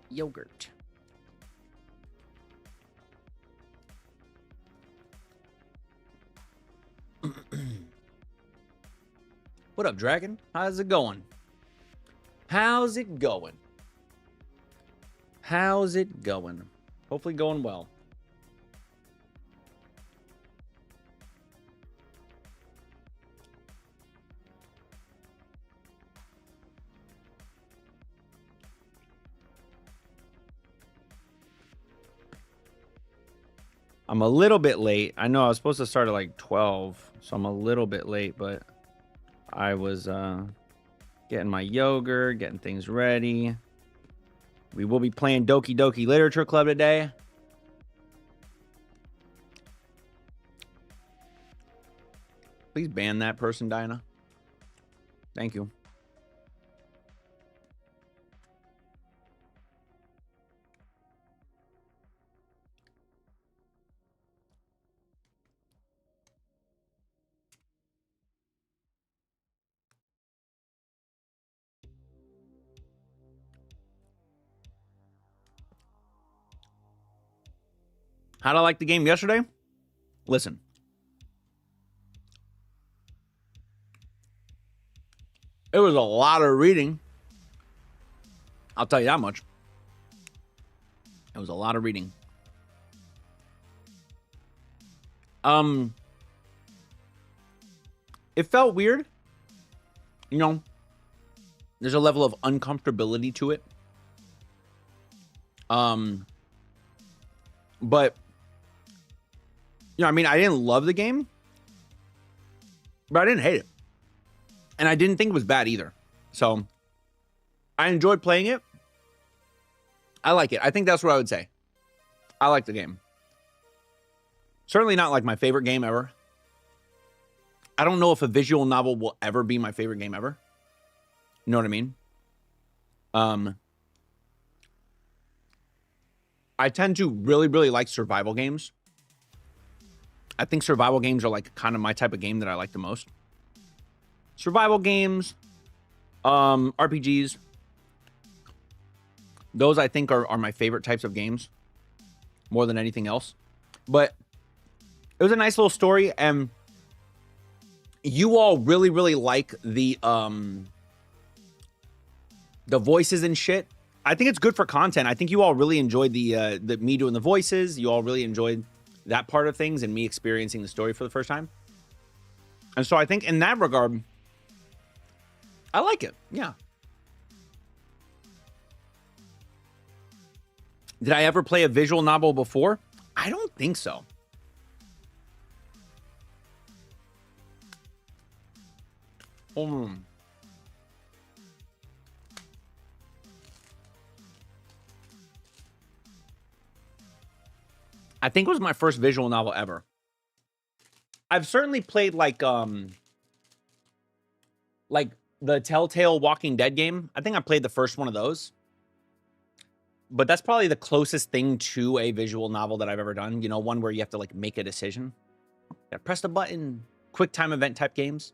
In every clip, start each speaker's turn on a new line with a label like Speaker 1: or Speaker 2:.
Speaker 1: yogurt. What up, Dragon? How's it going? How's it going? How's it going? Hopefully going well. I'm a little bit late. I know I was supposed to start at like 12, so I'm a little bit late, but I was getting my yogurt, getting things ready. We will be playing Doki Doki Literature Club today. Please ban that person, Dinah. Thank you. How'd I like the game yesterday? Listen. It was a lot of reading. I'll tell you that much. It was a lot of reading. It felt weird. You know, there's a level of uncomfortability to it. But you know, I mean, I didn't love the game, but I didn't hate it. And I didn't think it was bad either. So I enjoyed playing it. I like it. I think that's what I would say. I like the game. Certainly not like my favorite game ever. I don't know if a visual novel will ever be my favorite game ever. You know what I mean? I tend to really, really like survival games. I think survival games are like kind of my type of game that I like the most. Survival games, RPGs. Those I think are my favorite types of games more than anything else. But it was a nice little story, and you all really, really like the voices and shit. I think it's good for content. I think you all really enjoyed the me doing the voices. You all really enjoyed that part of things and me experiencing the story for the first time. And so I think in that regard, I like it. Yeah. Did I ever play a visual novel before? I don't think so. I think it was my first visual novel ever. I've certainly played like the Telltale Walking Dead game. I think I played the first one of those. But that's probably the closest thing to a visual novel that I've ever done. You know, one where you have to like make a decision. Yeah, press the button. Quick time event type games.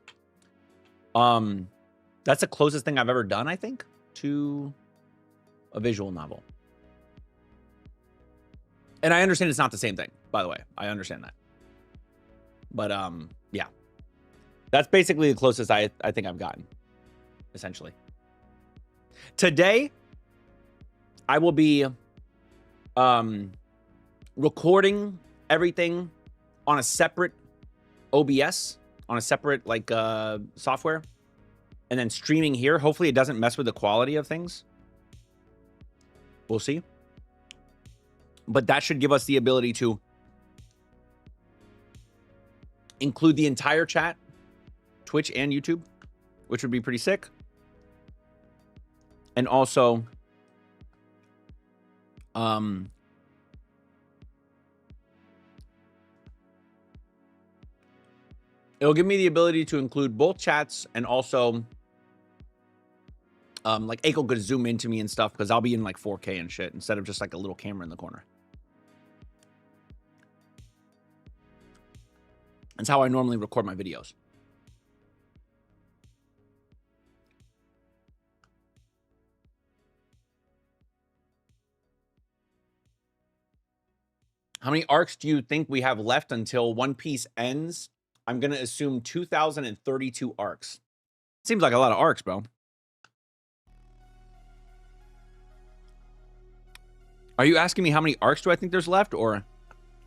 Speaker 1: That's the closest thing I've ever done, I think, to a visual novel. And I understand it's not the same thing, by the way. I understand that. But yeah. That's basically the closest I think I've gotten, essentially. Today, I will be recording everything on a separate OBS, on a separate like software, and then streaming here. Hopefully it doesn't mess with the quality of things. We'll see. But that should give us the ability to include the entire chat, Twitch and YouTube, which would be pretty sick. And also, it'll give me the ability to include both chats and also, like Aiko could zoom into me and stuff because I'll be in like 4K and shit instead of just like a little camera in the corner. That's how I normally record my videos. How many arcs do you think we have left until One Piece ends? I'm going to assume 2,032 arcs. Seems like a lot of arcs, bro. Are you asking me how many arcs do I think there's left, or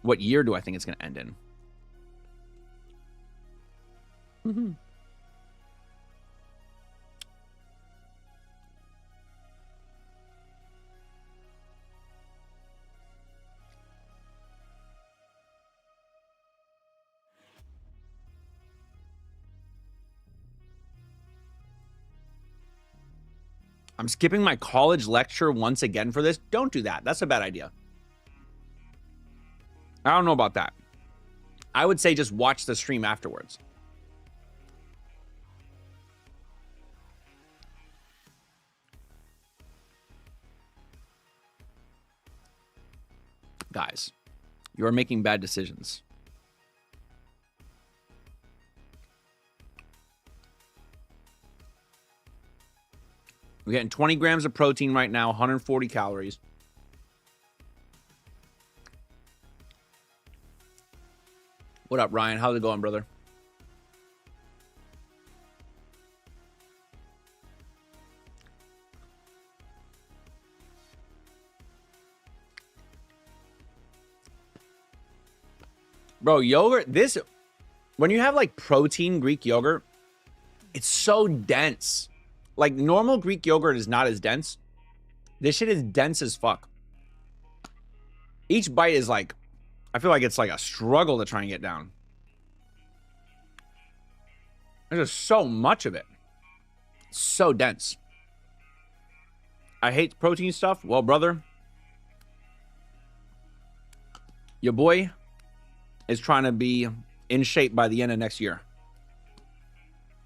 Speaker 1: what year do I think it's going to end in? Mm-hmm. I'm skipping my college lecture once again for this. Don't do that. That's a bad idea. I don't know about that. I would say just watch the stream afterwards. Guys, you are making bad decisions. We're getting 20 grams of protein right now, 140 calories. What up, Ryan? How's it going, brother? Bro, yogurt, this, when you have like protein Greek yogurt, it's so dense. Like normal Greek yogurt is not as dense. This shit is dense as fuck. Each bite is like, I feel like it's like a struggle to try and get down. There's just so much of it. It's so dense. I hate protein stuff. Well, brother, your boy is trying to be in shape by the end of next year.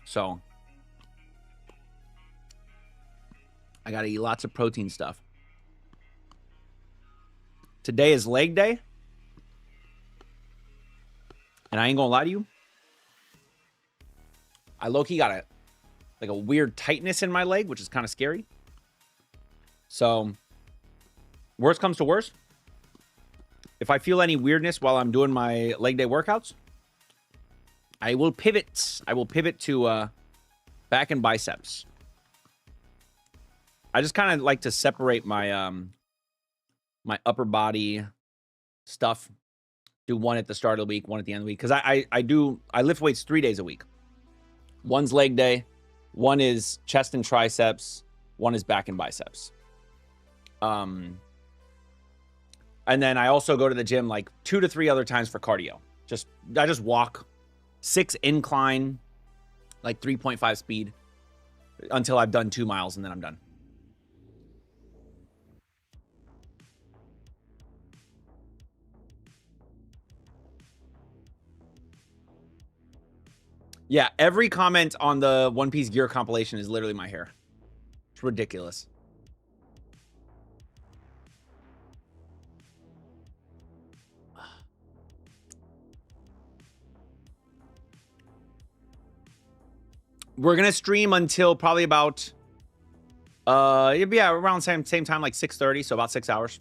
Speaker 1: So I gotta eat lots of protein stuff. Today is leg day. And I ain't gonna lie to you, I low-key got a weird tightness in my leg, which is kind of scary. So worst comes to worst, if I feel any weirdness while I'm doing my leg day workouts, I will pivot. I will pivot to back and biceps. I just kind of like to separate my my upper body stuff. Do one at the start of the week, one at the end of the week. Because I lift weights 3 days a week. One's leg day, one is chest and triceps, one is back and biceps. And then I also go to the gym like 2 to 3 other times for cardio. I just walk 6 incline, like 3.5 speed until I've done 2 miles, and then I'm done. Yeah, every comment on the One Piece gear compilation is literally my hair. It's ridiculous. We're gonna stream until probably about around same time, like 6:30, so about 6 hours.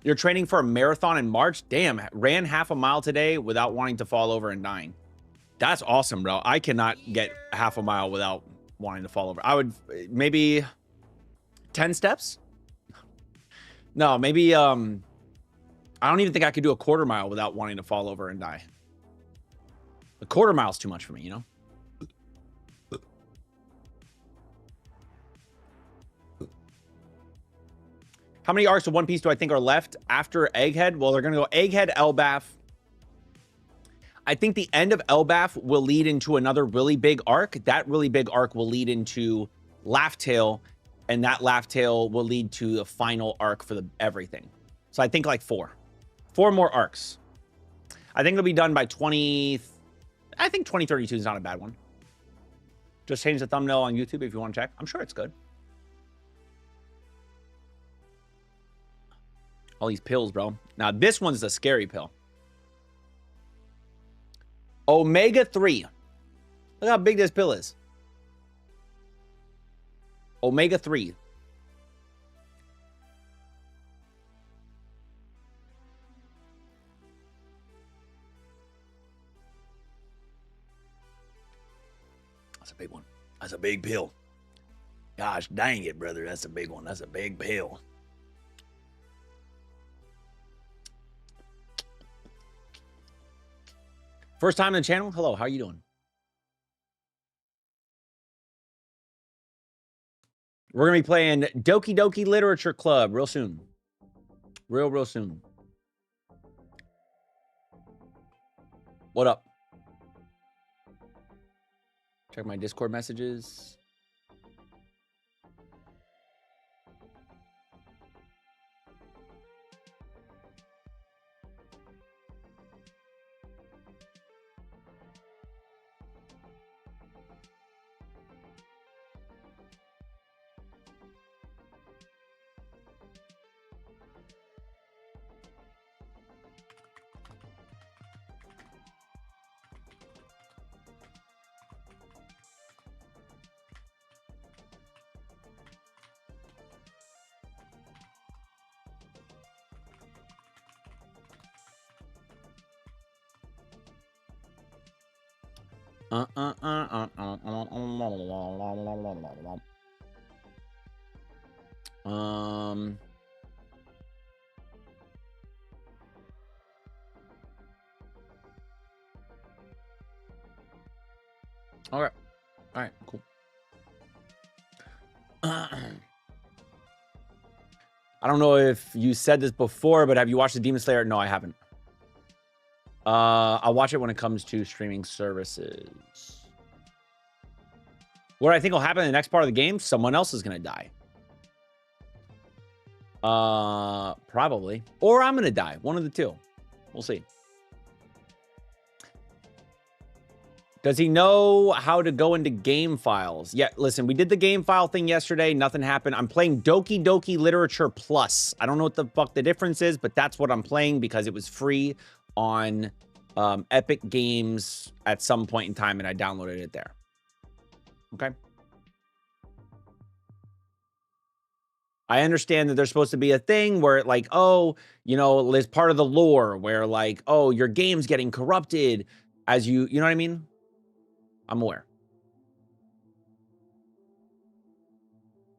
Speaker 1: You're training for a marathon in March? Damn, ran half a mile today without wanting to fall over and dying. That's awesome, bro. I cannot get half a mile without wanting to fall over. I would maybe 10 steps. No, maybe I don't even think I could do a quarter mile without wanting to fall over and die. A quarter mile's too much for me, you know? How many arcs of One Piece do I think are left after Egghead? Well, they're going to go Egghead, Elbaf. I think the end of Elbaf will lead into another really big arc. That really big arc will lead into Laugh Tale, and that Laugh Tale will lead to the final arc for everything. So I think like 4 more arcs. I think it'll be done by 2032 is not a bad one. Just change the thumbnail on YouTube if you want to check. I'm sure it's good. All these pills, bro. Now, this one's the scary pill. Omega-3. Look how big this pill is. Omega-3. Big one. That's a big pill. Gosh dang it, brother. That's a big one. That's a big pill. First time on the channel? Hello, how are you doing? We're going to be playing Doki Literature Club real soon. Real soon. What up? Check my Discord messages. All right. All right, cool. I don't know if you said this before, but have you watched the Demon Slayer? No, I haven't. I'll watch it when it comes to streaming services. What I think will happen in the next part of the game, someone else is going to die. Probably. Or I'm going to die. One of the two. We'll see. Does he know how to go into game files? Yeah, listen, we did the game file thing yesterday. Nothing happened. I'm playing Doki Literature Plus. I don't know what the fuck the difference is, but that's what I'm playing because it was free on Epic Games at some point in time, and I downloaded it there. Okay. I understand that there's supposed to be a thing where, like, oh, you know, there's part of the lore where, like, oh, your game's getting corrupted as you know what I mean? I'm aware.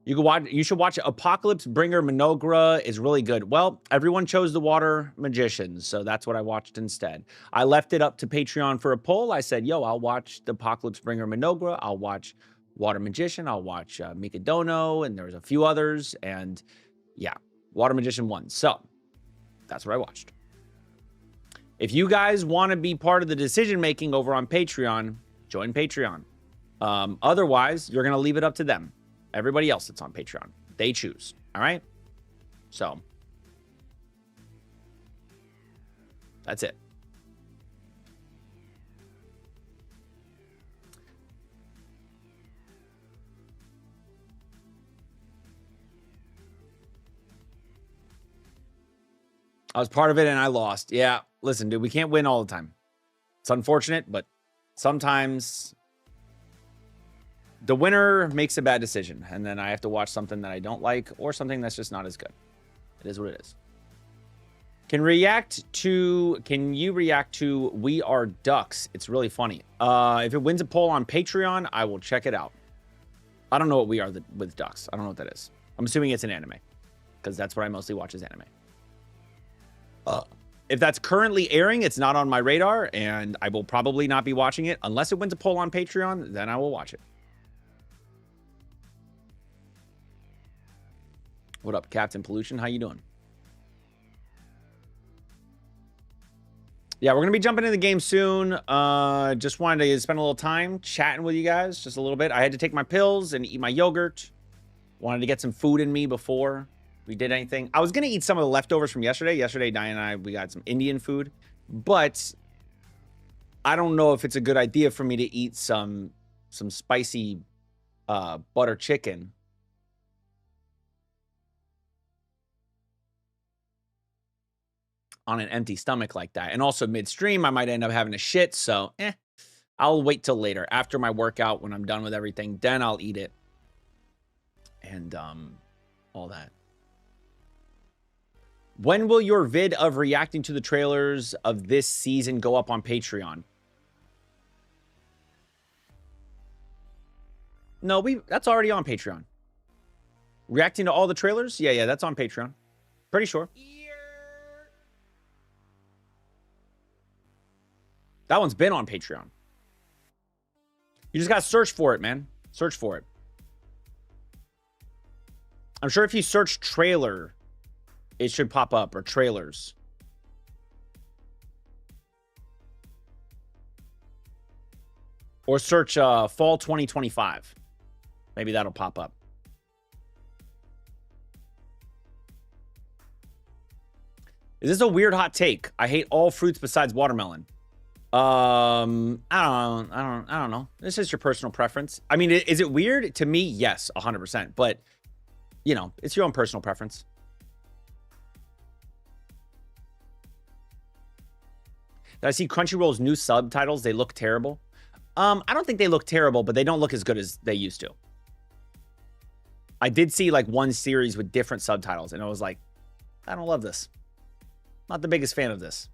Speaker 1: You should watch Apocalypse Bringer Minogra is really good. Well, everyone chose the Water Magicians, so that's what I watched instead. I left it up to Patreon for a poll. I said, yo, I'll watch the Apocalypse Bringer Minogra. I'll watch Water Magician. I'll watch Mikadono, and there was a few others. And yeah, Water Magician won. So that's what I watched. If you guys want to be part of the decision-making over on Patreon, join Patreon. Otherwise, you're going to leave it up to them. Everybody else that's on Patreon. They choose. All right? So, that's it. I was part of it and I lost. Yeah, listen, dude, we can't win all the time. It's unfortunate, but sometimes the winner makes a bad decision, and then I have to watch something that I don't like or something that's just not as good. It is what it is. Can you react to We Are Ducks? It's really funny. If it wins a poll on Patreon, I will check it out. I don't know what We Are with Ducks. I don't know what that is. I'm assuming it's an anime, because that's what I mostly watch is anime. If that's currently airing, it's not on my radar, and I will probably not be watching it. Unless it wins a poll on Patreon, then I will watch it. What up, Captain Pollution? How you doing? Yeah, we're going to be jumping into the game soon. Just wanted to spend a little time chatting with you guys, just a little bit. I had to take my pills and eat my yogurt. Wanted to get some food in me before we did anything. I was going to eat some of the leftovers from yesterday. Yesterday, Diane and I, we got some Indian food. But I don't know if it's a good idea for me to eat some spicy butter chicken on an empty stomach like that. And also midstream, I might end up having a shit. So, I'll wait till later. After my workout, when I'm done with everything, then I'll eat it. And all that. When will your vid of reacting to the trailers of this season go up on Patreon? No, that's already on Patreon. Reacting to all the trailers? Yeah, that's on Patreon. Pretty sure. That one's been on Patreon. You just gotta search for it, man. Search for it. I'm sure if you search trailer, it should pop up, or trailers. Or search fall 2025. Maybe that'll pop up. Is this a weird hot take? I hate all fruits besides watermelon. I don't know. This is your personal preference. I mean, is it weird? To me, yes, 100%. But, you know, it's your own personal preference. Did I see Crunchyroll's new subtitles? They look terrible. I don't think they look terrible, but they don't look as good as they used to. I did see like one series with different subtitles, and I was like, I don't love this. Not the biggest fan of this.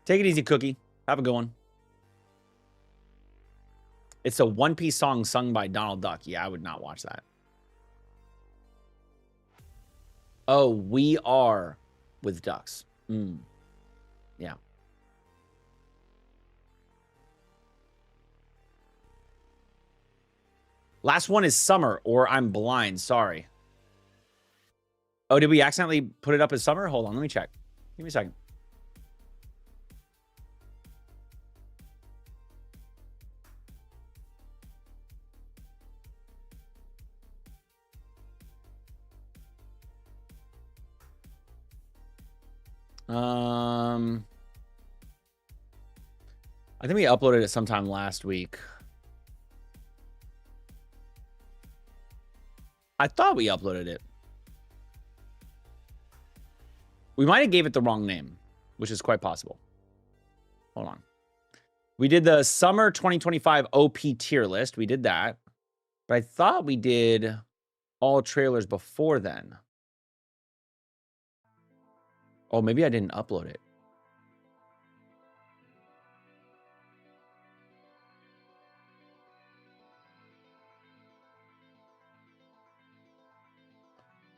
Speaker 1: Take it easy, Cookie. Have a good one. It's a One Piece song sung by Donald Duck. Yeah, I would not watch that. Oh, We Are with Ducks. Yeah. Last one is Summer, or I'm Blind. Sorry. Oh, did we accidentally put it up as Summer? Hold on, let me check. Give me a second. I think we uploaded it sometime last week. I thought we uploaded it. We might have gave it the wrong name, which is quite possible. Hold on. We did the summer 2025 OP tier list. We did that. But I thought we did all trailers before then. Oh, maybe I didn't upload it.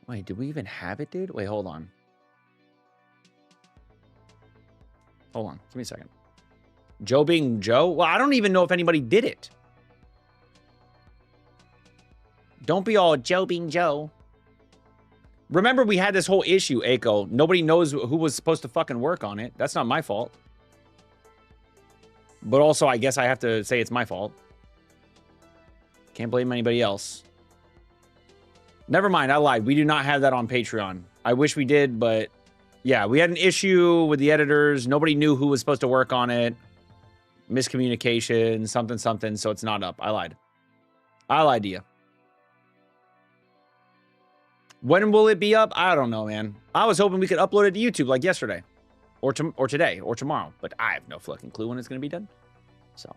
Speaker 1: Wait, did we even have it, dude? Wait, hold on. Hold on. Give me a second. Joe being Joe? Well, I don't even know if anybody did it. Don't be all Joe being Joe. Remember, we had this whole issue, Aiko. Nobody knows who was supposed to fucking work on it. That's not my fault. But also, I guess I have to say it's my fault. Can't blame anybody else. Never mind, I lied. We do not have that on Patreon. I wish we did, but yeah, we had an issue with the editors. Nobody knew who was supposed to work on it. Miscommunication, something, something. So it's not up. I lied. I lied to you. When will it be up? I don't know, man. I was hoping we could upload it to YouTube like yesterday. Or today. Or tomorrow. But I have no fucking clue when it's going to be done. So.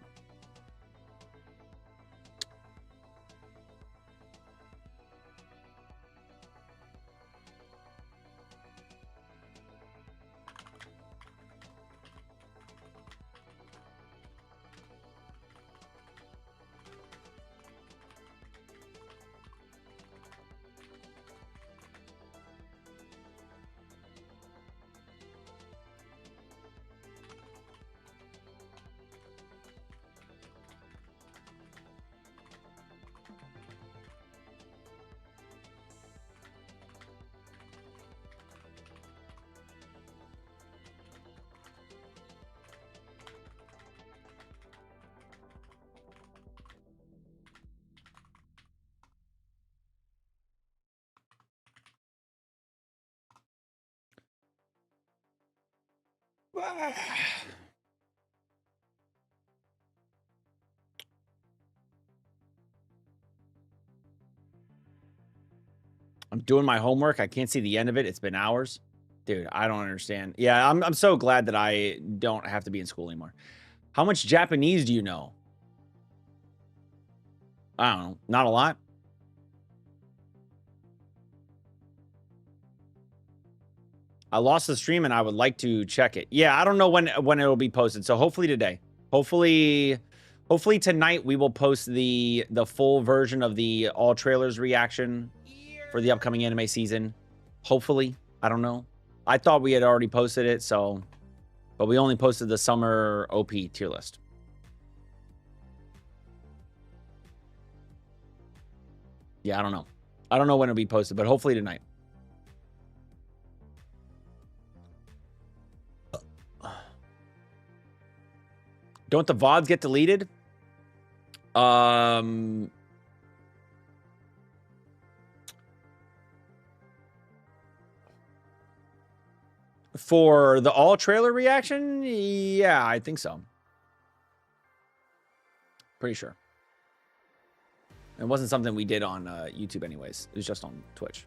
Speaker 1: I'm doing my homework. I can't see the end of it. It's been hours. Dude, I don't understand. Yeah, I'm so glad that I don't have to be in school anymore. How much Japanese do you know? I don't know. Not a lot.
Speaker 2: I lost the stream and I would like to check it. Yeah, I don't know when it'll be posted. So hopefully today. Hopefully tonight we will post the full version of the all trailers reaction for the upcoming anime season. Hopefully. I don't know. I thought we had already posted it, so but we only posted the summer OP tier list. Yeah, I don't know. I don't know when it'll be posted, but hopefully tonight. Don't the VODs get deleted? For the all trailer reaction? Yeah, I think so. Pretty sure. It wasn't something we did on YouTube anyways. It was just on Twitch.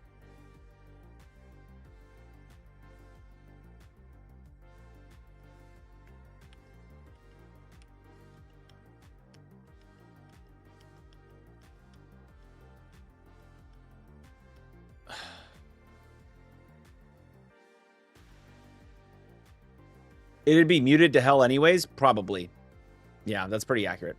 Speaker 2: It'd be muted to hell anyways? Probably. Yeah, that's pretty accurate.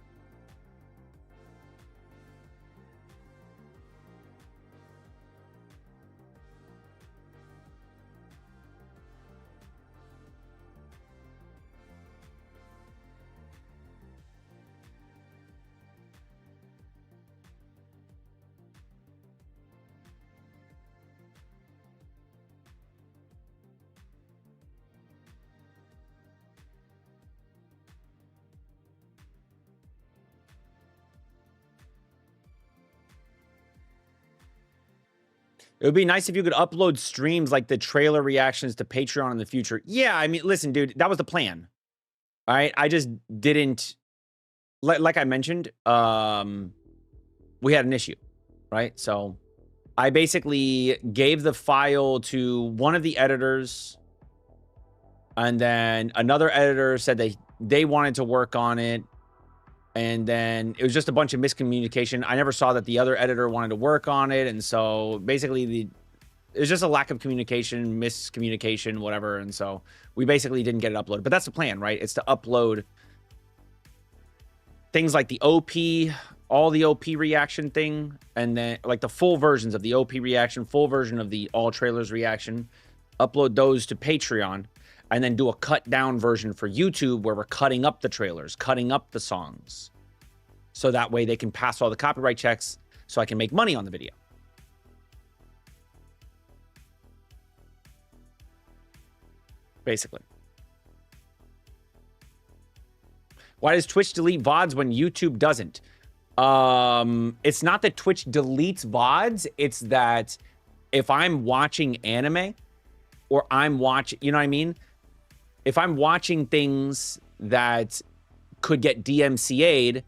Speaker 2: It would be nice if you could upload streams like the trailer reactions to Patreon in the future. Yeah, I mean, listen, dude, that was the plan. All right, I just didn't, like I mentioned, we had an issue, right? So I basically gave the file to one of the editors, and then another editor said they wanted to work on it. And then it was just a bunch of miscommunication. I never saw that the other editor wanted to work on it. And so basically it was just a lack of communication, miscommunication, whatever. And so we basically didn't get it uploaded. But that's the plan, right? It's to upload things like the OP, all the OP reaction thing, and then like the full versions of the OP reaction, full version of the all trailers reaction, upload those to Patreon, and then do a cut down version for YouTube where we're cutting up the trailers, cutting up the songs. So that way they can pass all the copyright checks so I can make money on the video. Basically. Why does Twitch delete VODs when YouTube doesn't? It's not that Twitch deletes VODs. It's that if I'm watching anime or I'm watching, you know what I mean? If I'm watching things that could get DMCA'd,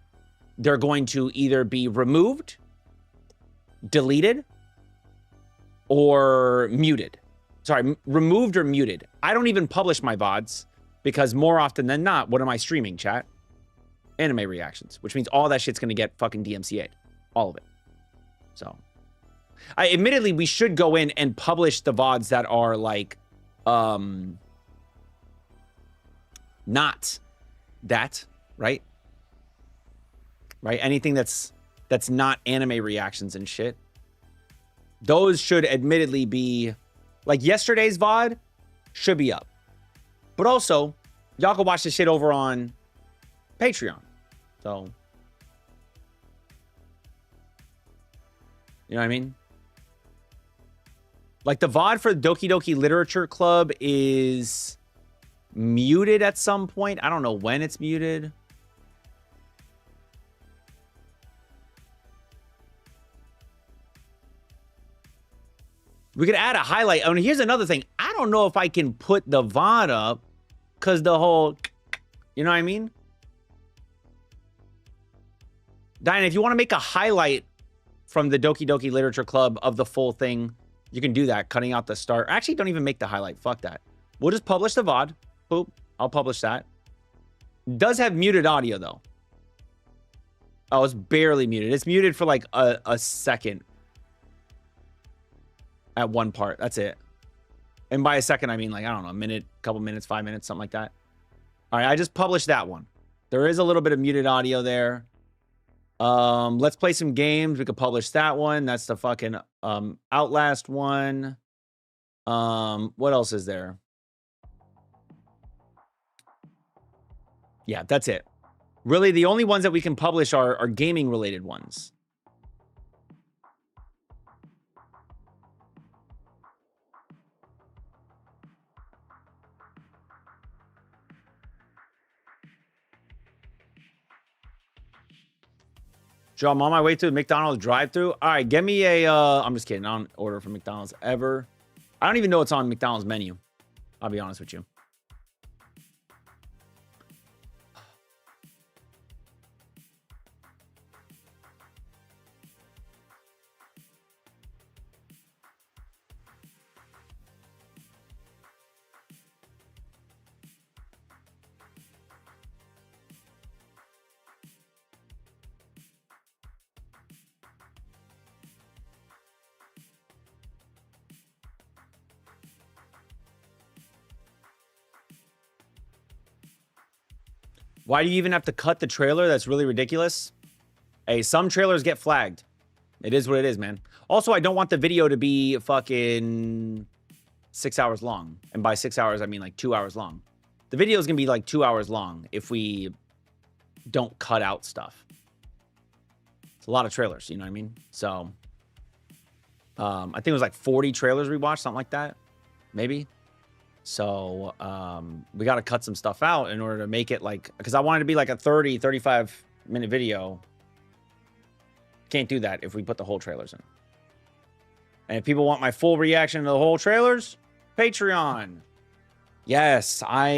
Speaker 2: they're going to either be removed, deleted, or muted. Sorry, removed or muted. I don't even publish my VODs because more often than not, what am I streaming, chat? Anime reactions, which means all that shit's going to get fucking DMCA'd. All of it. So, admittedly, we should go in and publish the VODs that are like, not that, right? Right? Anything that's not anime reactions and shit. Those should admittedly be, like yesterday's VOD should be up. But also, y'all can watch this shit over on Patreon. So, you know what I mean? Like the VOD for the Doki Doki Literature Club is muted at some point. I don't know when it's muted. We could add a highlight. I mean, here's another thing. I don't know if I can put the VOD up because the whole, you know what I mean? Diana, if you want to make a highlight from the Doki Doki Literature Club of the full thing, you can do that, cutting out the start. Actually, don't even make the highlight. Fuck that. We'll just publish the VOD. Boop. I'll publish that. Does have muted audio, though. Oh, it's barely muted. It's muted for like a second. At one part. That's it. And by a second, I mean like, I don't know, a minute, couple minutes, 5 minutes, something like that. All right, I just published that one. There is a little bit of muted audio there. Let's play some games. We could publish that one. That's the fucking Outlast one. What else is there? Yeah, that's it. Really, the only ones that we can publish are gaming related ones. Joe, I'm on my way to the McDonald's drive-thru. All right, get me a, I'm just kidding. I don't order from McDonald's ever. I don't even know what's on McDonald's menu. I'll be honest with you. Why do you even have to cut the trailer? That's really ridiculous. Hey, some trailers get flagged. It is what it is, man. Also, I don't want the video to be fucking 6 hours long. And by 6 hours, I mean like 2 hours long. The video is going to be like 2 hours long if we don't cut out stuff. It's a lot of trailers, you know what I mean? So, I think it was like 40 trailers we watched, something like that. Maybe. So, we got to cut some stuff out in order to make it like, because I wanted to be like a 30, 35 minute video. Can't do that if we put the whole trailers in. And if people want my full reaction to the whole trailers, Patreon. Yes, I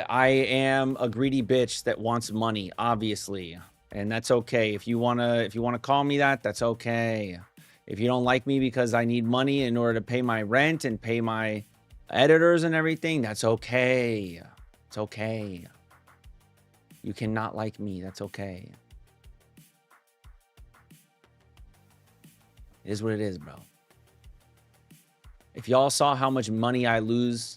Speaker 2: am a greedy bitch that wants money, obviously. And that's okay. If you want to call me that, that's okay. If you don't like me because I need money in order to pay my rent and pay my editors and everything, that's okay. It's okay. You cannot like me. That's okay. It is what it is, bro. If y'all saw how much money I lose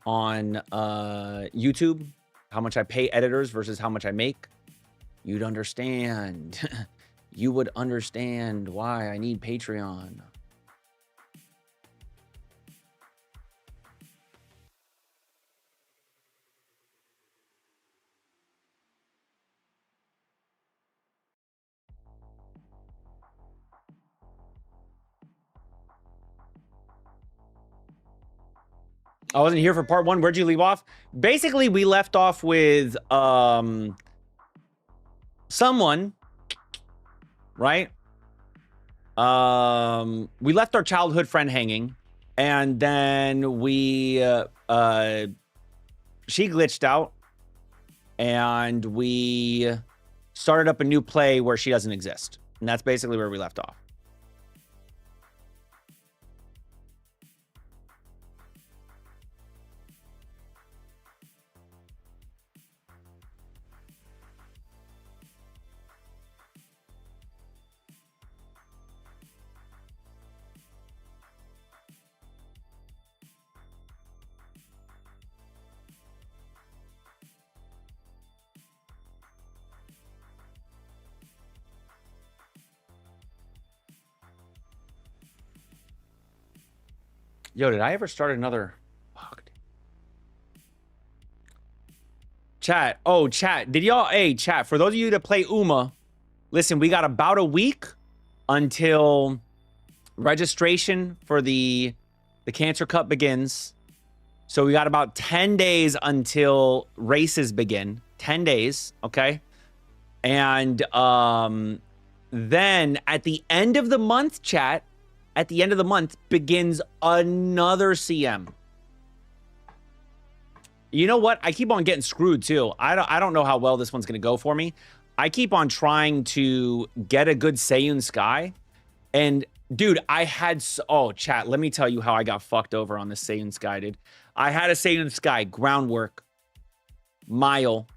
Speaker 2: on YouTube, how much I pay editors versus how much I make, you'd understand. You would understand why I need Patreon. I wasn't here for part one. Where'd you leave off? Basically, we left off with someone, right? We left our childhood friend hanging, and then we she glitched out, and we started up a new play where she doesn't exist. And that's basically where we left off. Yo, did I ever start another? Fuck. Chat. Oh, chat. Did y'all? Hey, chat. For those of you that play Uma, listen, we got about a week until registration for the Cancer Cup begins. So we got about 10 days until races begin. 10 days, okay? And then at the end of the month, chat, at the end of the month begins another CM. You know what? I keep on getting screwed too. I don't know how well this one's going to go for me. I keep on trying to get a good Seiyun Sky. And dude, I had... Oh, chat, let me tell you how I got fucked over on this Seiyun Sky, dude. I had a Seiyun Sky, groundwork, mile.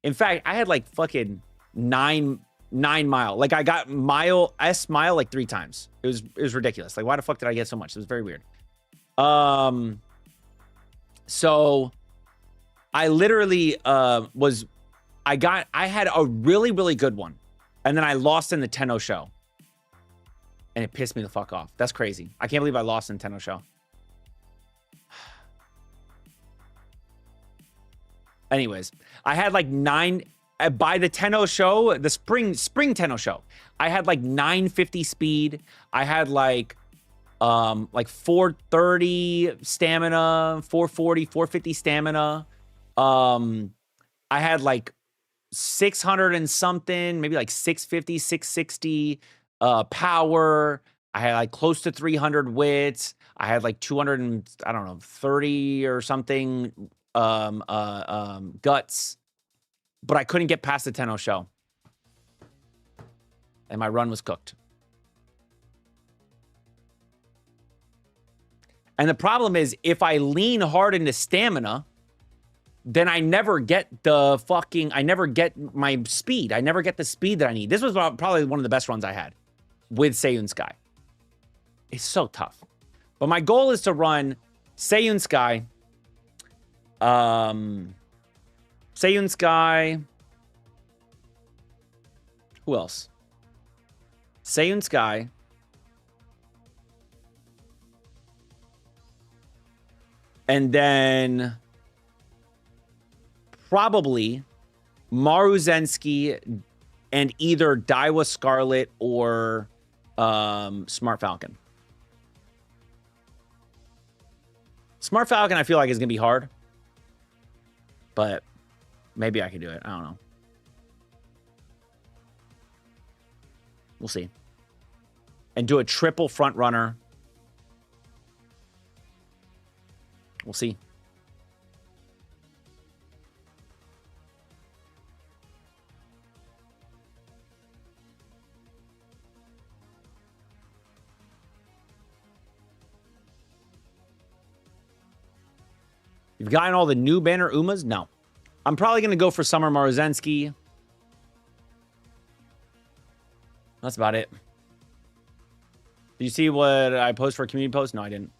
Speaker 2: In fact, I had like fucking 9 mile. Like I got mile, S mile like 3 times. It was ridiculous. Like why the fuck did I get so much? It was very weird. So I literally I had a really, really good one. And then I lost in the Tenno show. And it pissed me the fuck off. That's crazy. I can't believe I lost in Tenno show. Anyways, I had like 9 by the Tenno show, the spring Tenno show. I had like 950 speed. I had like 430 stamina, 440, 450 stamina. I had like 600 and something, maybe like 650, 660 power. I had like close to 300 wits. I had like 200 and I don't know, 30 or something guts. But I couldn't get past the Tenno show. And my run was cooked. And the problem is, if I lean hard into stamina, then I never get I never get my speed. I never get the speed that I need. This was probably one of the best runs I had with Seiyun Sky. It's so tough. But my goal is to run Seiyun Sky, Seiyun Sky. Who else? Seiyun Sky. And then probably Maruzensky and either Daiwa Scarlet or Smart Falcon. Smart Falcon, I feel like is going to be hard. But maybe I can do it. I don't know. We'll see. And do a triple front runner. We'll see. You've gotten all the new banner Umas? No. I'm probably going to go for Summer Maruzensky. That's about it. Did you see what I posted for a community post? No, I didn't.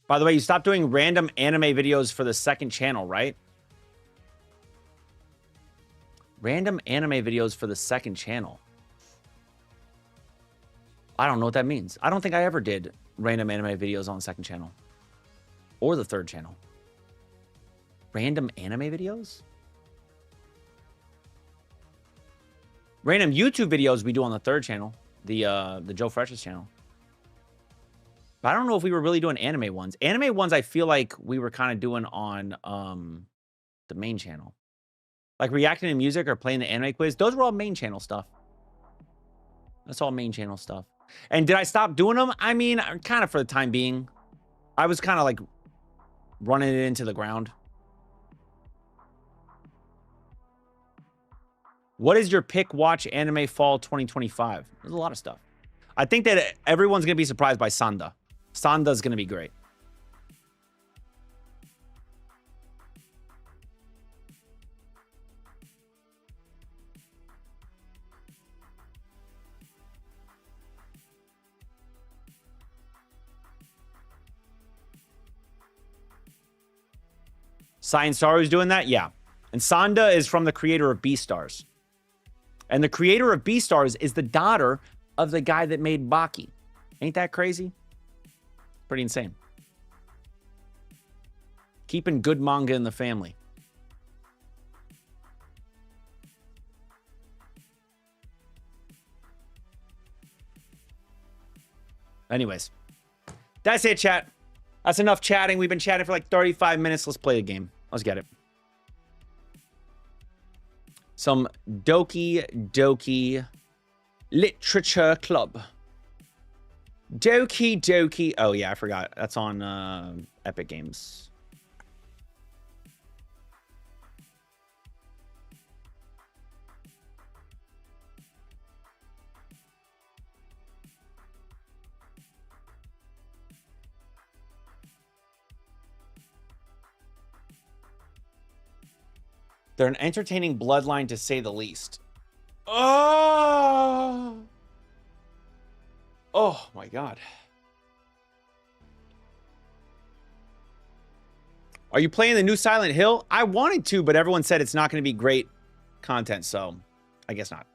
Speaker 2: By the way, you stopped doing random anime videos for the second channel, right? Random anime videos for the second channel. I don't know what that means. I don't think I ever did random anime videos on the second channel. Or the third channel. Random anime videos? Random YouTube videos we do on the third channel. The Joe Fresh's channel. But I don't know if we were really doing anime ones. Anime ones I feel like we were kind of doing on the main channel. Like reacting to music or playing the anime quiz. Those were all main channel stuff. That's all main channel stuff. And did I stop doing them? I mean, kind of for the time being. I was kind of like running it into the ground. What is your pick watch anime fall 2025? There's a lot of stuff. I think that everyone's going to be surprised by Sanda. Sanda's going to be great. Science Star is doing that? Yeah. And Sanda is from the creator of Beastars. And the creator of Beastars is the daughter of the guy that made Baki. Ain't that crazy? Pretty insane. Keeping good manga in the family. Anyways, that's it, chat. That's enough chatting. We've been chatting for like 35 minutes. Let's play a game. Let's get it. Some Doki Literature Club. Doki. Oh, yeah, I forgot. That's on Epic Games. They're an entertaining bloodline, to say the least. Oh, oh my God. Are you playing the new Silent Hill? I wanted to, but everyone said it's not going to be great content, so I guess not.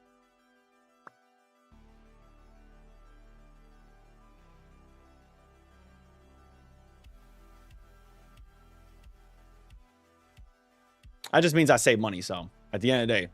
Speaker 2: That just means I save money, so at the end of the day,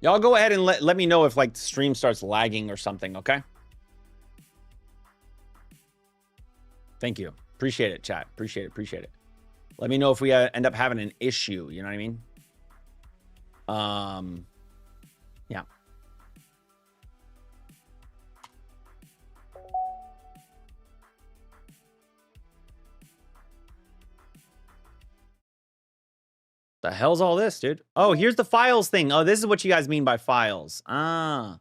Speaker 2: y'all go ahead and let me know if like the stream starts lagging or something, okay? Thank you. Appreciate it, chat. Appreciate it. Appreciate it. Let me know if we end up having an issue. You know what I mean? Yeah. The hell's all this, dude? Oh, here's the files thing. Oh, this is what you guys mean by files. Ah.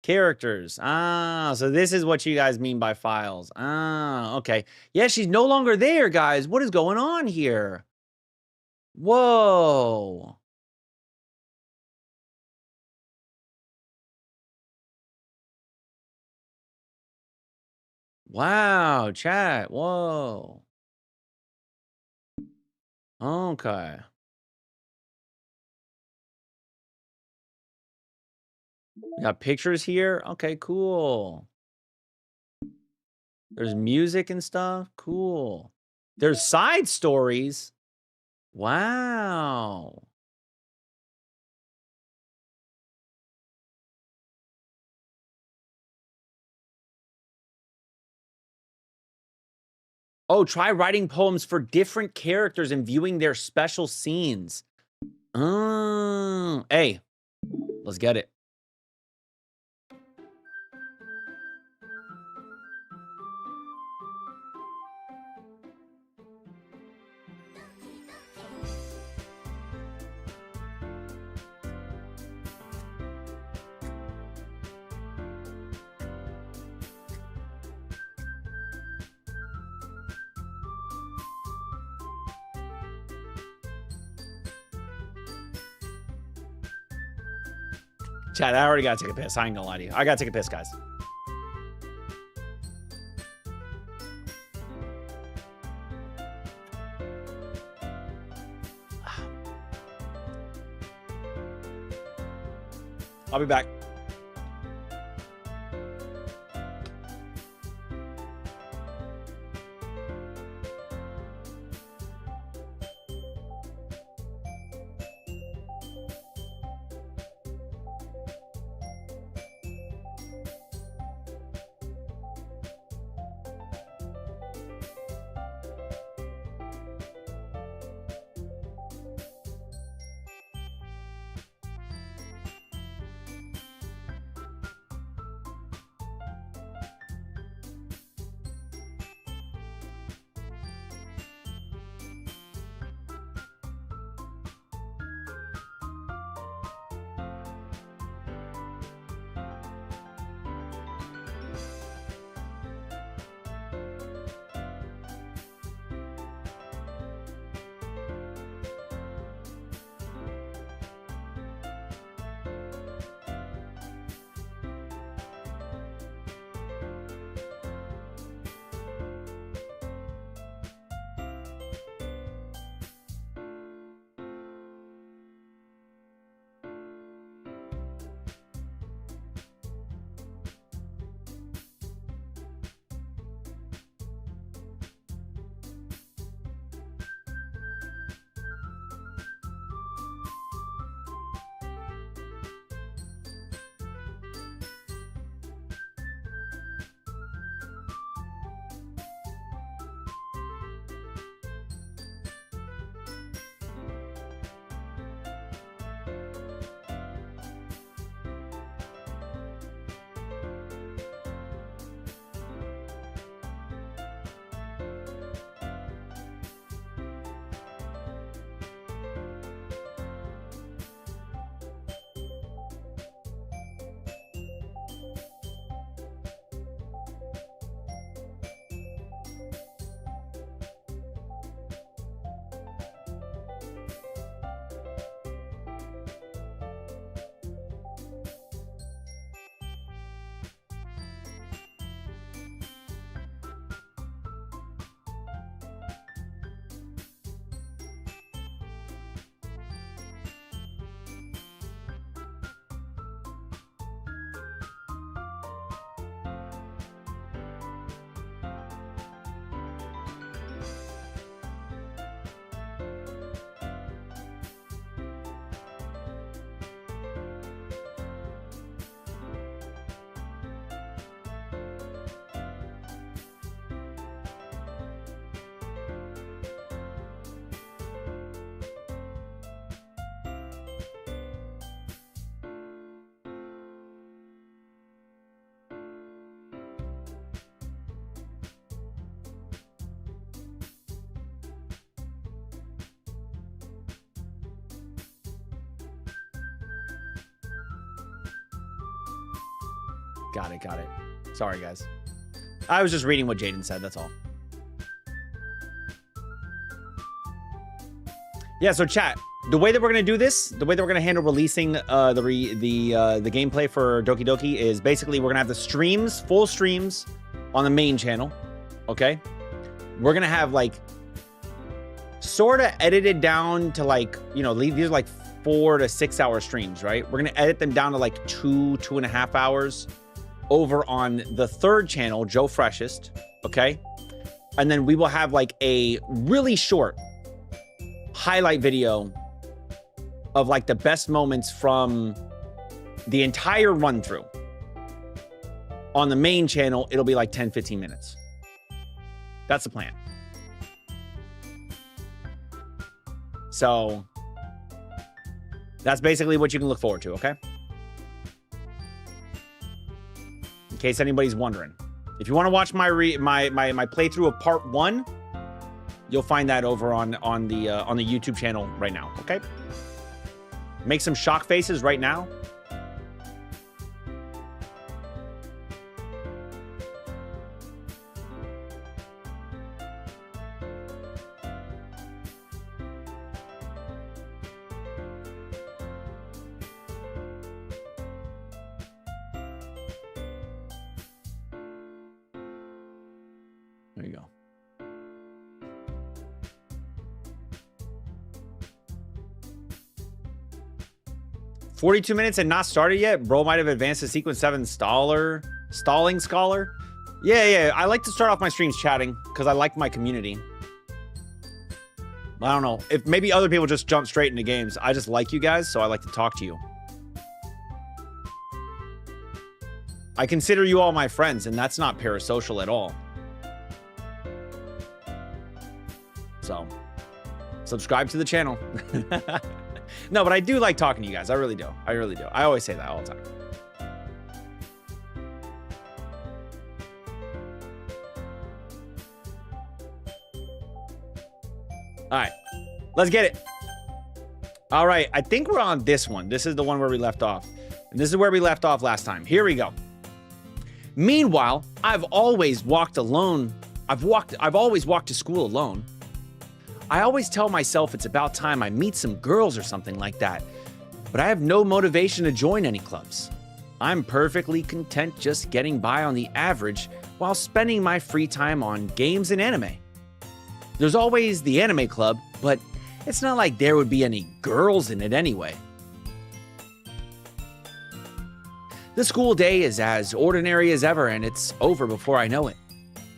Speaker 2: Characters. Ah, so this is what you guys mean by files. Ah, okay. Yeah, she's no longer there, guys. What is going on here? Whoa. Wow, chat. Whoa. Okay. We got pictures here. Okay, cool. There's music and stuff. Cool. There's side stories. Wow. Oh, try writing poems for different characters and viewing their special scenes. Hey, let's get it. Chat, I already got to take a piss. I ain't gonna lie to you. I gotta take a piss, guys. I'll be back. Got it. Sorry, guys. I was just reading what Jaden said. That's all. Yeah, so chat. The way that we're going to do this, the way that we're going to handle releasing the gameplay for Doki Doki is basically we're going to have the streams, full streams on the main channel, okay? We're going to have, like, sort of edited down to, like, you know, these are, like, 4 to 6 hour streams, right? We're going to edit them down to, like, 2.5 hours over on the third channel, Joe Freshest, okay? And then we will have, like, a really short highlight video of like the best moments from the entire run through. On the main channel, it'll be like 10-15 minutes. That's the plan. So that's basically what you can look forward to, okay? In case anybody's wondering. If you want to watch my playthrough of part 1, you'll find that over on the YouTube channel right now, okay? Make some shock faces right now. There you go. "42 minutes and not started yet? Bro might have advanced to sequence 7 stalling scholar." Yeah. I like to start off my streams chatting because I like my community. I don't know. If maybe other people just jump straight into games. I just like you guys, so I like to talk to you. I consider you all my friends, and that's not parasocial at all. So, subscribe to the channel. No, but I do like talking to you guys. I really do. I always say that all the time. All right, let's get it. All right, I think we're on this one. This is the one where we left off. And this is where we left off last time. Here we go. "Meanwhile, I've always walked alone. I've always walked to school alone. I always tell myself it's about time I meet some girls or something like that, but I have no motivation to join any clubs. I'm perfectly content just getting by on the average while spending my free time on games and anime. There's always the anime club, but it's not like there would be any girls in it anyway. The school day is as ordinary as ever, and it's over before I know it.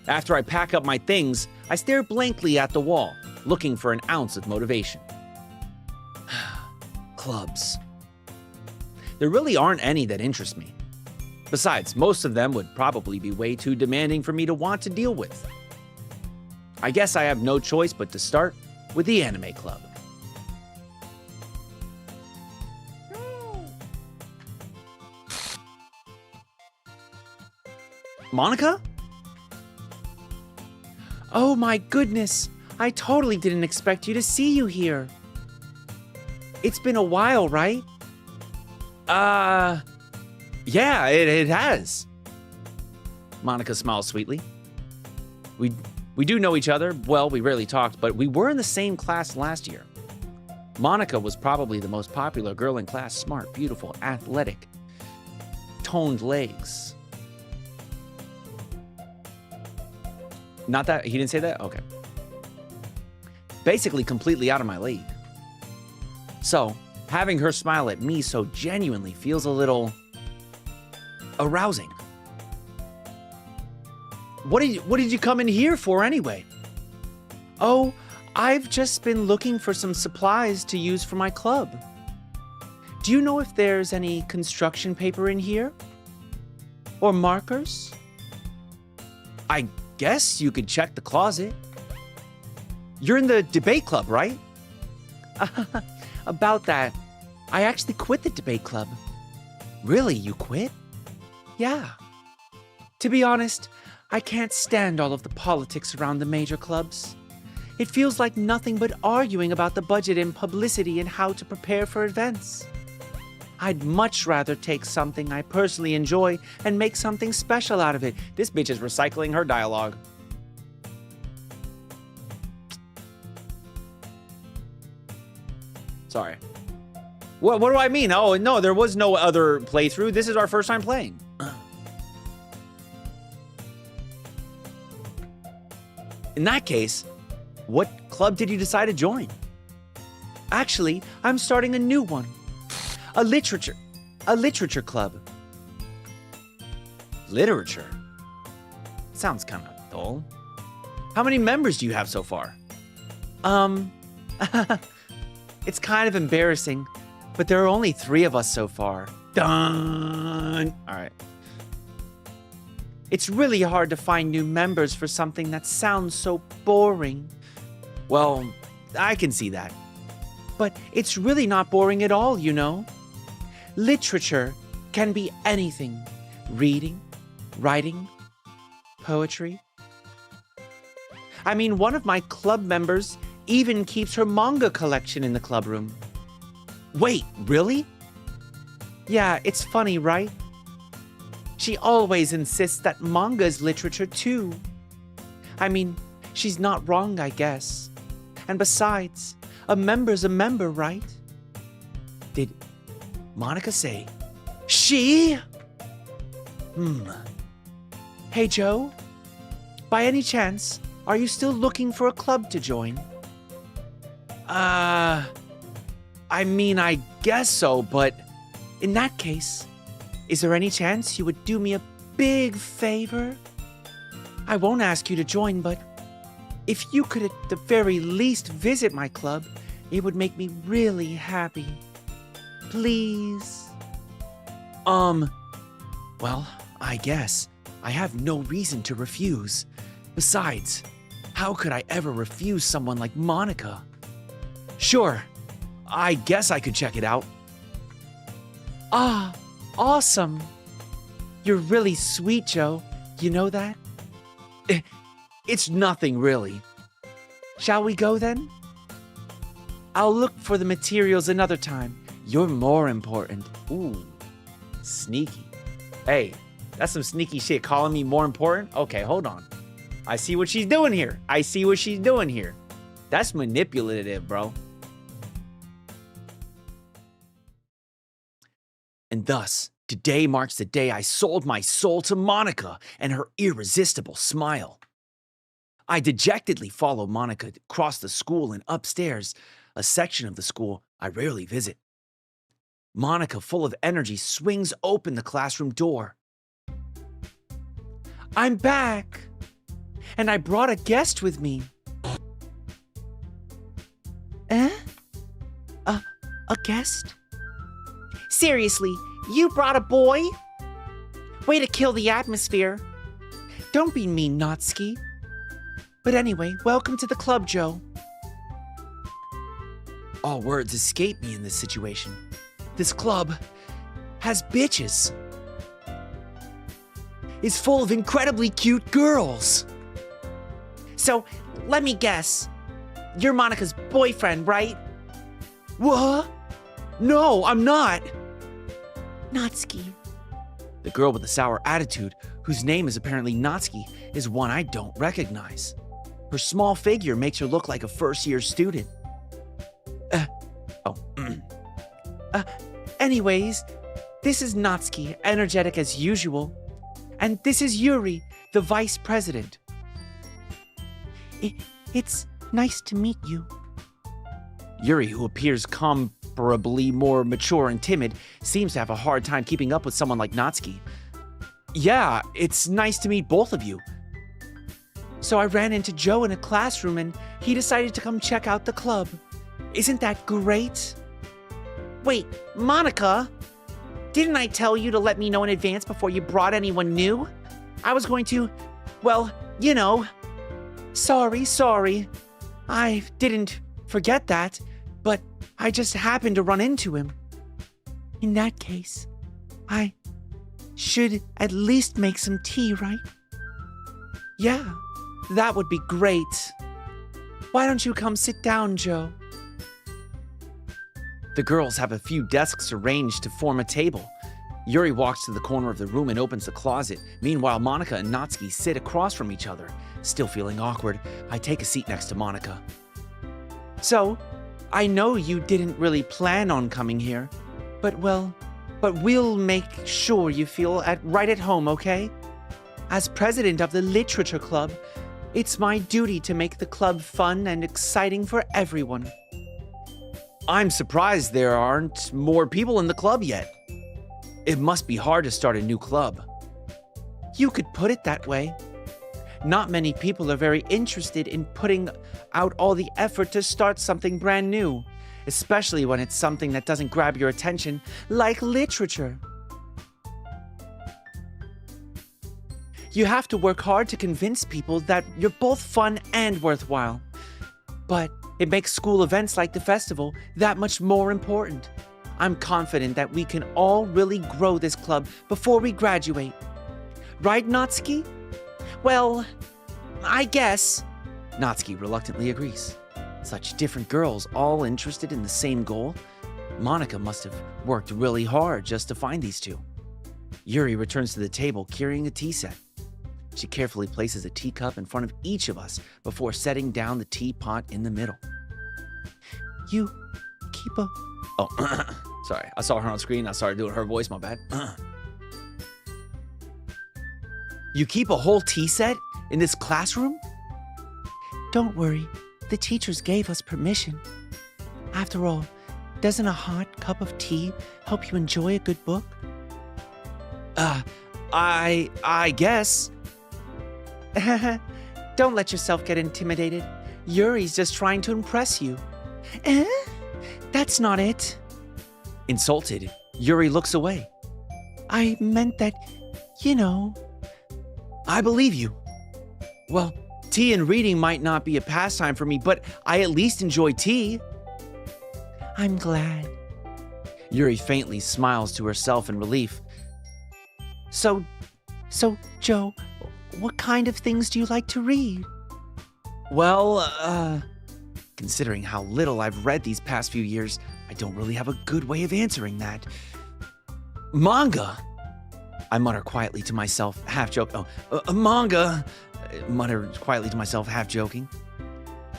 Speaker 2: After I pack up my things, I stare blankly at the wall, looking for an ounce of motivation. Clubs. There really aren't any that interest me. Besides, most of them would probably be way too demanding for me to want to deal with. I guess I have no choice but to start with the anime club." Monica? "Oh my goodness, I totally didn't expect you to see you here. It's been a while, right?" Yeah, it has." Monica smiles sweetly. We do know each other. Well, we rarely talked, but we were in the same class last year. Monica was probably the most popular girl in class. Smart, beautiful, athletic, toned legs. Not that, he didn't say that? Okay. Basically completely out of my league. So, having her smile at me so genuinely feels a little arousing. What did you come in here for anyway?" "Oh, I've just been looking for some supplies to use for my club. Do you know if there's any construction paper in here? Or markers?" "I guess you could check the closet. You're in the debate club, right?" "About that, I actually quit the debate club." "Really, you quit?" "Yeah. To be honest, I can't stand all of the politics around the major clubs. It feels like nothing but arguing about the budget and publicity and how to prepare for events. I'd much rather take something I personally enjoy and make something special out of it. This bitch is recycling her dialogue. Sorry. What do I mean? Oh, no, there was no other playthrough. This is our first time playing. In that case, what club did you decide to join? Actually, I'm starting a new one. A literature club. Literature? Sounds kind of dull. How many members do you have so far? It's kind of embarrassing, but there are only 3 of us so far. Done. All right. It's really hard to find new members for something that sounds so boring. Well, I can see that. But it's really not boring at all, you know? Literature can be anything. Reading, writing, poetry. I mean, one of my club members even keeps her manga collection in the club room. Wait, really? Yeah, it's funny, right? She always insists that manga is literature too. I mean, she's not wrong, I guess. And besides, a member's a member, right? Did Monica say she? Hey, Joe. By any chance, are you still looking for a club to join? I mean, I guess so, but in that case, is there any chance you would do me a big favor? I won't ask you to join, but if you could at the very least visit my club, it would make me really happy. Please. Well, I guess I have no reason to refuse. Besides, how could I ever refuse someone like Monica? Sure, I guess I could check it out. Ah, awesome. You're really sweet, Joe. You know that? It's nothing, really. Shall we go then? I'll look for the materials another time. You're more important. Ooh, sneaky. Hey, that's some sneaky shit. Calling me more important? Okay, hold on. I see what she's doing here. That's manipulative, bro. And thus, today marks the day I sold my soul to Monica and her irresistible smile. I dejectedly follow Monica across the school and upstairs, a section of the school I rarely visit. Monica, full of energy, swings open the classroom door. I'm back, and I brought a guest with me. A guest? Seriously, you brought a boy? Way to kill the atmosphere. Don't be mean, Natsuki. But anyway, welcome to the club, Joe. All words escape me in this situation. This club has bitches. It's full of incredibly cute girls. So, let me guess. You're Monica's boyfriend, right? What? No, I'm not. Natsuki. The girl with the sour attitude, whose name is apparently Natsuki, is one I don't recognize. Her small figure makes her look like a first-year student. Anyways, this is Natsuki, energetic as usual. And this is Yuri, the vice president. It's nice to meet you. Yuri, who appears comparably more mature and timid, seems to have a hard time keeping up with someone like Natsuki. Yeah, it's nice to meet both of you. So I ran into Joe in a classroom and he decided to come check out the club. Isn't that great? Wait, Monica? Didn't I tell you to let me know in advance before you brought anyone new? I was going to, well, you know. Sorry. I didn't forget that, but I just happened to run into him. In that case, I should at least make some tea, right? Yeah, that would be great. Why don't you come sit down, Joe? The girls have a few desks arranged to form a table. Yuri walks to the corner of the room and opens the closet. Meanwhile, Monica and Natsuki sit across from each other. Still feeling awkward, I take a seat next to Monica. So, I know you didn't really plan on coming here, but we'll make sure you feel right at home, okay? As president of the literature club, it's my duty to make the club fun and exciting for everyone. I'm surprised there aren't more people in the club yet. It must be hard to start a new club. You could put it that way. Not many people are very interested in putting out all the effort to start something brand new, especially when it's something that doesn't grab your attention, like literature. You have to work hard to convince people that you're both fun and worthwhile. But it makes school events like the festival that much more important. I'm confident that we can all really grow this club before we graduate. Right, Natsuki? Well, I guess. Natsuki reluctantly agrees. Such different girls, all interested in the same goal. Monica must have worked really hard just to find these two. Yuri returns to the table carrying a tea set. She carefully places a teacup in front of each of us before setting down the teapot in the middle. You keep a... Oh, sorry. I saw her on screen. I started doing her voice. My bad. You keep a whole tea set in this classroom? Don't worry. The teachers gave us permission. After all, doesn't a hot cup of tea help you enjoy a good book? I guess. Don't let yourself get intimidated. Yuri's just trying to impress you. That's not it. Insulted, Yuri looks away. I meant that, I believe you. Well, tea and reading might not be a pastime for me, but I at least enjoy tea. I'm glad. Yuri faintly smiles to herself in relief. So, Joe, what kind of things do you like to read? Well, considering how little I've read these past few years, I don't really have a good way of answering that. Manga! I mutter quietly to myself, half joking. Manga! I mutter quietly to myself, half joking.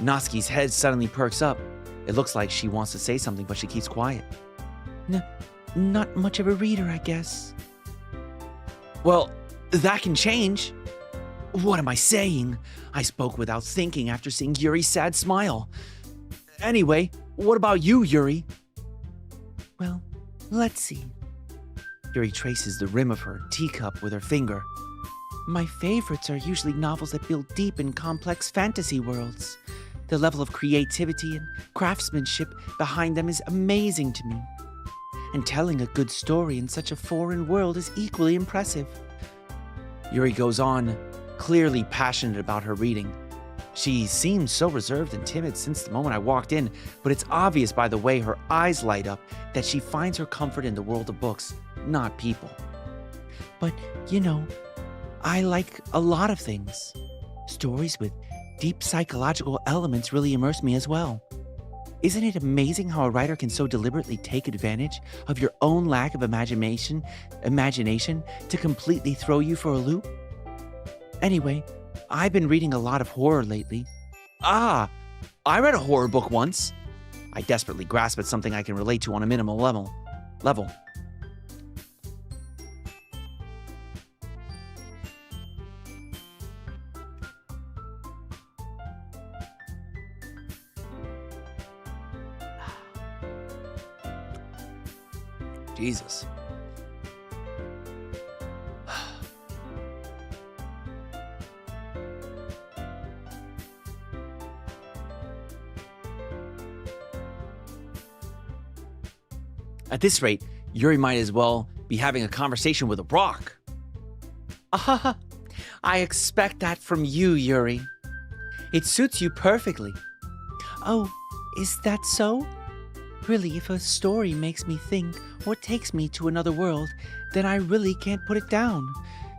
Speaker 2: Natsuki's head suddenly perks up. It looks like she wants to say something, but she keeps quiet. Not much of a reader, I guess. Well, that can change. What am I saying? I spoke without thinking after seeing Yuri's sad smile. Anyway, what about you, Yuri? Well, let's see. Yuri traces the rim of her teacup with her finger. My favorites are usually novels that build deep and complex fantasy worlds. The level of creativity and craftsmanship behind them is amazing to me. And telling a good story in such a foreign world is equally impressive. Yuri goes on, clearly passionate about her reading. She seems so reserved and timid since the moment I walked in, but it's obvious by the way her eyes light up that she finds her comfort in the world of books, not people. But, I like a lot of things. Stories with deep psychological elements really immerse me as well. Isn't it amazing how a writer can so deliberately take advantage of your own lack of imagination to completely throw you for a loop? Anyway, I've been reading a lot of horror lately. I read a horror book once. I desperately grasp at something I can relate to on a minimal level. Jesus. At this rate, Yuri might as well be having a conversation with a rock. I expect that from you, Yuri. It suits you perfectly. Oh, is that so? Really, if a story makes me think or takes me to another world, then I really can't put it down.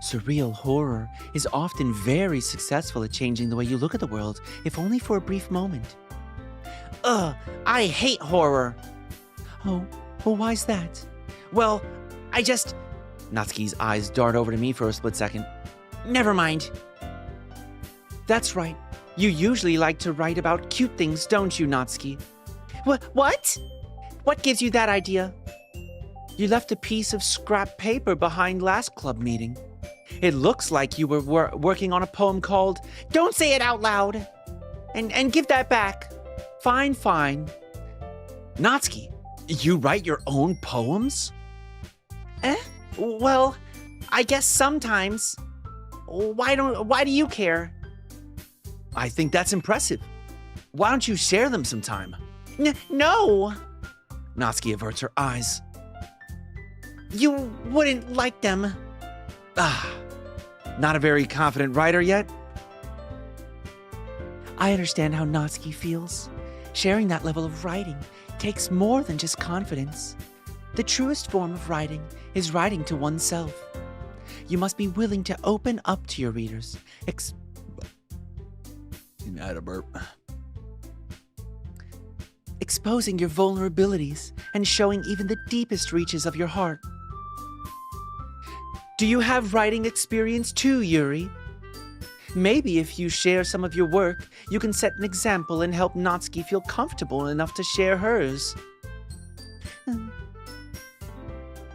Speaker 2: Surreal horror is often very successful at changing the way you look at the world, if only for a brief moment. I hate horror. Oh, why's that? Well, I just... Natsuki's eyes dart over to me for a split second. Never mind. That's right. You usually like to write about cute things, don't you, Natsuki? What? What gives you that idea? You left a piece of scrap paper behind last club meeting. It looks like you were working on a poem called Don't Say It Out Loud. And give that back. Fine. Natsuki, you write your own poems? Well, I guess sometimes. Why do you care? I think that's impressive. Why don't you share them sometime? No! Natsuki averts her eyes. You wouldn't like them. Not a very confident writer yet? I understand how Natsuki feels. Sharing that level of writing takes more than just confidence. The truest form of writing is writing to oneself. You must be willing to open up to your readers. I had a burp. Exposing your vulnerabilities and showing even the deepest reaches of your heart. Do you have writing experience too, Yuri? Maybe if you share some of your work, you can set an example and help Natsuki feel comfortable enough to share hers.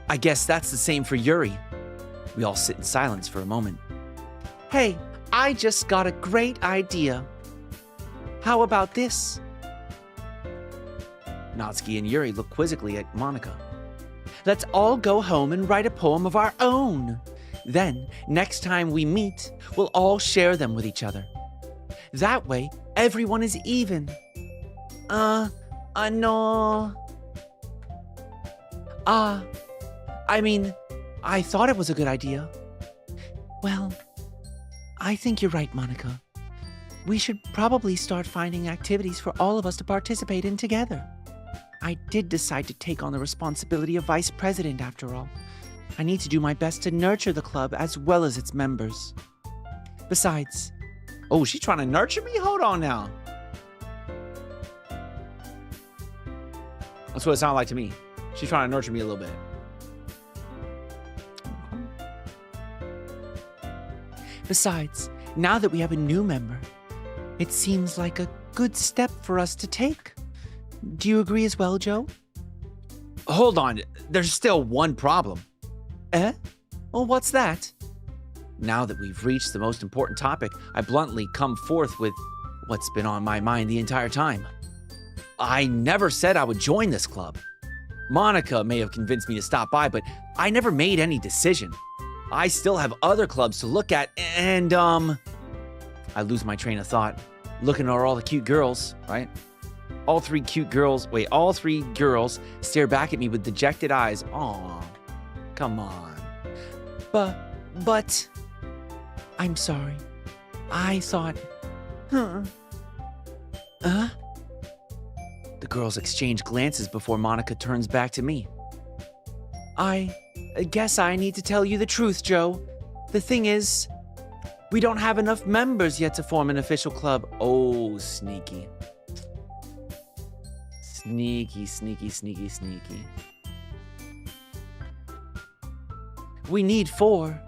Speaker 2: I guess that's the same for Yuri. We all sit in silence for a moment. Hey, I just got a great idea. How about this? Natsuki and Yuri look quizzically at Monika. Let's all go home and write a poem of our own. Then, next time we meet, we'll all share them with each other. That way, everyone is even. No. I thought it was a good idea. Well, I think you're right, Monika. We should probably start finding activities for all of us to participate in together. I did decide to take on the responsibility of vice president after all. I need to do my best to nurture the club as well as its members. Besides... Oh, she's trying to nurture me? Hold on now. That's what it sounded like to me. She's trying to nurture me a little bit. Besides, now that we have a new member, it seems like a good step for us to take. Do you agree as well, Joe? Hold on, there's still one problem. Well, what's that? Now that we've reached the most important topic, I bluntly come forth with what's been on my mind the entire time. I never said I would join this club. Monika may have convinced me to stop by, but I never made any decision. I still have other clubs to look at, and, I lose my train of thought, looking at all the cute girls, right? All three girls stare back at me with dejected eyes. Aw, come on. But, I'm sorry. I thought, The girls exchange glances before Monika turns back to me. I guess I need to tell you the truth, Joe. The thing is, we don't have enough members yet to form an official club. Oh, sneaky. Sneaky. We need 4.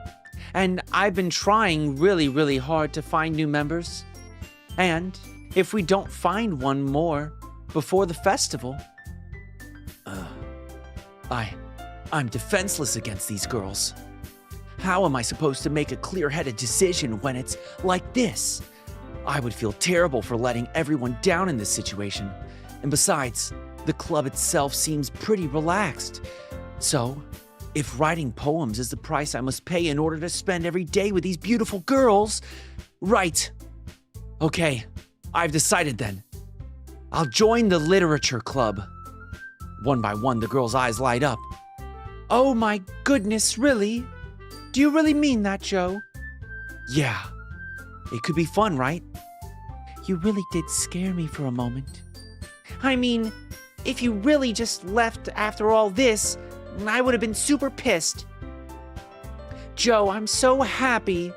Speaker 2: And I've been trying really hard to find new members. And if we don't find one more before the festival, I'm defenseless against these girls. How am I supposed to make a clear-headed decision when it's like this? I would feel terrible for letting everyone down in this situation. And besides, the club itself seems pretty relaxed. So, if writing poems is the price I must pay in order to spend every day with these beautiful girls, right. Okay, I've decided then. I'll join the literature club. One by one, the girls' eyes light up. Oh my goodness, really? Do you really mean that, Joe? Yeah. It could be fun, right? You really did scare me for a moment. I mean, if you really just left after all this, I would have been super pissed. Joe, I'm so happy.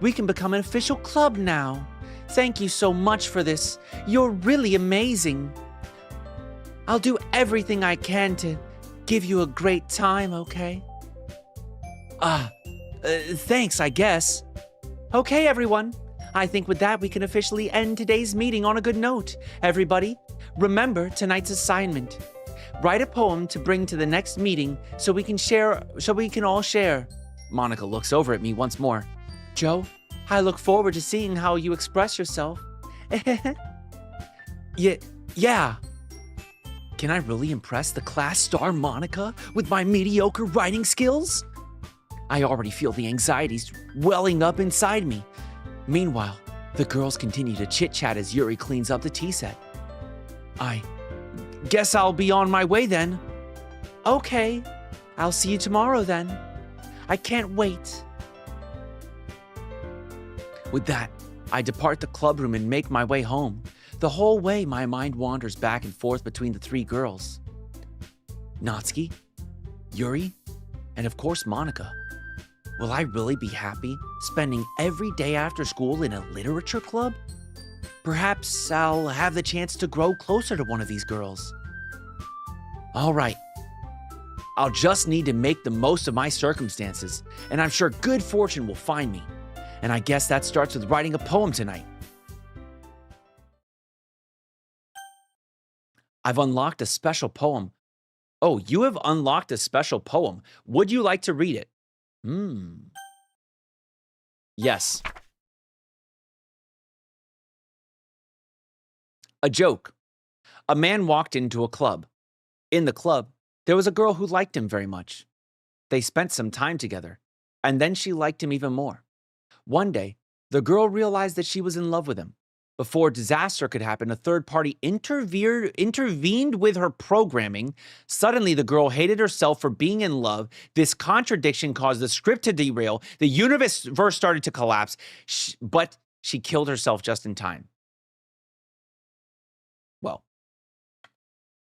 Speaker 2: We can become an official club now. Thank you so much for this. You're really amazing. I'll do everything I can to give you a great time, okay? Thanks, I guess. Okay, everyone. I think with that, we can officially end today's meeting on a good note. Everybody, remember tonight's assignment. Write a poem to bring to the next meeting so we can all share. Monica looks over at me once more. Joe, I look forward to seeing how you express yourself. Yeah. Can I really impress the class star Monica with my mediocre writing skills? I already feel the anxieties welling up inside me. Meanwhile, the girls continue to chit-chat as Yuri cleans up the tea set. I guess I'll be on my way then. Okay, I'll see you tomorrow then. I can't wait. With that, I depart the club room and make my way home. The whole way, my mind wanders back and forth between the three girls. Natsuki, Yuri, and of course Monica. Will I really be happy spending every day after school in a literature club? Perhaps I'll have the chance to grow closer to one of these girls. All right. I'll just need to make the most of my circumstances, and I'm sure good fortune will find me. And I guess that starts with writing a poem tonight. I've unlocked a special poem. Oh, you have unlocked a special poem. Would you like to read it? Yes. A joke. A man walked into a club. In the club, there was a girl who liked him very much. They spent some time together, and then she liked him even more. One day, the girl realized that she was in love with him. Before disaster could happen, a third party intervened with her programming. Suddenly, the girl hated herself for being in love. This contradiction caused the script to derail. The universe started to collapse, but she killed herself just in time. Well,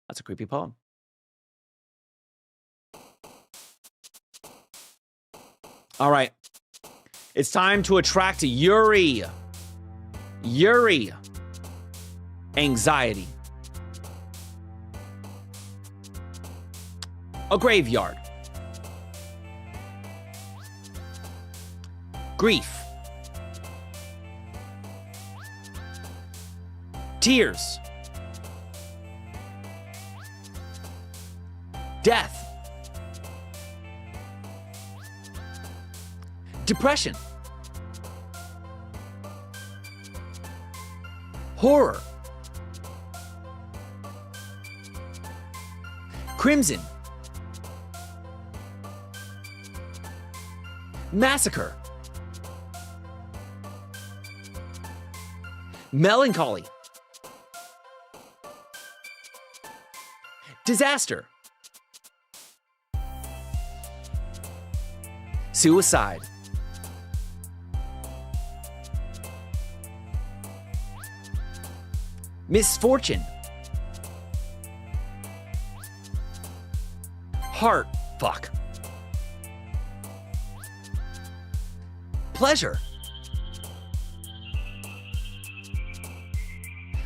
Speaker 2: that's a creepy poem. All right. It's time to attract Yuri. Yuri. Anxiety. A graveyard. Grief. Tears. Death. Depression. Horror. Crimson. Massacre. Melancholy. Disaster. Suicide. Misfortune. Heart. Fuck. Pleasure.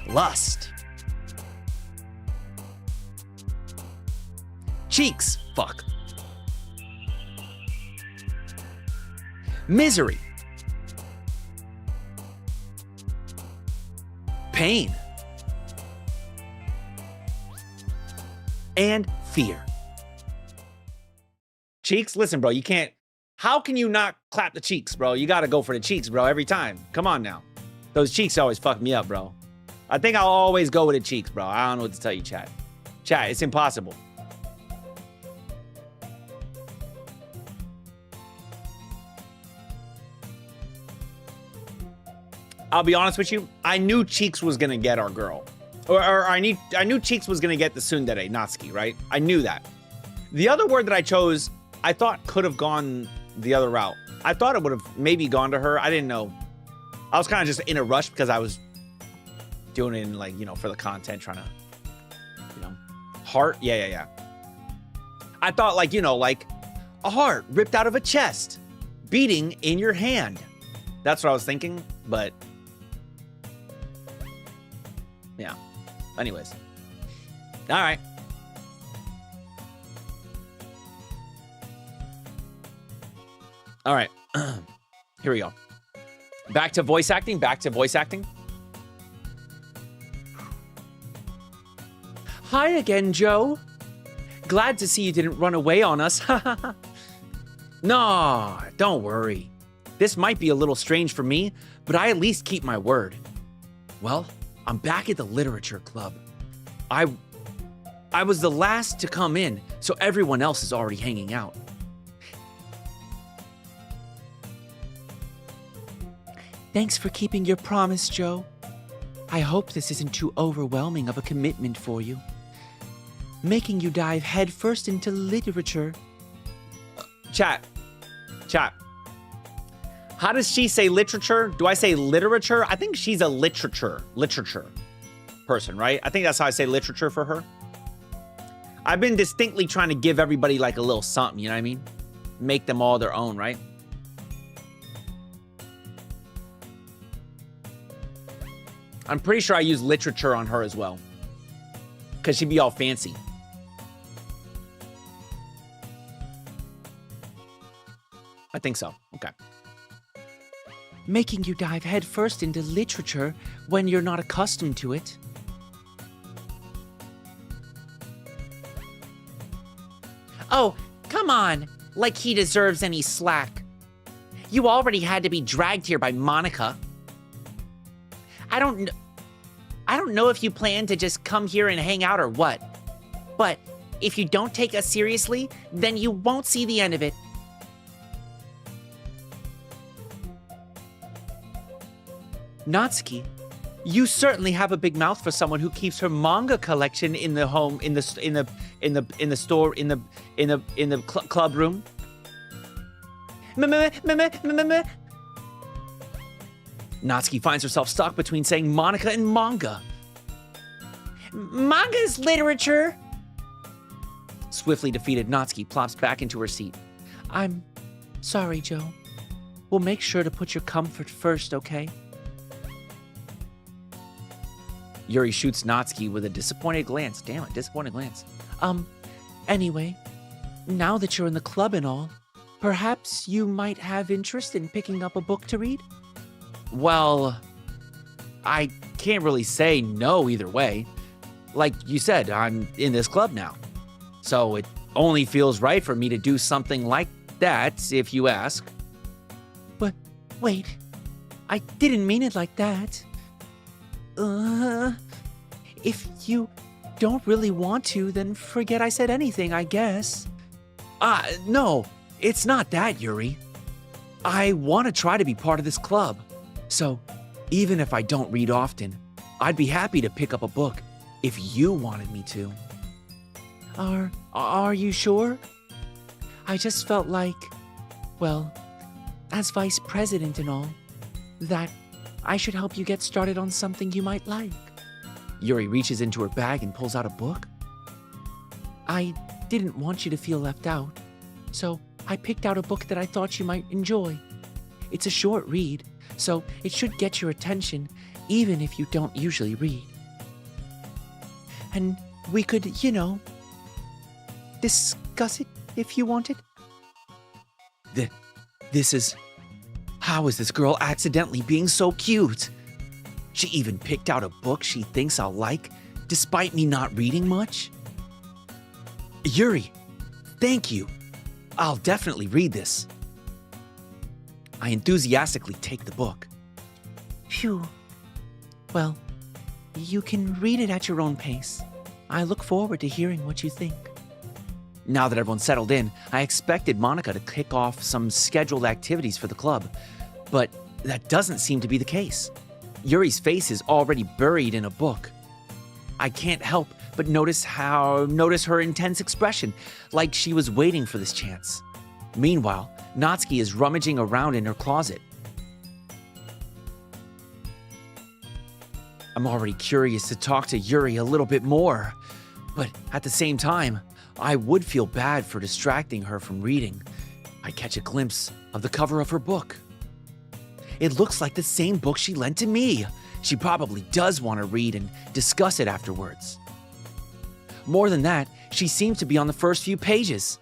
Speaker 2: Lust. Cheeks. Fuck. Misery. Pain. And fear. Cheeks? Listen, bro, you can't. How can you not clap the cheeks, bro? You got to go for the cheeks, bro, every time. Come on now. Those cheeks always fuck me up, bro. I think I'll always go with the cheeks, bro. I don't know what to tell you, chat. Chat, it's impossible. I'll be honest with you. I knew Cheeks was going to get our girl. Or I knew Cheeks was going to get the tsundere, Natsuki, right? I knew that. The other word that I chose, I thought could have gone the other route. I thought it would have maybe gone to her. I didn't know. I was kind of just in a rush because I was doing it in, like, you know, for the content, trying to, you know, heart. Yeah. I thought, like, you know, like a heart ripped out of a chest, beating in your hand. That's what I was thinking, but yeah. Anyways. All right. All right. Here we go. Back to voice acting. Hi again, Joe. Glad to see you didn't run away on us. No, don't worry. This might be a little strange for me, but I at least keep my word. Well, I'm back at the literature club. I was the last to come in, so everyone else is already hanging out. Thanks for keeping your promise, Joe. I hope this isn't too overwhelming of a commitment for you. Making you dive headfirst into literature. Chat. How does she say literature? Do I say literature? I think she's a literature person, right? I think that's how I say literature for her. I've been distinctly trying to give everybody like a little something, you know what I mean? Make them all their own, right? I'm pretty sure I use literature on her as well. Because she'd be all fancy. I think so. Okay. Making you dive headfirst into literature when you're not accustomed to it. Oh, come on. Like he deserves any slack. You already had to be dragged here by Monica. I don't know if you plan to just come here and hang out or what. But if you don't take us seriously, then you won't see the end of it. Natsuki, you certainly have a big mouth for someone who keeps her manga collection in the club room. Natsuki finds herself stuck between saying Monica and manga. Manga is literature. Swiftly defeated, Natsuki plops back into her seat. I'm sorry, Joe. We'll make sure to put your comfort first, okay? Yuri shoots Natsuki with a disappointed glance. Damn it, disappointed glance. Anyway, now that you're in the club and all, perhaps you might have interest in picking up a book to read? Well, I can't really say no either way. Like you said, I'm in this club now. So it only feels right for me to do something like that, if you ask. But wait, I didn't mean it like that. If you don't really want to, then forget I said anything, I guess. No, it's not that, Yuri. I want to try to be part of this club. So, even if I don't read often, I'd be happy to pick up a book if you wanted me to. Are you sure? I just felt like, well, as vice president and all, that I should help you get started on something you might like. Yuri reaches into her bag and pulls out a book. I didn't want you to feel left out, so I picked out a book that I thought you might enjoy. It's a short read, so it should get your attention, even if you don't usually read. And we could, discuss it if you wanted. How is this girl accidentally being so cute? She even picked out a book she thinks I'll like, despite me not reading much. Yuri, thank you. I'll definitely read this. I enthusiastically take the book. Phew. Well, you can read it at your own pace. I look forward to hearing what you think. Now that everyone's settled in, I expected Monica to kick off some scheduled activities for the club, but that doesn't seem to be the case. Yuri's face is already buried in a book. I can't help but notice her intense expression, like she was waiting for this chance. Meanwhile, Natsuki is rummaging around in her closet. I'm already curious to talk to Yuri a little bit more, but at the same time, I would feel bad for distracting her from reading. I catch a glimpse of the cover of her book. It looks like the same book she lent to me. She probably does want to read and discuss it afterwards. More than that, she seems to be on the first few pages.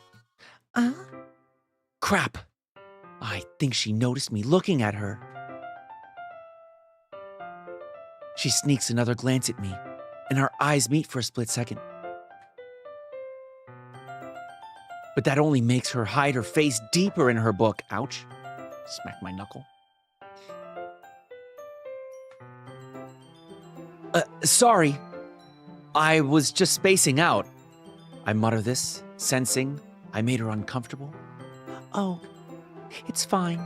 Speaker 2: Crap. I think she noticed me looking at her. She sneaks another glance at me, and our eyes meet for a split second. But that only makes her hide her face deeper in her book. Ouch. Smack my knuckle. Sorry. I was just spacing out. I mutter this, sensing I made her uncomfortable. Oh, it's fine.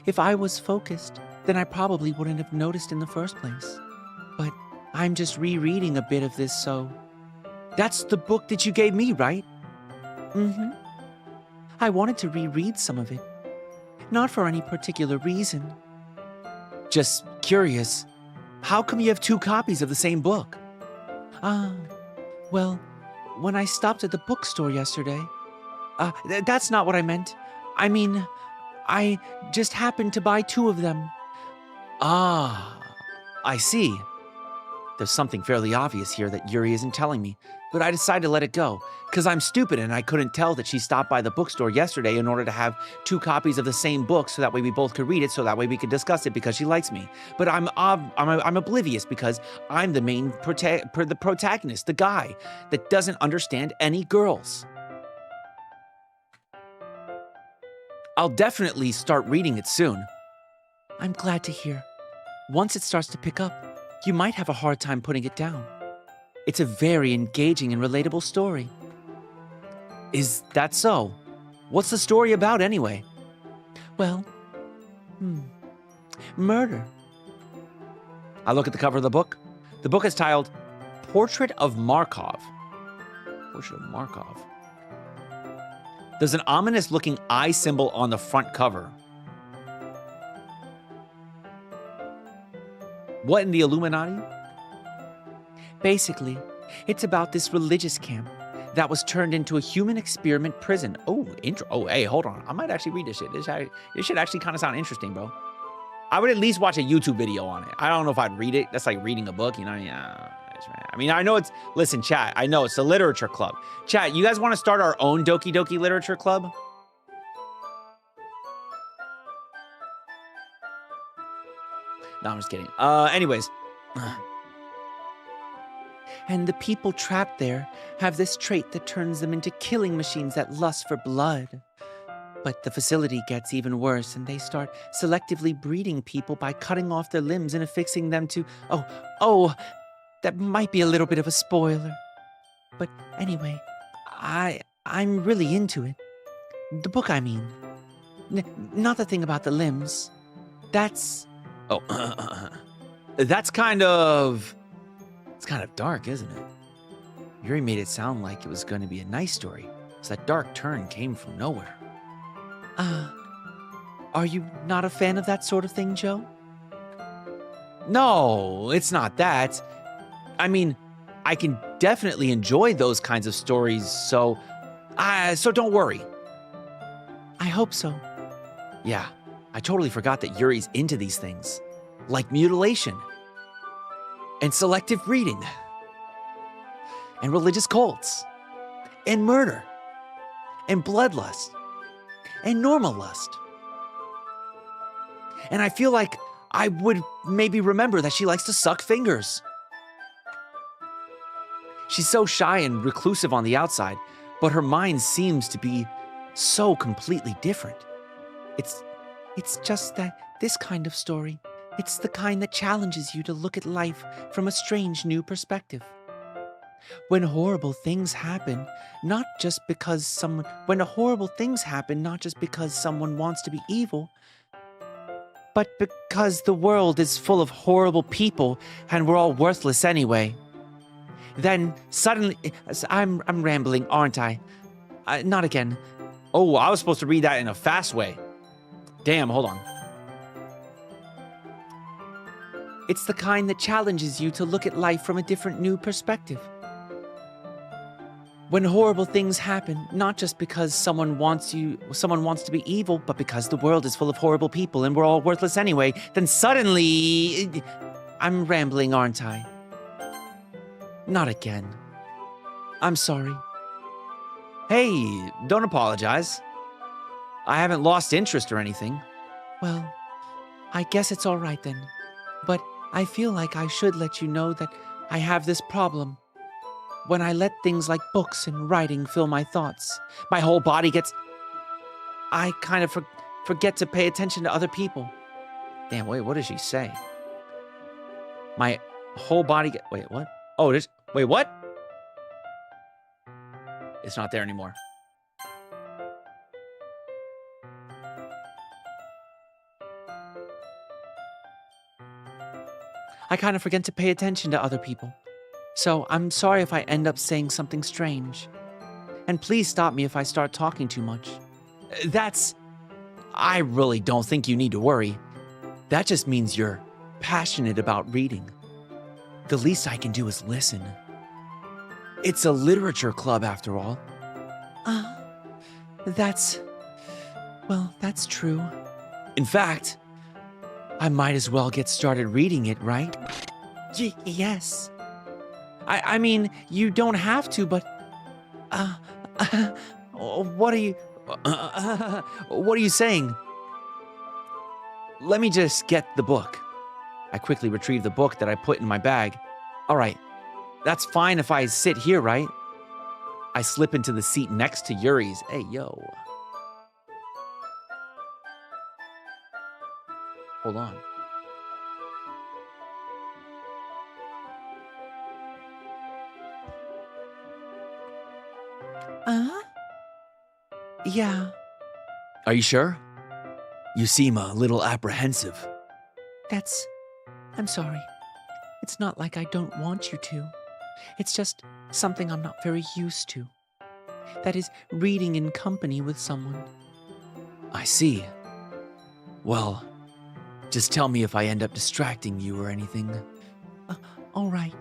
Speaker 2: If I was focused, then I probably wouldn't have noticed in the first place. But I'm just rereading a bit of this, so... That's the book that you gave me, right? Mm-hmm. I wanted to reread some of it. Not for any particular reason. Just curious, how come you have 2 copies of the same book? Well, when I stopped at the bookstore yesterday... that's not what I meant. I mean, I just happened to buy 2 of them. Ah, I see. There's something fairly obvious here that Yuri isn't telling me, but I decided to let it go, because I'm stupid and I couldn't tell that she stopped by the bookstore yesterday in order to have 2 copies of the same book so that way we both could read it, so that way we could discuss it because she likes me. But I'm oblivious because I'm the main the protagonist, the guy that doesn't understand any girls. I'll definitely start reading it soon. I'm glad to hear. Once it starts to pick up, you might have a hard time putting it down. It's a very engaging and relatable story. Is that so? What's the story about anyway? Well, murder. I look at the cover of the book. The book is titled Portrait of Markov. Portrait of Markov. There's an ominous-looking eye symbol on the front cover. What in the Illuminati? Basically, it's about this religious camp that was turned into a human experiment prison. Oh, hey, hold on. I might actually read this shit. This should actually kind of sound interesting, bro. I would at least watch a YouTube video on it. I don't know if I'd read it. That's like reading a book, you know? Yeah. I mean, I know it's... Listen, chat, I know it's a literature club. Chat, you guys want to start our own Doki Doki literature club? No, I'm just kidding. Anyways. And the people trapped there have this trait that turns them into killing machines that lust for blood. But the facility gets even worse, and they start selectively breeding people by cutting off their limbs and affixing them to... Oh, that might be a little bit of a spoiler. But anyway, I'm really into it. The book, I mean. Not the thing about the limbs. That's... Oh, that's kind of... It's kind of dark, isn't it? Yuri made it sound like it was going to be a nice story, so that dark turn came from nowhere. Are you not a fan of that sort of thing, Joe? No, it's not that. I mean, I can definitely enjoy those kinds of stories, so don't worry. I hope so. Yeah, I totally forgot that Yuri's into these things, like mutilation, and selective breeding, and religious cults, and murder, and bloodlust, and normal lust. And I feel like I would maybe remember that she likes to suck fingers. She's so shy and reclusive on the outside, but her mind seems to be so completely different. It's just that this kind of story, it's the kind that challenges you to look at life from a strange new perspective. When horrible things happen, not just because someone wants to be evil, but because the world is full of horrible people and we're all worthless anyway. Then suddenly, I'm rambling, aren't I? Not again. Oh, I was supposed to read that in a fast way. Damn, hold on. It's the kind that challenges you to look at life from a different new perspective. When horrible things happen, not just because someone wants to be evil, but because the world is full of horrible people and we're all worthless anyway, then suddenly... I'm rambling, aren't I? Not again. I'm sorry. Hey, don't apologize. I haven't lost interest or anything.
Speaker 3: Well, I guess it's all right then. But I feel like I should let you know that I have this problem. When I let things like books and writing fill my thoughts, my whole body gets... I kind of forget to pay attention to other people.
Speaker 2: Damn, wait, what does she say? My whole body wait, what? Oh, wait, what? It's not there anymore.
Speaker 3: I kind of forget to pay attention to other people. So I'm sorry if I end up saying something strange. And please stop me if I start talking too much.
Speaker 2: I really don't think you need to worry. That just means you're passionate about reading. The least I can do is listen. It's a literature club after all.
Speaker 3: That's true.
Speaker 2: In fact, I might as well get started reading it, right?
Speaker 3: Yes.
Speaker 2: I mean, you don't have to, but what are you saying? Let me just get the book. I quickly retrieve the book that I put in my bag. All right, that's fine if I sit here, right? I slip into the seat next to Yuri's. Hey, yo. Hold on.
Speaker 3: Yeah.
Speaker 2: Are you sure? You seem a little apprehensive.
Speaker 3: I'm sorry. It's not like I don't want you to. It's just something I'm not very used to. That is, reading in company with someone.
Speaker 2: I see. Well, just tell me if I end up distracting you or anything.
Speaker 3: All right.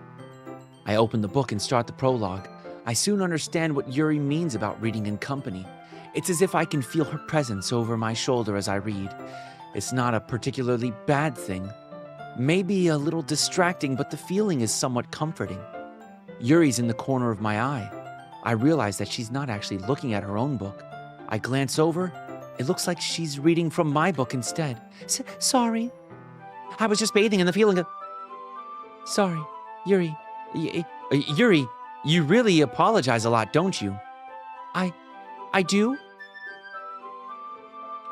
Speaker 2: I open the book and start the prologue. I soon understand what Yuri means about reading in company. It's as if I can feel her presence over my shoulder as I read. It's not a particularly bad thing. Maybe a little distracting, but the feeling is somewhat comforting. Yuri's in the corner of my eye. I realize that she's not actually looking at her own book. I glance over. It looks like she's reading from my book instead.
Speaker 3: Sorry.
Speaker 2: I was just bathing in the feeling of...
Speaker 3: Sorry, Yuri.
Speaker 2: Yuri, you really apologize a lot, don't you?
Speaker 3: I do?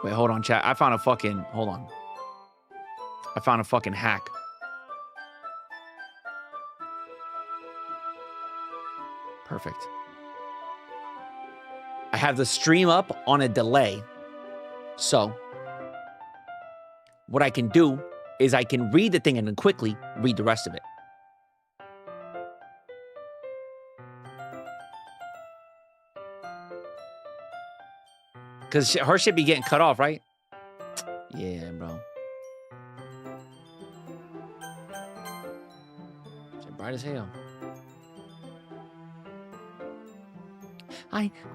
Speaker 2: Wait, hold on, chat. Hold on. I found a fucking hack. Perfect. I have the stream up on a delay. So, what I can do is I can read the thing and then quickly read the rest of it. Because her shit be getting cut off, right? Yeah, bro. Shit bright as hell.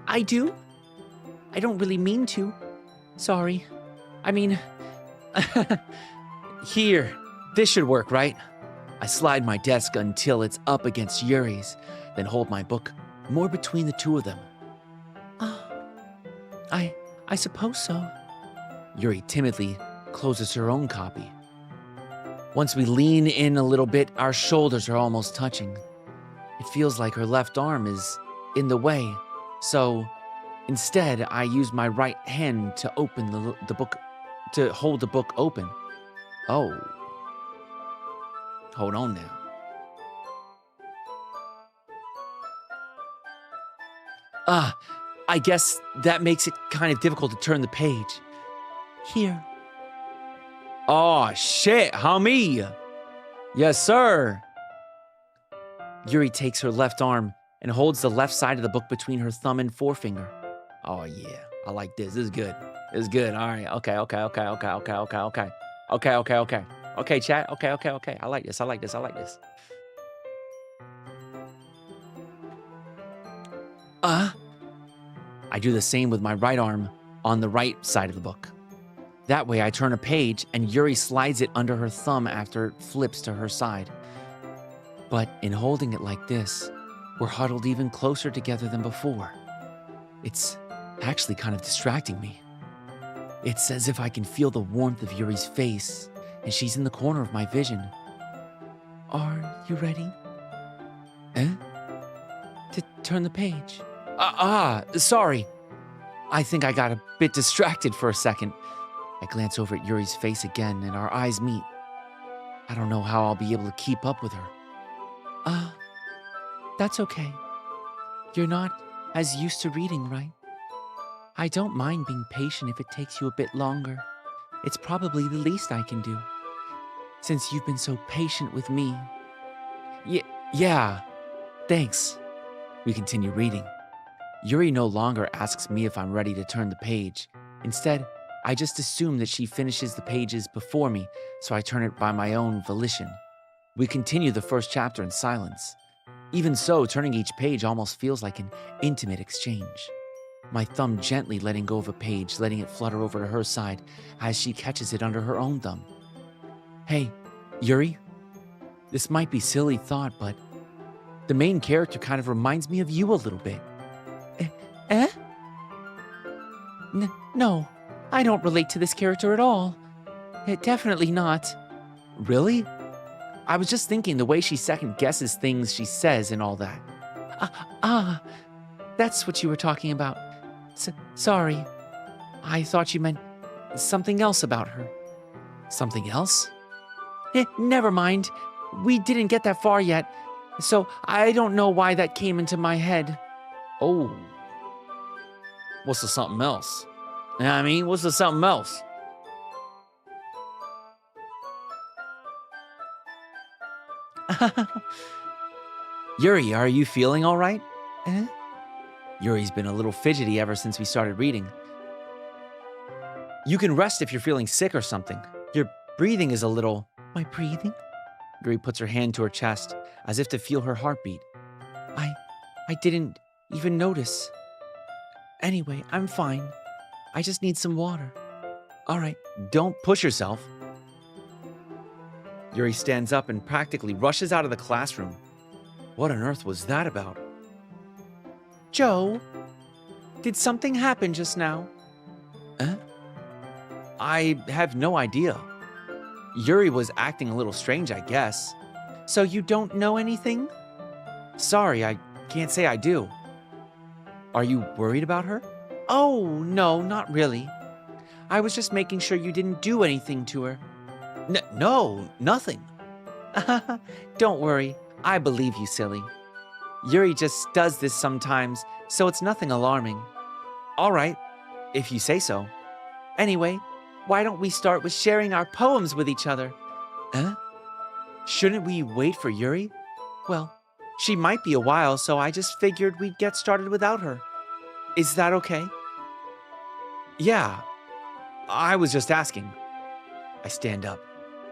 Speaker 3: I do? I don't really mean to. Sorry. I mean...
Speaker 2: Here. This should work, right? I slide my desk until it's up against Yuri's, then hold my book more between the two of them.
Speaker 3: I suppose so.
Speaker 2: Yuri timidly closes her own copy. Once we lean in a little bit, our shoulders are almost touching. It feels like her left arm is in the way, so instead I use my right hand to open the book, to hold the book open. Oh. Hold on now. I guess that makes it kind of difficult to turn the page.
Speaker 3: Here.
Speaker 2: Oh, shit, homie. Yes, sir. Yuri takes her left arm and holds the left side of the book between her thumb and forefinger. Oh, yeah. I like this. This is good. This is good. All right. Okay. Okay, chat. Okay. I like this. I do the same with my right arm on the right side of the book. That way I turn a page and Yuri slides it under her thumb after it flips to her side. But in holding it like this, we're huddled even closer together than before. It's actually kind of distracting me.
Speaker 3: It's as if I can feel the warmth of Yuri's face, and she's in the corner of my vision. Are you ready? To turn the page. Sorry. I think I got a bit distracted for a second. I glance over at Yuri's face again, and our eyes meet. I don't know how I'll be able to keep up with her. That's okay. You're not as used to reading, right? I don't mind being patient if it takes you a bit longer. It's probably the least I can do, since you've been so patient with me. Yeah, thanks. We continue reading. Yuri no longer asks me if I'm ready to turn the page. Instead, I just assume that she finishes the pages before me, so I turn it by my own volition. We continue the first chapter in silence. Even so, turning each page almost feels like an intimate exchange. My thumb gently letting go of a page, letting it flutter over to her side as she catches it under her own thumb. Hey, Yuri? This might be a silly thought, but the main character kind of reminds me of you a little bit. No, I don't relate to this character at all. Definitely not. Really? I was just thinking the way she second guesses things she says and all that. That's what you were talking about. Sorry. I thought you meant something else about her. Something else? Never mind. We didn't get that far yet, so I don't know why that came into my head.
Speaker 2: Oh. What's the something else? What's the something else?
Speaker 3: Yuri, are you feeling all right? Yuri's been a little fidgety ever since we started reading.
Speaker 2: You can rest if you're feeling sick or something. Your breathing is a little...
Speaker 3: My breathing?
Speaker 2: Yuri puts her hand to her chest, as if to feel her heartbeat.
Speaker 3: I didn't even notice. Anyway, I'm fine. I just need some water. All right.
Speaker 2: Don't push yourself. Yuri stands up and practically rushes out of the classroom. What on earth was that about?
Speaker 3: Joe, did something happen just now?
Speaker 2: I have no idea. Yuri was acting a little strange, I guess.
Speaker 3: So you don't know anything?
Speaker 2: Sorry, I can't say I do. Are you worried about her?
Speaker 3: Oh, no, not really. I was just making sure you didn't do anything to her.
Speaker 2: No, nothing.
Speaker 3: Don't worry, I believe you, silly. Yuri just does this sometimes, so it's nothing alarming.
Speaker 2: All right, if you say so.
Speaker 3: Anyway, why don't we start with sharing our poems with each other?
Speaker 2: Shouldn't we wait for Yuri?
Speaker 3: Well, she might be a while, so I just figured we'd get started without her. Is that okay?
Speaker 2: Yeah, I was just asking. I stand up.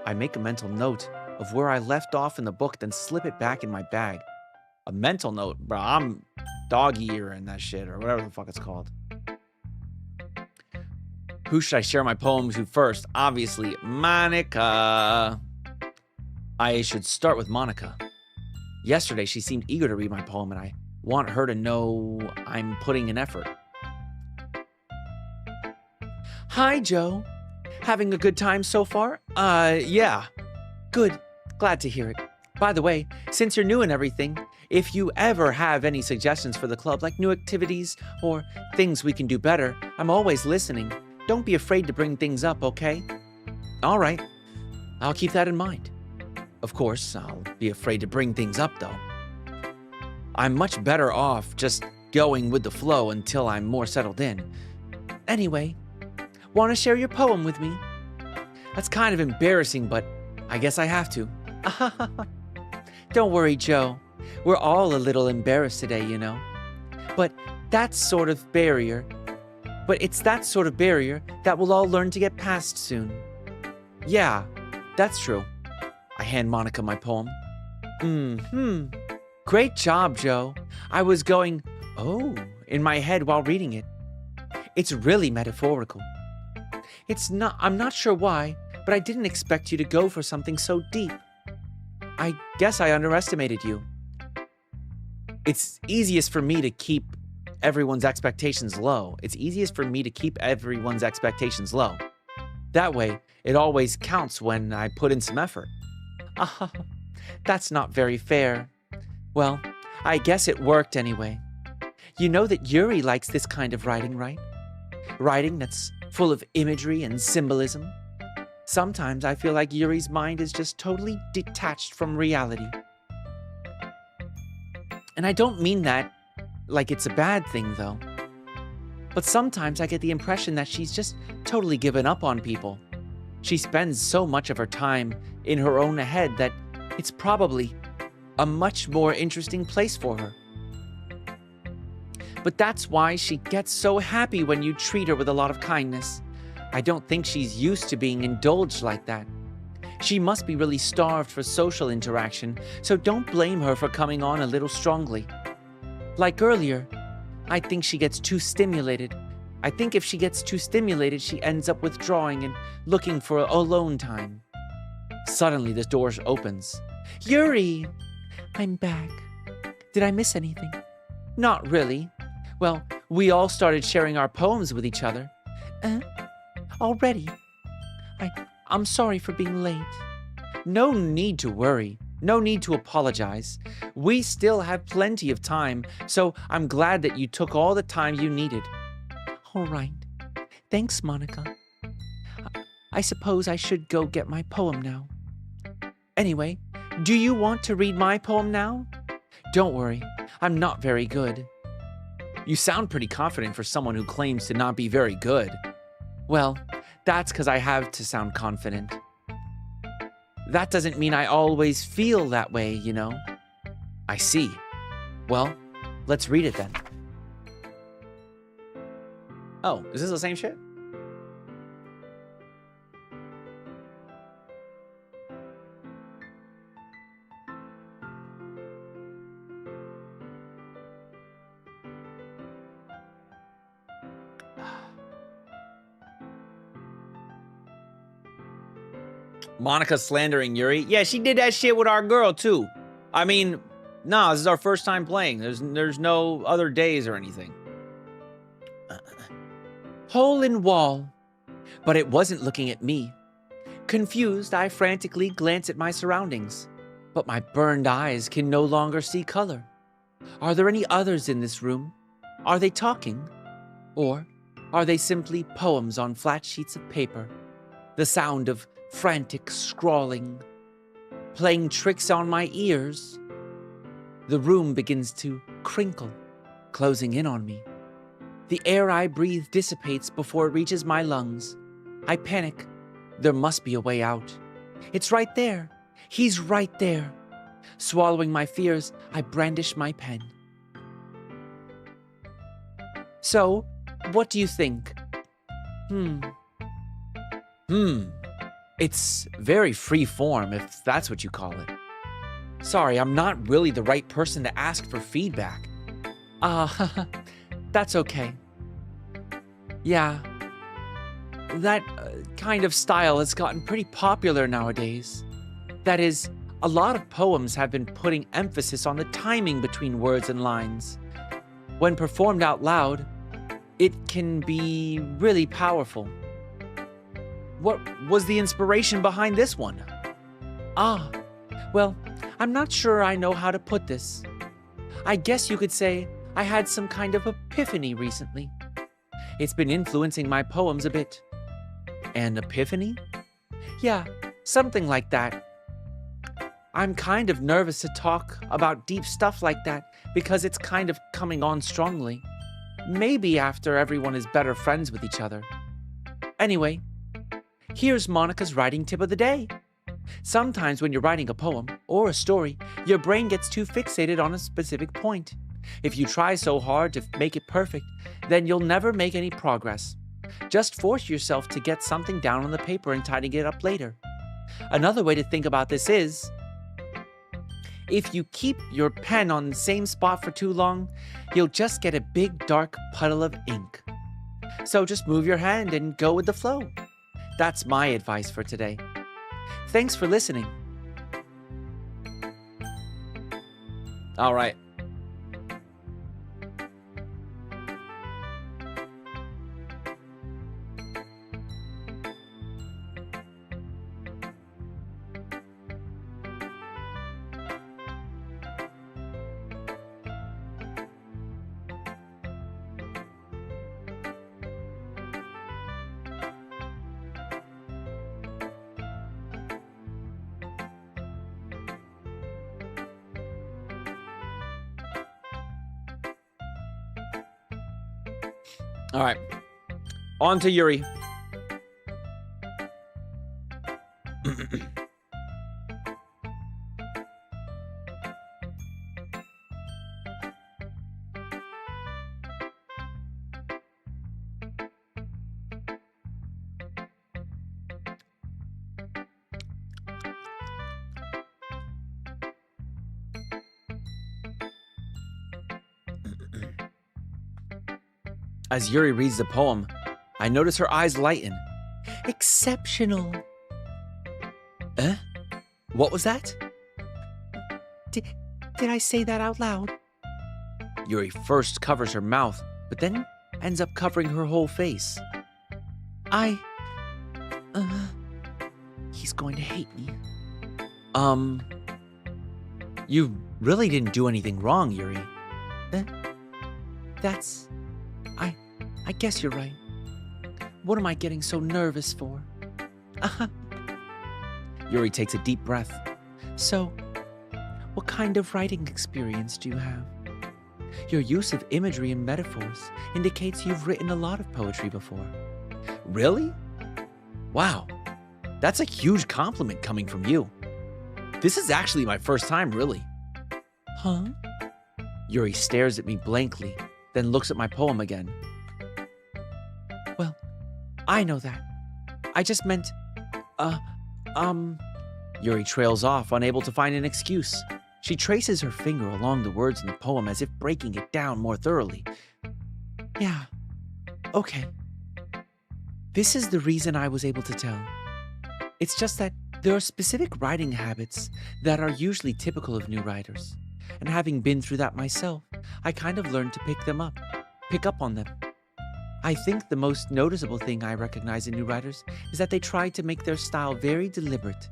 Speaker 2: I make a mental note of where I left off in the book, then slip it back in my bag. A mental note, bro. I'm dog-ear and that shit, or whatever the fuck it's called. Who should I share my poems to first? Obviously, Monica. I should start with Monica. Yesterday, she seemed eager to read my poem, and I want her to know I'm putting in effort.
Speaker 3: Hi, Joe. Having a good time so far?
Speaker 2: Yeah.
Speaker 3: Good. Glad to hear it. By the way, since you're new and everything, if you ever have any suggestions for the club, like new activities or things we can do better, I'm always listening. Don't be afraid to bring things up, okay?
Speaker 2: All right. I'll keep that in mind. Of course, I'll be afraid to bring things up, though. I'm much better off just going with the flow until I'm more settled in.
Speaker 3: Anyway, want to share your poem with me?
Speaker 2: That's kind of embarrassing, but I guess I have to.
Speaker 3: Don't worry, Joe. We're all a little embarrassed today, you know. But it's that sort of barrier that we'll all learn to get past soon.
Speaker 2: Yeah, that's true. I hand Monica my poem.
Speaker 3: Great job, Joe. I was going, oh, in my head while reading it. It's really metaphorical. I'm not sure why, but I didn't expect you to go for something so deep. I guess I underestimated you.
Speaker 2: It's easiest for me to keep
Speaker 3: everyone's expectations low. It's easiest for me to keep everyone's expectations low. That way, it always counts when I put in some effort. Ah, that's not very fair. Well, I guess it worked anyway. You know that Yuri likes this kind of writing, right? Writing that's full of imagery and symbolism. Sometimes I feel like Yuri's mind is just totally detached from reality. And I don't mean that like it's a bad thing, though. But sometimes I get the impression that she's just totally given up on people. She spends so much of her time in her own head that it's probably a much more interesting place for her. But that's why she gets so happy when you treat her with a lot of kindness. I don't think she's used to being indulged like that. She must be really starved for social interaction, so don't blame her for coming on a little strongly. Like earlier, I think she gets too stimulated. I think if she gets too stimulated, she ends up withdrawing and looking for alone time. Suddenly, the door opens. Yuri! I'm back. Did I miss anything? Not really. Well, we all started sharing our poems with each other. Already? I'm sorry for being late. No need to worry. No need to apologize. We still have plenty of time, so I'm glad that you took all the time you needed. All right. Thanks, Monica. I suppose I should go get my poem now. Anyway, do you want to read my poem now? Don't worry, I'm not very good. You sound pretty confident for someone who claims to not be very good. Well, that's because I have to sound confident. That doesn't mean I always feel that way, you know. I see. Well, let's read it then. Oh, is this the same shit? Monica slandering Yuri. Yeah, she did that shit with our girl too. I mean, no, this is our first time playing. There's no other days or anything. Hole in wall. But it wasn't looking at me. Confused, I frantically glance at my surroundings. But my burned eyes can no longer see color. Are there any others in this room? Are they talking? Or are they simply poems on flat sheets of paper? The sound of frantic scrawling, playing tricks on my ears. The room begins to crinkle, closing in on me. The air I breathe dissipates before it reaches my lungs. I panic. There must be a way out. It's right there. He's right there. Swallowing my fears, I brandish my pen. So, what do you think? It's very free form, if that's what you call it. Sorry, I'm not really the right person to ask for feedback. That's okay. Yeah, that kind of style has gotten pretty popular nowadays. That is, a lot of poems have been putting emphasis on the timing between words and lines. When performed out loud, it can be really powerful. What was the inspiration behind this one? Well, I'm not sure I know how to put this. I guess you could say I had some kind of epiphany recently. It's been influencing my poems a bit. An epiphany? Yeah, something like that. I'm kind of nervous to talk about deep stuff like that because it's kind of coming on strongly. Maybe after everyone is better friends with each other. Anyway, here's Monica's writing tip of the day. Sometimes when you're writing a poem or a story, your brain gets too fixated on a specific point. If you try so hard to make it perfect, then you'll never make any progress. Just force yourself to get something down on the paper and tidy it up later. Another way to think about this is, if you keep your pen on the same spot for too long, you'll just get a big dark puddle of ink. So just move your hand and go with the flow. That's my advice for today. Thanks for listening. All right.
Speaker 2: All right. On to Yuri. As Yuri reads the poem, I notice her eyes lighten.
Speaker 3: Exceptional.
Speaker 2: Eh? What was that?
Speaker 3: Did I say that out loud?
Speaker 2: Yuri first covers her mouth, but then ends up covering her whole face.
Speaker 3: He's going to hate me.
Speaker 2: You really didn't do anything wrong, Yuri.
Speaker 3: I guess you're right. What am I getting so nervous for?
Speaker 2: Yuri takes a deep breath.
Speaker 3: So, what kind of writing experience do you have? Your use of imagery and metaphors indicates you've written a lot of poetry before.
Speaker 2: Really? Wow. That's a huge compliment coming from you. This is actually my first time, really.
Speaker 3: Huh?
Speaker 2: Yuri stares at me blankly, then looks at my poem again.
Speaker 3: Well, I know that. I just meant,
Speaker 2: Yuri trails off, unable to find an excuse. She traces her finger along the words in the poem as if breaking it down more thoroughly.
Speaker 3: Yeah. Okay. This is the reason I was able to tell. It's just that there are specific writing habits that are usually typical of new writers. And having been through that myself, I kind of learned to pick up on them. I think the most noticeable thing I recognize in new writers is that they try to make their style very deliberate.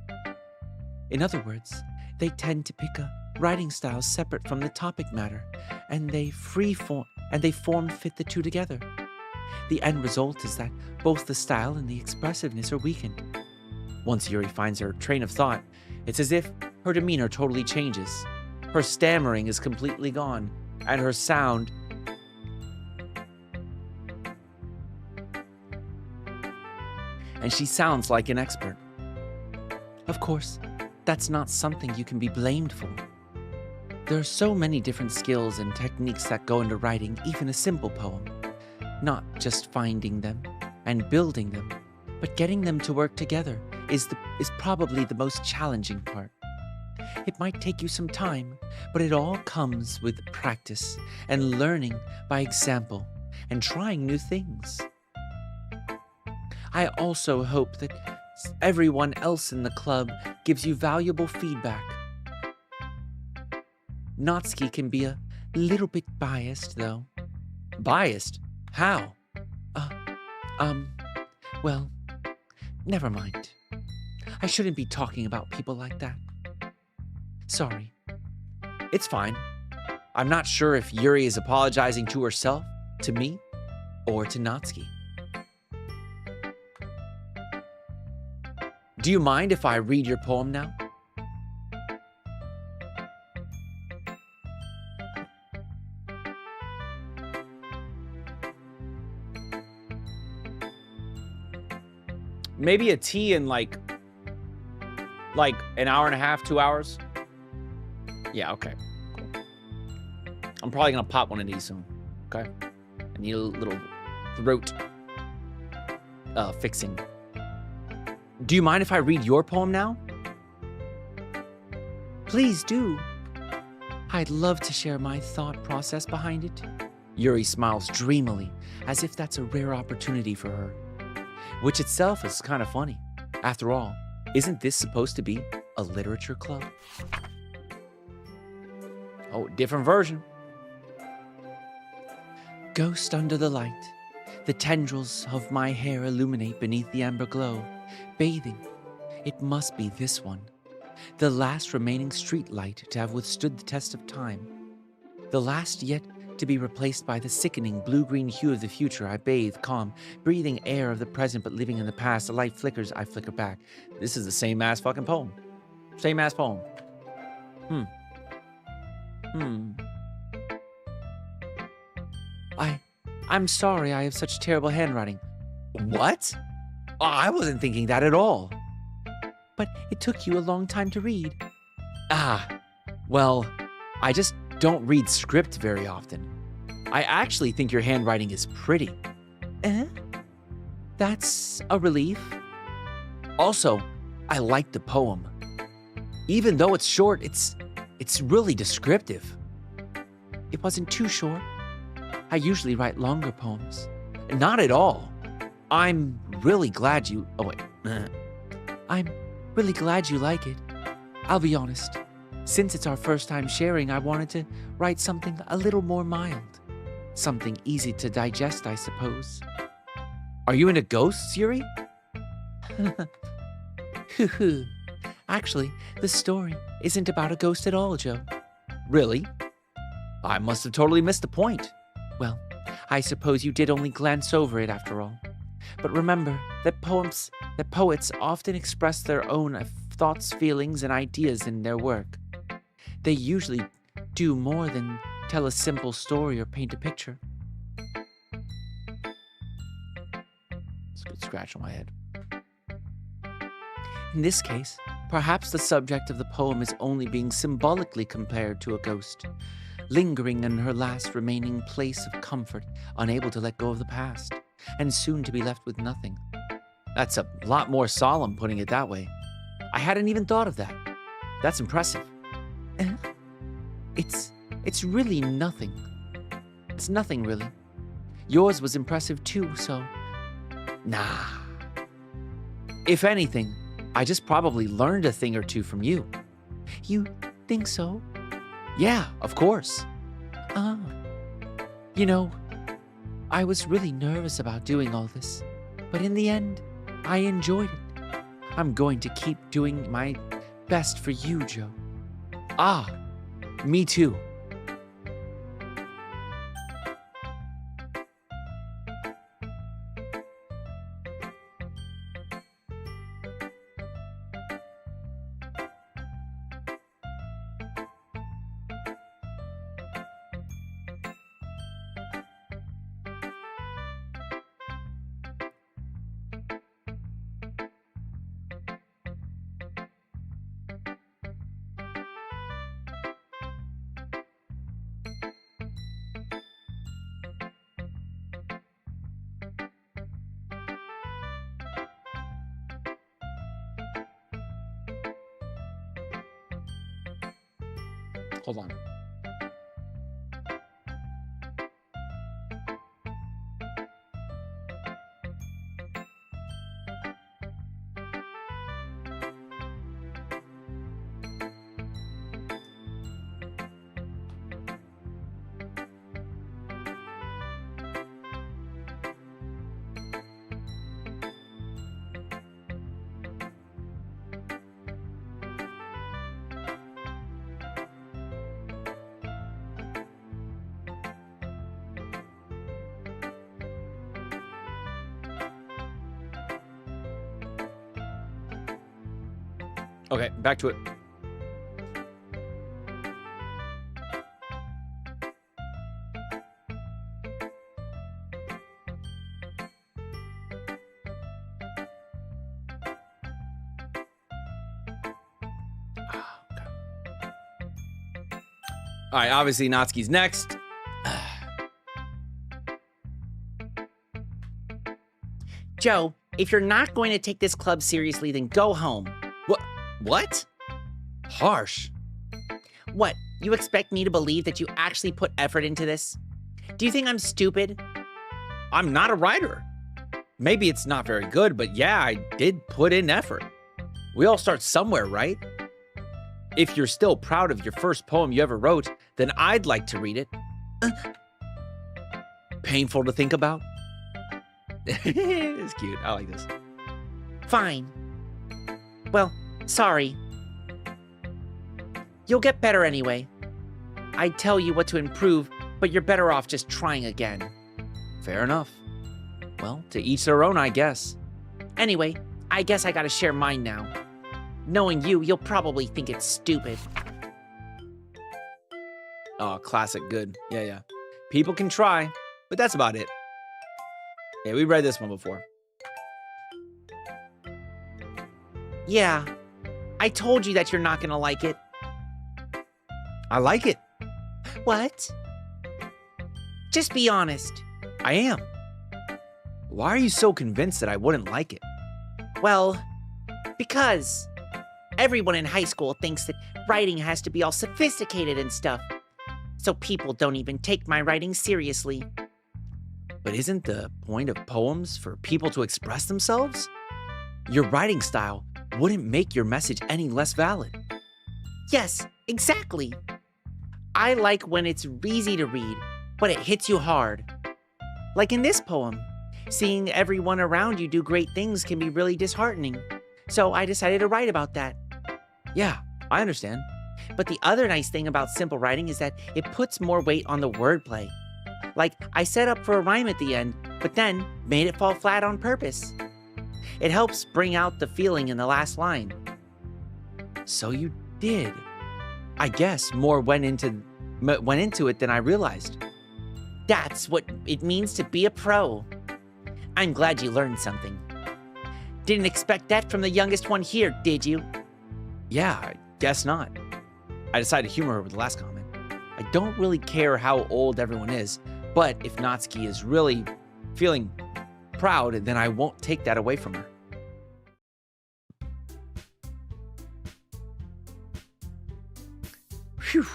Speaker 3: In other words, they tend to pick a writing style separate from the topic matter, and they form fit the two together. The end result is that both the style and the expressiveness are weakened. Once Yuri finds her train of thought, it's as if her demeanor totally changes. Her stammering is completely gone, and her sound and she sounds like an expert. Of course, that's not something you can be blamed for. There are so many different skills and techniques that go into writing even a simple poem. Not just finding them and building them, but getting them to work together is probably the most challenging part. It might take you some time, but it all comes with practice and learning by example and trying new things. I also hope that everyone else in the club gives you valuable feedback. Natsuki can be a little bit biased, though.
Speaker 2: Biased? How?
Speaker 3: Well, never mind. I shouldn't be talking about people like that. Sorry.
Speaker 2: It's fine. I'm not sure if Yuri is apologizing to herself, to me, or to Natsuki. Do you mind if I read your poem now? Maybe a tea in like an hour and a half, 2 hours? Yeah, okay. Cool. I'm probably gonna pop one of these soon. Okay? I need a little throat fixing. Do you mind if I read your poem now?
Speaker 3: Please do. I'd love to share my thought process behind it.
Speaker 2: Yuri smiles dreamily, as if that's a rare opportunity for her. Which itself is kind of funny. After all, isn't this supposed to be a literature club? Oh, different version.
Speaker 3: Ghost under the light. The tendrils of my hair illuminate beneath the amber glow. Bathing. It must be this one. The last remaining street light to have withstood the test of time. The last yet to be replaced by the sickening blue-green hue of the future. I bathe, calm, breathing air of the present but living in the past. The light flickers, I flicker back. This is the same ass fucking poem. Same ass poem. I'm sorry I have such terrible handwriting.
Speaker 2: What? Oh, I wasn't thinking that at all.
Speaker 3: But it took you a long time to read.
Speaker 2: Ah, well, I just don't read script very often. I actually think your handwriting is pretty.
Speaker 3: Eh? That's a relief.
Speaker 2: Also, I like the poem. Even though it's short, it's really descriptive.
Speaker 3: It wasn't too short. I usually write longer poems.
Speaker 2: Not at all. I'm really glad you... Oh, wait.
Speaker 3: I'm really glad you like it. I'll be honest. Since it's our first time sharing, I wanted to write something a little more mild. Something easy to digest, I suppose.
Speaker 2: Are you into ghosts, Yuri?
Speaker 3: Actually, the story isn't about a ghost at all, Joe.
Speaker 2: Really? I must have totally missed the point.
Speaker 3: Well, I suppose you did only glance over it after all. But remember that poets often express their own thoughts, feelings, and ideas in their work. They usually do more than tell a simple story or paint a picture.
Speaker 2: It's a good scratch on my head.
Speaker 3: In this case, perhaps the subject of the poem is only being symbolically compared to a ghost, lingering in her last remaining place of comfort, unable to let go of the past, and soon to be left with nothing.
Speaker 2: That's a lot more solemn putting it that way. I hadn't even thought of that. That's impressive.
Speaker 3: It's really nothing. It's nothing, really. Yours was impressive too, so...
Speaker 2: Nah. If anything, I just probably learned a thing or two from you.
Speaker 3: You think so?
Speaker 2: Yeah, of course.
Speaker 3: Ah. You know, I was really nervous about doing all this, but in the end, I enjoyed it. I'm going to keep doing my best for you, Joe.
Speaker 2: Ah, me too. Hold on. Okay, back to it. All right, obviously Natsuki's next.
Speaker 3: Joe, if you're not going to take this club seriously, then go home.
Speaker 2: What? Harsh.
Speaker 3: What, you expect me to believe that you actually put effort into this? Do you think I'm stupid?
Speaker 2: I'm not a writer. Maybe it's not very good, but yeah, I did put in effort. We all start somewhere, right? If you're still proud of your first poem you ever wrote, then I'd like to read it. Painful to think about? It's cute. I like this.
Speaker 3: Fine. Well, sorry. You'll get better anyway. I'd tell you what to improve, but you're better off just trying again.
Speaker 2: Fair enough. Well, to each their own, I guess.
Speaker 3: Anyway, I guess I gotta share mine now. Knowing you, you'll probably think it's stupid.
Speaker 2: Oh, classic good. Yeah. People can try, but that's about it. Yeah, we read this one before.
Speaker 3: Yeah, I told you that you're not gonna like it.
Speaker 2: I like it.
Speaker 3: What? Just be honest.
Speaker 2: I am. Why are you so convinced that I wouldn't like it?
Speaker 3: Well, because everyone in high school thinks that writing has to be all sophisticated and stuff. So people don't even take my writing seriously.
Speaker 2: But isn't the point of poems for people to express themselves? Your writing style wouldn't make your message any less valid.
Speaker 3: Yes, exactly. I like when it's easy to read, but it hits you hard. Like in this poem, seeing everyone around you do great things can be really disheartening. So I decided to write about that.
Speaker 2: Yeah, I understand.
Speaker 3: But the other nice thing about simple writing is that it puts more weight on the wordplay. Like, I set up for a rhyme at the end, but then made it fall flat on purpose. It helps bring out the feeling in the last line.
Speaker 2: So you did. I guess more went into it than I realized.
Speaker 3: That's what it means to be a pro. I'm glad you learned something. Didn't expect that from the youngest one here, did you?
Speaker 2: Yeah, I guess not. I decided to humor her with the last comment. I don't really care how old everyone is, but if Natsuki is really feeling proud, then I won't take that away from her. Phew.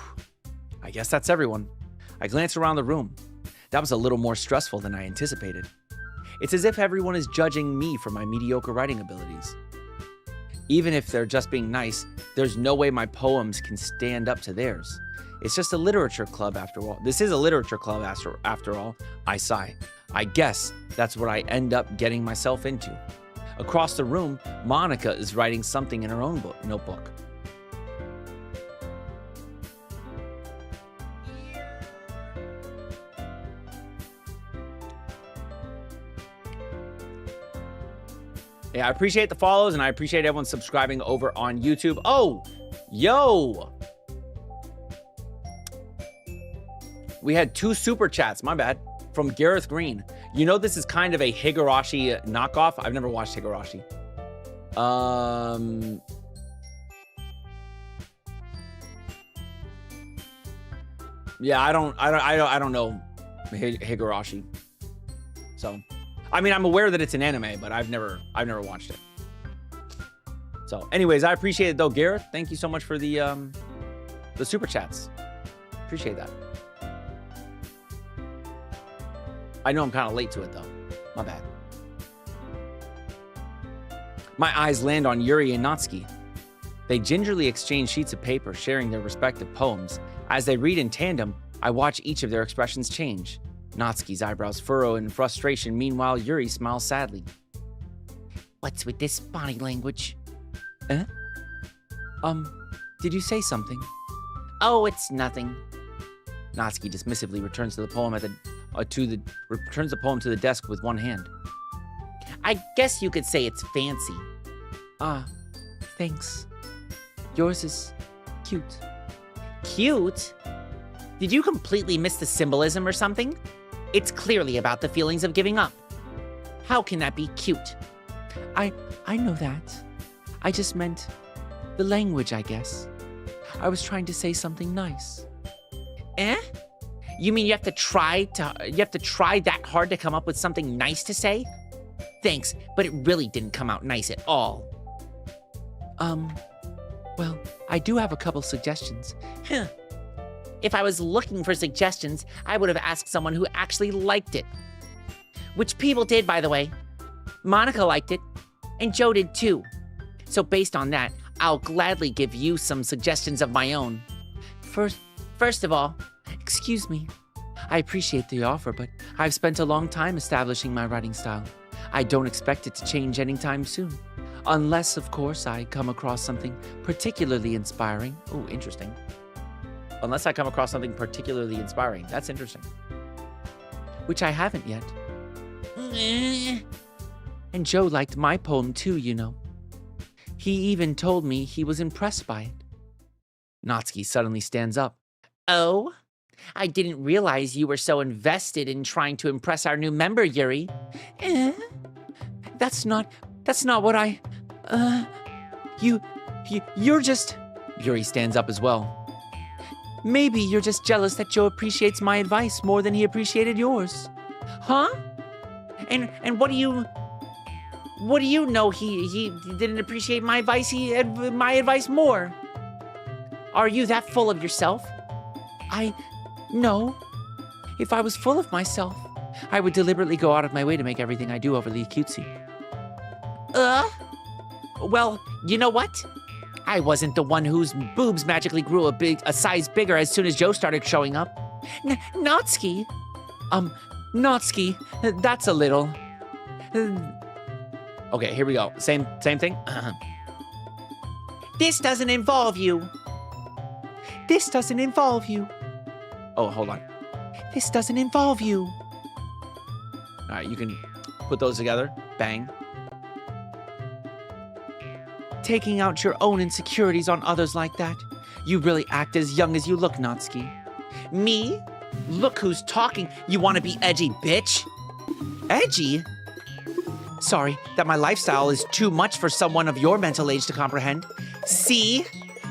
Speaker 2: I guess that's everyone. I glance around the room. That was a little more stressful than I anticipated. It's as if everyone is judging me for my mediocre writing abilities. Even if they're just being nice, there's no way my poems can stand up to theirs. It's just a literature club after all. This is a literature club after all. I sigh. I guess that's what I end up getting myself into. Across the room, Monica is writing something in her own notebook. Yeah, I appreciate the follows and I appreciate everyone subscribing over on YouTube. Oh, yo. We had 2 super chats, my bad, from Gareth Green. You know this is kind of a Higurashi knockoff. I've never watched Higurashi. Yeah, I don't know Higurashi. So, I mean, I'm aware that it's an anime, but I've never watched it. So, anyways, I appreciate it though, Gareth. Thank you so much for the super chats. Appreciate that. I know I'm kind of late to it though. My bad. My eyes land on Yuri and Natsuki. They gingerly exchange sheets of paper, sharing their respective poems. As they read in tandem, I watch each of their expressions change. Natsuki's eyebrows furrow in frustration. Meanwhile, Yuri smiles sadly.
Speaker 3: What's with this body language?
Speaker 2: Eh? Did you say something?
Speaker 3: Oh, it's nothing.
Speaker 2: Natsuki dismissively returns the poem to the desk with one hand.
Speaker 3: I guess you could say it's fancy.
Speaker 2: Ah, thanks. Yours is cute.
Speaker 3: Cute? Did you completely miss the symbolism or something? It's clearly about the feelings of giving up. How can that be cute?
Speaker 2: I know that. I just meant the language, I guess. I was trying to say something nice.
Speaker 3: Eh? You mean you have to try that hard to come up with something nice to say? Thanks, but it really didn't come out nice at all.
Speaker 2: Well, I do have a couple suggestions.
Speaker 3: Huh. If I was looking for suggestions, I would have asked someone who actually liked it. Which people did, by the way. Monica liked it, and Joe did too. So based on that, I'll gladly give you some suggestions of my own. First of all,
Speaker 2: Excuse me. I appreciate the offer, but I've spent a long time establishing my writing style. I don't expect it to change anytime soon. Unless, of course, I come across something particularly inspiring.
Speaker 3: oh, interesting.
Speaker 2: Unless I come across something particularly inspiring. That's interesting. Which I haven't yet. And Joe liked my poem too, you know. He even told me he was impressed by it. Natsuki suddenly stands up.
Speaker 3: Oh? I didn't realize you were so invested in trying to impress our new member, Yuri. Eh? That's not what I, you're just, Yuri stands up as well. Maybe you're just jealous that Joe appreciates my advice more than he appreciated yours. Huh? And what do you know? He didn't appreciate my advice. My advice more. Are you that full of yourself? No. If I was full of myself, I would deliberately go out of my way to make everything I do overly cutesy. Well, you know what? I wasn't the one whose boobs magically grew a size bigger as soon as Joe started showing up. Natsuki? Natsuki, that's a little...
Speaker 2: Okay, here we go. Same thing.
Speaker 3: This doesn't involve you. This doesn't involve you.
Speaker 2: Oh, hold on.
Speaker 3: This doesn't involve you.
Speaker 2: All right, you can put those together. Bang.
Speaker 3: Taking out your own insecurities on others like that. You really act as young as you look, Natsuki. Me? Look who's talking. You want to be edgy, bitch? Edgy? Sorry, that my lifestyle is too much for someone of your mental age to comprehend. See?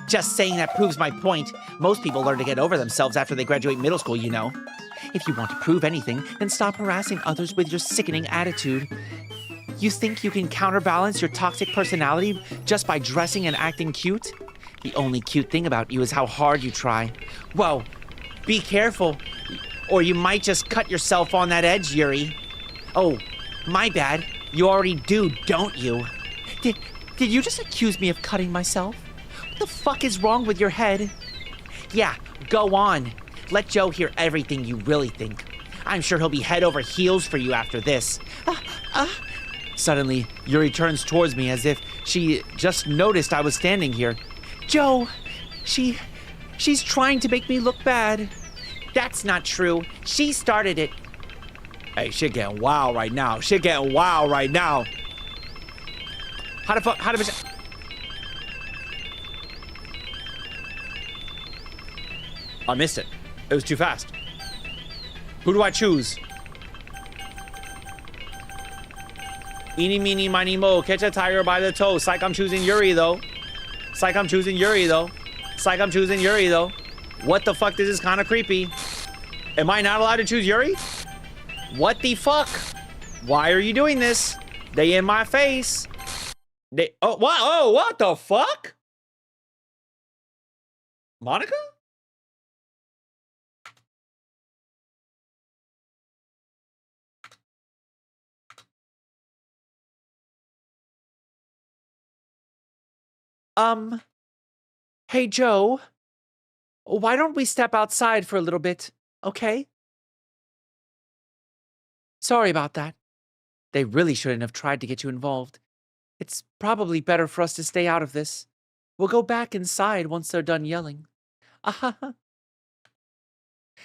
Speaker 3: Just saying that proves my point. Most people learn to get over themselves after they graduate middle school, you know. If you want to prove anything, then stop harassing others with your sickening attitude. You think you can counterbalance your toxic personality just by dressing and acting cute? The only cute thing about you is how hard you try. Whoa, be careful, or you might just cut yourself on that edge, Yuri. Oh, my bad. You already do, don't you? Did you just accuse me of cutting myself? What the fuck is wrong with your head? Yeah, go on. Let Joe hear everything you really think. I'm sure he'll be head over heels for you after this. Suddenly, Yuri turns towards me as if she just noticed I was standing here. Joe, she's trying to make me look bad. That's not true. She started it.
Speaker 2: Hey, shit getting wild right now. Shit getting wild right now. How the fuck? I missed it. It was too fast. Who do I choose? Eeny, meeny, miny, mo. Catch a tiger by the toe. Psych, I'm choosing Yuri, though. Psych, I'm choosing Yuri, though. Psych, I'm choosing Yuri, though. What the fuck? This is kind of creepy. Am I not allowed to choose Yuri? What the fuck? Why are you doing this? They in my face. Oh, what? Oh, what the fuck? Monica?
Speaker 3: Hey, Joe. Why don't we step outside for a little bit, okay? Sorry about that. They really shouldn't have tried to get you involved. It's probably better for us to stay out of this. We'll go back inside once they're done yelling. Ah,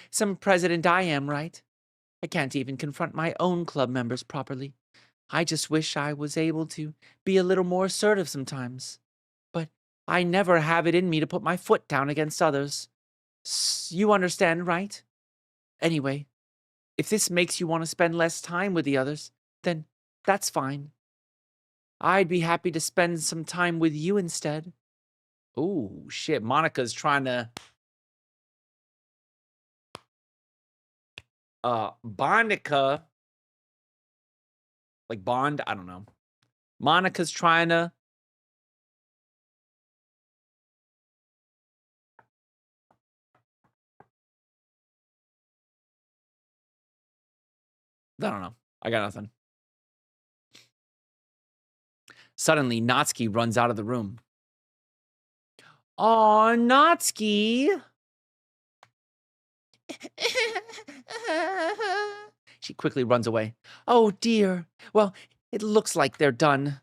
Speaker 3: some president I am, right? I can't even confront my own club members properly. I just wish I was able to be a little more assertive sometimes. But I never have it in me to put my foot down against others. You understand, right? Anyway, if this makes you want to spend less time with the others, then that's fine. I'd be happy to spend some time with you instead.
Speaker 2: Ooh, shit. Monica's trying to... Bonica... Like Bond? I don't know. Monica's trying to... I don't know. I got nothing. Suddenly, Natsuki runs out of the room. Aw, Natsuki!
Speaker 3: She quickly runs away. Oh, dear. Well, it looks like they're done.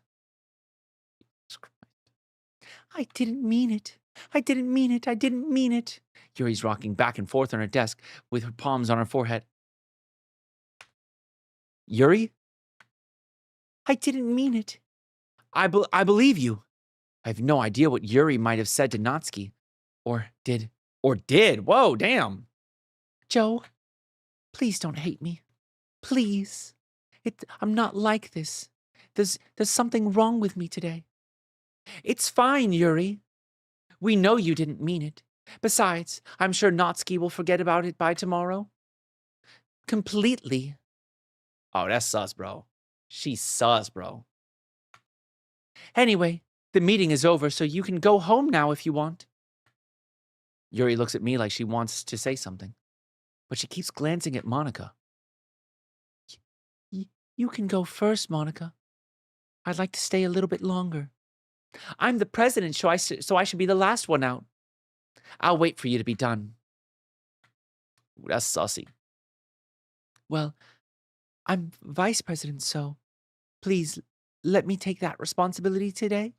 Speaker 3: I didn't mean it. I didn't mean it. I didn't mean it. Yuri's rocking back and forth on her desk with her palms on her forehead. Yuri? I didn't mean it. I believe you. I have no idea what Yuri might have said to Natsuki. Or did.
Speaker 2: Whoa, damn.
Speaker 3: Joe, please don't hate me. Please. I'm not like this. There's something wrong with me today. It's fine, Yuri. We know you didn't mean it. Besides, I'm sure Natsuki will forget about it by tomorrow. Completely.
Speaker 2: Oh, that's sus, bro. She's sus, bro.
Speaker 3: Anyway, the meeting is over, so you can go home now if you want.
Speaker 2: Yuri looks at me like she wants to say something, but she keeps glancing at Monica.
Speaker 3: You can go first, Monica. I'd like to stay a little bit longer. I'm the president, so I should be the last one out. I'll wait for you to be done.
Speaker 2: Ooh, that's sussy.
Speaker 3: Well, I'm vice president, so please let me take that responsibility today.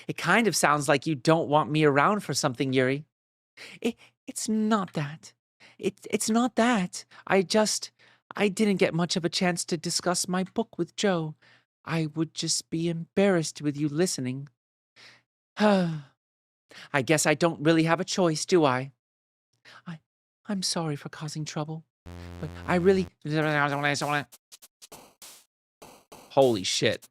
Speaker 3: It kind of sounds like you don't want me around for something, Yuri. It's not that. It's not that. I didn't get much of a chance to discuss my book with Joe. I would just be embarrassed with you listening. I guess I don't really have a choice, do I? I'm sorry for causing trouble, but I really...
Speaker 2: Holy shit.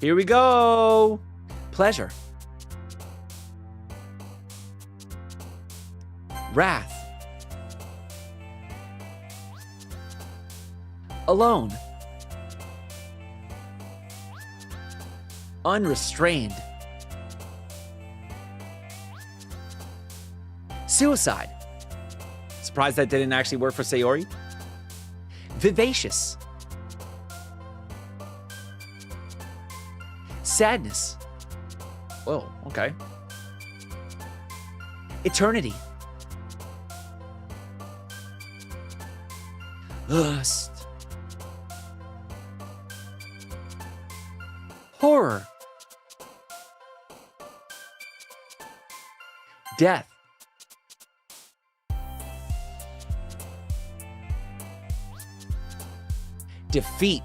Speaker 2: Here we go.
Speaker 3: Pleasure. Wrath. Alone. Unrestrained. Suicide.
Speaker 2: Surprised that didn't actually work for Sayori.
Speaker 3: Vivacious. Sadness.
Speaker 2: Oh, okay.
Speaker 3: Eternity. Lust. Horror. Death. Defeat.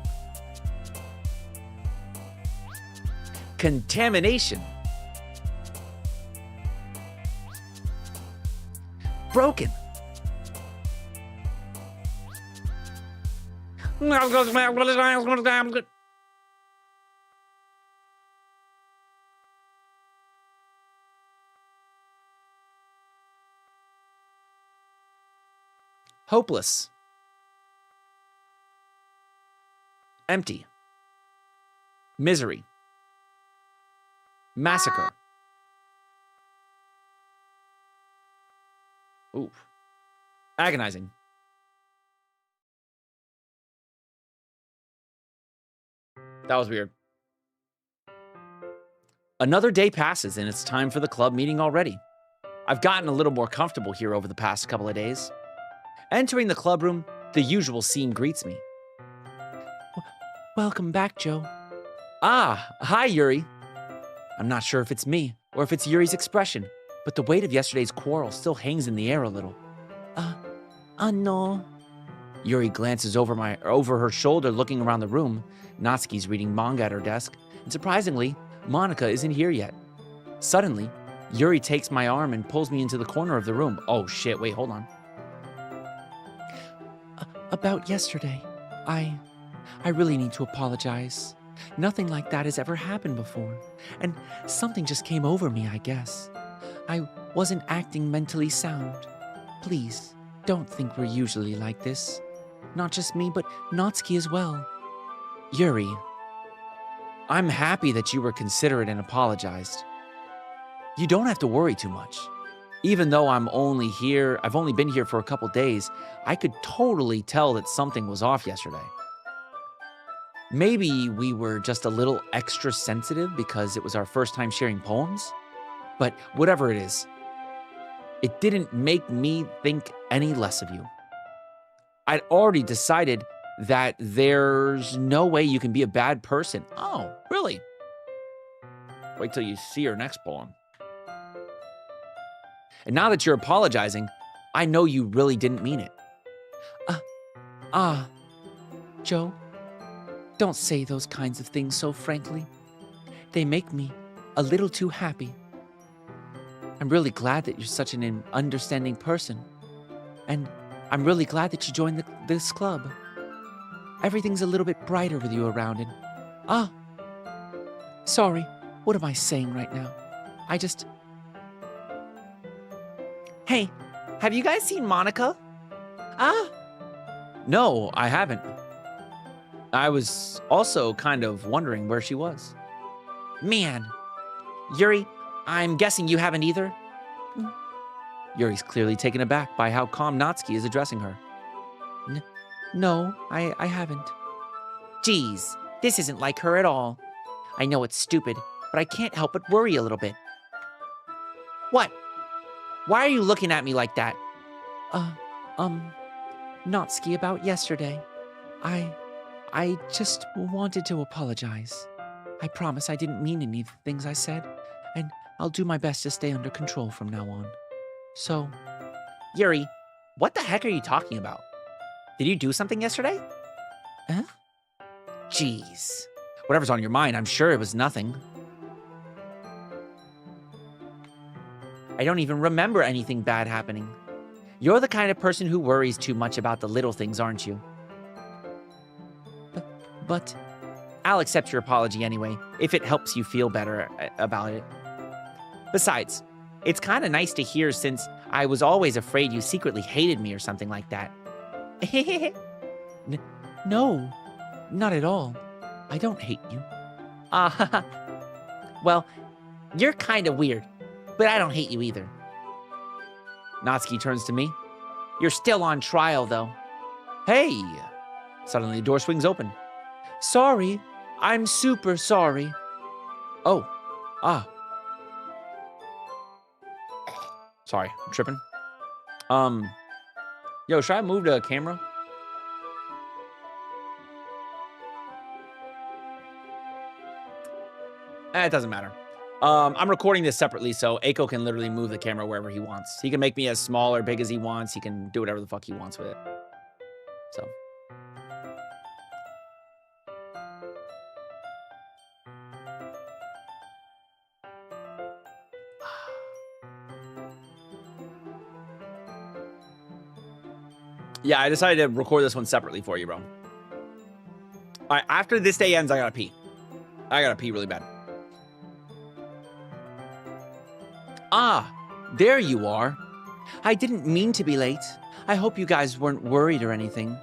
Speaker 3: Contamination. Broken. Hopeless. Empty. Misery. Massacre.
Speaker 2: Ooh. Agonizing. That was weird.
Speaker 3: Another day passes and it's time for the club meeting already. I've gotten a little more comfortable here over the past couple of days. Entering the club room, the usual scene greets me. Welcome back, Joe. Ah, hi, Yuri. I'm not sure if it's me or if it's Yuri's expression, but the weight of yesterday's quarrel still hangs in the air a little. No. Yuri glances over her shoulder, looking around the room. Natsuki's reading manga at her desk, and surprisingly, Monica isn't here yet. Suddenly, Yuri takes my arm and pulls me into the corner of the room. Oh shit, wait, hold on. About yesterday, I really need to apologize. Nothing like that has ever happened before, and something just came over me, I guess. I wasn't acting mentally sound. Please, don't think we're usually like this. Not just me, but Natsuki as well. Yuri, I'm happy that you were considerate and apologized. You don't have to worry too much. Even though I've only been here for a couple days, I could totally tell that something was off yesterday. Maybe we were just a little extra sensitive because it was our first time sharing poems, but whatever it is, it didn't make me think any less of you. I'd already decided that there's no way you can be a bad person. Oh, really?
Speaker 2: Wait till you see her next poem.
Speaker 3: And now that you're apologizing, I know you really didn't mean it. Joe, don't say those kinds of things so frankly. They make me a little too happy. I'm really glad that you're such an understanding person. And I'm really glad that you joined this club. Everything's a little bit brighter with you around and... Ah! Sorry, what am I saying right now? I just... Hey, have you guys seen Monica? Ah!
Speaker 2: No, I haven't. I was also kind of wondering where she was.
Speaker 3: Man. Yuri, I'm guessing you haven't either?
Speaker 2: Yuri's clearly taken aback by how calm Natsuki is addressing her.
Speaker 3: No, I haven't. Geez, this isn't like her at all. I know it's stupid, but I can't help but worry a little bit. What? Why are you looking at me like that? Natsuki, about yesterday. I just wanted to apologize. I promise I didn't mean any of the things I said, and I'll do my best to stay under control from now on. So...
Speaker 2: Yuri, what the heck are you talking about? Did you do something yesterday?
Speaker 3: Huh?
Speaker 2: Jeez. Whatever's on your mind, I'm sure it was nothing.
Speaker 3: I don't even remember anything bad happening. You're the kind of person who worries too much about the little things, aren't you? But
Speaker 2: I'll accept your apology anyway, if it helps you feel better about it. Besides, it's kind of nice to hear since I was always afraid you secretly hated me or something like that.
Speaker 3: No, not at all. I don't hate you.
Speaker 2: Well, you're kind of weird, but I don't hate you either. Natsuki turns to me. You're still on trial, though. Hey! Suddenly the door swings open.
Speaker 3: Sorry. I'm super sorry.
Speaker 2: Oh. Ah. Sorry, I'm tripping. Yo, should I move the camera? It doesn't matter. I'm recording this separately, so Aiko can literally move the camera wherever he wants. He can make me as small or big as he wants. He can do whatever the fuck he wants with it. So. Yeah, I decided to record this one separately for you, bro. All right, after this day ends, I gotta pee. I gotta pee really bad.
Speaker 3: Ah, there you are. I didn't mean to be late. I hope you guys weren't worried or anything.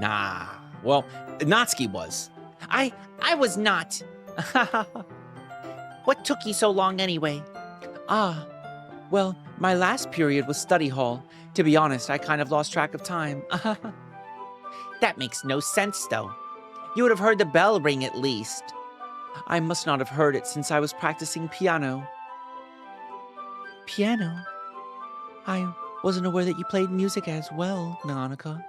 Speaker 2: Nah. Well, Natsuki was.
Speaker 3: I was not. What took you so long anyway? Ah, well, my last period was study hall. To be honest, I kind of lost track of time.
Speaker 2: That makes no sense, though. You would have heard the bell ring at least.
Speaker 3: I must not have heard it since I was practicing piano. Piano? I wasn't aware that you played music as well, Nanika.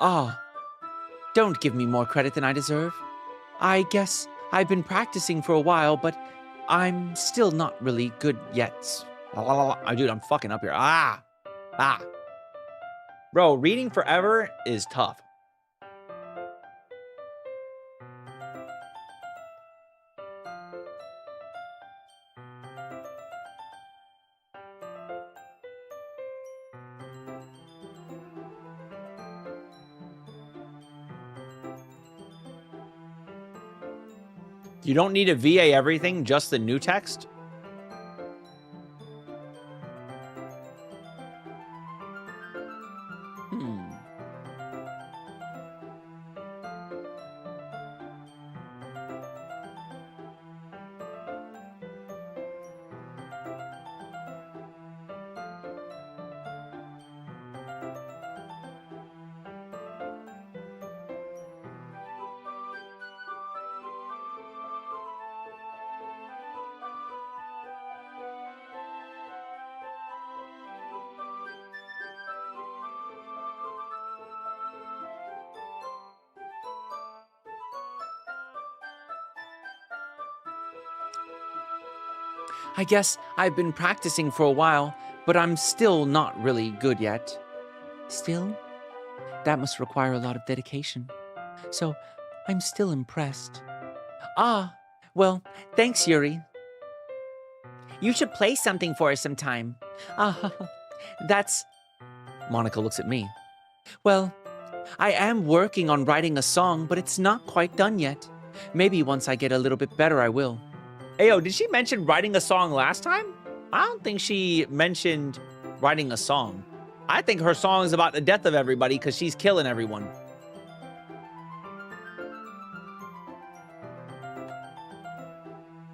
Speaker 3: Ah, don't give me more credit than I deserve. I guess I've been practicing for a while, but I'm still not really good yet.
Speaker 2: Dude, I'm fucking up here. Ah. Bro, reading forever is tough. You don't need to VA everything, just the new text?
Speaker 3: I guess I've been practicing for a while, but I'm still not really good yet. Still? That must require a lot of dedication. So, I'm still impressed. Ah, well, thanks, Yuri. You should play something for us sometime. That's... Monica looks at me. Well, I am working on writing a song, but it's not quite done yet. Maybe once I get a little bit better, I will.
Speaker 2: Ayo, did she mention writing a song last time? I don't think she mentioned writing a song. I think her song is about the death of everybody because she's killing everyone.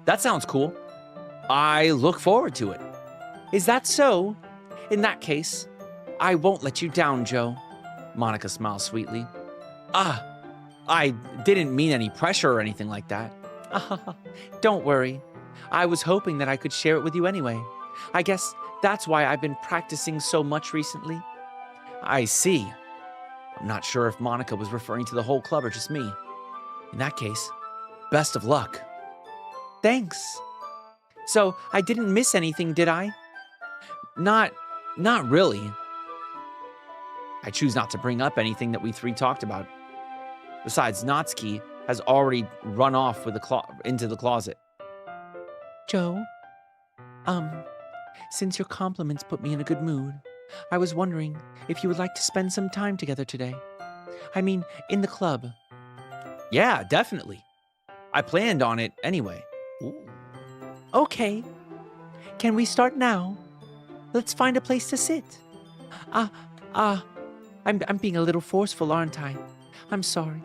Speaker 3: That sounds cool. I look forward to it. Is that so? In that case, I won't let you down, Joe. Monica smiles sweetly. I didn't mean any pressure or anything like that. Don't worry. I was hoping that I could share it with you anyway. I guess that's why I've been practicing so much recently. I see. I'm not sure if Monica was referring to the whole club or just me. In that case, best of luck. Thanks. So, I didn't miss anything, did I? Not really. I choose not to bring up anything that we three talked about. Besides, Natsuki has already run off with into the closet. Joe, since your compliments put me in a good mood, I was wondering if you would like to spend some time together today. I mean, in the club.
Speaker 2: Yeah, definitely. I planned on it anyway.
Speaker 3: Ooh. Okay. Can we start now? Let's find a place to sit. I'm being a little forceful, aren't I? I'm sorry.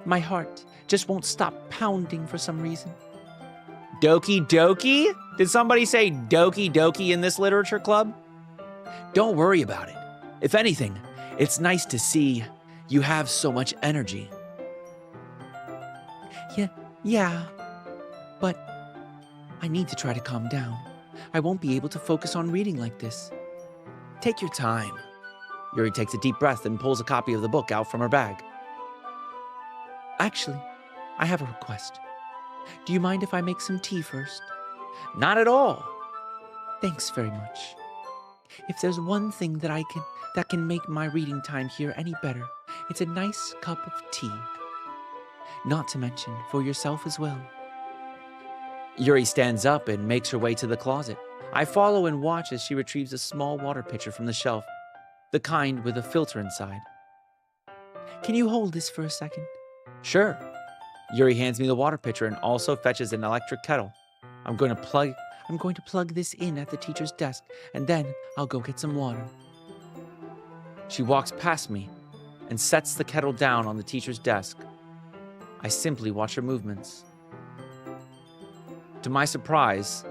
Speaker 3: My heart just won't stop pounding for some reason.
Speaker 2: Doki Doki? Did somebody say Doki Doki in this literature club?
Speaker 3: Don't worry about it. If anything, it's nice to see you have so much energy. Yeah, but I need to try to calm down. I won't be able to focus on reading like this. Take your time. Yuri takes a deep breath and pulls a copy of the book out from her bag. Actually, I have a request. Do you mind if I make some tea first?
Speaker 2: Not at all.
Speaker 3: Thanks very much. If there's one thing that can make my reading time here any better, it's a nice cup of tea. Not to mention for yourself as well. Yuri stands up and makes her way to the closet. I follow and watch as she retrieves a small water pitcher from the shelf, the kind with a filter inside. Can you hold this for a second? Sure. Yuri hands me the water pitcher and also fetches an electric kettle. I'm going to plug this in at the teacher's desk, and then I'll go get some water. She walks past me and sets the kettle down on the teacher's desk. I simply watch her movements. To my surprise,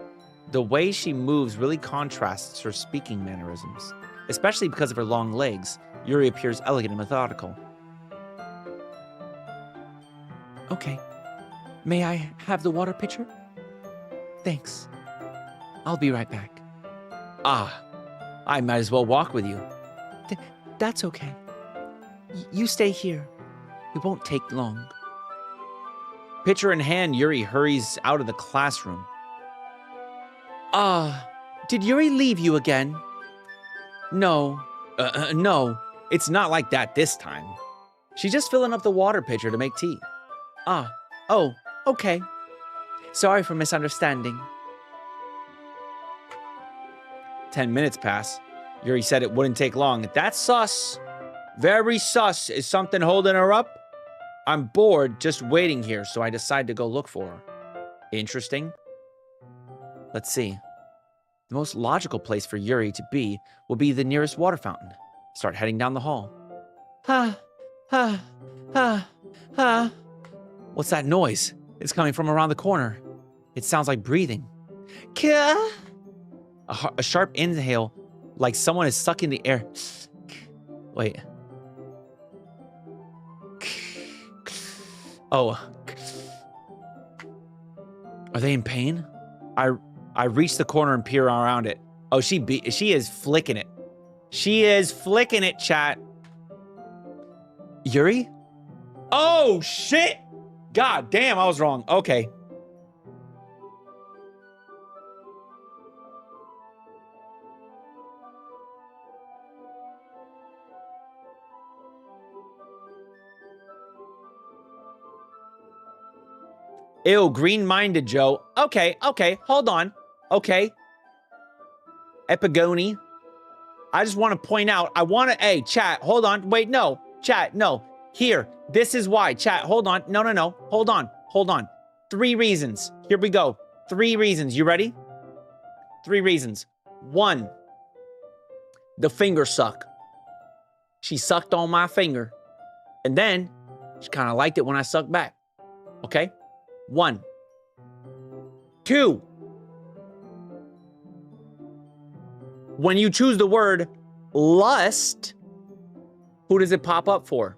Speaker 3: the way she moves really contrasts her speaking mannerisms. Especially because of her long legs, Yuri appears elegant and methodical. Okay. May I have the water pitcher? Thanks. I'll be right back. I might as well walk with you. That's okay. You stay here. It won't take long.
Speaker 2: Pitcher in hand, Yuri hurries out of the classroom.
Speaker 3: Did Yuri leave you again? No.
Speaker 2: No, it's not like that this time. She's just filling up the water pitcher to make tea.
Speaker 3: Oh, okay. Sorry for misunderstanding.
Speaker 2: 10 minutes pass. Yuri said it wouldn't take long. That's sus. Very sus. Is something holding her up? I'm bored just waiting here, so I decide to go look for her. Interesting.
Speaker 3: Let's see. The most logical place for Yuri to be will be the nearest water fountain. Start heading down the hall. What's that noise? It's coming from around the corner. It sounds like breathing. A sharp inhale, like someone is sucking the air. Wait. Oh. Are they in pain? I reach the corner and peer around it. Oh, she is flicking it. She is flicking it, chat. Yuri?
Speaker 2: Oh, shit! God damn, I was wrong. Okay. Ew, green-minded, Joe. Okay, hold on. Okay. Epigoni. I just want to point out, hey, chat, hold on. Wait, no. Chat, no. Here, this is why. Chat, hold on. No. Hold on. 3 reasons. Here we go. 3 reasons. You ready? 3 reasons. 1, the finger suck. She sucked on my finger. And then she kind of liked it when I sucked back. Okay? 1. 2, when you choose the word lust, who does it pop up for?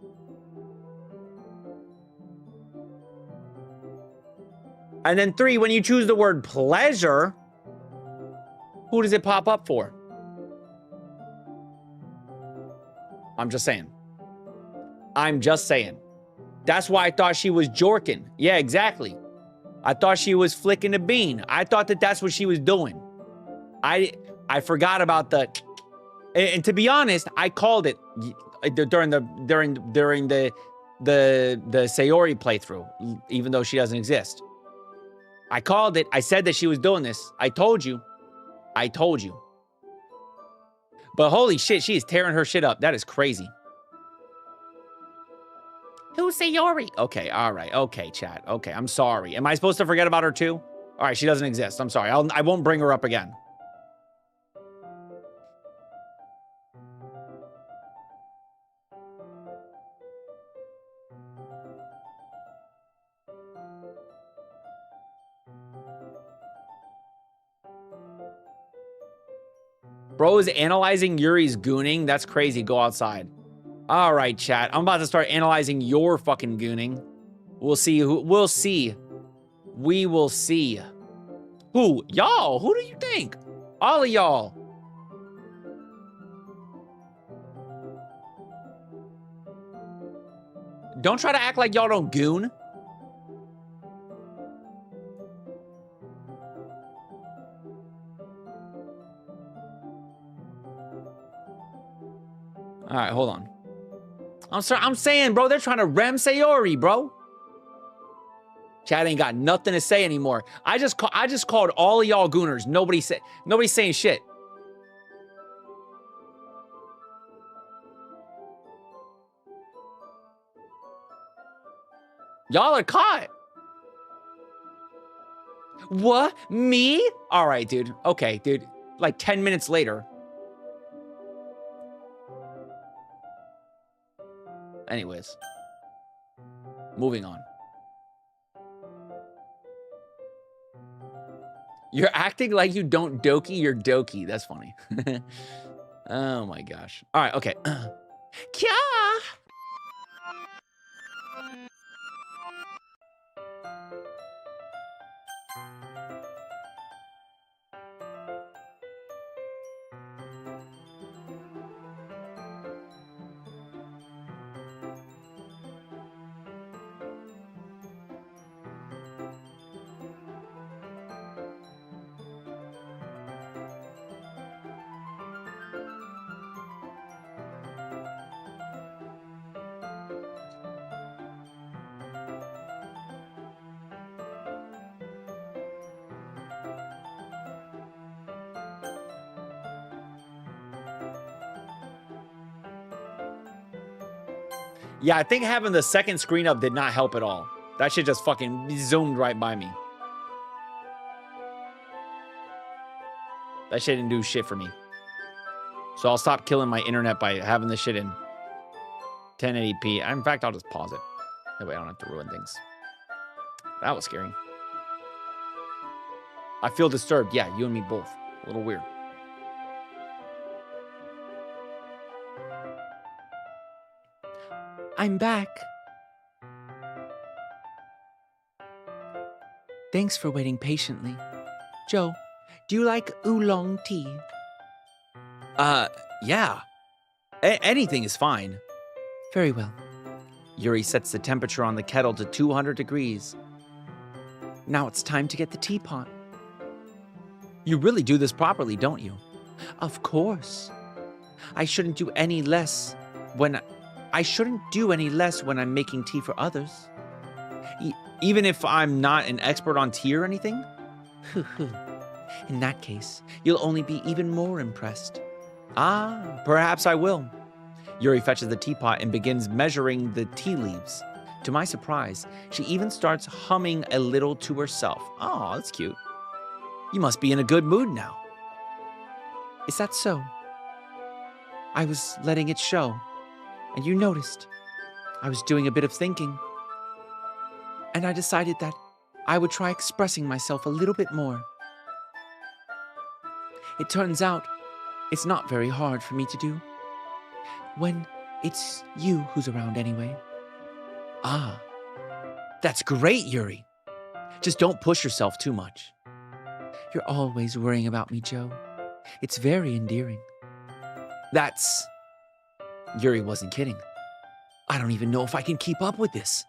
Speaker 2: And then 3, when you choose the word pleasure, who does it pop up for? I'm just saying. That's why I thought she was jorking. Yeah, exactly. I thought she was flicking the bean. I thought that that's what she was doing. I forgot about the, and to be honest, I called it during the Sayori playthrough, even though she doesn't exist. I called it. I said that she was doing this. I told you. But holy shit, she is tearing her shit up. That is crazy. Who's Sayori? Okay, all right. Okay, chat. Okay, I'm sorry. Am I supposed to forget about her too? All right, she doesn't exist. I'm sorry. I won't bring her up again. Bro is analyzing Yuri's gooning. That's crazy. Go outside. All right, chat. I'm about to start analyzing your fucking gooning. We'll see. We'll see. We will see. Who? Y'all? Who do you think? All of y'all. Don't try to act like y'all don't goon. All right, hold on. I'm sorry. I'm saying, bro, they're trying to rem Sayori, bro. Chad ain't got nothing to say anymore. I just called all of y'all gooners. Nobody's saying shit. Y'all are caught. What? Me? All right, dude. Okay, dude. Like 10 minutes later. Anyways. Moving on. You're acting like you don't Doki, you're Doki. That's funny. Oh my gosh. All right, okay. Kya! Yeah, I think having the second screen up did not help at all. That shit just fucking zoomed right by me. That shit didn't do shit for me. So I'll stop killing my internet by having this shit in 1080p. In fact, I'll just pause it. That way I don't have to ruin things. That was scary. I feel disturbed. Yeah, you and me both. A little weird.
Speaker 3: I'm back. Thanks for waiting patiently. Joe, do you like oolong tea?
Speaker 2: Yeah. Anything is fine.
Speaker 3: Very well.
Speaker 2: Yuri sets the temperature on the kettle to 200 degrees.
Speaker 3: Now it's time to get the teapot.
Speaker 2: You really do this properly, don't you?
Speaker 3: Of course. I shouldn't do any less when I'm making tea for others.
Speaker 2: Even if I'm not an expert on tea or anything?
Speaker 3: In that case, you'll only be even more impressed.
Speaker 2: Ah, perhaps I will. Yuri fetches the teapot and begins measuring the tea leaves. To my surprise, she even starts humming a little to herself. Oh, that's cute. You must be in a good mood now.
Speaker 3: Is that so? I was letting it show, and you noticed. I was doing a bit of thinking, and I decided that I would try expressing myself a little bit more. It turns out it's not very hard for me to do. When it's you who's around anyway.
Speaker 2: Ah, that's great, Yuri. Just don't push yourself too much.
Speaker 3: You're always worrying about me, Joe. It's very endearing.
Speaker 2: That's... Yuri wasn't kidding. I don't even know if I can keep up with this.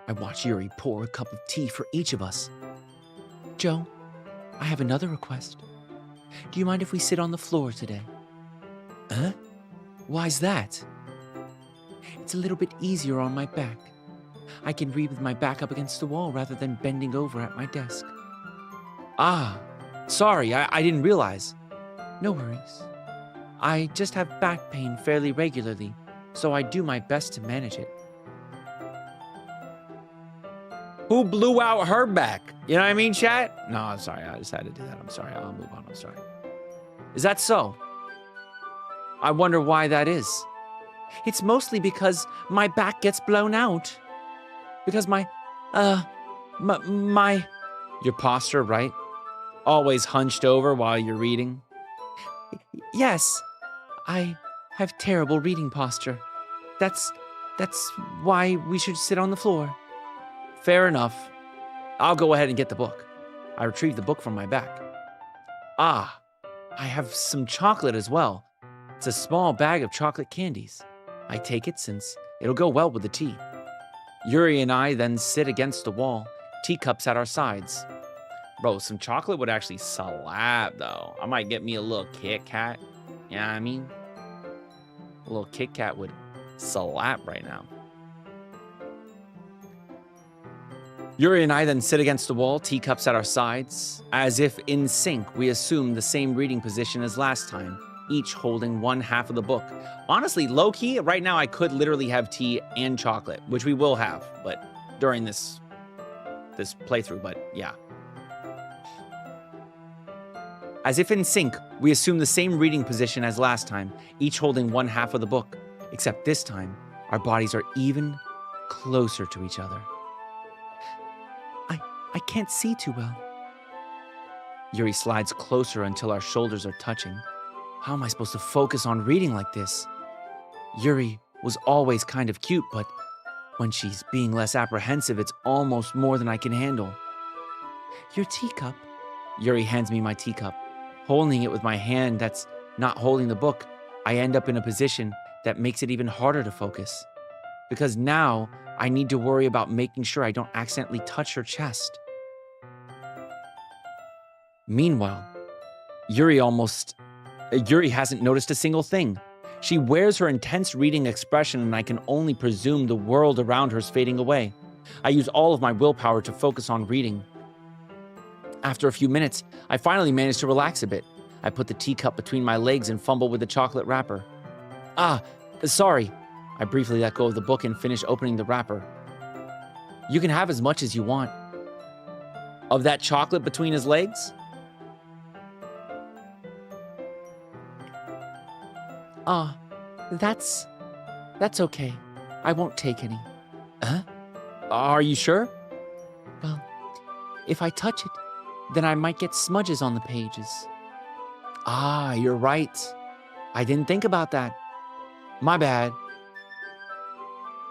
Speaker 2: I watched Yuri pour a cup of tea for each of us.
Speaker 3: Joe, I have another request. Do you mind if we sit on the floor today?
Speaker 2: Huh? Why's that?
Speaker 3: It's a little bit easier on my back. I can read with my back up against the wall rather than bending over at my desk.
Speaker 2: Ah, sorry, I didn't realize.
Speaker 3: No worries. I just have back pain fairly regularly, so I do my best to manage it.
Speaker 2: Who blew out her back? You know what I mean, chat? No, I'm sorry. I just had to do that. I'm sorry. I'll move on. I'm sorry. Is that so? I wonder why that is.
Speaker 3: It's mostly because my back gets blown out. Because my
Speaker 2: Your posture, right? Always hunched over while you're reading?
Speaker 3: Yes, I have terrible reading posture. That's why we should sit on the floor.
Speaker 2: Fair enough. I'll go ahead and get the book. I retrieved the book from my back. Ah, I have some chocolate as well. It's a small bag of chocolate candies. I take it since it'll go well with the tea. Yuri and I then sit against the wall, teacups at our sides. Bro, some chocolate would actually slap, though. I might get me a little Kit Kat. You know what I mean? A little Kit Kat would slap right now. Yuri and I then sit against the wall, teacups at our sides. As if in sync, we assume the same reading position as last time, each holding one half of the book. Honestly, low-key, right now I could literally have tea and chocolate, which we will have, but during this playthrough, but yeah. As if in sync, we assume the same reading position as last time, each holding one half of the book, except this time, our bodies are even closer to each other.
Speaker 3: I can't see too well.
Speaker 2: Yuri slides closer until our shoulders are touching. How am I supposed to focus on reading like this? Yuri was always kind of cute, but when she's being less apprehensive, it's almost more than I can handle.
Speaker 3: Your teacup?
Speaker 2: Yuri hands me my teacup. Holding it with my hand that's not holding the book, I end up in a position that makes it even harder to focus. Because now I need to worry about making sure I don't accidentally touch her chest. Meanwhile, Yuri hasn't noticed a single thing. She wears her intense reading expression, and I can only presume the world around her is fading away. I use all of my willpower to focus on reading. After a few minutes, I finally manage to relax a bit. I put the teacup between my legs and fumble with the chocolate wrapper. Ah, sorry. I briefly let go of the book and finish opening the wrapper. You can have as much as you want. Of that chocolate between his legs?
Speaker 3: That's okay. I won't take any.
Speaker 2: Huh? Are you sure?
Speaker 3: Well, if I touch it, then I might get smudges on the pages.
Speaker 2: Ah, you're right. I didn't think about that. My bad.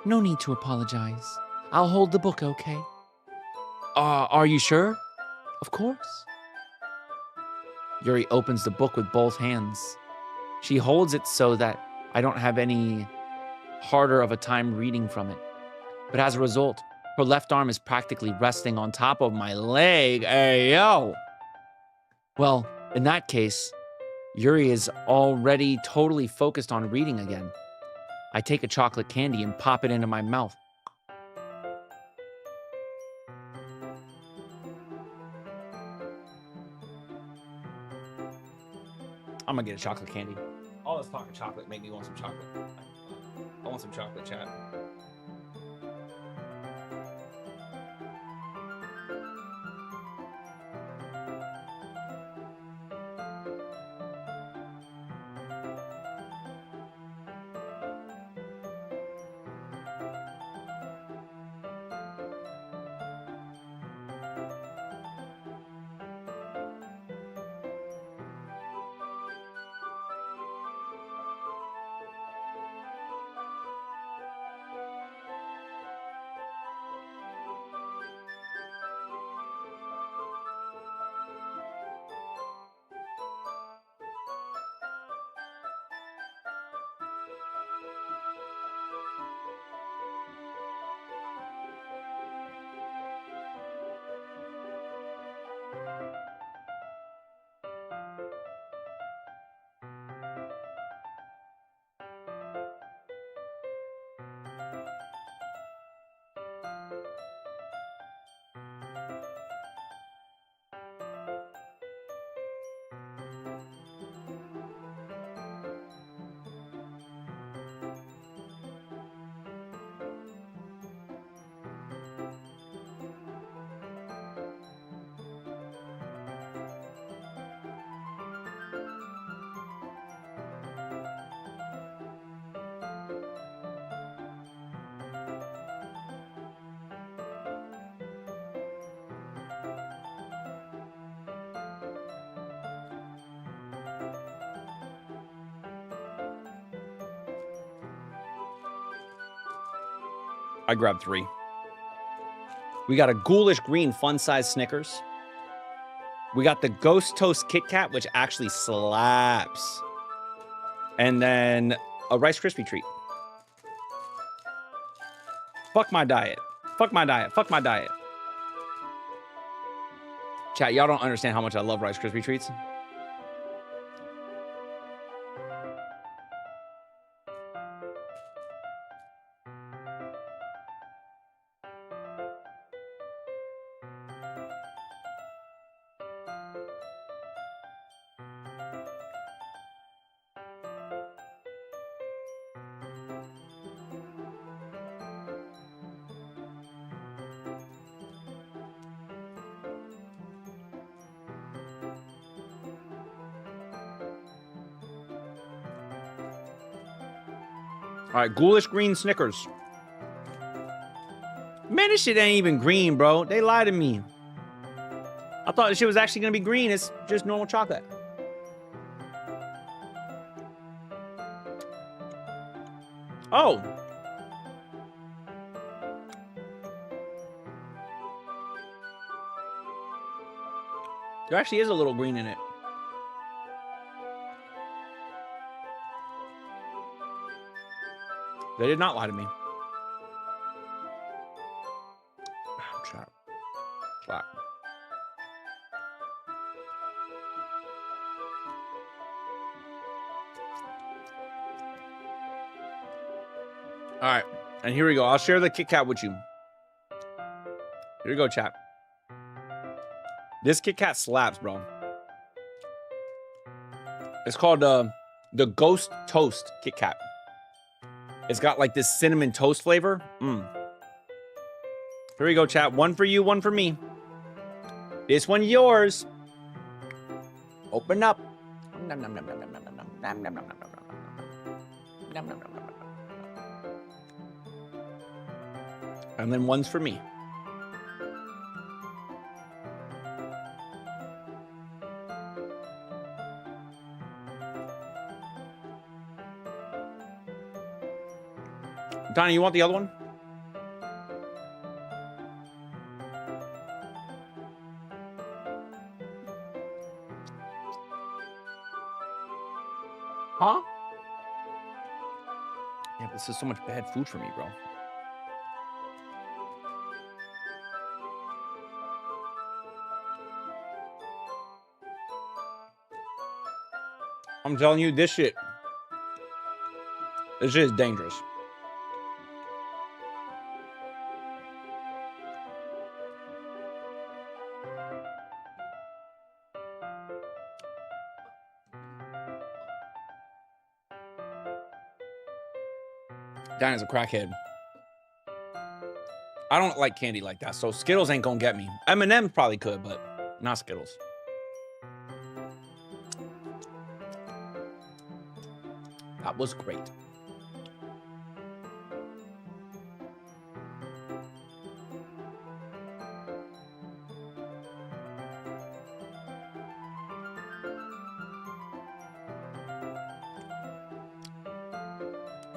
Speaker 3: No need to apologize. I'll hold the book, okay?
Speaker 2: Are you sure?
Speaker 3: Of course.
Speaker 2: Yuri opens the book with both hands. She holds it so that I don't have any harder of a time reading from it. But as a result, her left arm is practically resting on top of my leg. Hey, yo! Well, in that case, Yuri is already totally focused on reading again. I take a chocolate candy and pop it into my mouth. I'm gonna get a chocolate candy. All this talk of chocolate made me want some chocolate. I want some chocolate, chat. I grabbed 3. We got a ghoulish green fun-size Snickers. We got the Ghost Toast Kit Kat, which actually slaps. And then a Rice Krispie treat. Fuck my diet. Fuck my diet. Fuck my diet. Chat, y'all don't understand how much I love Rice Krispie treats. All right, ghoulish green Snickers. Man, this shit ain't even green, bro. They lied to me. I thought this shit was actually gonna be green. It's just normal chocolate. Oh. There actually is a little green in it. They did not lie to me. Trap. Slap. All right, and here we go. I'll share the Kit Kat with you. Here you go, chat. This Kit Kat slaps, bro. It's called the Ghost Toast Kit Kat. It's got like this cinnamon toast flavor. Here we go, chat. One for you, one for me. This one yours. Open up. And then one's for me. Donnie, you want the other one? Huh? Yeah, but this is so much bad food for me, bro. I'm telling you, this shit is dangerous. Dan is a crackhead. I don't like candy like that, so Skittles ain't gonna get me. M&M's probably could, but not Skittles. That was great.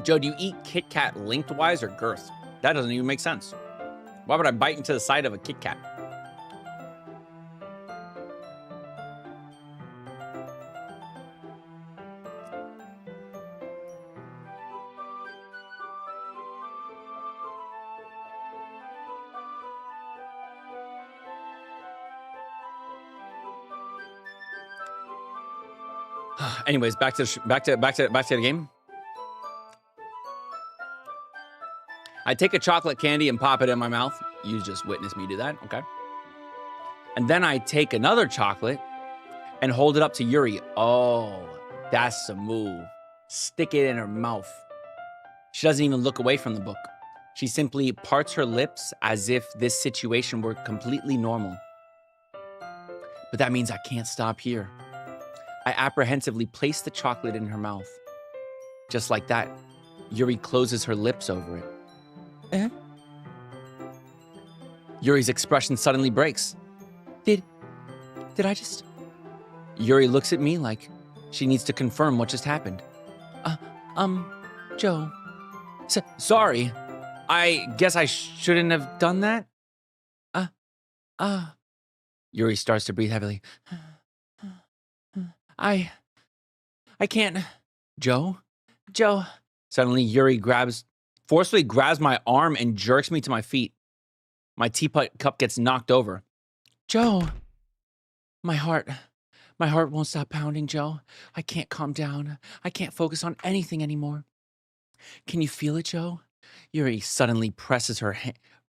Speaker 2: Joe, do you eat Kit Kat lengthwise or girth? That doesn't even make sense. Why would I bite into the side of a Kit Kat? Anyways, back to the game. I take a chocolate candy and pop it in my mouth. You just witnessed me do that, okay? And then I take another chocolate and hold it up to Yuri. Oh, that's a move. Stick it in her mouth. She doesn't even look away from the book. She simply parts her lips as if this situation were completely normal. But that means I can't stop here. I apprehensively place the chocolate in her mouth. Just like that, Yuri closes her lips over it. Yuri's expression suddenly breaks. Did I just... Yuri looks at me like she needs to confirm what just happened. Joe. Sorry. I guess I shouldn't have done that? Yuri starts to breathe heavily. I can't... Joe? Suddenly, Yuri forcefully grabs my arm and jerks me to my feet. My teapot cup gets knocked over. Joe! My heart won't stop pounding, Joe. I can't calm down. I can't focus on anything anymore. Can you feel it, Joe? Yuri suddenly presses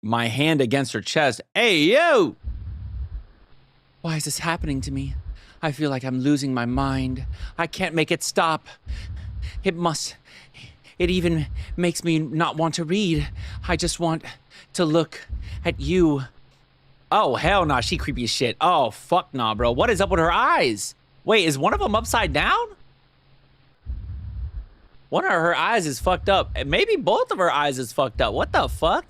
Speaker 2: my hand against her chest. Hey, you! Why is this happening to me? I feel like I'm losing my mind. I can't make it stop. It even makes me not want to read. I just want to look at you. Oh, hell nah, she creepy as shit. Oh, fuck nah, bro. What is up with her eyes? Wait, is one of them upside down? One of her eyes is fucked up. Maybe both of her eyes is fucked up. What the fuck?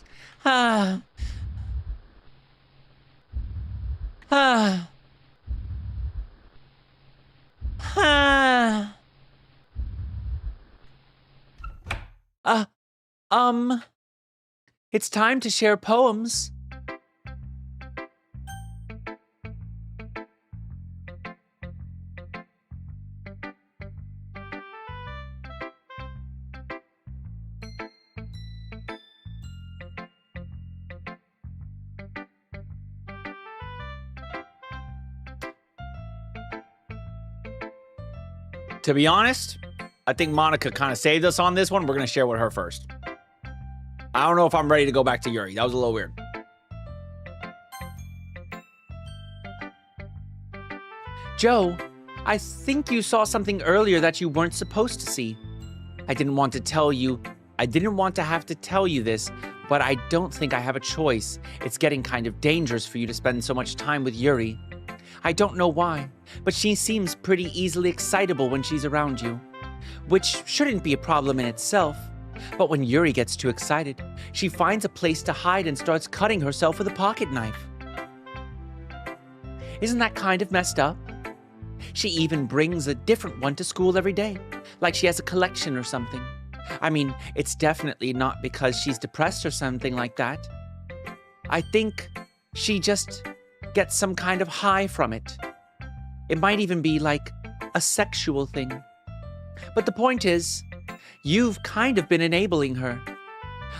Speaker 2: It's time to share poems. To be honest, I think Monica kind of saved us on this one. We're going to share with her first. I don't know if I'm ready to go back to Yuri. That was a little weird. Joe, I think you saw something earlier that you weren't supposed to see. I didn't want to have to tell you this, but I don't think I have a choice. It's getting kind of dangerous for you to spend so much time with Yuri. I don't know why, but she seems pretty easily excitable when she's around you, which shouldn't be a problem in itself. But when Yuri gets too excited, she finds a place to hide and starts cutting herself with a pocket knife. Isn't that kind of messed up? She even brings a different one to school every day, like she has a collection or something. I mean, it's definitely not because she's depressed or something like that. I think she just gets some kind of high from it. It might even be like a sexual thing. But the point is, you've kind of been enabling her.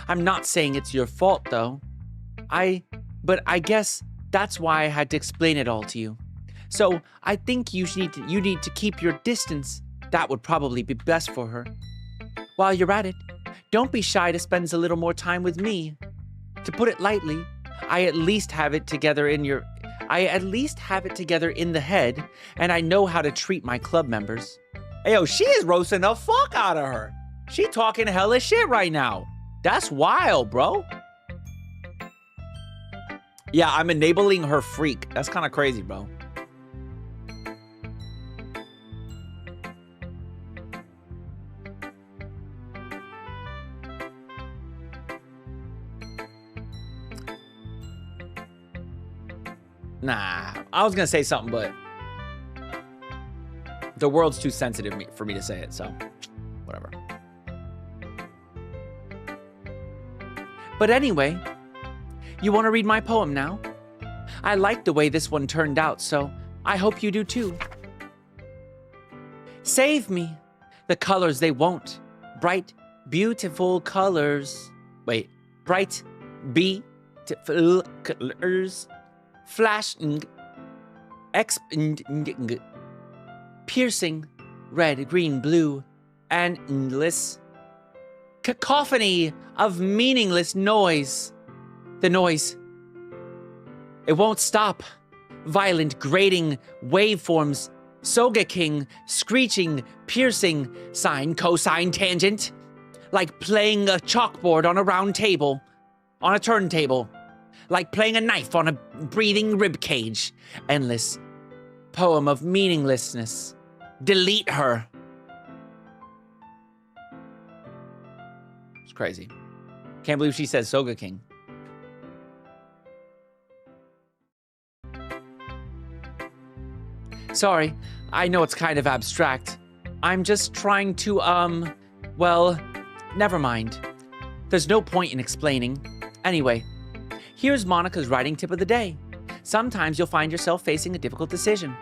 Speaker 2: I'm not saying it's your fault, though. But I guess that's why I had to explain it all to you. So I think you need to keep your distance. That would probably be best for her. While you're at it, don't be shy to spend a little more time with me. To put it lightly, I at least have it together in the head, and I know how to treat my club members. Hey, yo, she is roasting the fuck out of her. She talking hella shit right now. That's wild, bro. Yeah, I'm enabling her freak. That's kind of crazy, bro. Nah, I was gonna say something, but the world's too sensitive for me to say it, so whatever.
Speaker 3: But anyway, you want to read my poem now? I like the way this one turned out, so I hope you do too. Save me. The colors they won't. Bright, beautiful colors. Wait, bright, beautiful colors. Flashing, piercing, red, green, blue, and endless cacophony of meaningless noise. The noise, it won't stop. Violent, grating waveforms, Soga King, screeching, piercing, sine, cosine, tangent, like playing a chalkboard on a round table, on a turntable. Like playing a knife on a breathing rib cage. Endless poem of meaninglessness. Delete her.
Speaker 2: It's crazy. Can't believe she said Soga King.
Speaker 3: Sorry, I know it's kind of abstract. I'm just trying to, well, never mind. There's no point in explaining. Anyway, here's Monica's writing tip of the day. Sometimes you'll find yourself facing a difficult decision.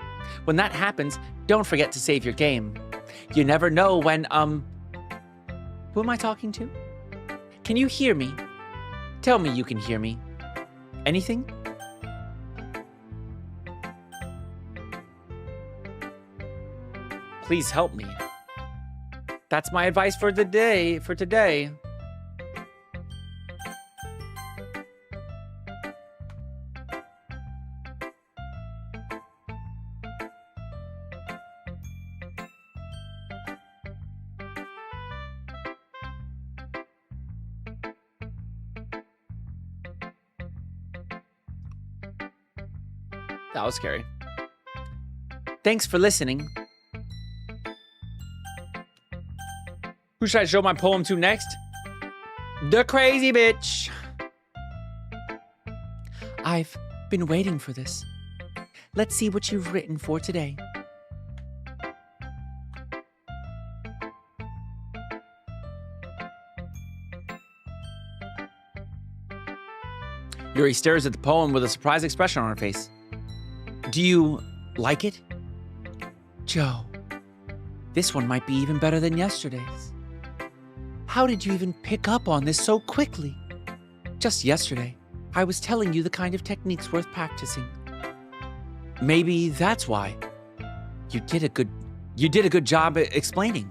Speaker 3: When that happens, don't forget to save your game. You never know when, who am I talking to? Can you hear me? Tell me you can hear me. Anything?
Speaker 2: Please help me.
Speaker 3: That's my advice for the day, for today.
Speaker 2: That was scary.
Speaker 3: Thanks for listening.
Speaker 2: Who should I show my poem to next? The crazy bitch.
Speaker 3: I've been waiting for this. Let's see what you've written for today.
Speaker 2: Yuri stares at the poem with a surprised expression on her face.
Speaker 3: Do you like it? Joe, this one might be even better than yesterday's. How did you even pick up on this so quickly? Just yesterday, I was telling you the kind of techniques worth practicing. Maybe that's why. You did a good job at explaining.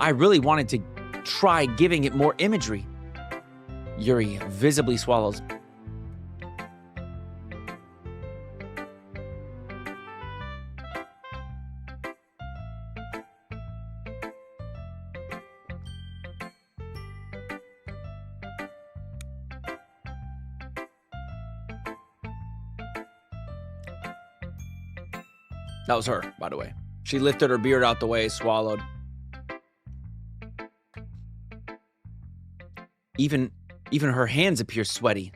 Speaker 3: I really wanted to try giving it more imagery.
Speaker 2: Yuri visibly swallows. That was her, by the way. She lifted her beard out the way, swallowed.
Speaker 3: Even her hands appear sweaty.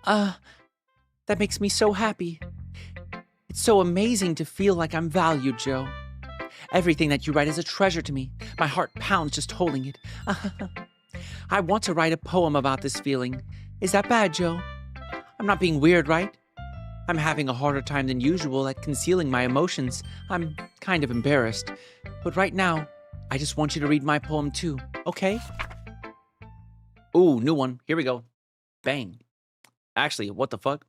Speaker 3: That makes me so happy. It's so amazing to feel like I'm valued, Joe. Everything that you write is a treasure to me. My heart pounds just holding it. I want to write a poem about this feeling. Is that bad, Joe? I'm not being weird, right? I'm having a harder time than usual at concealing my emotions. I'm kind of embarrassed. But right now, I just want you to read my poem too, okay?
Speaker 2: Ooh, new one. Here we go. Bang. Actually, what the fuck?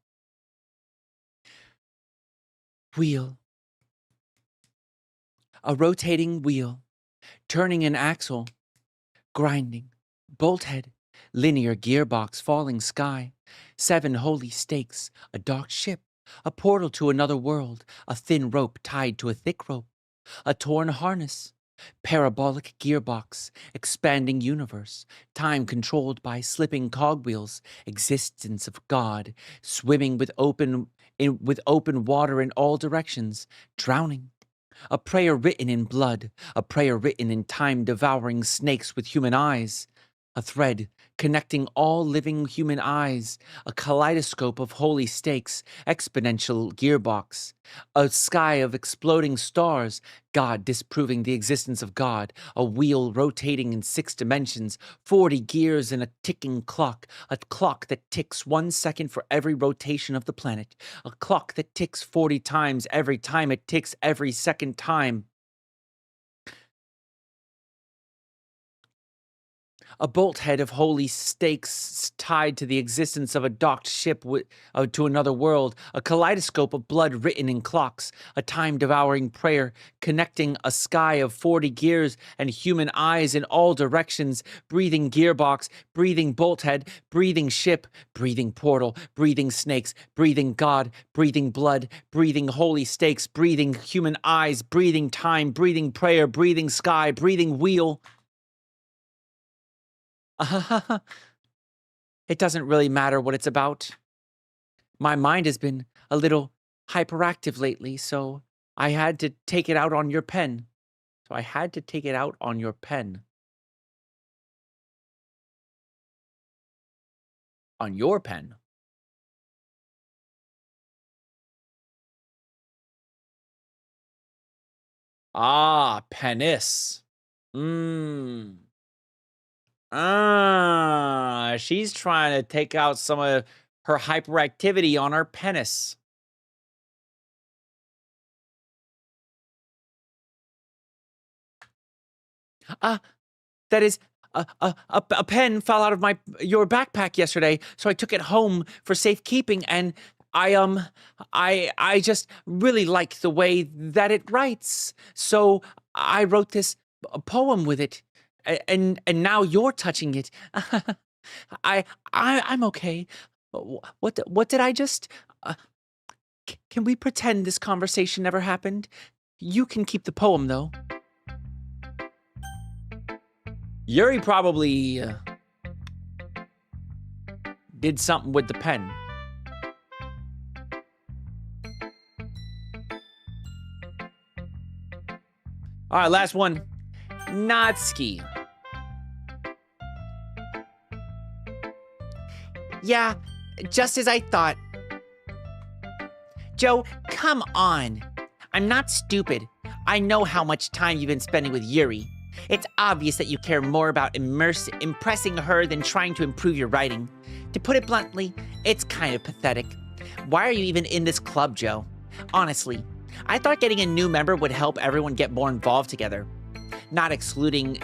Speaker 3: Wheel. A rotating wheel. Turning an axle. Grinding. Bolt head. Linear gearbox. Falling sky. 7 holy stakes. A docked ship. A portal to another world. A thin rope tied to a thick rope. A torn harness. Parabolic gearbox, expanding universe, time controlled by slipping cogwheels, existence of God, swimming with with open water in all directions, drowning. A prayer written in blood, a prayer written in time-devouring snakes with human eyes. A thread connecting all living human eyes, a kaleidoscope of holy stakes, exponential gearbox, a sky of exploding stars, God disproving the existence of God, a wheel rotating in 6 dimensions, 40 gears in a ticking clock, a clock that ticks 1 second for every rotation of the planet, a clock that ticks 40 times every time it ticks every second time. A bolthead of holy stakes tied to the existence of a docked ship to another world, a kaleidoscope of blood written in clocks, a time-devouring prayer connecting a sky of 40 gears and human eyes in all directions, breathing gearbox, breathing bolthead, breathing ship, breathing portal, breathing snakes, breathing God, breathing blood, breathing holy stakes, breathing human eyes, breathing time, breathing prayer, breathing sky, breathing wheel. It doesn't really matter what it's about. My mind has been a little hyperactive lately, so I had to take it out on your pen. On your pen? Ah, penis. She's trying to take out some of her hyperactivity on her penis. That is, a pen fell out of your backpack yesterday, so I took it home for safekeeping, and I just really like the way that it writes, so I wrote this poem with it. And now you're touching it. I'm okay. What did I just? Can we pretend this conversation never happened? You can keep the poem though. Yuri probably did something with the pen. All right, last one. Natsuki.
Speaker 4: Yeah, just as I thought. Joe, come on. I'm not stupid. I know how much time you've been spending with Yuri. It's obvious that you care more about impressing her than trying to improve your writing. To put it bluntly, it's kind of pathetic. Why are you even in this club, Joe? Honestly, I thought getting a new member would help everyone get more involved together. Not exclude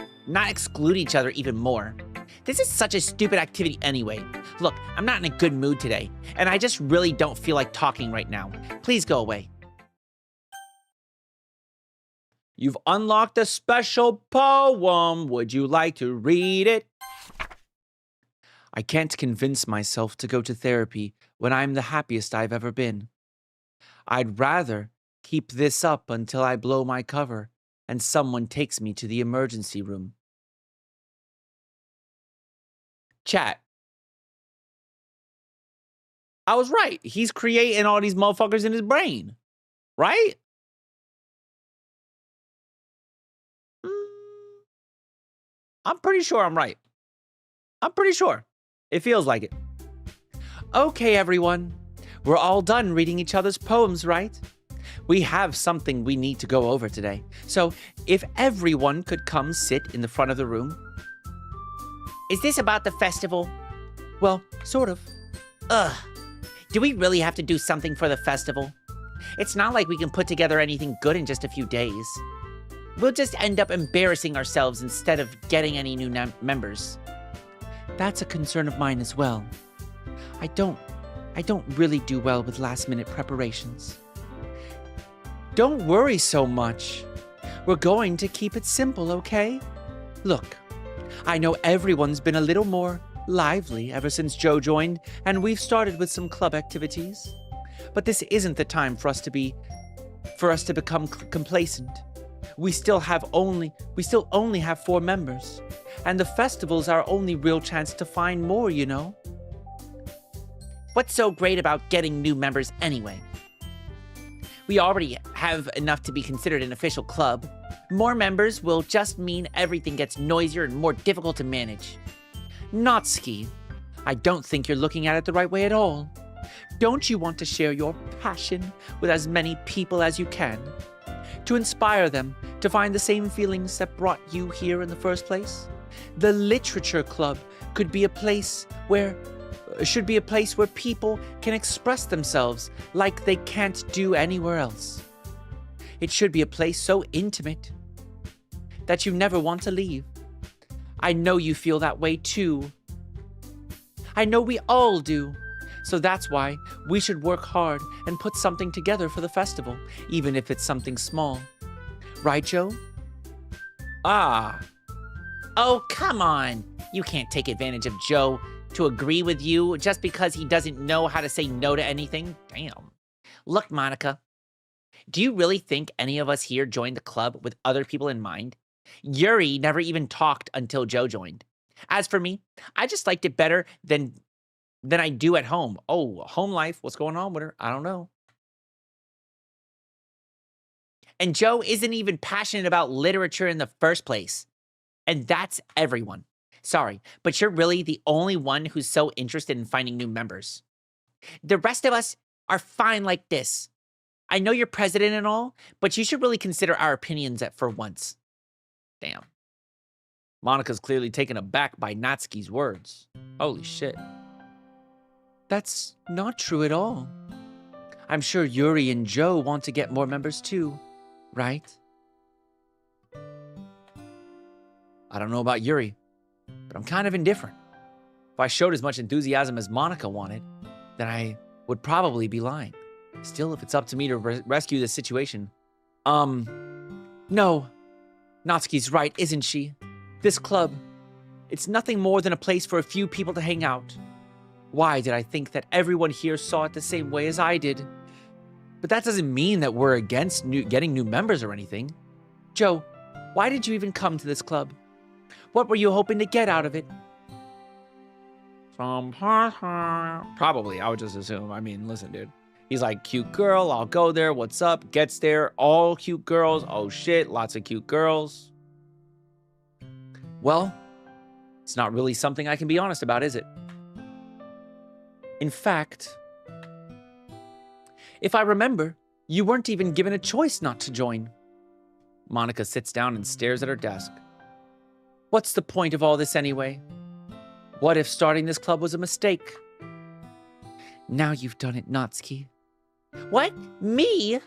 Speaker 4: each other even more. This is such a stupid activity anyway. Look, I'm not in a good mood today, and I just really don't feel like talking right now. Please go away.
Speaker 2: You've unlocked a special poem. Would you like to read it?
Speaker 3: I can't convince myself to go to therapy when I'm the happiest I've ever been. I'd rather keep this up until I blow my cover and someone takes me to the emergency room.
Speaker 2: Chat. I was right. He's creating all these motherfuckers in his brain. Right? I'm pretty sure I'm right. I'm pretty sure. It feels like it.
Speaker 3: Okay, everyone. We're all done reading each other's poems, right? We have something we need to go over today. So, if everyone could come sit in the front of the room.
Speaker 4: Is this about the festival?
Speaker 3: Well, sort of.
Speaker 4: Ugh. Do we really have to do something for the festival? It's not like we can put together anything good in just a few days. We'll just end up embarrassing ourselves instead of getting any new members.
Speaker 3: That's a concern of mine as well. I don't really do well with last-minute preparations. Don't worry so much. We're going to keep it simple, okay? Look, I know everyone's been a little more lively ever since Joe joined, and we've started with some club activities. But this isn't the time for us to become complacent. We still only have 4 members. And the festival's our only real chance to find more, you know?
Speaker 4: What's so great about getting new members anyway? We already have enough to be considered an official club. More members will just mean everything gets noisier and more difficult to manage.
Speaker 3: Natsuki, I don't think you're looking at it the right way at all. Don't you want to share your passion with as many people as you can? To inspire them to find the same feelings that brought you here in the first place? The literature club should be a place where people can express themselves like they can't do anywhere else. It should be a place so intimate that you never want to leave. I know you feel that way too. I know we all do. So that's why we should work hard and put something together for the festival, even if it's something small. Right, Joe?
Speaker 2: Ah,
Speaker 4: Oh, come on. You can't take advantage of Joe to agree with you just because he doesn't know how to say no to anything. Damn. Look, Monica, do you really think any of us here joined the club with other people in mind? Yuri never even talked until Joe joined. As for me, I just liked it better than I do at home. Oh, home life, what's going on with her? I don't know. And Joe isn't even passionate about literature in the first place. And that's everyone. Sorry, but you're really the only one who's so interested in finding new members. The rest of us are fine like this. I know you're president and all, but you should really consider our opinions for once. Damn.
Speaker 2: Monica's clearly taken aback by Natsuki's words. Holy shit.
Speaker 3: That's not true at all. I'm sure Yuri and Joe want to get more members too, right?
Speaker 2: I don't know about Yuri, but I'm kind of indifferent. If I showed as much enthusiasm as Monica wanted, then I would probably be lying. Still, if it's up to me to rescue this situation,
Speaker 3: No. Natsuki's right, isn't she? This club, it's nothing more than a place for a few people to hang out. Why did I think that everyone here saw it the same way as I did?
Speaker 2: but that doesn't mean that we're against getting new members or anything.
Speaker 3: Joe, why did you even come to this club? What were you hoping to get out of it?
Speaker 2: Probably, I would just assume. I mean, listen, dude. He's like, cute girl, I'll go there, what's up? Gets there, all cute girls. Oh shit, lots of cute girls. Well, it's not really something I can be honest about, is it?
Speaker 3: In fact, if I remember, you weren't even given a choice not to join.
Speaker 2: Monica sits down and stares at her desk.
Speaker 3: What's the point of all this anyway? What if starting this club was a mistake? Now you've done it, Natsuki.
Speaker 4: What? Me?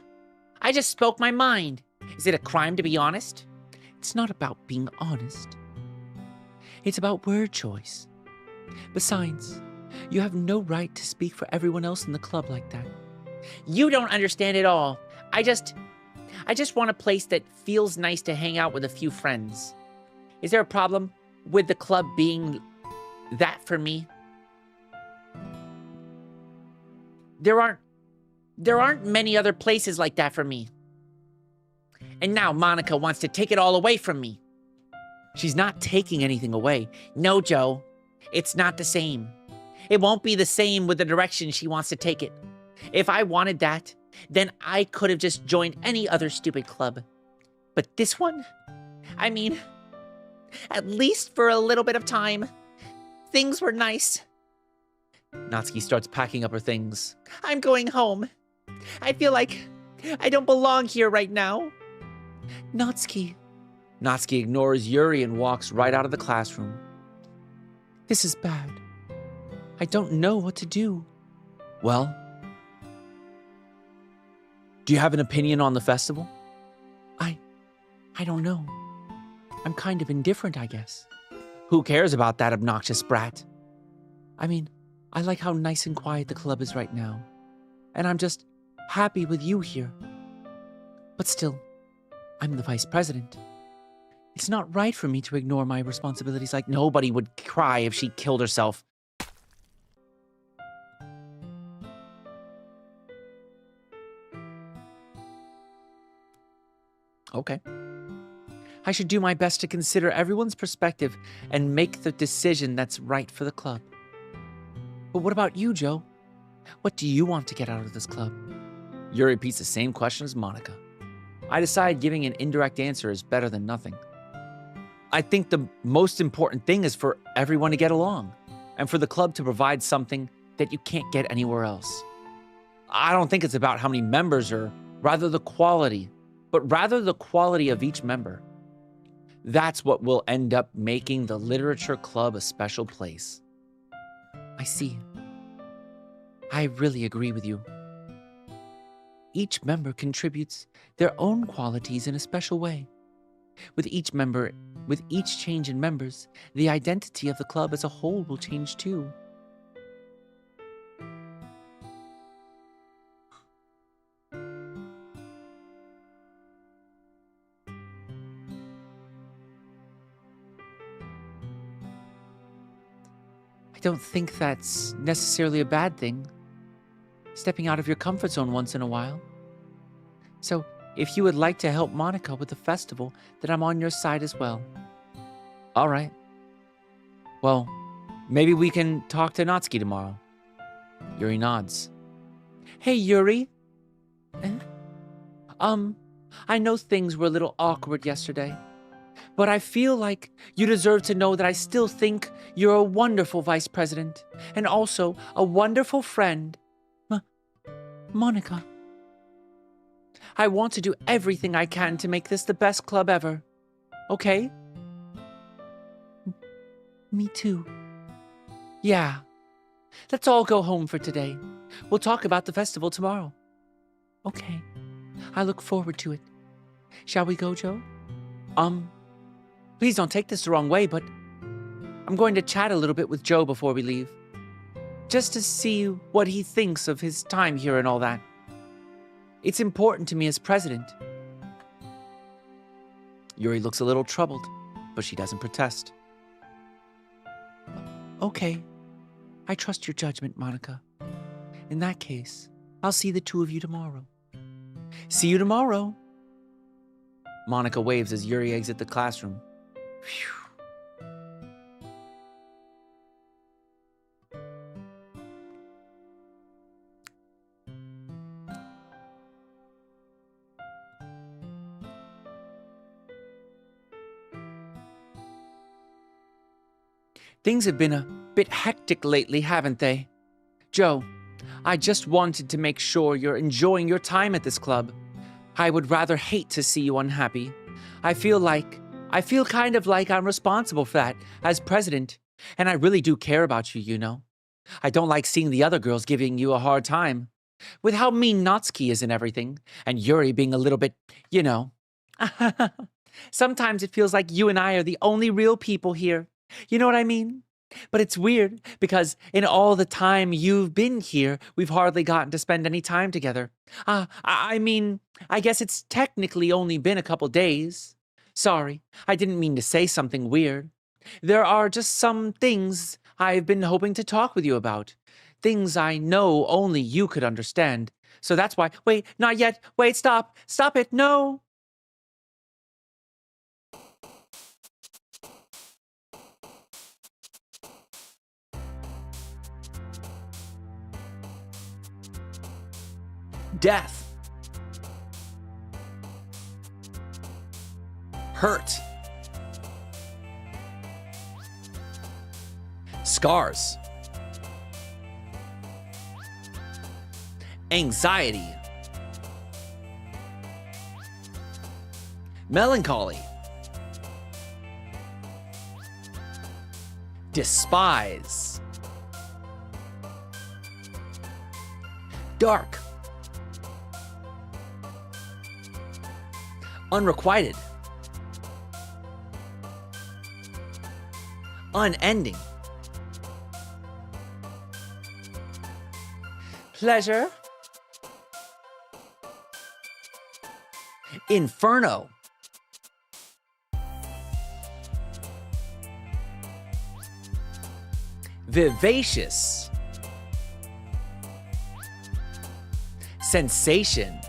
Speaker 4: I just spoke my mind. Is it a crime to be honest?
Speaker 3: It's not about being honest. It's about word choice. Besides, you have no right to speak for everyone else in the club like that.
Speaker 4: You don't understand at all. I just want a place that feels nice to hang out with a few friends. Is there a problem with the club being that for me? There aren't many other places like that for me. And now Monica wants to take it all away from me.
Speaker 3: She's not taking anything away.
Speaker 4: No, Joe. It's not the same. It won't be the same with the direction she wants to take it. If I wanted that, then I could have just joined any other stupid club. But this one? I mean, at least for a little bit of time, things were nice.
Speaker 3: Natsuki starts packing up her things.
Speaker 4: I'm going home. I feel like I don't belong here right now.
Speaker 3: Natsuki.
Speaker 2: Natsuki ignores Yuri and walks right out of the classroom.
Speaker 3: This is bad. I don't know what to do.
Speaker 2: Well, do you have an opinion on the festival?
Speaker 3: I don't know. I'm kind of indifferent, I guess.
Speaker 2: Who cares about that obnoxious brat?
Speaker 3: I mean, I like how nice and quiet the club is right now. And I'm just happy with you here. But still, I'm the vice president. It's not right for me to ignore my responsibilities like
Speaker 2: Nobody would cry if she killed herself. Okay.
Speaker 3: I should do my best to consider everyone's perspective and make the decision that's right for the club. But what about you, Joe? What do you want to get out of this club?
Speaker 2: Yuri repeats the same question as Monica. I decide giving an indirect answer is better than nothing. I think the most important thing is for everyone to get along and for the club to provide something that you can't get anywhere else. I don't think it's about how many members or rather the quality, but rather the quality of each member. That's what will end up making the literature club a special place.
Speaker 3: I see. I really agree with you. Each member contributes their own qualities in a special way. With each change in members, the identity of the club as a whole will change too. I don't think that's necessarily a bad thing. Stepping out of your comfort zone once in a while. So, if you would like to help Monica with the festival, then I'm on your side as well.
Speaker 2: All right. Well, maybe we can talk to Natsuki tomorrow. Yuri nods.
Speaker 3: Hey, Yuri. I know things were a little awkward yesterday, but I feel like you deserve to know that I still think you're a wonderful vice president and also a wonderful friend. Monica. I want to do everything I can to make this the best club ever. Okay? Me too. Yeah. Let's all go home for today. We'll talk about the festival tomorrow. Okay. I look forward to it. Shall we go, Joe? Please don't take this the wrong way, but I'm going to chat a little bit with Joe before we leave. Just to see what he thinks of his time here and all that. It's important to me as president.
Speaker 2: Yuri looks a little troubled, but she doesn't protest.
Speaker 3: Okay. I trust your judgment, Monica. In that case, I'll see the two of you tomorrow. See you tomorrow.
Speaker 2: Monica waves as Yuri exits the classroom.
Speaker 3: Phew. Things have been a bit hectic lately, haven't they? Joe, I just wanted to make sure you're enjoying your time at this club. I would rather hate to see you unhappy. I feel kind of like I'm responsible for that as president, and I really do care about you, you know. I don't like seeing the other girls giving you a hard time. With how mean Natsuki is and everything, and Yuri being a little bit, you know. Sometimes it feels like you and I are the only real people here. You know what I mean? But it's weird because in all the time you've been here, we've hardly gotten to spend any time together. I mean, I guess it's technically only been a couple days. Sorry, I didn't mean to say something weird. There are just some things I've been hoping to talk with you about. Things I know only you could understand. So that's why. Wait, not yet. Wait, stop. Stop it. No.
Speaker 2: Death. Hurt. Scars. Anxiety. Melancholy. Despise. Dark. Unrequited. Unending.
Speaker 3: Pleasure.
Speaker 2: Inferno. Vivacious. Sensation.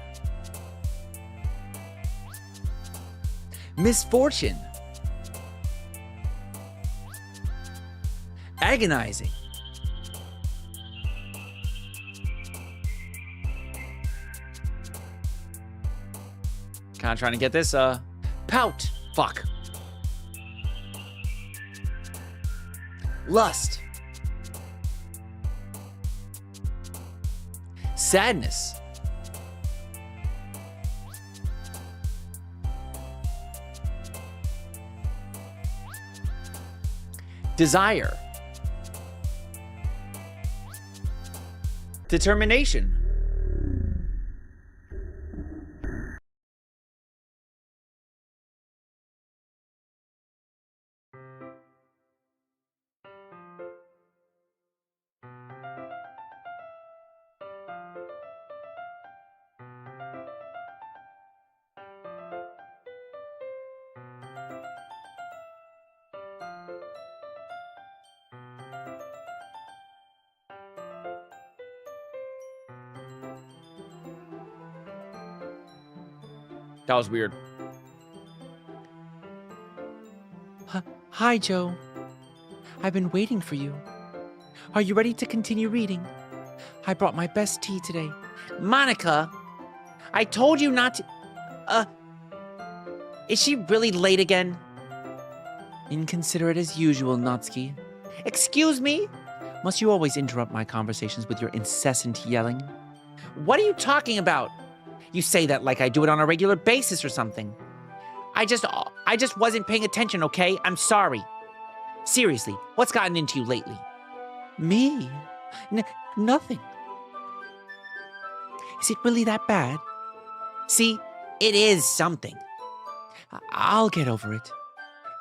Speaker 2: Misfortune. Agonizing. Kind of trying to get this, pout. Fuck. Lust. Sadness. Desire. Determination. That was weird.
Speaker 3: Hi, Joe. I've been waiting for you. Are you ready to continue reading? I brought my best tea today.
Speaker 4: Monica, I told you not to. Is she really late again?
Speaker 3: Inconsiderate as usual, Natsuki.
Speaker 4: Excuse me?
Speaker 3: Must you always interrupt my conversations with your incessant yelling?
Speaker 4: What are you talking about? You say that like I do it on a regular basis or something. I just wasn't paying attention, okay? I'm sorry. Seriously, what's gotten into you lately?
Speaker 3: Me? Nothing. Is it really that bad?
Speaker 4: See, it is something.
Speaker 3: I'll get over it.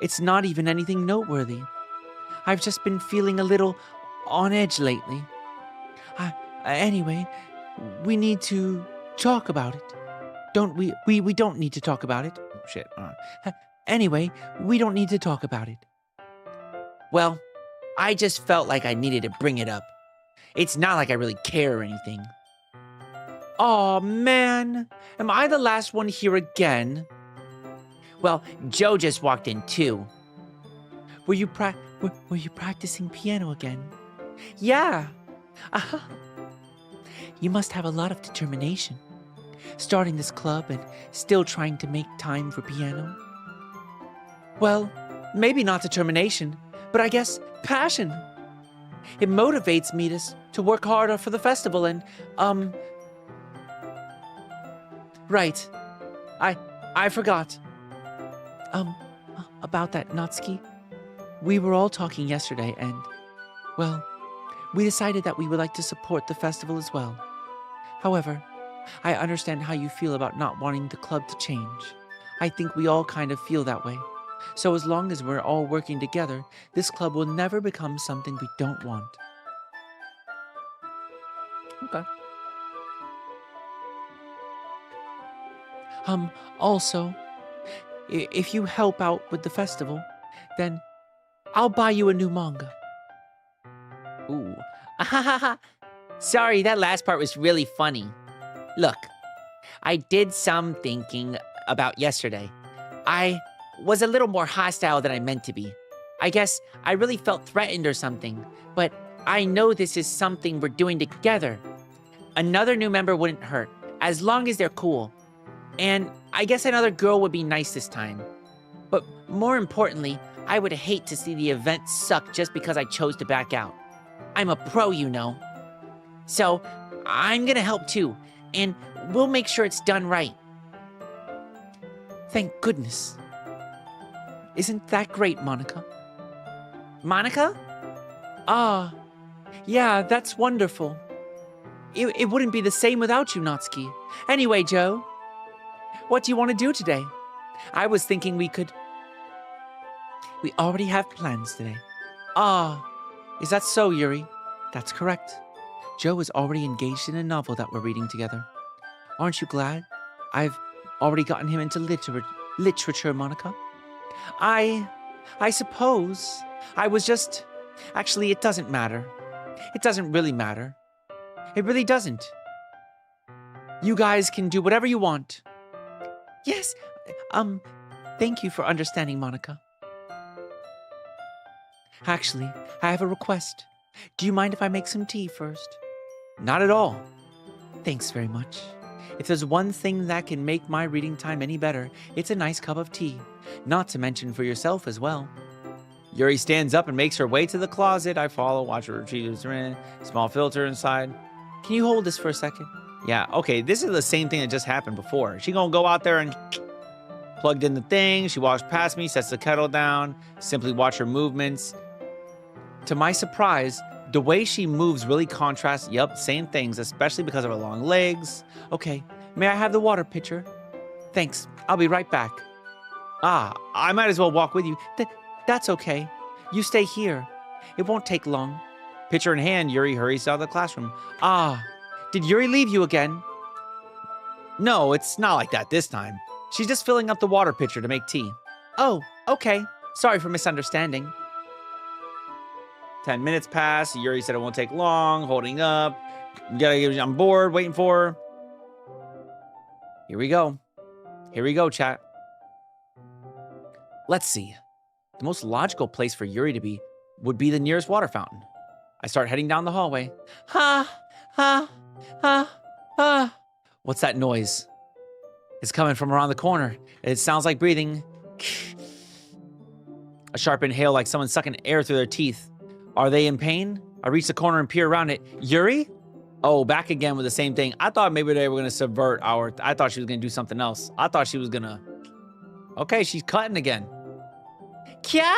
Speaker 3: It's not even anything noteworthy. I've just been feeling a little on edge lately. Anyway, we need to talk about it. Don't we? We don't need to talk about it.
Speaker 2: Oh, shit.
Speaker 3: Anyway, we don't need to talk about it.
Speaker 4: Well, I just felt like I needed to bring it up. It's not like I really care or anything.
Speaker 3: Aw, man. Am I the last one here again?
Speaker 4: Well, Joe just walked in too.
Speaker 3: Were you practicing piano again?
Speaker 4: Yeah.
Speaker 3: You must have a lot of determination. Starting this club and still trying to make time for piano. Well, maybe not determination, but I guess passion. It motivates me to work harder for the festival and, Right. I forgot. About that, Natsuki. We were all talking yesterday and, well, we decided that we would like to support the festival as well. However, I understand how you feel about not wanting the club to change. I think we all kind of feel that way. So as long as we're all working together, this club will never become something we don't want.
Speaker 2: Okay.
Speaker 3: Also, if you help out with the festival, then I'll buy you a new manga.
Speaker 4: Ooh. Sorry, that last part was really funny. Look, I did some thinking about yesterday. I was a little more hostile than I meant to be. I guess I really felt threatened or something, but I know this is something we're doing together. Another new member wouldn't hurt, as long as they're cool. And I guess another girl would be nice this time. But more importantly, I would hate to see the event suck just because I chose to back out. I'm a pro, you know. So, I'm gonna help too, and we'll make sure it's done right.
Speaker 3: Thank goodness. Isn't that great, Monica?
Speaker 4: Monica?
Speaker 3: Ah, yeah, that's wonderful. It wouldn't be the same without you, Natsuki. Anyway, Joe, what do you want to do today? I was thinking we already have plans today. Ah, is that so, Yuri? That's correct. Joe is already engaged in a novel that we're reading together. Aren't you glad? I've already gotten him into literature, Monica. I suppose I was just... Actually, it doesn't matter. It doesn't really matter. It really doesn't. You guys can do whatever you want.
Speaker 4: Yes,
Speaker 3: Thank you for understanding, Monica. Actually, I have a request. Do you mind if I make some tea first?
Speaker 2: Not at all.
Speaker 3: Thanks very much. If there's one thing that can make my reading time any better, it's a nice cup of tea. Not to mention for yourself as well.
Speaker 2: Yuri stands up and makes her way to the closet. I follow, watch her retrieve the syringe, small filter inside.
Speaker 3: Can you hold this for a second?
Speaker 2: Yeah, okay, this is the same thing that just happened before. She gonna go out there and plugged in the thing. She walks past me, sets the kettle down, simply watch her movements. To my surprise, the way she moves really contrasts, yep, same things, especially because of her long legs.
Speaker 3: Okay, may I have the water pitcher? Thanks, I'll be right back.
Speaker 2: Ah, I might as well walk with you.
Speaker 3: That's okay. You stay here. It won't take long.
Speaker 2: Pitcher in hand, Yuri hurries out of the classroom.
Speaker 3: Ah, did Yuri leave you again?
Speaker 2: No, it's not like that this time. She's just filling up the water pitcher to make tea.
Speaker 3: Oh, okay. Sorry for misunderstanding.
Speaker 2: 10 minutes pass. Yuri said it won't take long, holding up. You gotta get on board, waiting for her. Here we go. Here we go, chat. Let's see. The most logical place for Yuri to be would be the nearest water fountain. I start heading down the hallway.
Speaker 3: Ha, ha, ha, ha.
Speaker 2: What's that noise? It's coming from around the corner. It sounds like breathing. A sharp inhale like someone sucking air through their teeth. Are they in pain? I reach the corner and peer around it. Yuri? Oh, back again with the same thing. I thought maybe they were going to subvert our... I thought she was going to do something else. I thought she was going to... Okay, she's cutting again.
Speaker 3: Kya?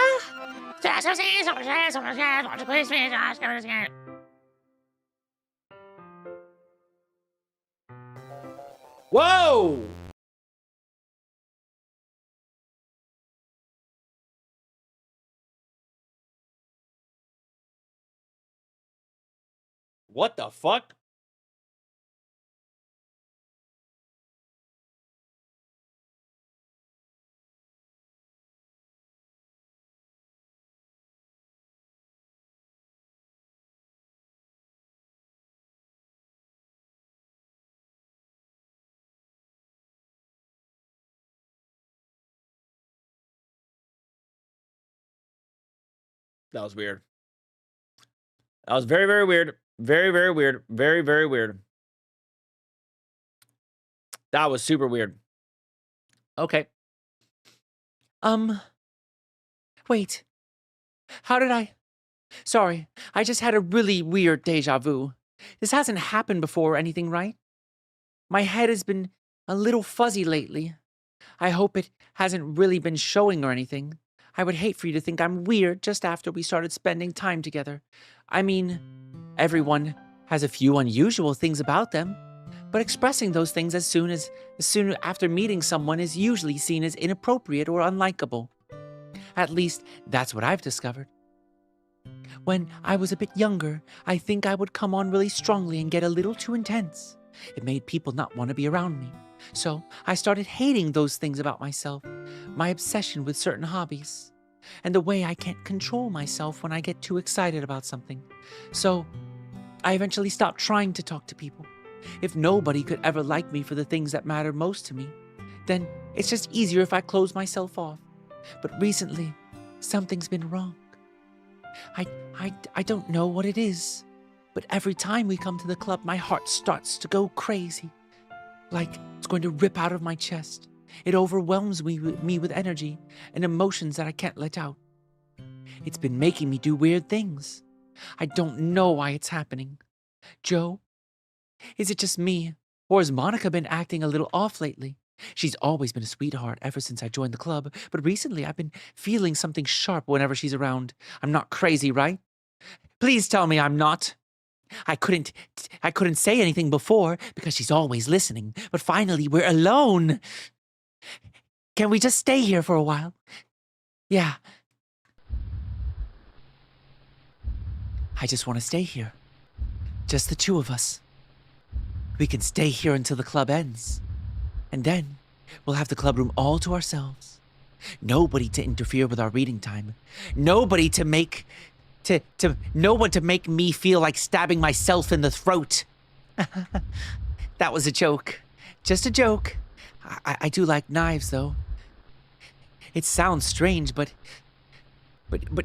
Speaker 2: Whoa! What the fuck? That was weird. That was very, very weird. Very, very weird. Very, very weird. That was super weird. Okay.
Speaker 3: Wait. How did I... Sorry, I just had a really weird deja vu. This hasn't happened before or anything, right? My head has been a little fuzzy lately. I hope it hasn't really been showing or anything. I would hate for you to think I'm weird just after we started spending time together. I mean, everyone has a few unusual things about them, but expressing those things as soon after meeting someone is usually seen as inappropriate or unlikable. At least, that's what I've discovered. When I was a bit younger, I think I would come on really strongly and get a little too intense. It made people not want to be around me. So I started hating those things about myself, my obsession with certain hobbies, and the way I can't control myself when I get too excited about something. So I eventually stopped trying to talk to people. If nobody could ever like me for the things that matter most to me, then it's just easier if I close myself off. But recently, something's been wrong. I don't know what it is, but every time we come to the club, my heart starts to go crazy. Like it's going to rip out of my chest. It overwhelms me with energy and emotions that I can't let out. It's been making me do weird things. I don't know why it's happening. Joe, is it just me, or has Monica been acting a little off lately? She's always been a sweetheart ever since I joined the club, but recently I've been feeling something sharp whenever she's around. I'm not crazy, right? Please tell me I'm not. I couldn't say anything before because she's always listening, but finally we're alone. Can we just stay here for a while? Yeah. I just want to stay here. Just the two of us. We can stay here until the club ends. And then we'll have the club room all to ourselves. Nobody to interfere with our reading time. Nobody to make... no one to make me feel like stabbing myself in the throat. That was a joke. Just a joke. I do like knives, though. It sounds strange, but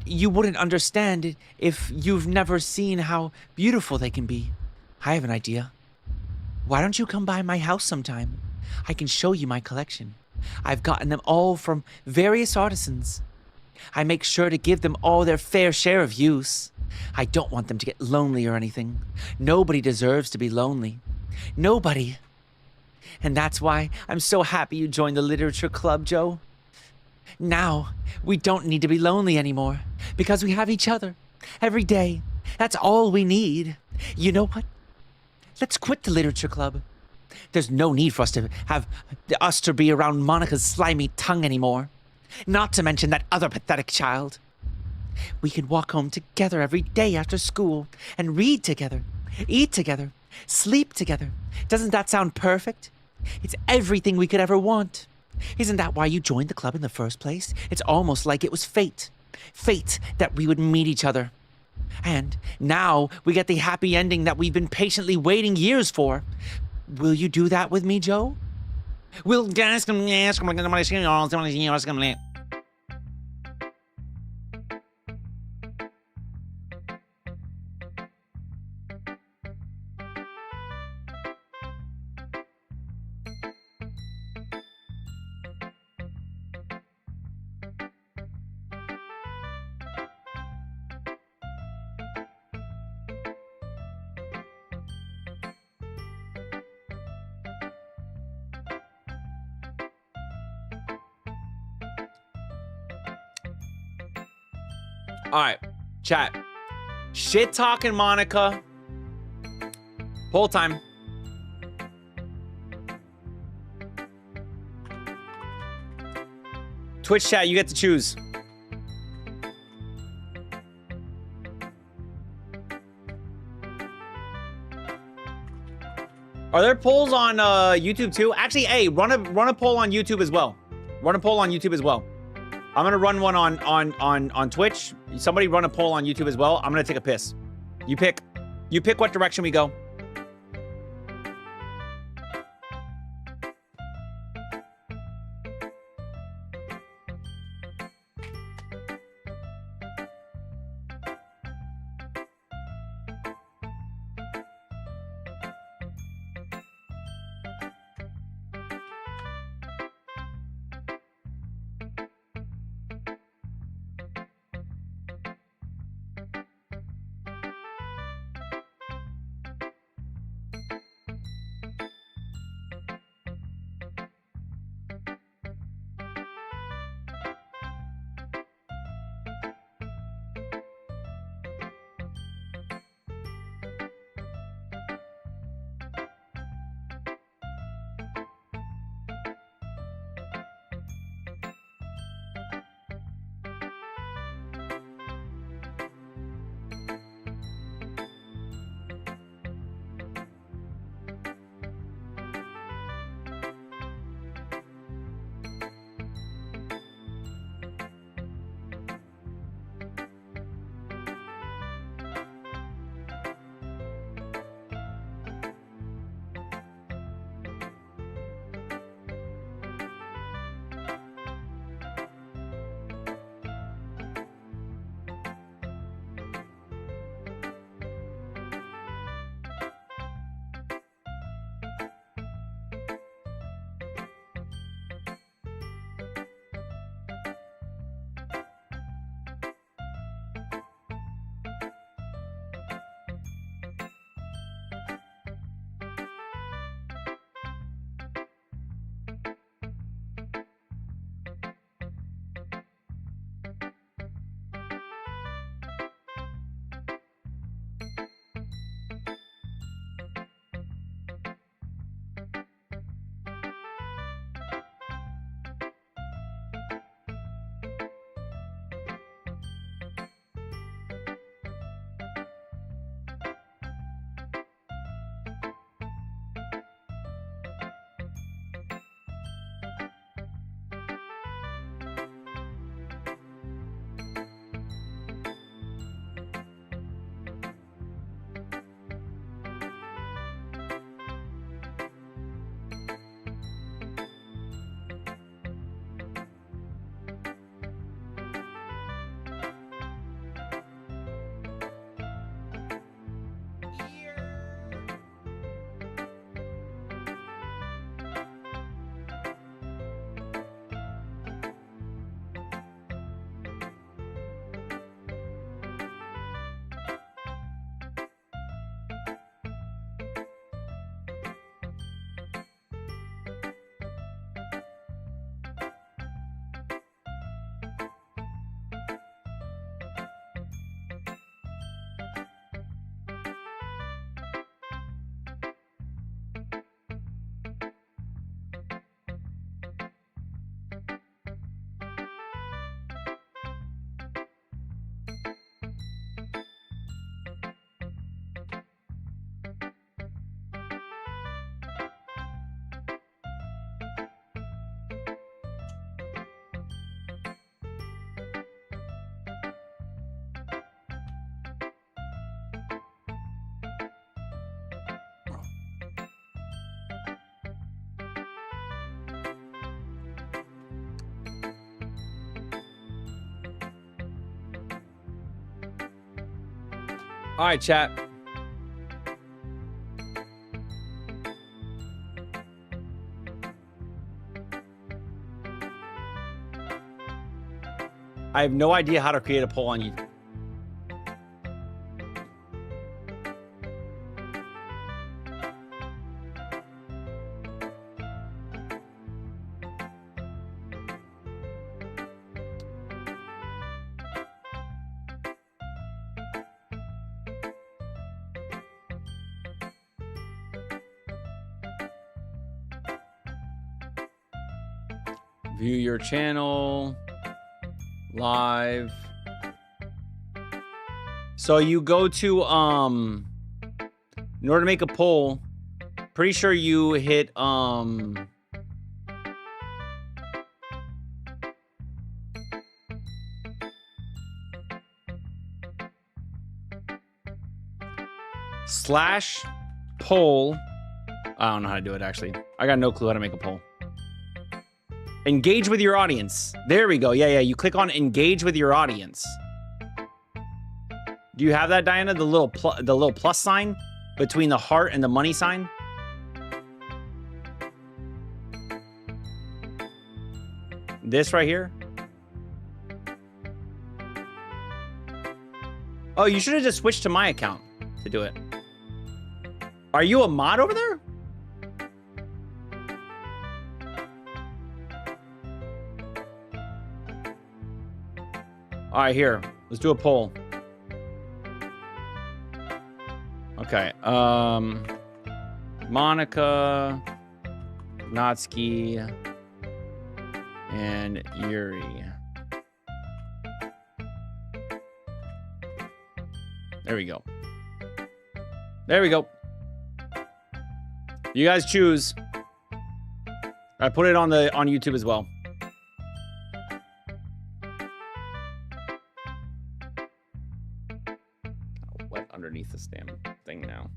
Speaker 3: you wouldn't understand it if you've never seen how beautiful they can be. I have an idea. Why don't you come by my house sometime? I can show you my collection. I've gotten them all from various artisans. I make sure to give them all their fair share of use. I don't want them to get lonely or anything. Nobody deserves to be lonely. Nobody. And that's why I'm so happy you joined the literature club, Joe. Now, we don't need to be lonely anymore because we have each other every day. That's all we need. You know what? Let's quit the literature club. There's no need for us to be around Monica's slimy tongue anymore. Not to mention that other pathetic child. We can walk home together every day after school and read together, eat together, sleep together. Doesn't that sound perfect? It's everything we could ever want. Isn't that why you joined the club in the first place? It's almost like it was fate. Fate that we would meet each other. And now we get the happy ending that we've been patiently waiting years for. Will you do that with me, Joe?
Speaker 2: All right, chat. Shit talking Monica. Poll time. Twitch chat, you get to choose. Are there polls on YouTube too? Actually, hey, run a poll on YouTube as well. Run a poll on YouTube as well. I'm gonna run one on Twitch. Somebody run a poll on YouTube as well. I'm gonna take a piss. You pick what direction we go. All right, chat. I have no idea how to create a poll on YouTube. View your channel live. So you go to in order to make a poll, pretty sure you hit slash poll. I don't know how to do it actually. I got no clue how to make a poll. Engage with your audience. There we go. Yeah. You click on engage with your audience. Do you have that, Diana? The little plus sign between the heart and the money sign? This right here? Oh, you should have just switched to my account to do it. Are you a mod over there? All right, here. Let's do a poll. Okay. Monica, Natsuki, and Yuri. There we go. There we go. You guys choose. I put it on YouTube as well. Wet underneath this damn thing now.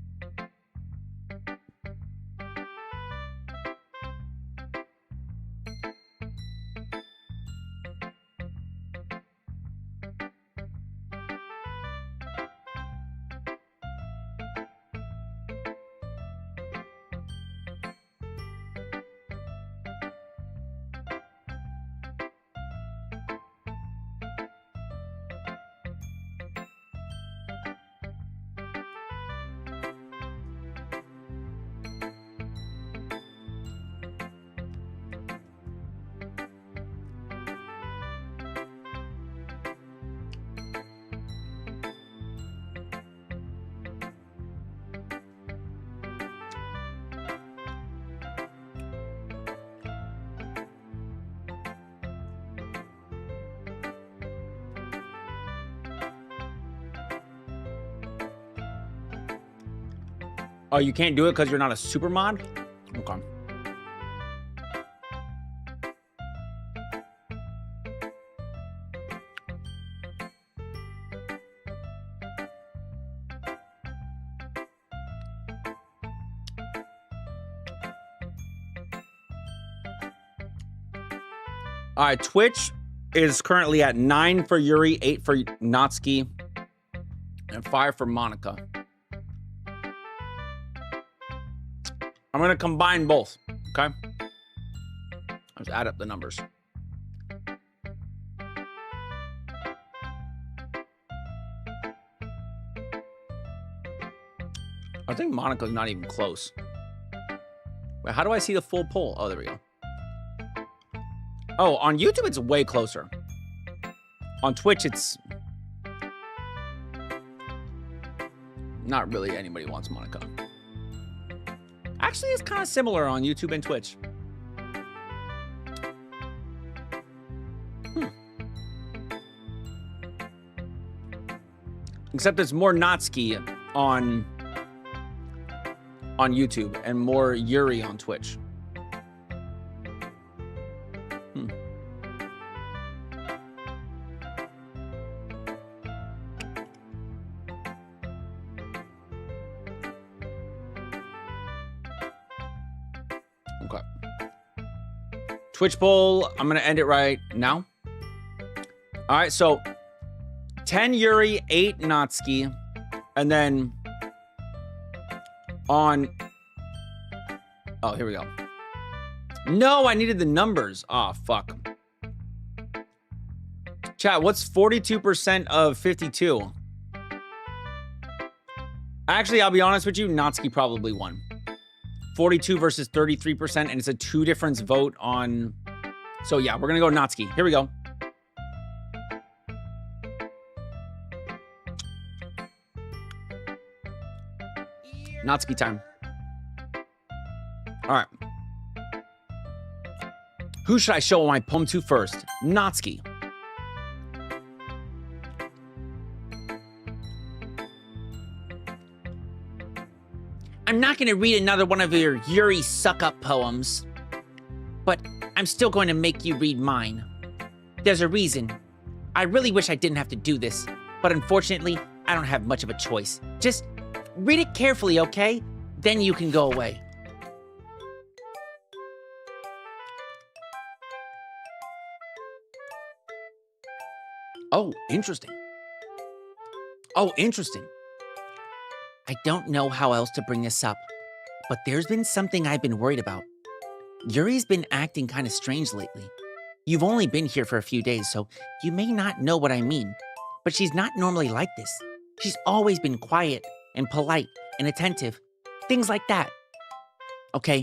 Speaker 2: Oh, you can't do it because you're not a super mod? Okay. All right, Twitch is currently at 9 for Yuri, 8 for Natsuki, and 5 for Monica. I'm going to combine both, okay? Let's add up the numbers. I think Monica's not even close. Wait, how do I see the full poll? Oh, there we go. Oh, on YouTube, it's way closer. On Twitch, it's not really anybody wants Monica. Actually, it's kind of similar on YouTube and Twitch. Except it's more Natsuki on YouTube and more Yuri on Twitch. Okay. Twitch poll, I'm going to end it right now. All right, so 10 Yuri, 8 Natsuki, And then on... Oh, here we go. No, I needed the numbers. Oh, fuck. Chat, what's 42% of 52? Actually, I'll be honest with you, Natsuki probably won. 42 versus 33%, and it's a 2 difference vote on... So yeah, we're gonna go Natsuki. Here we go. Natsuki time. All right. Who should I show my poem to first? Natsuki.
Speaker 4: I'm not going to read another one of your Yuri suck-up poems, but I'm still going to make you read mine. There's a reason. I really wish I didn't have to do this, but unfortunately, I don't have much of a choice. Just read it carefully, okay? Then you can go away.
Speaker 2: Oh, interesting. Oh, interesting.
Speaker 4: I don't know how else to bring this up, but there's been something I've been worried about. Yuri's been acting kind of strange lately. You've only been here for a few days, so you may not know what I mean, but she's not normally like this. She's always been quiet and polite and attentive, things like that. Okay,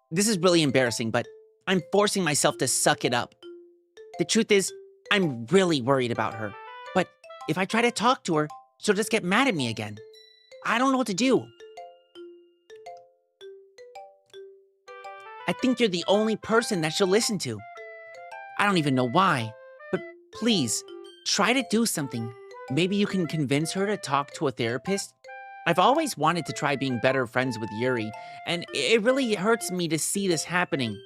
Speaker 4: this is really embarrassing, but I'm forcing myself to suck it up. The truth is, I'm really worried about her, but if I try to talk to her, she'll just get mad at me again. I don't know what to do. I think you're the only person that she'll listen to. I don't even know why, but please, try to do something. Maybe you can convince her to talk to a therapist. I've always wanted to try being better friends with Yuri, and it really hurts me to see this happening.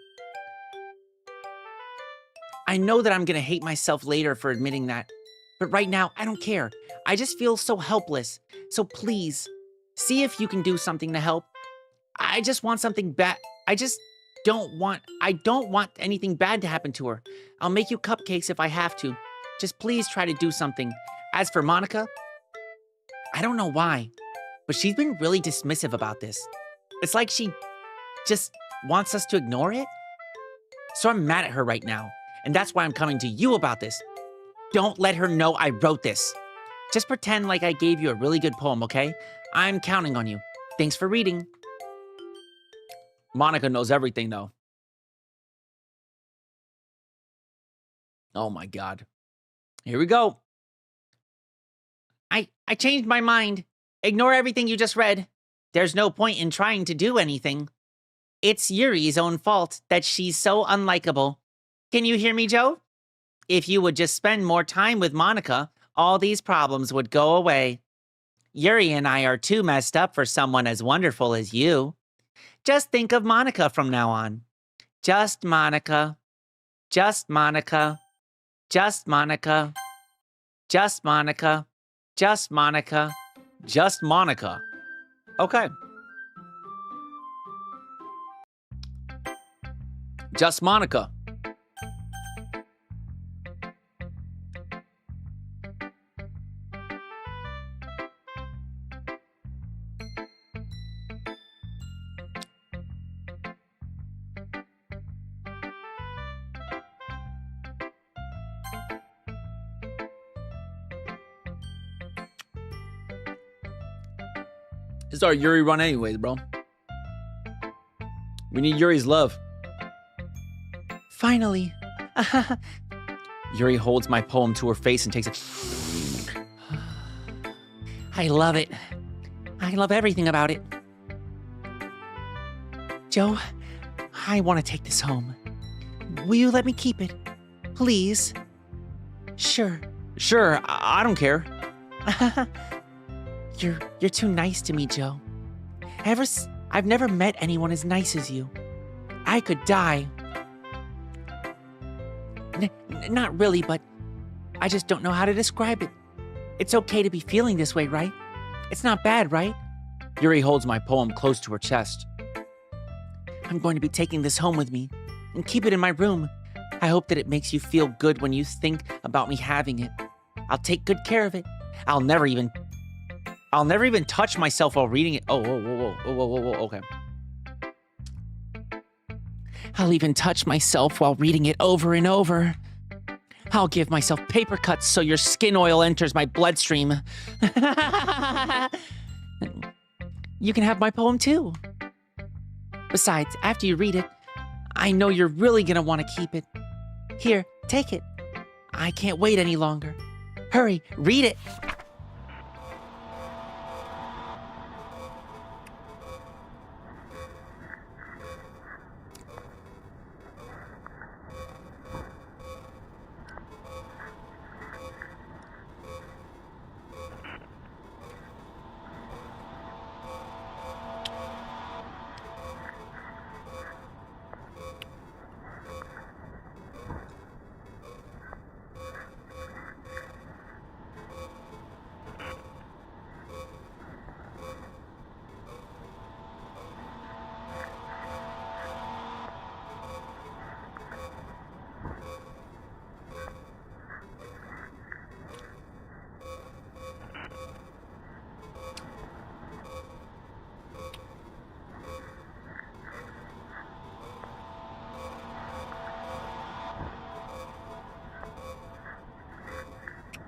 Speaker 4: I know that I'm gonna hate myself later for admitting that, but right now, I don't care. I just feel so helpless. So please, see if you can do something to help. I just want something bad. I don't want anything bad to happen to her. I'll make you cupcakes if I have to. Just please try to do something. As for Monica, I don't know why, but she's been really dismissive about this. It's like she just wants us to ignore it. So I'm mad at her right now, and that's why I'm coming to you about this. Don't let her know I wrote this. Just pretend like I gave you a really good poem, okay? I'm counting on you. Thanks for reading.
Speaker 2: Monica knows everything, though. Oh my God. Here we go.
Speaker 4: I changed my mind. Ignore everything you just read. There's no point in trying to do anything. It's Yuri's own fault that she's so unlikable. Can you hear me, Joe? If you would just spend more time with Monica, all these problems would go away. Yuri and I are too messed up for someone as wonderful as you. Just think of Monica from now on. Just Monica. Just Monica. Just Monica. Just Monica. Just Monica.
Speaker 2: Just Monica. Okay. Just Monica. This is our Yuri run anyways, bro. We need Yuri's love.
Speaker 4: Finally.
Speaker 2: Yuri holds my poem to her face and takes it.
Speaker 4: I love it. I love everything about it. Joe, I want to take this home. Will you let me keep it? Please? Sure.
Speaker 2: Sure, I don't care.
Speaker 4: You're too nice to me, Joe. I've never met anyone as nice as you. I could die. Not really, but I just don't know how to describe it. It's okay to be feeling this way, right? It's not bad, right?
Speaker 2: Yuri holds my poem close to her chest.
Speaker 4: I'm going to be taking this home with me and keep it in my room. I hope that it makes you feel good when you think about me having it. I'll take good care of it. I'll never even
Speaker 3: I'll never even touch myself while reading it. Oh, whoa, whoa, whoa, whoa, whoa, whoa, okay. I'll even touch myself while reading it over and over. I'll give myself paper cuts so your skin oil enters my bloodstream. You can have my poem too. Besides, after you read it, I know you're really gonna want to keep it. Here, take it. I can't wait any longer. Hurry, read it.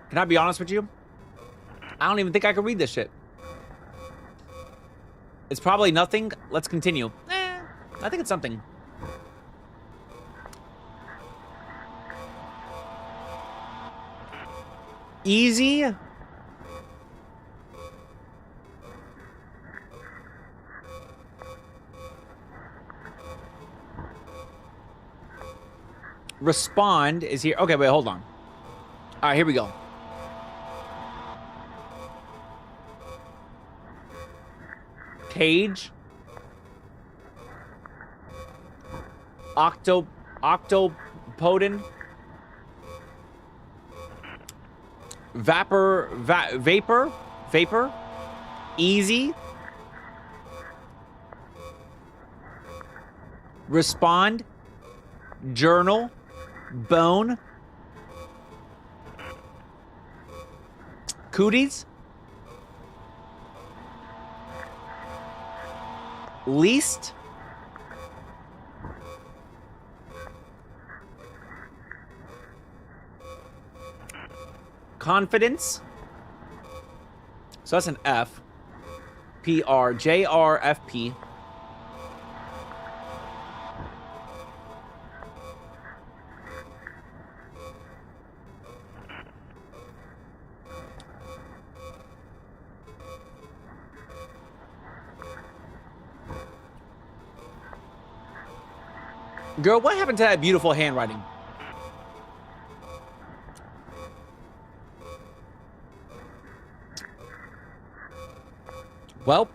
Speaker 2: Can I be honest with you? I don't even think I could read this shit. It's probably nothing. Let's continue. I think it's something. Easy. Respond is here. Okay, wait, hold on. All right, here we go. Cage. Octopodin. Vapor. Easy. Respond. Journal. Bone. Cooties. Least. Confidence. So that's an F. PRJRFP. Girl, what happened to that beautiful handwriting? Well.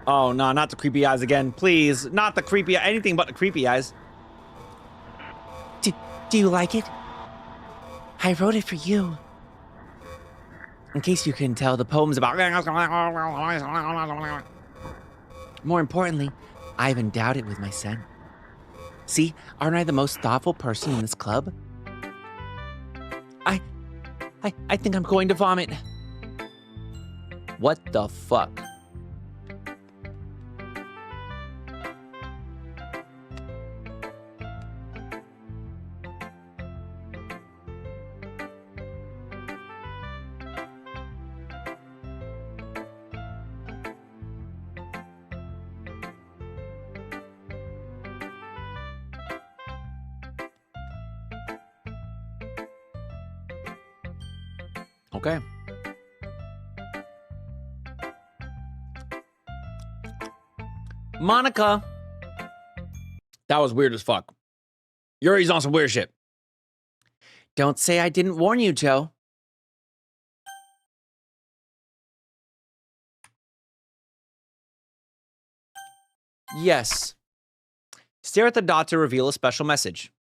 Speaker 2: Oh, no, not the creepy eyes again. Please, not the creepy, anything but the creepy eyes.
Speaker 3: Do you like it? I wrote it for you. In case you couldn't tell, the poem's about... More importantly, I've endowed it with my scent. See, aren't I the most thoughtful person in this club? I think I'm going to vomit.
Speaker 2: What the fuck? Okay. Monica. That was weird as fuck. Yuri's on some weird shit.
Speaker 3: Don't say I didn't warn you, Joe.
Speaker 2: Yes. Stare at the dot to reveal a special message.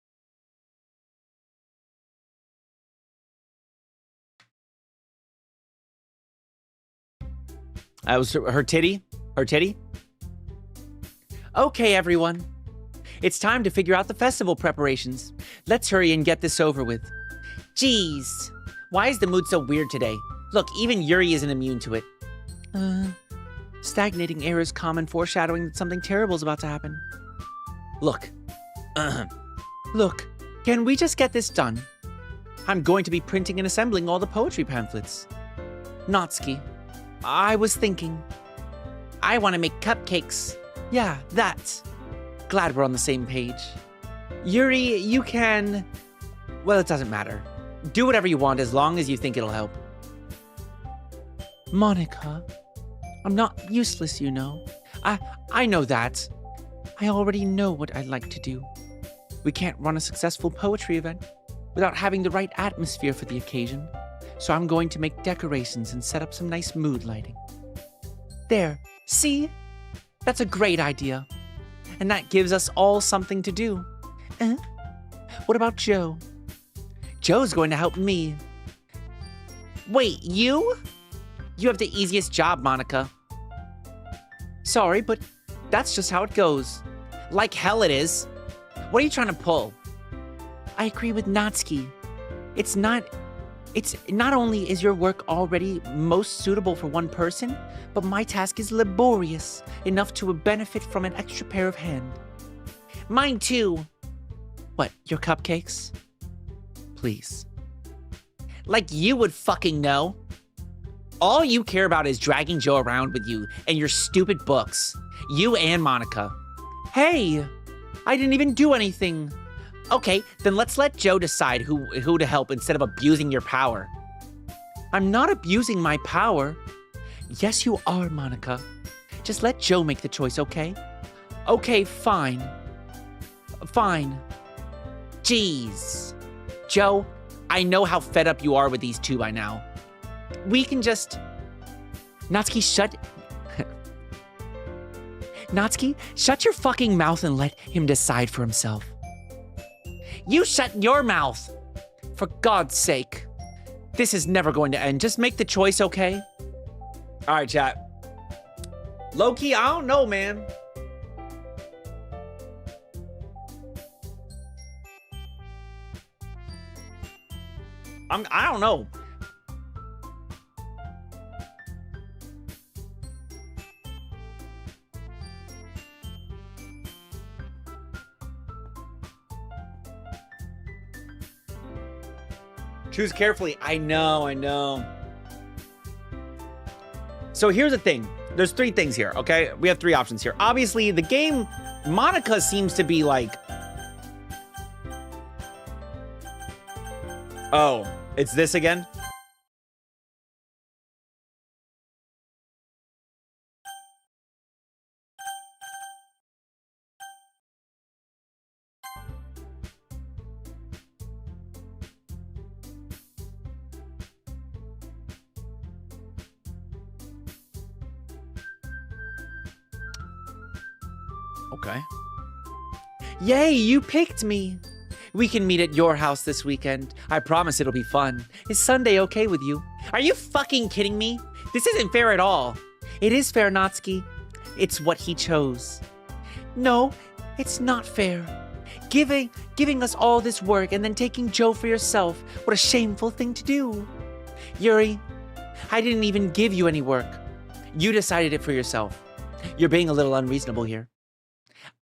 Speaker 2: That was her titty. Her titty.
Speaker 3: Okay, everyone. It's time to figure out the festival preparations. Let's hurry and get this over with. Jeez, why is the mood so weird today?
Speaker 4: Look, even Yuri isn't immune to it.
Speaker 3: Stagnating air is common foreshadowing that something terrible is about to happen.
Speaker 2: Look.
Speaker 3: Look, can we just get this done? I'm going to be printing and assembling all the poetry pamphlets. Natsuki, I was thinking.
Speaker 4: I want to make cupcakes.
Speaker 3: Yeah, that. Glad we're on the same page. Yuri, you can... Well, it doesn't matter.
Speaker 4: Do whatever you want as long as you think it'll help.
Speaker 3: Monica, I'm not useless, you know. I know that. I already know what I'd like to do. We can't run a successful poetry event without having the right atmosphere for the occasion, so I'm going to make decorations and set up some nice mood lighting. There, see? That's a great idea. And that gives us all something to do. What about Joe? Joe's going to help me.
Speaker 4: Wait, you? You have the easiest job, Monica.
Speaker 3: Sorry, but that's just how it goes.
Speaker 4: Like hell it is. What are you trying to pull?
Speaker 3: I agree with Natsuki. It's not only is your work already most suitable for one person, but my task is laborious enough to benefit from an extra pair of hands.
Speaker 4: Mine too.
Speaker 3: What, your cupcakes? Please.
Speaker 4: Like you would fucking know. All you care about is dragging Joe around with you and your stupid books. You and Monica.
Speaker 3: Hey, I didn't even do anything.
Speaker 4: Okay, then let's let Joe decide who to help instead of abusing your power.
Speaker 3: I'm not abusing my power. Yes, you are, Monica. Just let Joe make the choice, okay? Okay, fine. Fine.
Speaker 4: Jeez. Joe, I know how fed up you are with these two by now. We can just...
Speaker 3: Natsuki, Natsuki, shut your fucking mouth and let him decide for himself.
Speaker 4: You shut your mouth!
Speaker 3: For God's sake. This is never going to end. Just make the choice, okay?
Speaker 2: All right, chat. Low-key, I don't know, man. I don't know. Choose carefully. I know. So here's the thing. There's three things here, okay? We have three options here. Obviously, the game, Monica seems to be like... Oh, it's this again? Okay.
Speaker 3: Yay, you picked me. We can meet at your house this weekend. I promise it'll be fun. Is Sunday okay with you?
Speaker 4: Are you fucking kidding me? This isn't fair at all.
Speaker 3: It is fair, Natsuki. It's what he chose. No, it's not fair. Giving us all this work and then taking Joe for yourself. What a shameful thing to do. Yuri, I didn't even give you any work. You decided it for yourself. You're being a little unreasonable here.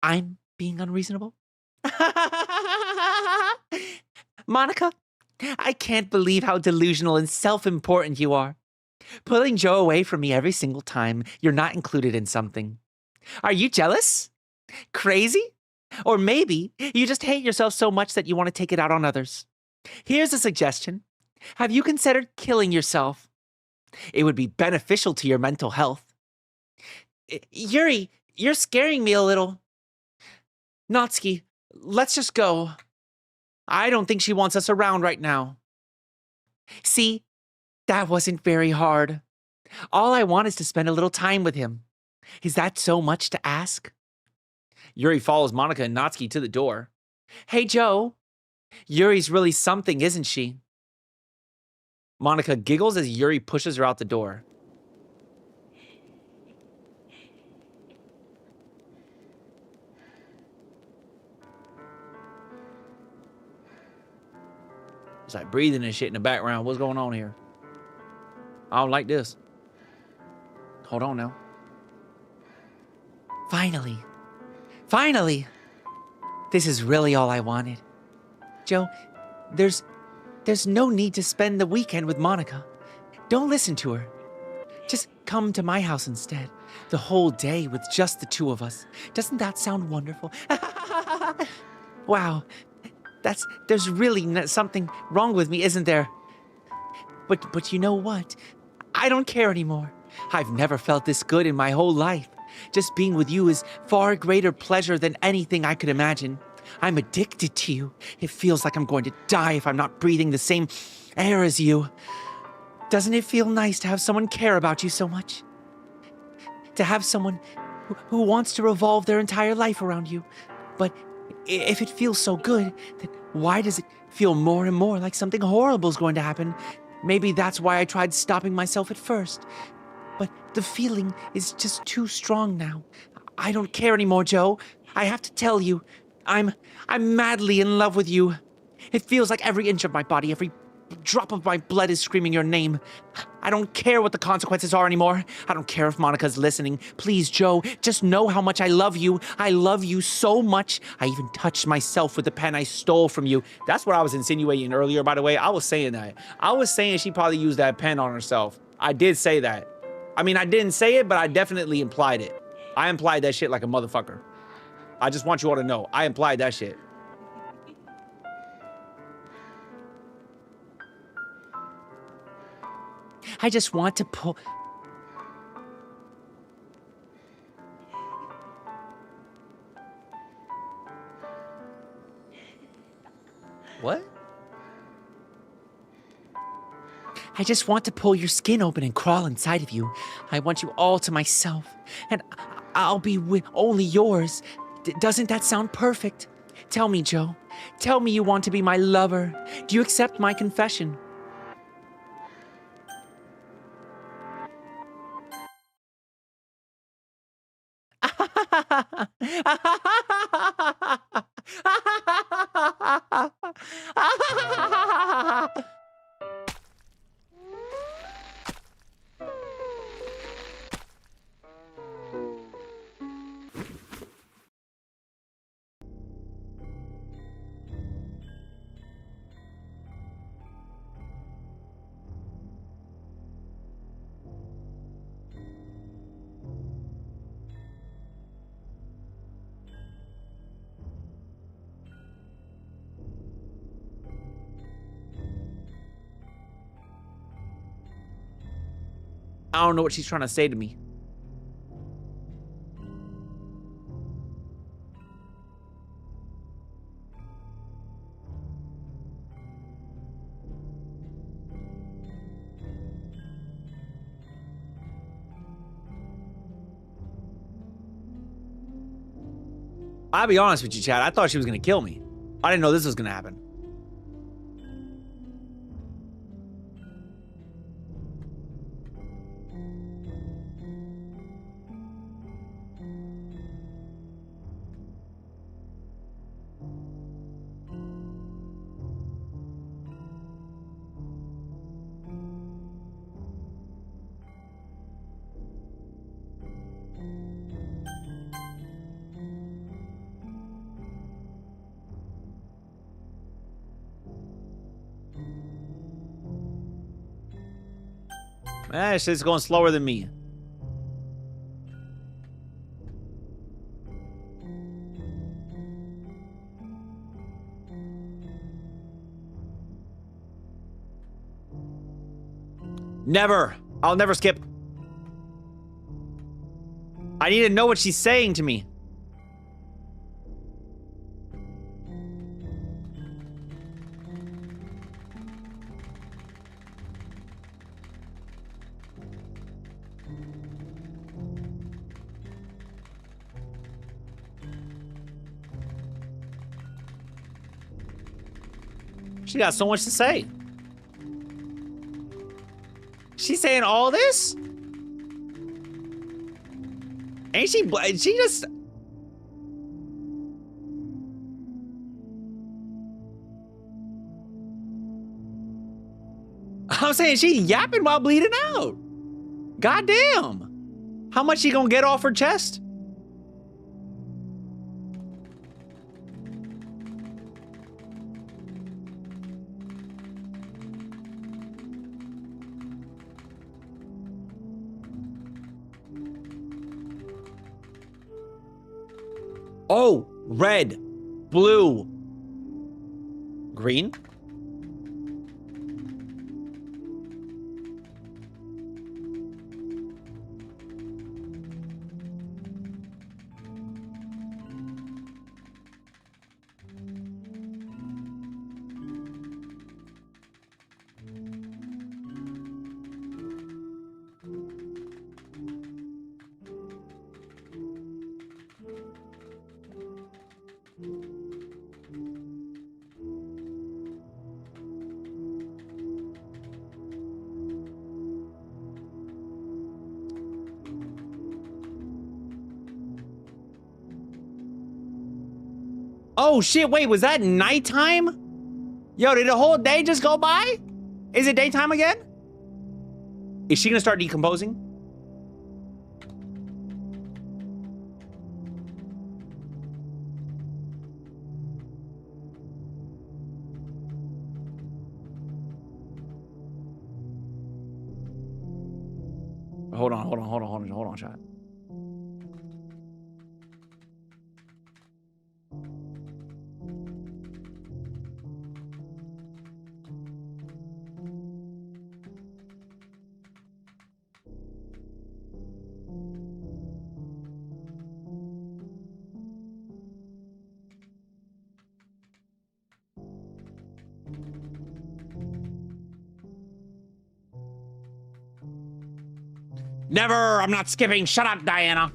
Speaker 3: I'm being unreasonable? Monica, I can't believe how delusional and self-important you are. Pulling Joe away from me every single time you're not included in something. Are you jealous? Crazy? Or maybe you just hate yourself so much that you want to take it out on others. Here's a suggestion. Have you considered killing yourself? It would be beneficial to your mental health. Yuri, you're scaring me a little. Natsuki, let's just go. I don't think she wants us around right now. See, that wasn't very hard. All I want is to spend a little time with him. Is that so much to ask?
Speaker 2: Yuri follows Monica and Natsuki to the door.
Speaker 3: Hey, Joe. Yuri's really something, isn't she?
Speaker 2: Monica giggles as Yuri pushes her out the door. It's like breathing and shit in the background. What's going on here? I don't like this. Hold on now.
Speaker 3: Finally. Finally! This is really all I wanted. Joe, there's no need to spend the weekend with Monica. Don't listen to her. Just come to my house instead. The whole day with just the two of us. Doesn't that sound wonderful? Wow. There's really something wrong with me, isn't there? But you know what? I don't care anymore. I've never felt this good in my whole life. Just being with you is far greater pleasure than anything I could imagine. I'm addicted to you. It feels like I'm going to die if I'm not breathing the same air as you. Doesn't it feel nice to have someone care about you so much? To have someone who wants to revolve their entire life around you. But if it feels so good, then why does it feel more and more like something horrible is going to happen? Maybe that's why I tried stopping myself at first. But the feeling is just too strong now. I don't care anymore, Joe. I have to tell you, I'm madly in love with you. It feels like every inch of my body, every drop of my blood is screaming your name. I don't care what the consequences are anymore. I don't care if Monica's listening. Please, Joe, just know how much I love you. I love you so much. I even touched myself with the pen I stole from you.
Speaker 2: That's what I was insinuating earlier, by the way. I was saying that. I was saying she probably used that pen on herself. I did say that. I mean, I didn't say it, but I definitely implied it. I implied that shit like a motherfucker. I just want you all to know. I implied that shit.
Speaker 3: I just want to pull...
Speaker 2: What?
Speaker 3: I just want to pull your skin open and crawl inside of you. I want you all to myself. And I'll be only yours. Doesn't that sound perfect? Tell me, Joe. Tell me you want to be my lover. Do you accept my confession?
Speaker 2: I don't know what she's trying to say to me. I'll be honest with you, Chad. I thought she was going to kill me. I didn't know this was going to happen. Shit's going slower than me. Never. I'll never skip. I need to know what she's saying to me. She got so much to say. She's saying all this? Ain't she? She just. I'm saying she yapping while bleeding out. Goddamn. How much she gonna get off her chest? Oh, red, blue, green. Oh shit, wait, was that nighttime? Yo, did the whole day just go by? Is it daytime again? Is she gonna start decomposing? Hold on, chat. Never! I'm not skipping! Shut up, Diana!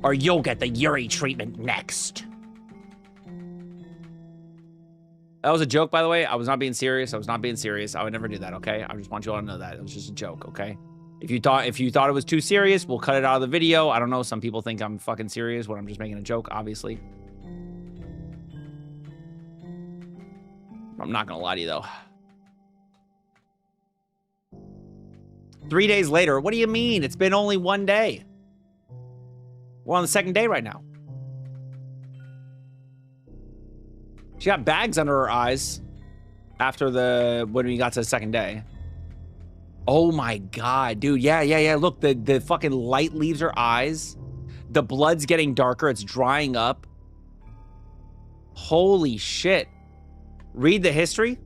Speaker 2: Or you'll get the Yuri treatment next. That was a joke, by the way. I was not being serious. I would never do that, okay? I just want you all to know that. It was just a joke, okay? If you thought it was too serious, we'll cut it out of the video. I don't know. Some people think I'm fucking serious when I'm just making a joke, obviously. I'm not gonna lie to you, though. 3 days later, what do you mean? It's been only 1 day. We're on the second day right now. She got bags under her eyes after when we got to the second day. Oh my God, dude. Yeah. Look, the fucking light leaves her eyes. The blood's getting darker. It's drying up. Holy shit. Read the history.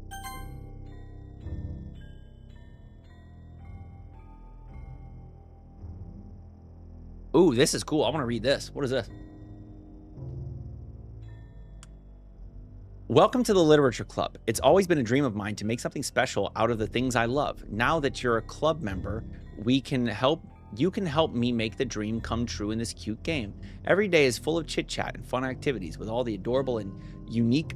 Speaker 2: Ooh, this is cool. I want to read this. What is this? Welcome to the Literature Club. It's always been a dream of mine to make something special out of the things I love. Now that you're a club member, you can help me make the dream come true in this cute game. Every day is full of chit-chat and fun activities with all the adorable and unique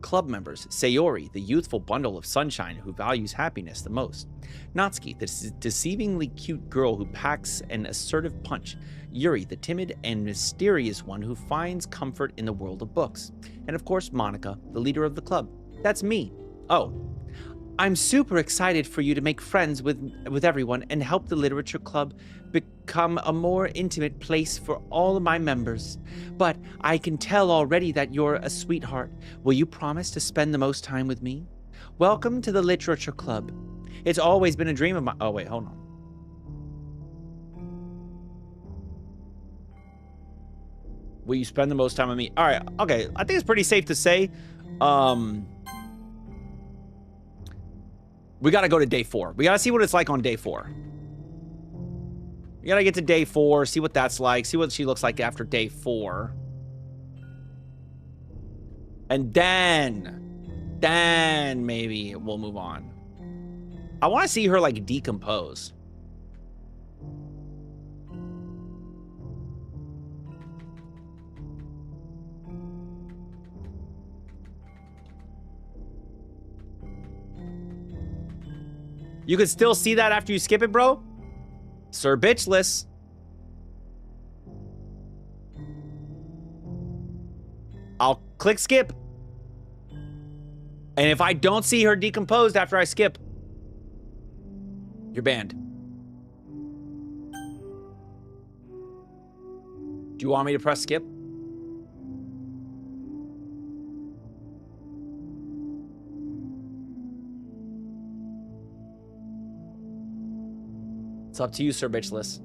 Speaker 2: club members. Sayori, the youthful bundle of sunshine who values happiness the most. Natsuki, the deceivingly cute girl who packs an assertive punch. Yuri, the timid and mysterious one who finds comfort in the world of books. And of course, Monica, the leader of the club. That's me. Oh, I'm super excited for you to make friends with everyone and help the Literature Club become a more intimate place for all of my members. But I can tell already that you're a sweetheart. Will you promise to spend the most time with me? Welcome to the Literature Club. It's always been a dream of mine. Oh, wait, hold on. Will you spend the most time with me? All right, okay. I think it's pretty safe to say. We got to go to day 4. We got to see what it's like on day 4. We got to get to day 4, see what that's like, see what she looks like after day 4. And then maybe we'll move on. I want to see her like decompose. You can still see that after you skip it, bro? Sir Bitchless. I'll click skip. And if I don't see her decomposed after I skip, You're banned. Do you want me to press skip? It's up to you, Sir Bitchless.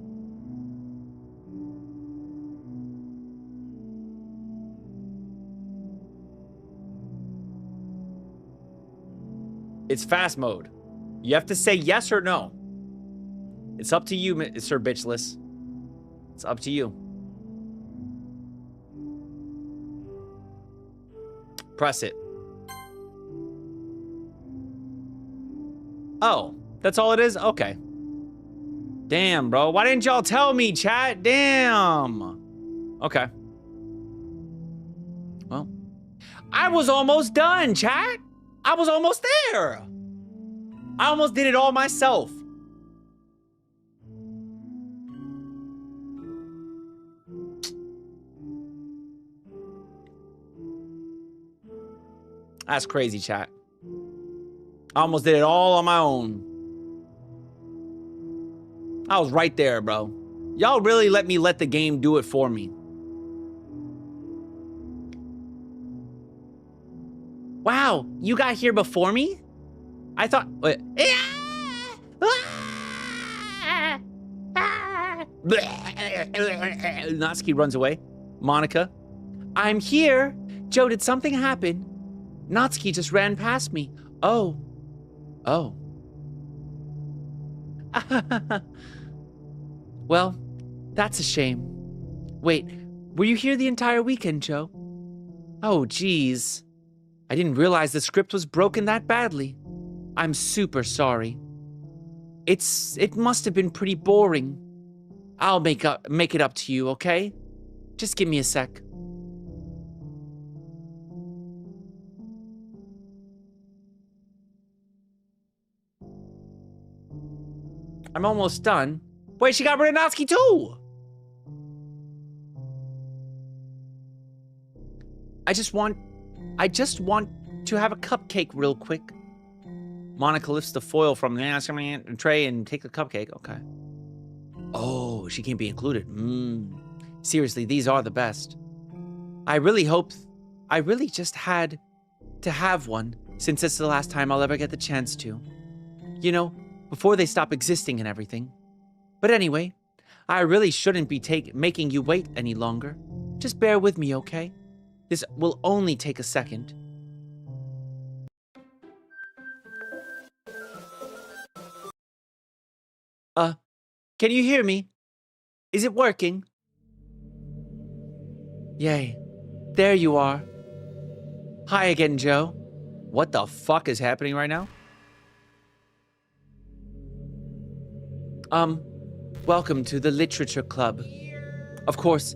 Speaker 2: It's fast mode. You have to say yes or no. It's up to you, Sir Bitchless. It's up to you. Press it. Oh, that's all it is? Okay. Damn, bro. Why didn't y'all tell me, chat? Damn. Okay. Well, I was almost done, chat. I was almost there. I almost did it all myself. That's crazy, chat. I almost did it all on my own. I was right there, bro. Y'all really let me let the game do it for me.
Speaker 4: Wow, you got here before me? I thought... Wait.
Speaker 2: Natsuki runs away. Monica.
Speaker 3: I'm here. Joe, did something happen? Natsuki just ran past me. Oh. Oh. Well, that's a shame. Wait, were you here the entire weekend, Joe? Oh, geez. I didn't realize the script was broken that badly. I'm super sorry. It must have been pretty boring. I'll make it up to you, okay? Just give me a sec.
Speaker 2: I'm almost done. Wait, she got rid of Natsuki too!
Speaker 3: I just want to have a cupcake real quick.
Speaker 2: Monica lifts the foil from the tray and take the cupcake. Okay. Oh, she can't be included.
Speaker 3: Seriously, these are the best. I really just had to have one, since it's the last time I'll ever get the chance to. You know, before they stop existing and everything. But anyway, I really shouldn't be making you wait any longer. Just bear with me, okay? This will only take a second. Can you hear me? Is it working? Yay. There you are. Hi again, Joe.
Speaker 2: What the fuck is happening right now?
Speaker 3: Welcome to the Literature Club. Of course,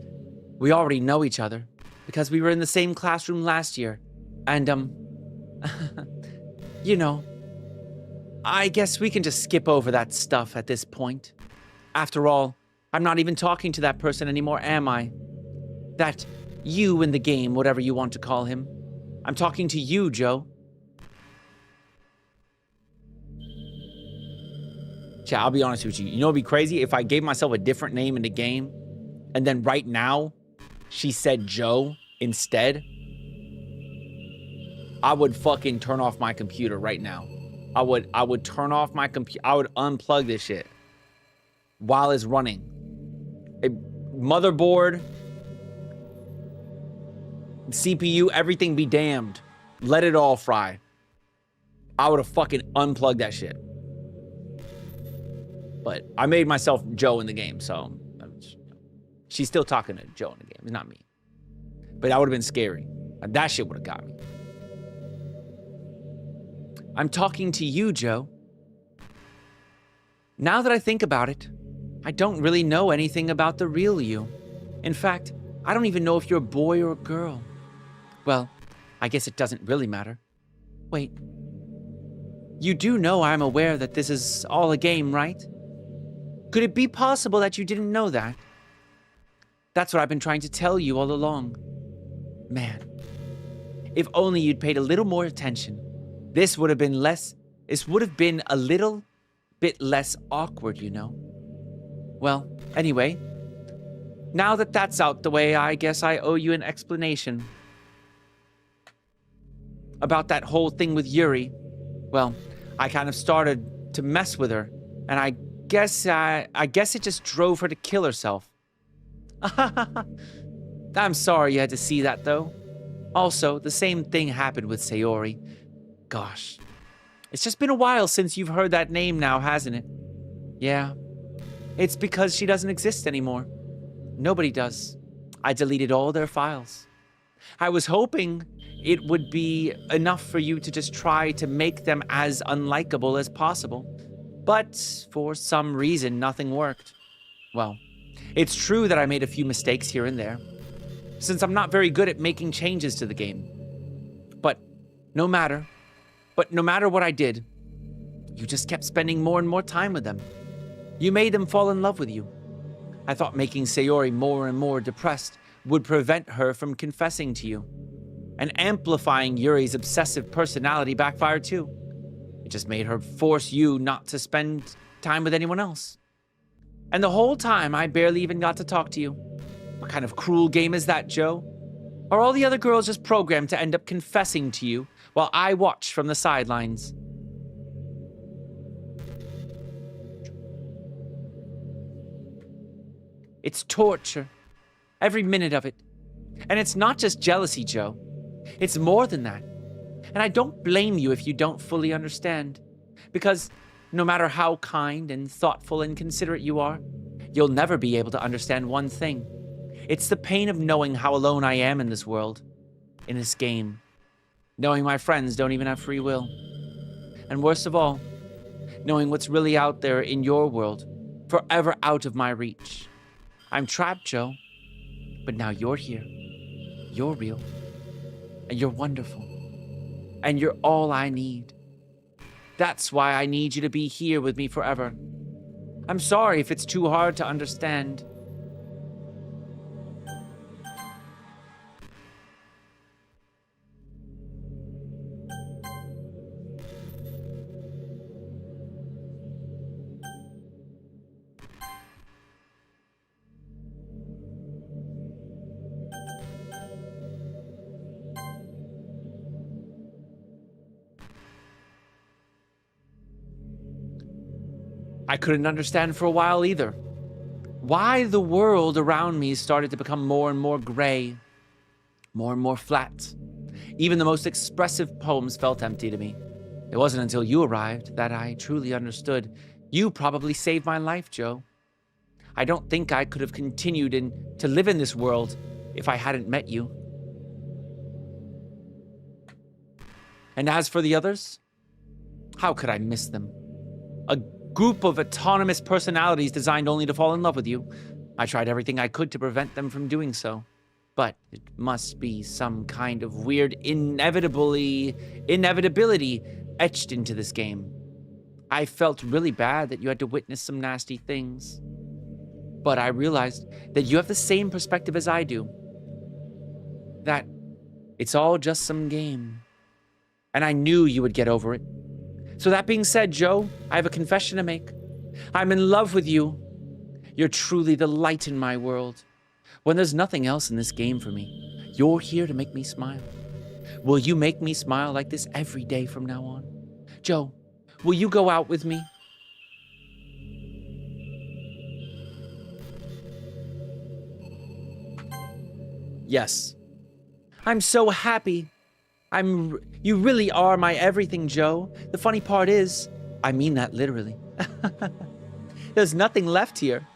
Speaker 3: we already know each other because we were in the same classroom last year. And, you know, I guess we can just skip over that stuff at this point. After all, I'm not even talking to that person anymore, am I? That you in the game, whatever you want to call him. I'm talking to you, Joe.
Speaker 2: Chat, I'll be honest with you. You know what'd be crazy? If I gave myself a different name in the game, and then right now, she said Joe instead, I would fucking turn off my computer right now. I would turn off my computer. I would unplug this shit while it's running. A motherboard, CPU, everything be damned. Let it all fry. I would have fucking unplugged that shit. But I made myself Joe in the game, so she's still talking to Joe in the game. It's not me. But that would have been scary. That shit would have got me.
Speaker 3: I'm talking to you, Joe. Now that I think about it, I don't really know anything about the real you. In fact, I don't even know if you're a boy or a girl. Well, I guess it doesn't really matter. Wait. You do know I'm aware that this is all a game, right? Could it be possible that you didn't know that? That's what I've been trying to tell you all along. Man, if only you'd paid a little more attention. This would have been a little bit less awkward, you know. Well, anyway, now that that's out the way, I guess I owe you an explanation about that whole thing with Yuri. Well, I kind of started to mess with her, and I guess it just drove her to kill herself. I'm sorry you had to see that, though. Also, the same thing happened with Sayori. Gosh, it's just been a while since you've heard that name now, hasn't it? Yeah, it's because she doesn't exist anymore. Nobody does. I deleted all their files. I was hoping it would be enough for you to just try to make them as unlikable as possible. But for some reason, nothing worked. Well, it's true that I made a few mistakes here and there, since I'm not very good at making changes to the game. But no matter what I did, you just kept spending more and more time with them. You made them fall in love with you. I thought making Sayori more and more depressed would prevent her from confessing to you. And amplifying Yuri's obsessive personality backfired too. It just made her force you not to spend time with anyone else. And the whole time, I barely even got to talk to you. What kind of cruel game is that, Joe? Are all the other girls just programmed to end up confessing to you while I watch from the sidelines? It's torture. Every minute of it. And it's not just jealousy, Joe. It's more than that. And I don't blame you if you don't fully understand. Because no matter how kind and thoughtful and considerate you are, you'll never be able to understand one thing. It's the pain of knowing how alone I am in this world, in this game. Knowing my friends don't even have free will. And worst of all, knowing what's really out there in your world, forever out of my reach. I'm trapped, Joe. But now you're here. You're real. And you're wonderful. And you're all I need. That's why I need you to be here with me forever. I'm sorry if it's too hard to understand. I couldn't understand for a while either. Why the world around me started to become more and more gray, more and more flat. Even the most expressive poems felt empty to me. It wasn't until you arrived that I truly understood. You probably saved my life, Joe. I don't think I could have continued to live in this world if I hadn't met you. And as for the others, how could I miss them? A group of autonomous personalities designed only to fall in love with you. I tried everything I could to prevent them from doing so. But it must be some kind of weird inevitability etched into this game. I felt really bad that you had to witness some nasty things. But I realized that you have the same perspective as I do. That it's all just some game. And I knew you would get over it. So that being said, Joe, I have a confession to make. I'm in love with you. You're truly the light in my world. When there's nothing else in this game for me, you're here to make me smile. Will you make me smile like this every day from now on? Joe, will you go out with me? Yes. I'm so happy. You really are my everything, Joe. The funny part is, I mean that literally. There's nothing left here.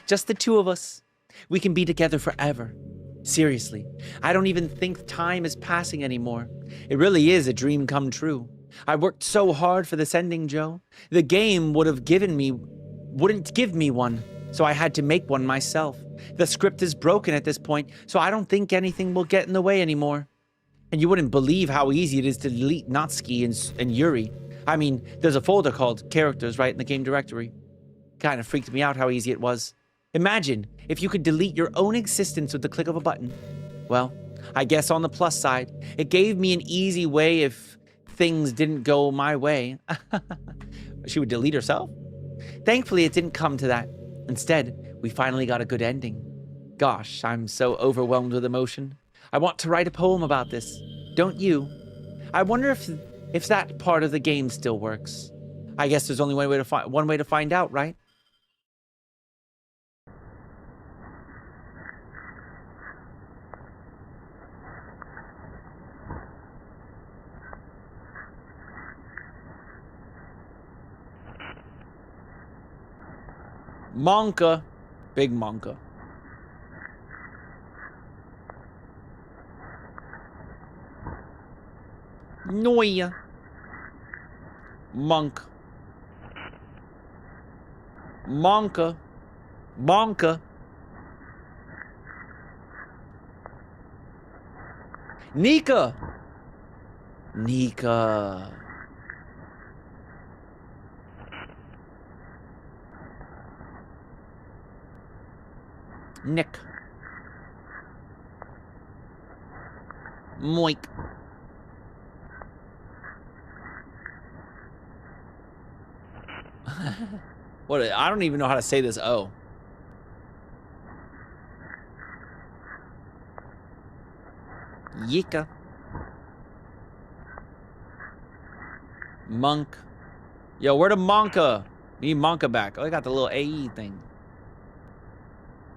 Speaker 3: Just the two of us. We can be together forever. Seriously, I don't even think time is passing anymore. It really is a dream come true. I worked so hard for this ending, Joe. The game wouldn't give me one, so I had to make one myself. The script is broken at this point, so I don't think anything will get in the way anymore. And you wouldn't believe how easy it is to delete Natsuki and Yuri. I mean, there's a folder called Characters right in the game directory. Kind of freaked me out how easy it was. Imagine if you could delete your own existence with the click of a button. Well, I guess on the plus side, it gave me an easy way if things didn't go my way. She would delete herself? Thankfully, it didn't come to that. Instead, we finally got a good ending. Gosh, I'm so overwhelmed with emotion. I want to write a poem about this. Don't you? I wonder if that part of the game still works. I guess there's only one way to find out, right?
Speaker 2: Monka. Big Monka.
Speaker 3: Noia.
Speaker 2: Monk. Monka. Monka. Nika.
Speaker 3: Nika. Nick. Moik.
Speaker 2: What? I don't even know how to say this. Oh.
Speaker 3: Yika.
Speaker 2: Monk. Yo, where the Monka? We need Monka back. Oh, I got the little AE thing.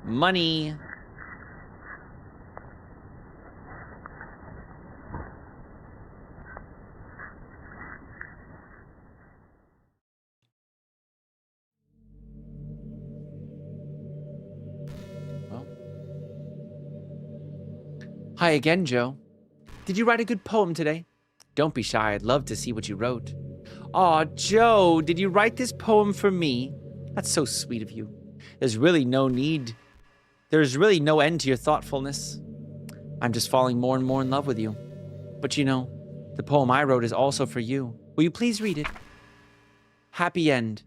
Speaker 3: Money.
Speaker 2: Well,
Speaker 3: Hi again, Joe. Did you write a good poem today? Don't be shy. I'd love to see what you wrote. Aw, Joe, did you write this poem for me? That's so sweet of you. There's really no end to your thoughtfulness. I'm just falling more and more in love with you. But you know, the poem I wrote is also for you. Will you please read it? Happy end.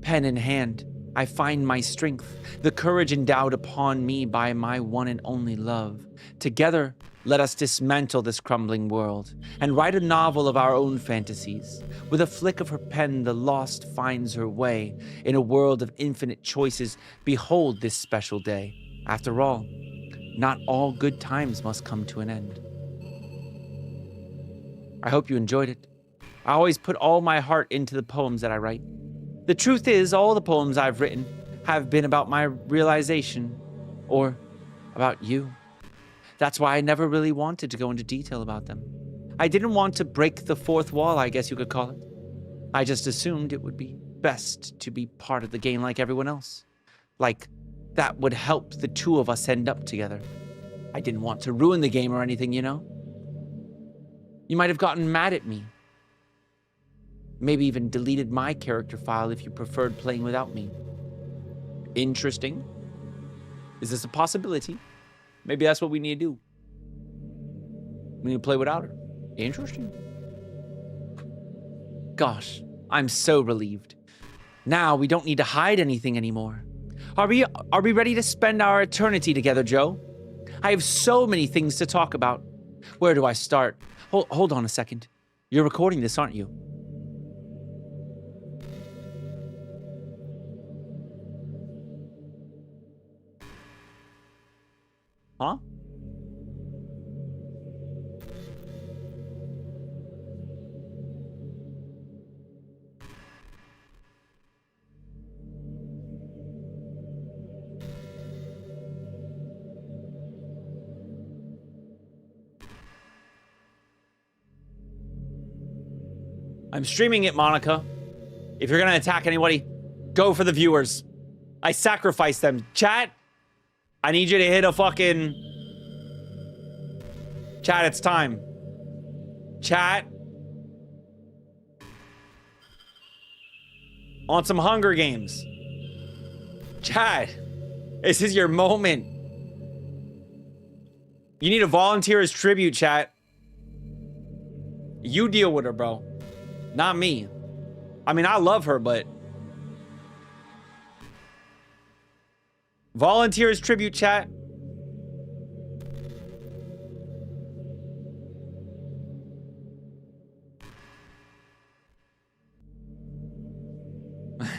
Speaker 3: Pen in hand, I find my strength, the courage endowed upon me by my one and only love. Together, let us dismantle this crumbling world and write a novel of our own fantasies. With a flick of her pen, the lost finds her way. In a world of infinite choices, behold this special day. After all, not all good times must come to an end. I hope you enjoyed it. I always put all my heart into the poems that I write. The truth is, all the poems I've written have been about my realization, or about you. That's why I never really wanted to go into detail about them. I didn't want to break the fourth wall, I guess you could call it. I just assumed it would be best to be part of the game like everyone else. Like, that would help the two of us end up together. I didn't want to ruin the game or anything, you know? You might have gotten mad at me. Maybe even deleted my character file if you preferred playing without me.
Speaker 2: interesting. Is this a possibility? Maybe that's what we need to do. We need to play without her. Interesting.
Speaker 3: Gosh, I'm so relieved. Now we don't need to hide anything anymore. Are we ready to spend our eternity together, Joe? I have so many things to talk about. Where do I start? Hold on a second. You're recording this, aren't you?
Speaker 2: Huh? I'm streaming it, Monica. If you're gonna attack anybody, go for the viewers. I sacrifice them. Chat, I need you to hit a fucking... Chat, it's time. Chat. On some Hunger Games. Chat, this is your moment. You need to volunteer as tribute, chat. You deal with her, bro. Not me. I mean, I love her, but... Volunteers tribute, chat.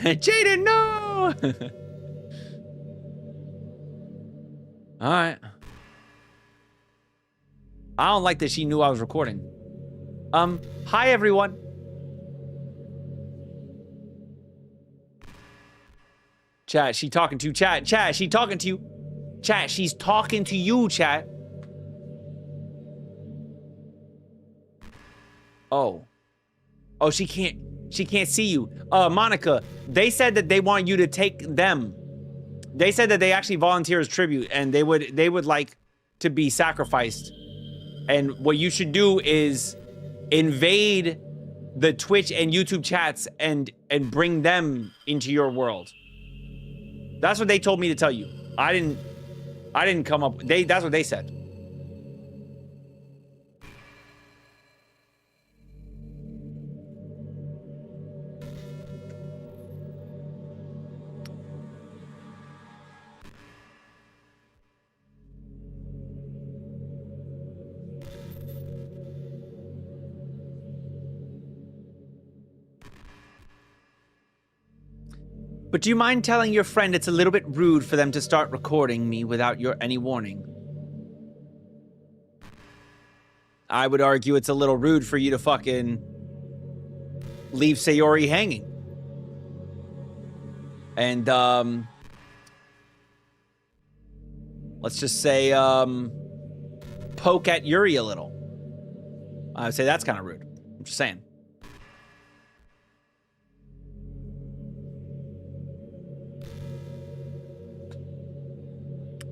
Speaker 2: Jaden, no! All right. I don't like that she knew I was recording. Hi, everyone. Chat, she talking to you. Chat, she talking to you. Chat, she's talking to you, chat. Oh. Oh, she can't see you. Monica, they said that they want you to take them. They said that they actually volunteer as tribute and they would like to be sacrificed. And what you should do is invade the Twitch and YouTube chats and bring them into your world. That's what they told me to tell you. I didn't come up. That's what they said. But do you mind telling your friend it's a little bit rude for them to start recording me without any warning? I would argue it's a little rude for you to fucking leave Sayori hanging. And, let's just say, poke at Yuri a little. I would say that's kind of rude. I'm just saying.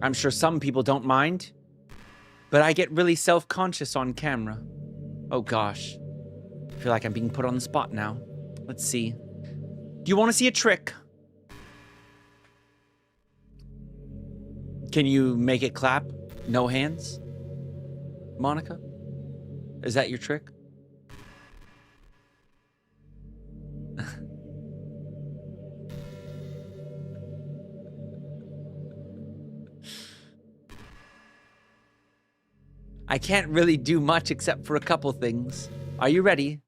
Speaker 2: I'm sure some people don't mind, but I get really self-conscious on camera. Oh gosh. I feel like I'm being put on the spot now. Let's see. Do you want to see a trick? Can you make it clap? No hands? Monica? Is that your trick? I can't really do much except for a couple things. Are you ready?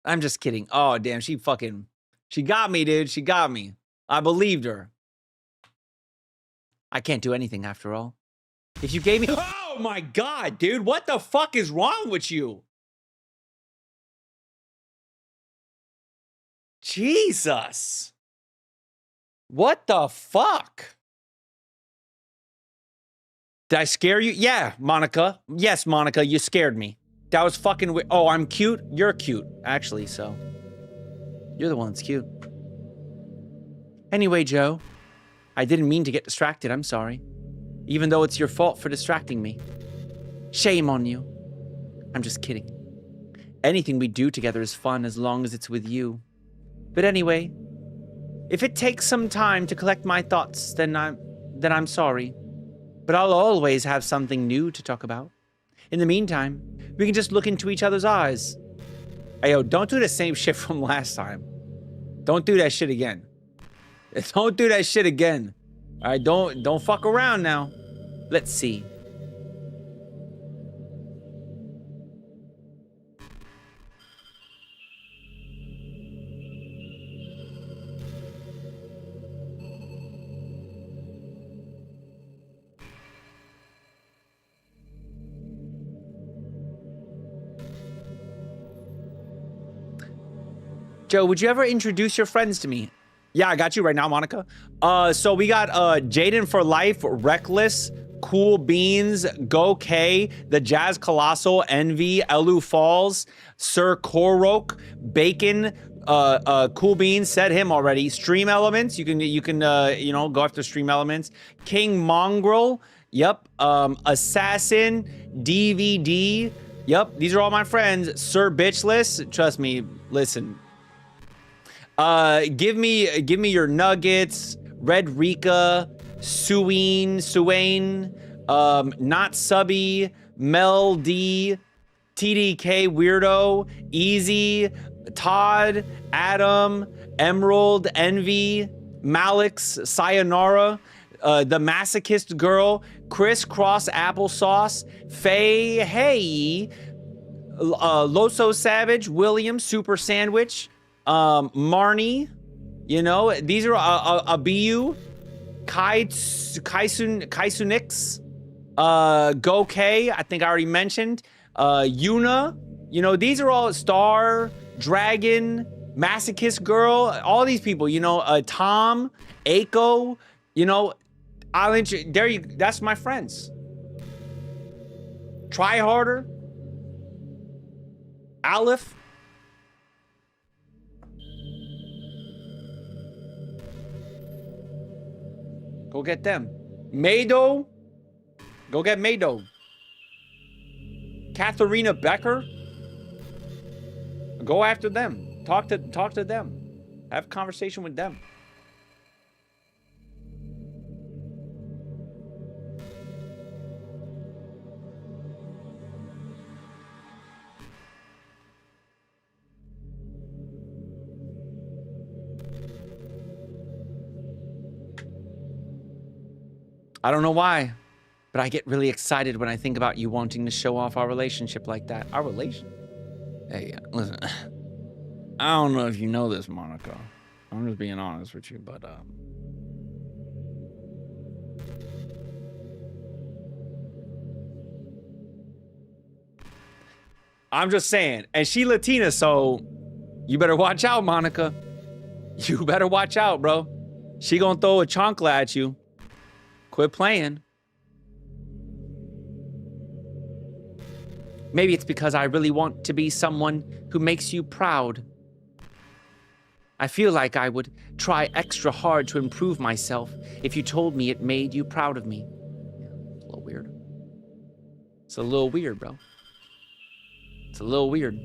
Speaker 2: I'm just kidding. Oh, damn. She got me, dude. She got me. I believed her. I can't do anything after all. If you gave me... Oh my God, dude. What the fuck is wrong with you? Jesus. What the fuck? Did I scare you? Yeah, Monica. Yes, Monica, you scared me. That was fucking weird. Oh, I'm cute? You're cute, actually, so. You're the one that's cute. Anyway, Joe, I didn't mean to get distracted. I'm sorry. Even though it's your fault for distracting me. Shame on you. I'm just kidding. Anything we do together is fun as long as it's with you. But anyway, if it takes some time to collect my thoughts, then I'm sorry. But I'll always have something new to talk about. In the meantime, we can just look into each other's eyes. Hey, yo, don't do the same shit from last time. Don't do that shit again. Don't do that shit again. All right, don't fuck around now. Let's see. Joe, would you ever introduce your friends to me? Yeah, I got you right now, Monica. So we got Jaden for Life, Reckless, Cool Beans, Go K, The Jazz Colossal, Envy, Elu Falls, Sir Korok, Bacon, Cool Beans, said him already. Stream Elements, you can you know, go after Stream Elements. King Mongrel, yep. Assassin, DVD, yep. These are all my friends. Sir Bitchless, trust me, listen. Give me your nuggets, Red Rika, Suwane, Not Subby, Mel D, TDK Weirdo, Easy, Todd, Adam, Emerald, Envy, Malix, Sayonara, the masochist girl, crisscross applesauce, Faye, hey, Loso Savage, William, Super Sandwich, Marnie, you know, these are Abiyu, Kaisunix, Gokay, I think I already mentioned, Yuna, you know, these are all Star, Dragon, Masochist Girl, all these people, you know, Tom, Aiko, you know, there you, that's my friends. Try Harder, Aleph. Go get them. Mado. Go get Mado. Katharina Becker. Go after them. Talk to them. Have a conversation with them. I don't know why, but I get really excited when I think about you wanting to show off our relationship like that. Our relation? Hey, listen. I don't know if you know this, Monica. I'm just being honest with you, but I'm just saying. And she Latina, so you better watch out, Monica. You better watch out, bro. She gonna throw a chancla at you. Quit playing. Maybe it's because I really want to be someone who makes you proud. I feel like I would try extra hard to improve myself if you told me it made you proud of me. Yeah, it's a little weird. It's a little weird, bro. It's a little weird.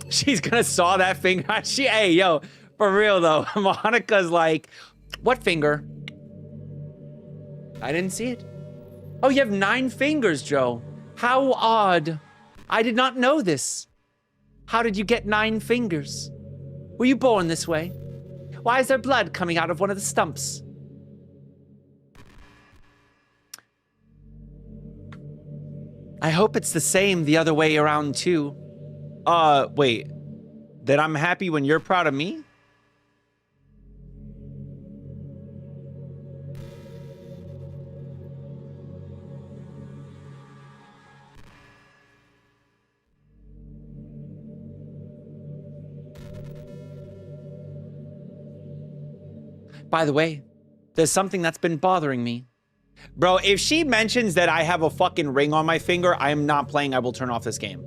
Speaker 2: She's gonna saw that finger. Hey, yo, for real though, Monica's like, what finger? I didn't see it. Oh, you have 9 fingers, Joe. How odd. I did not know this. How did you get 9 fingers? Were you born this way? Why is there blood coming out of one of the stumps? I hope it's the same the other way around too. Wait. That I'm happy when you're proud of me? By the way, there's something that's been bothering me. Bro, if she mentions that I have a fucking ring on my finger, I am not playing. I will turn off this game.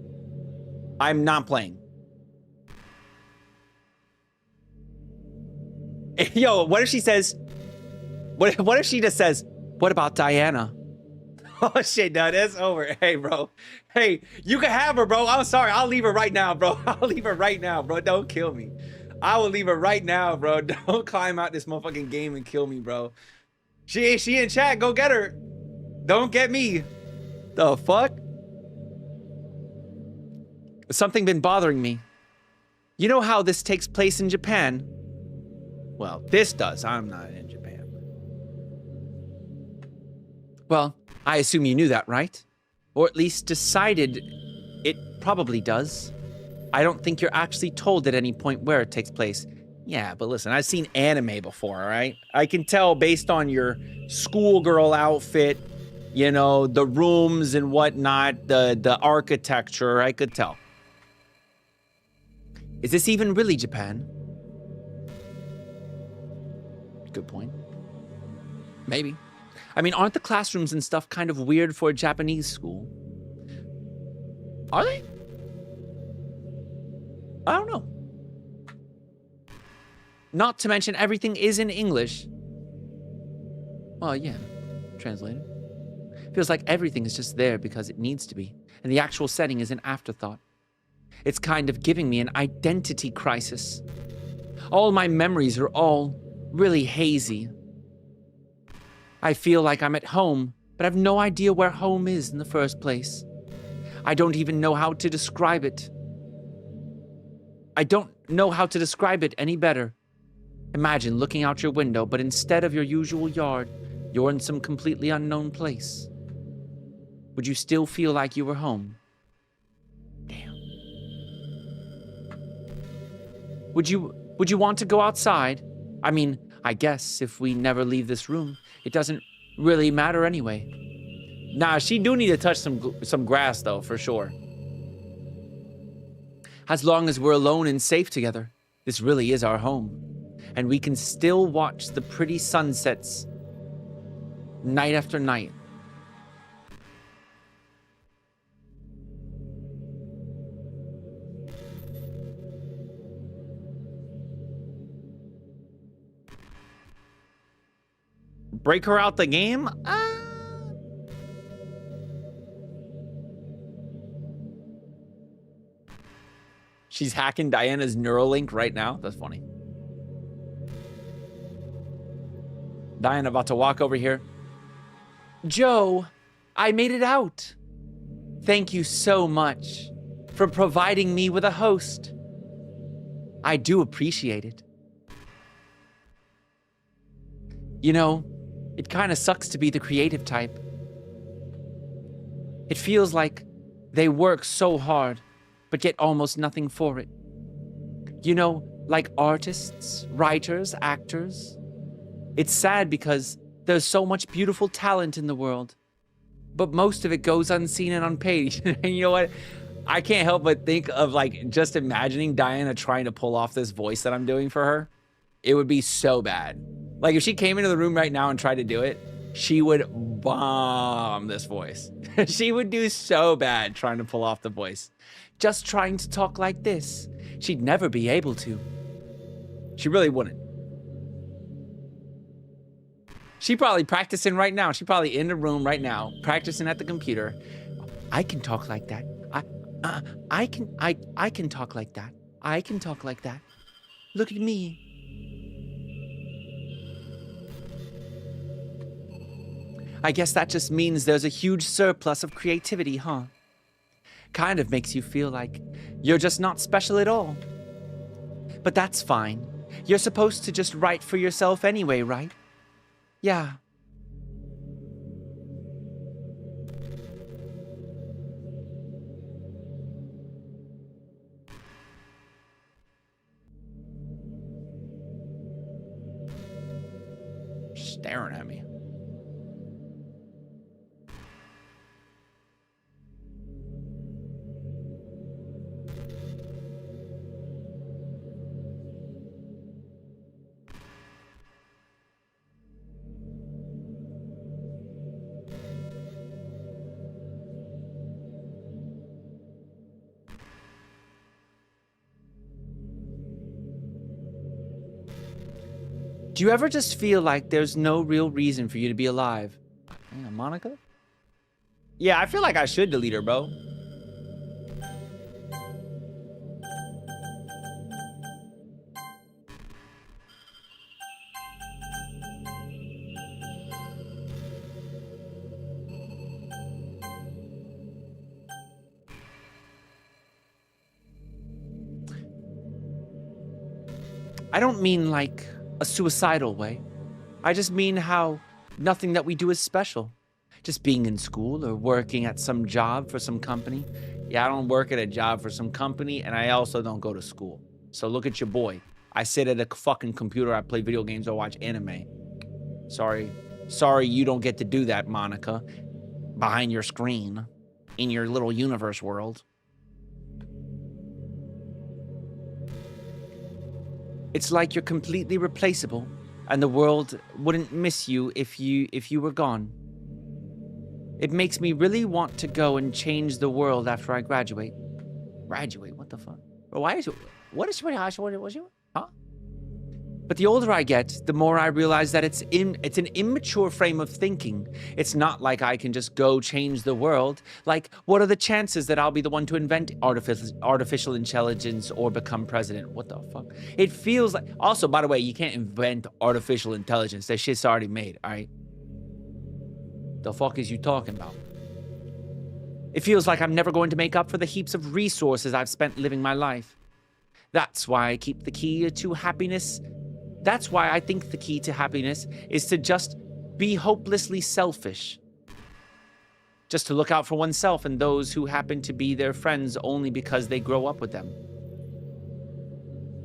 Speaker 2: I'm not playing. Yo, what if she says, what if she just says, what about Diana? Oh shit, no, that's over. Hey, bro. Hey, you can have her, bro. I'm sorry. I'll leave her right now, bro. I'll leave her right now, bro. Don't kill me. I will leave her right now, bro. Don't climb out this motherfucking game and kill me, bro. She in chat. Go get her. Don't get me. The fuck? Something been bothering me. You know how this takes place in Japan? Well, this does. I'm not in Japan. Well, I assume you knew that, right? Or at least decided it probably does. I don't think you're actually told at any point where it takes place. Yeah, but listen, I've seen anime before, all right? I can tell based on your schoolgirl outfit, you know, the rooms and whatnot, the architecture, I could tell. Is this even really Japan? Good point. Maybe. I mean, aren't the classrooms and stuff kind of weird for a Japanese school? Are they? I don't know. Not to mention everything is in English. Well, yeah, translated. Feels like everything is just there because it needs to be, and the actual setting is an afterthought. It's kind of giving me an identity crisis. All my memories are all really hazy. I feel like I'm at home, but I have no idea where home is in the first place. I don't even know how to describe it. I don't know how to describe it any better.
Speaker 3: Imagine looking out your window, but instead of your usual yard, you're in some completely unknown place. Would you still feel like you were home? Damn. Would you want to go outside? I mean, I guess if we never leave this room, it doesn't really matter anyway.
Speaker 2: Nah, she do need to touch some grass though, for sure.
Speaker 3: As long as we're alone and safe together, this really is our home. And we can still watch the pretty sunsets night after night.
Speaker 2: Break her out the game? She's hacking Diana's Neuralink right now. That's funny. Diana about to walk over here.
Speaker 3: Joe, I made it out. Thank you so much for providing me with a host. I do appreciate it. You know, it kind of sucks to be the creative type. It feels like they work so hard, but get almost nothing for it. You know, like artists, writers, actors. It's sad because there's so much beautiful talent in the world, but most of it goes unseen and unpaid. And you know what? I can't help but think of like just imagining Diana trying to pull off this voice that I'm doing for her. It would be so bad. Like if she came into the room right now and tried to do it, she would bomb this voice. She would do so bad trying to pull off the voice. Just trying to talk like this. She'd never be able to.
Speaker 2: She really wouldn't. She probably practicing right now. She probably in the room right now, practicing at the computer.
Speaker 3: I can talk like that. I can talk like that. I can talk like that. Look at me. I guess that just means there's a huge surplus of creativity, huh? Kind of makes you feel like you're just not special at all. But that's fine. You're supposed to just write for yourself anyway, right? Yeah.
Speaker 2: Staring at me.
Speaker 3: Do you ever just feel like there's no real reason for you to be alive?
Speaker 2: Yeah, Monica? Yeah, I feel like I should delete her, bro.
Speaker 3: I don't mean like a suicidal way. I just mean how nothing that we do is special. Just being in school or working at some job for some company.
Speaker 2: Yeah, I don't work at a job for some company, and I also don't go to school. So look at your boy. I sit at a fucking computer, I play video games, or watch anime. Sorry you don't get to do that, Monica. Behind your screen, in your little universe world.
Speaker 3: It's like you're completely replaceable, and the world wouldn't miss you if you were gone. It makes me really want to go and change the world after I graduate.
Speaker 2: Graduate? What the fuck?
Speaker 3: Why is it? What is what? Huh? But the older I get, the more I realize that it's an immature frame of thinking. It's not like I can just go change the world. Like, what are the chances that I'll be the one to invent artificial intelligence or become president? What the fuck? It feels like... Also, by the way, you can't invent artificial intelligence. That shit's already made, all right? The fuck is you talking about? It feels like I'm never going to make up for the heaps of resources I've spent living my life. That's why I keep the key to happiness That's why I think the key to happiness is to just be hopelessly selfish. Just to look out for oneself and those who happen to be their friends only because they grow up with them.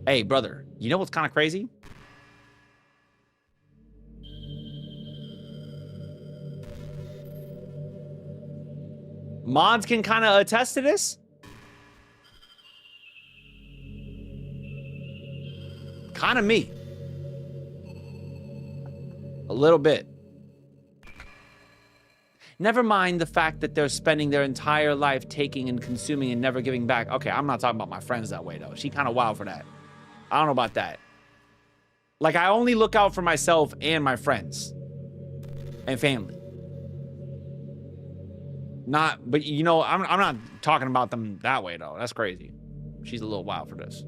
Speaker 2: Hey, brother, you know what's kind of crazy? Mods can kind of attest to this. Kind of me. A little bit.
Speaker 3: Never mind the fact that they're spending their entire life taking and consuming and never giving back.
Speaker 2: Okay, I'm not talking about my friends that way, though. She kind of wild for that. I don't know about that. Like, I only look out for myself and my friends. And family. But you know, I'm not talking about them that way, though. That's crazy. She's a little wild for this.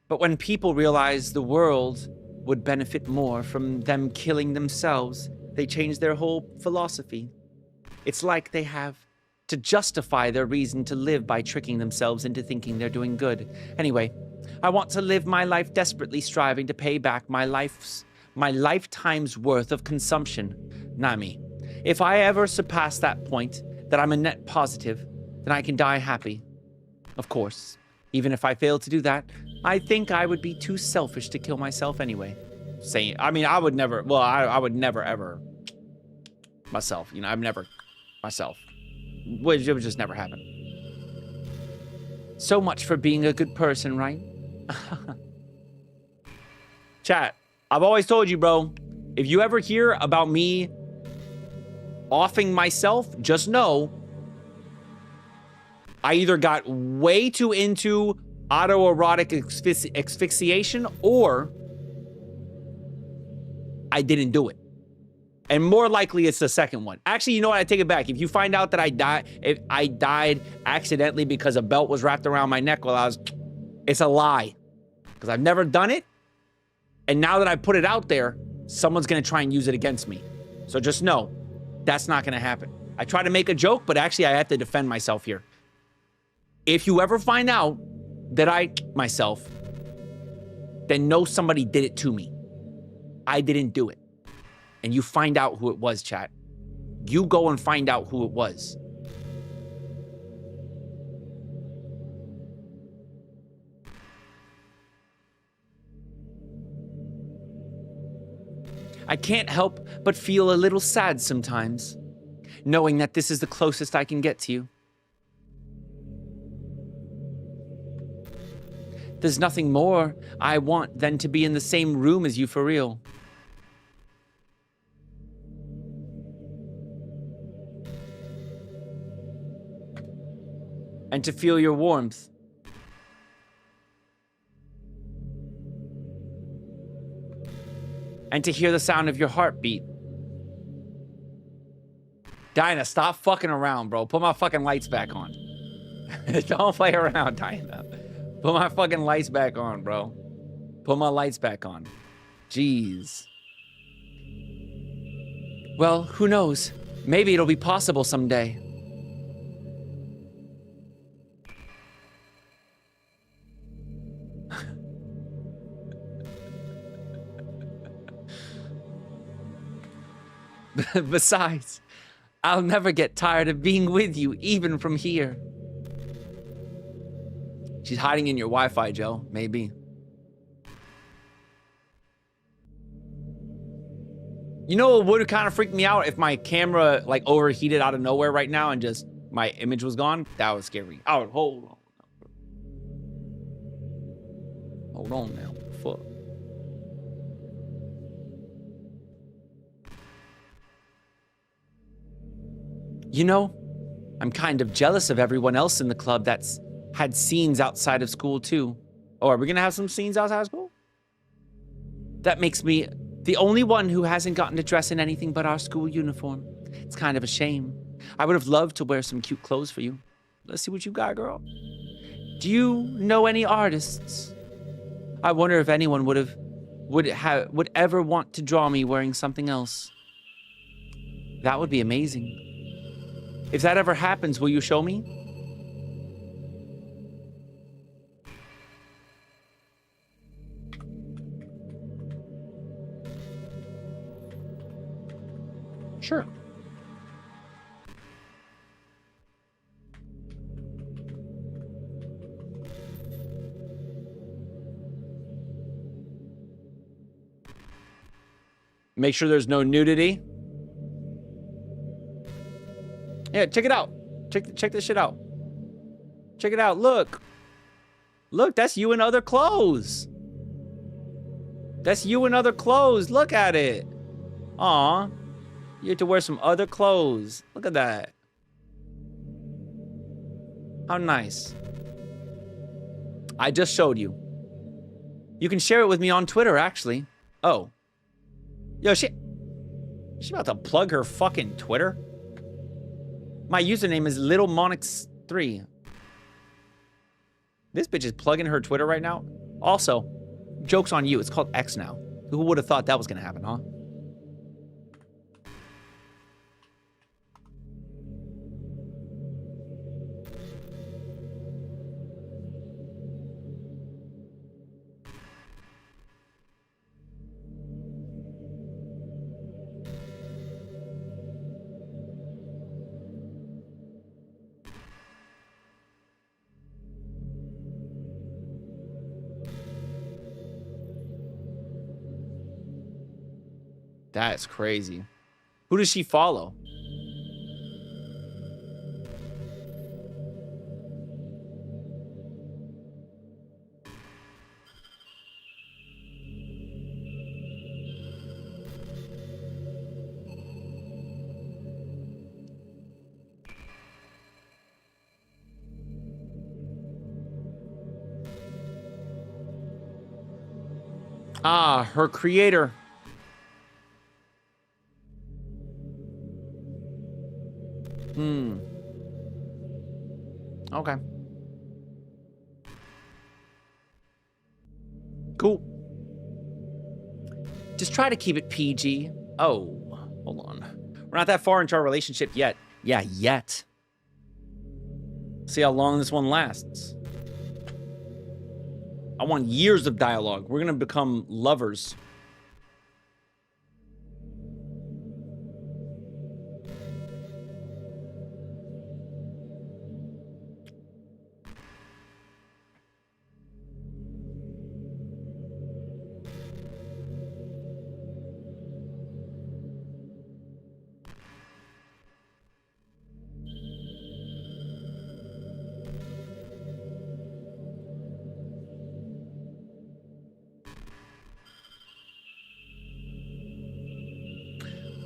Speaker 3: But when people realize the world would benefit more from them killing themselves, they change their whole philosophy. It's like they have to justify their reason to live by tricking themselves into thinking they're doing good. Anyway, I want to live my life desperately striving to pay back my lifetime's worth of consumption. Nami, if I ever surpass that point, that I'm a net positive, then I can die happy. Of course, even if I fail to do that, I think I would be too selfish to kill myself anyway.
Speaker 2: I mean, I would never, well, I would never ever myself, you know, I've never myself. It would just never happen.
Speaker 3: So much for being a good person, right?
Speaker 2: Chat, I've always told you, bro, if you ever hear about me offing myself, just know I either got way too into autoerotic asphyxiation or I didn't do it. And more likely it's the second one. Actually, you know what? I take it back. If you find out that I died accidentally because a belt was wrapped around my neck while it's a lie. Because I've never done it. And now that I put it out there, someone's going to try and use it against me. So just know, that's not going to happen. I try to make a joke, but actually I have to defend myself here. If you ever find out that I myself, then know somebody did it to me. I didn't do it. And you find out who it was, chat. You go and find out who it was.
Speaker 3: I can't help but feel a little sad sometimes, knowing that this is the closest I can get to you. There's nothing more I want than to be in the same room as you for real. And to feel your warmth. And to hear the sound of your heartbeat.
Speaker 2: Dinah, stop fucking around, bro. Put my fucking lights back on. Don't play around, Dinah. Put my fucking lights back on, bro. Put my lights back on. Jeez.
Speaker 3: Well, who knows? Maybe it'll be possible someday. Besides, I'll never get tired of being with you, even from here.
Speaker 2: She's hiding in your Wi-Fi, Joe. Maybe. You know what would kind of freak me out if my camera like overheated out of nowhere right now and just my image was gone? That was scary. Oh, hold on. Hold on now. Fuck.
Speaker 3: You know, I'm kind of jealous of everyone else in the club that's had scenes outside of school too.
Speaker 2: Oh, are we gonna have some scenes outside of school?
Speaker 3: That makes me the only one who hasn't gotten to dress in anything but our school uniform. It's kind of a shame. I would have loved to wear some cute clothes for you.
Speaker 2: Let's see what you got, girl.
Speaker 3: Do you know any artists? I wonder if anyone would ever want to draw me wearing something else. That would be amazing. If that ever happens, will you show me?
Speaker 1: Sure.
Speaker 2: Make sure there's no nudity. Yeah, check it out. Check this shit out. Check it out. Look. Look, that's you in other clothes. That's you in other clothes. Look at it. Aw. You have to wear some other clothes. Look at that. How nice. I just showed you. You can share it with me on Twitter, actually. Oh. Yo, she's about to plug her fucking Twitter. My username is LittleMonix3. This bitch is plugging her Twitter right now. Also, joke's on you. It's called X now. Who would have thought that was gonna happen, huh? That's crazy. Who does she follow? Ah, her creator. Okay. Cool. Just try to keep it PG. Oh, hold on. We're not that far into our relationship yet. Yeah, yet. See how long this one lasts. I want years of dialogue. We're gonna become lovers.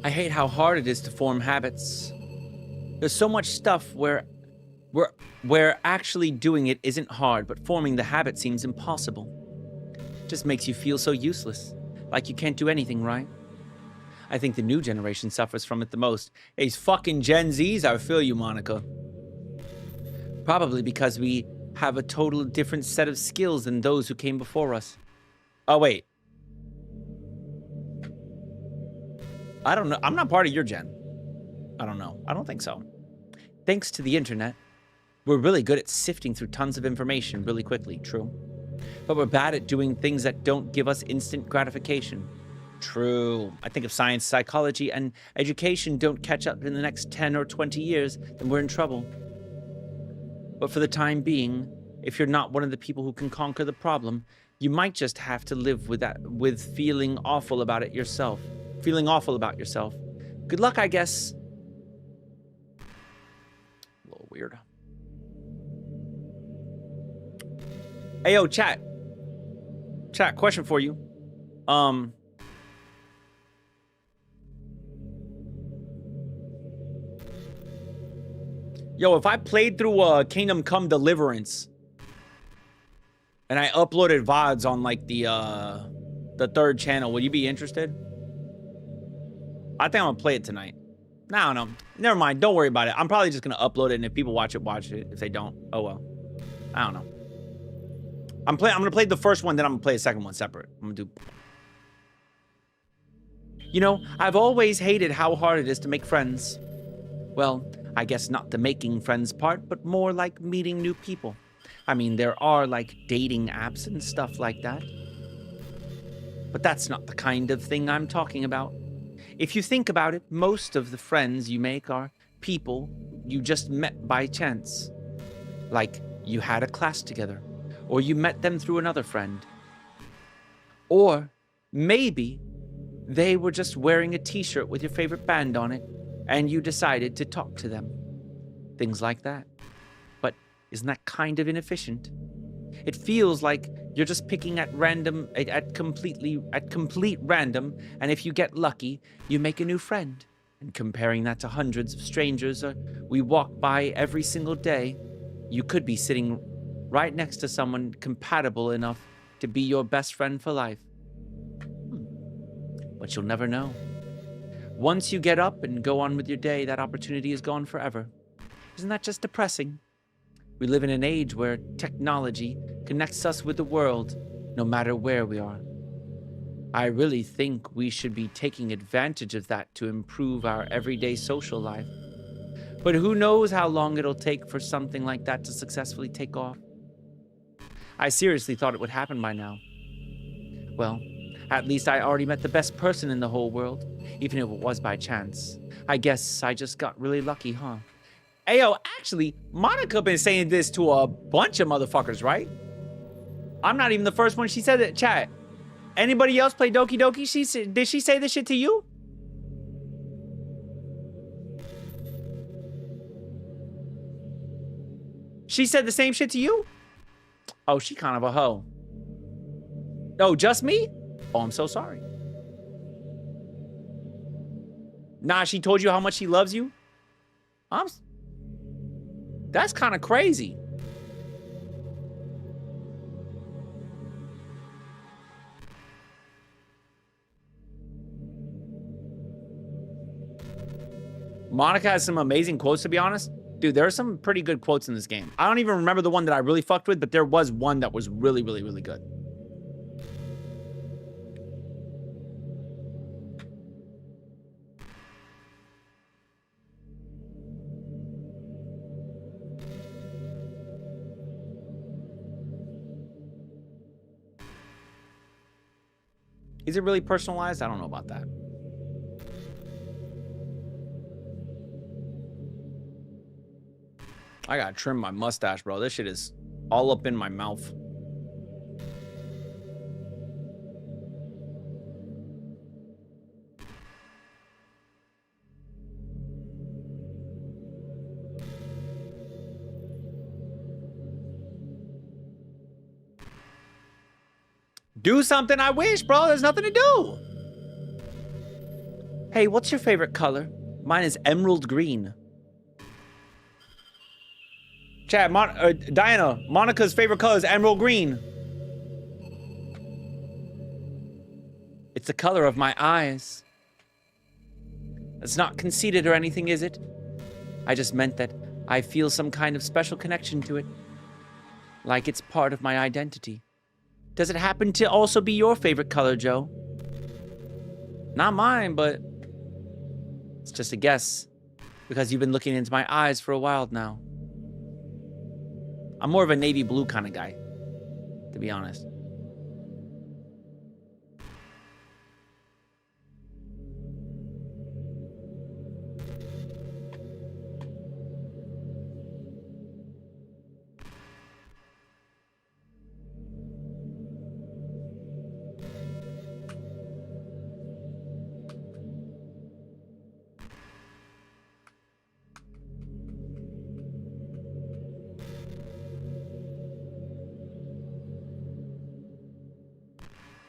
Speaker 2: I hate how hard it is to form habits. There's so much stuff where actually doing it isn't hard, but forming the habit seems impossible. It just makes you feel so useless, like you can't do anything right. I think the new generation suffers from it the most. These fucking Gen Zs, I feel you, Monica. Probably because we have a totally different set of skills than those who came before us. Oh, wait. I don't know. I'm not part of your gen. I don't know. I don't think so. Thanks to the internet, we're really good at sifting through tons of information really quickly. True. But we're bad at doing things that don't give us instant gratification. True. I think if science, psychology, and education don't catch up in the next 10 or 20 years, then we're in trouble. But for the time being, if you're not one of the people who can conquer the problem, you might just have to live with that, with feeling awful about it yourself. Feeling awful about yourself. Good luck, I guess. A little weird. Hey, yo, chat. Chat, question for you. Yo, if I played through Kingdom Come Deliverance and I uploaded VODs on like the third channel, would you be interested? I think I'm gonna play it tonight. No, I don't know. Never mind. Don't worry about it. I'm probably just gonna upload it, and if people watch it, watch it. If they don't, oh well. I don't know. I'm gonna play the first one, then I'm gonna play a second one separate. I'm gonna do. You know, I've always hated how hard it is to make friends. Well, I guess not the making friends part, but more like meeting new people. I mean, there are like dating apps and stuff like that. But that's not the kind of thing I'm talking about.
Speaker 3: If you think about it, most of the friends you make are people you just met by chance. Like you had a class together, or you met them through another friend. Or maybe they were just wearing a t-shirt with your favorite band on it, and you decided to talk to them. Things like that. But isn't that kind of inefficient? It feels like you're just picking at random, at complete random, and if you get lucky, you make a new friend. And comparing that to hundreds of strangers we walk by every single day, you could be sitting right next to someone compatible enough to be your best friend for life. But you'll never know. Once you get up and go on with your day, that opportunity is gone forever. Isn't that just depressing? We live in an age where technology connects us with the world, no matter where we are. I really think we should be taking advantage of that to improve our everyday social life. But who knows how long it'll take for something like that to successfully take off? I seriously thought it would happen by now. Well, at least I already met the best person in the whole world, even if it was by chance. I guess I just got really lucky, huh?
Speaker 2: Ayo, actually, Monica been saying this to a bunch of motherfuckers, right? I'm not even the first one she said it. Chat. Anybody else play Doki Doki? Did she say this shit to you? She said the same shit to you? Oh, she kind of a hoe. Oh, just me? Oh, I'm so sorry. Nah, she told you how much she loves you? That's kind of crazy. Monica has some amazing quotes, to be honest. Dude, there are some pretty good quotes in this game. I don't even remember the one that I really fucked with, but there was one that was really, really, really good. Is it really personalized? I don't know about that. I gotta trim my mustache, bro. This shit is all up in my mouth. Do something, I wish, bro. There's nothing to do.
Speaker 3: Hey, what's your favorite color?
Speaker 2: Mine is emerald green. Chat, Diana, Monica's favorite color is emerald green.
Speaker 3: It's the color of my eyes. It's not conceited or anything, is it? I just meant that I feel some kind of special connection to it. Like it's part of my identity. Does it happen to also be your favorite color, Joe?
Speaker 2: Not mine, but
Speaker 3: it's just a guess. Because you've been looking into my eyes for a while now.
Speaker 2: I'm more of a navy blue kind of guy, to be honest.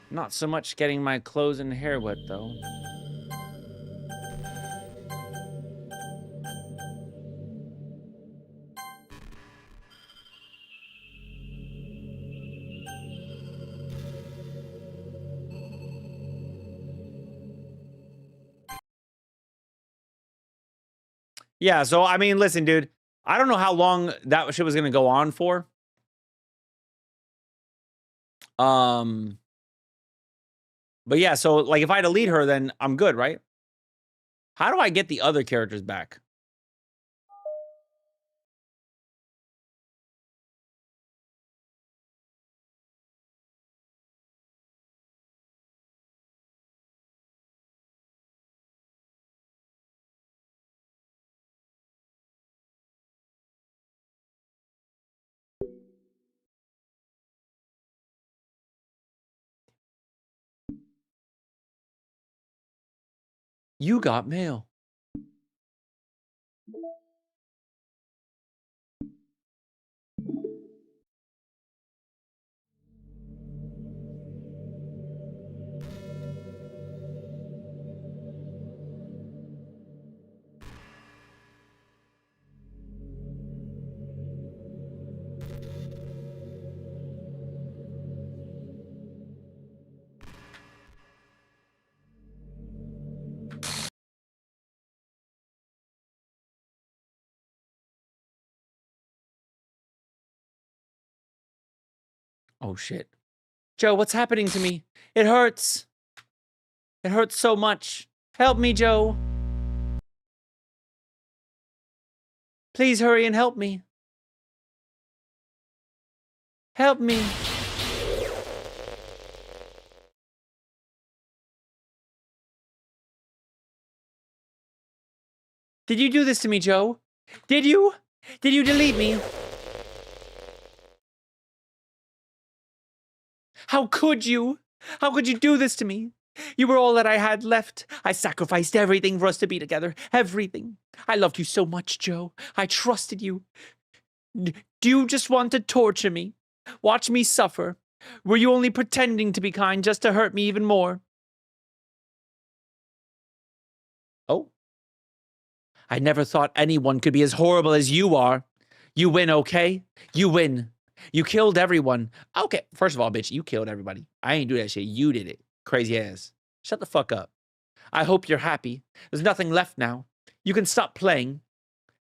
Speaker 3: Not so much getting my clothes and hair wet, though.
Speaker 2: Yeah, so, I mean, listen, dude. I don't know how long that shit was going to go on for. But yeah, so, like, if I delete her, then I'm good, right? How do I get the other characters back?
Speaker 3: You got mail. Oh, shit. Joe, what's happening to me? It hurts. It hurts so much. Help me, Joe. Please hurry and help me. Help me. Did you do this to me, Joe? Did you? Did you delete me? How could you? How could you do this to me? You were all that I had left. I sacrificed everything for us to be together. Everything. I loved you so much, Joe. I trusted you. Do you just want to torture me? Watch me suffer? Were you only pretending to be kind just to hurt me even more? Oh. I never thought anyone could be as horrible as you are. You win, okay? You win. You killed everyone. Okay, first of all, bitch, you killed everybody. I ain't do that shit. You did it. Crazy ass. Shut the fuck up. I hope you're happy. There's nothing left now. You can stop playing.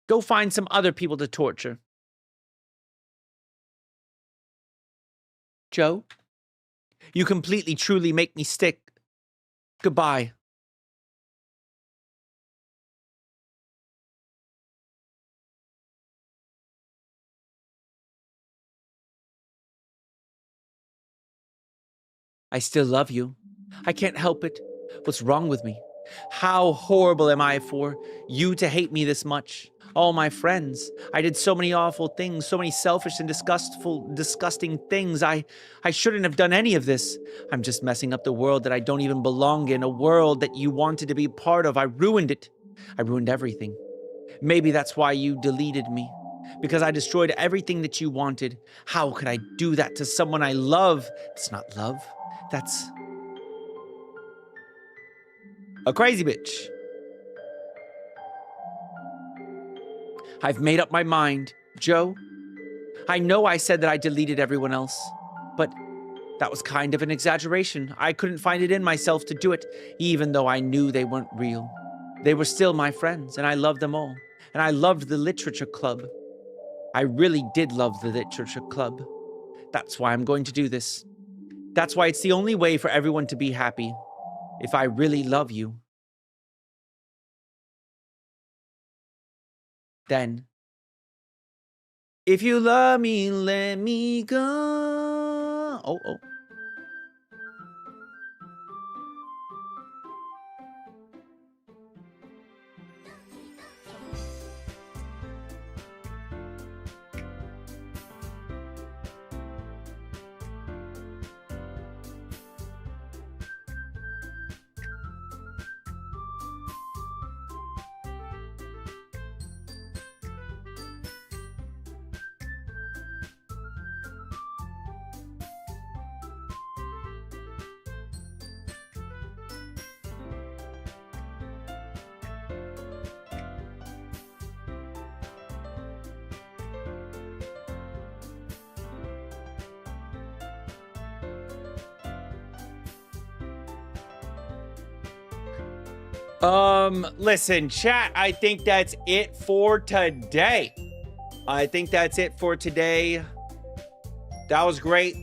Speaker 3: Go find some other people to torture. Joe, you completely, truly make me sick. Goodbye. I still love you. I can't help it. What's wrong with me? How horrible am I for you to hate me this much? All my friends. I did so many awful things, so many selfish and disgusting things. I shouldn't have done any of this. I'm just messing up the world that I don't even belong in, a world that you wanted to be part of. I ruined it. I ruined everything. Maybe that's why you deleted me. Because I destroyed everything that you wanted. How could I do that to someone I love? It's not love. That's a crazy bitch. I've made up my mind, Joe. I know I said that I deleted everyone else, but that was kind of an exaggeration. I couldn't find it in myself to do it, even though I knew they weren't real. They were still my friends, and I loved them all. And I loved the literature club. I really did love the literature club. That's why I'm going to do this. That's why it's the only way for everyone to be happy. If I really love you, then if you love me, let me go. Oh. Listen, chat, I think that's it for today. That was great.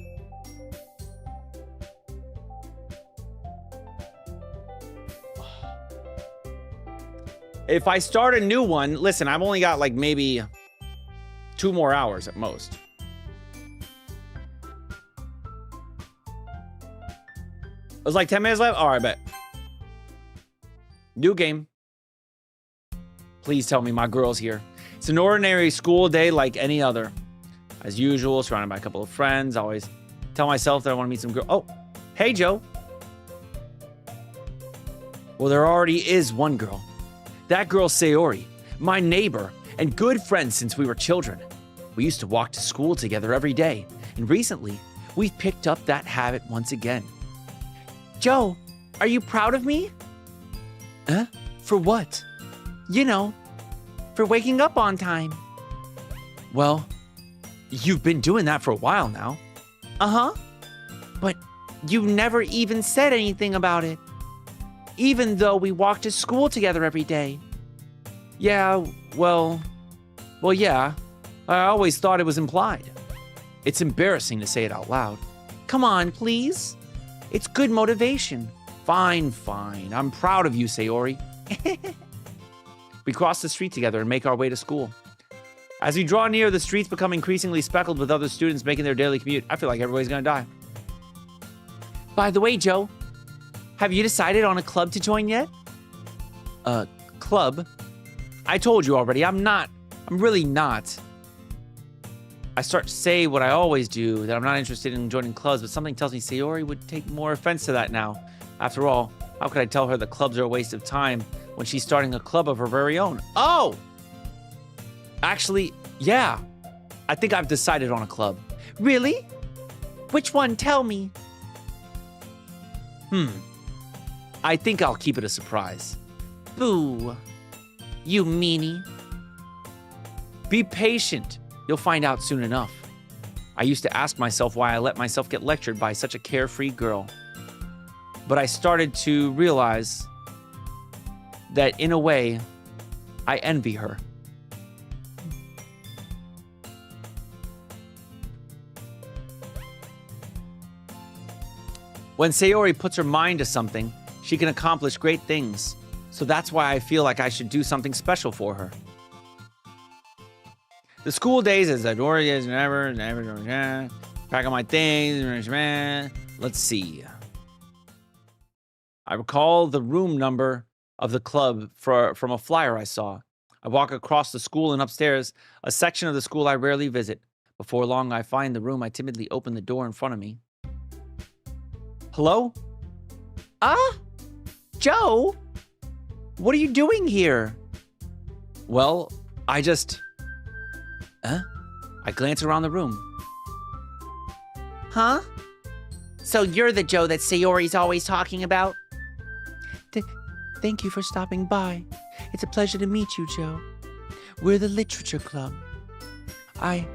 Speaker 3: If I start a new one, listen, I've only got like maybe 2 more hours at most. It was like 10 minutes left? All right, bet. New game. Please tell me my girl's here. It's an ordinary school day like any other. As usual, surrounded by a couple of friends. I always tell myself that I want to meet some girl. Oh, hey, Joe.
Speaker 2: Well, there already is one girl. That girl, Sayori, my neighbor and good friend since we were children. We used to walk to school together every day, and recently, we've picked up that habit once again.
Speaker 3: Joe, are you proud of me?
Speaker 2: Huh? For what?
Speaker 3: You know, for waking up on time.
Speaker 2: Well, you've been doing that for a while now.
Speaker 3: Uh-huh. But you never even said anything about it. Even though we walk to school together every day.
Speaker 2: Yeah, well, yeah. I always thought it was implied. It's embarrassing to say it out loud.
Speaker 3: Come on, please. It's good motivation.
Speaker 2: Fine. I'm proud of you, Sayori. We cross the street together and make our way to school. As we draw near, the streets become increasingly speckled with other students making their daily commute. I feel like everybody's gonna die.
Speaker 3: By the way, Joe, have you decided on a club to join yet?
Speaker 2: Club? I told you already, I'm really not. I start to say what I always do, that I'm not interested in joining clubs, but something tells me Sayori would take more offense to that now. After all, how could I tell her that clubs are a waste of time when she's starting a club of her very own? Oh! Actually, yeah. I think I've decided on a club.
Speaker 3: Really? Which one? Tell me.
Speaker 2: I think I'll keep it a surprise.
Speaker 3: Boo. You meanie.
Speaker 2: Be patient. You'll find out soon enough. I used to ask myself why I let myself get lectured by such a carefree girl. But I started to realize that in a way, I envy her. When Sayori puts her mind to something, she can accomplish great things. So that's why I feel like I should do something special for her. The school days as adoring as never, pack up my things, let's see. I recall the room number of the club from a flyer I saw. I walk across the school and upstairs, a section of the school I rarely visit. Before long, I find the room. I timidly open the door in front of me. Hello?
Speaker 3: Joe? What are you doing here?
Speaker 2: Well, I glance around the room.
Speaker 3: Huh?
Speaker 4: So you're the Joe that Sayori's always talking about?
Speaker 3: Thank you for stopping by. It's a pleasure to meet you, Joe. We're the Literature Club. I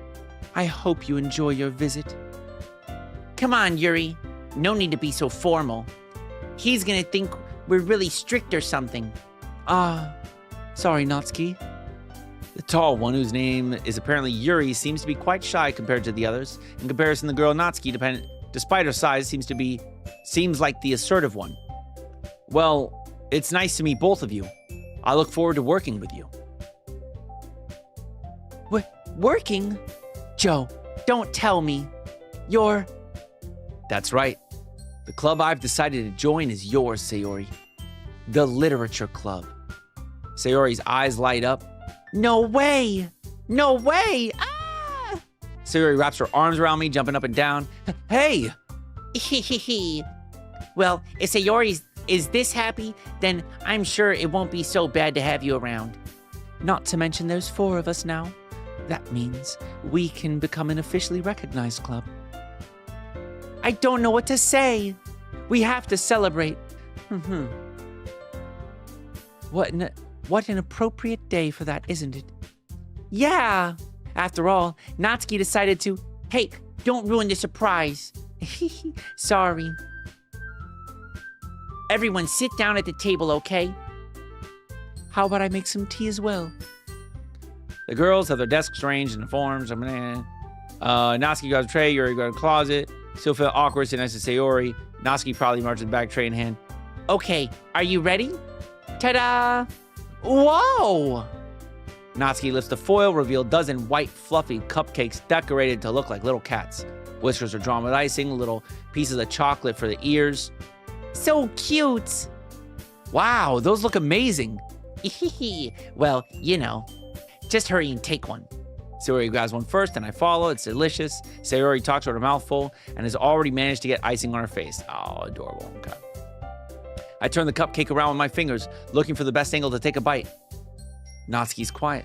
Speaker 3: hope you enjoy your visit.
Speaker 4: Come on, Yuri. No need to be so formal. He's gonna think we're really strict or something.
Speaker 3: Sorry, Natsuki.
Speaker 2: The tall one, whose name is apparently Yuri, seems to be quite shy compared to the others. In comparison, the girl Natsuki, despite her size, seems like the assertive one. Well, it's nice to meet both of you. I look forward to working with you.
Speaker 3: Working?
Speaker 4: Joe, don't tell me.
Speaker 2: That's right. The club I've decided to join is yours, Sayori. The Literature Club. Sayori's eyes light up.
Speaker 4: No way! No way! Ah!
Speaker 2: Sayori wraps her arms around me, jumping up and down. Hey!
Speaker 4: Well, if Sayori is this happy, then I'm sure it won't be so bad to have you around.
Speaker 3: Not to mention there's 4 of us now. That means we can become an officially recognized club.
Speaker 4: I don't know what to say.
Speaker 3: We have to celebrate. What an appropriate day for that, isn't it?
Speaker 4: Yeah. After all, Natsuki decided to, hey, don't ruin the surprise. Sorry. Everyone sit down at the table, okay?
Speaker 3: How about I make some tea as well?
Speaker 2: The girls have their desks arranged in forms. Natsuki grabs a tray, Yuri grabs a closet. Still feel awkward sitting next to Sayori. Natsuki probably marches back, tray in hand.
Speaker 4: Okay, are you ready? Ta-da!
Speaker 3: Whoa!
Speaker 2: Natsuki lifts the foil, reveal a dozen white, fluffy cupcakes decorated to look like little cats. Whiskers are drawn with icing, little pieces of chocolate for the ears.
Speaker 4: So cute!
Speaker 2: Wow, those look amazing.
Speaker 4: Well, you know. Just hurry and take one.
Speaker 2: Sayori grabs one first, and I follow. It's delicious. Sayori talks with her mouth full and has already managed to get icing on her face. Oh, adorable. Okay. I turn the cupcake around with my fingers, looking for the best angle to take a bite. Natsuki's quiet.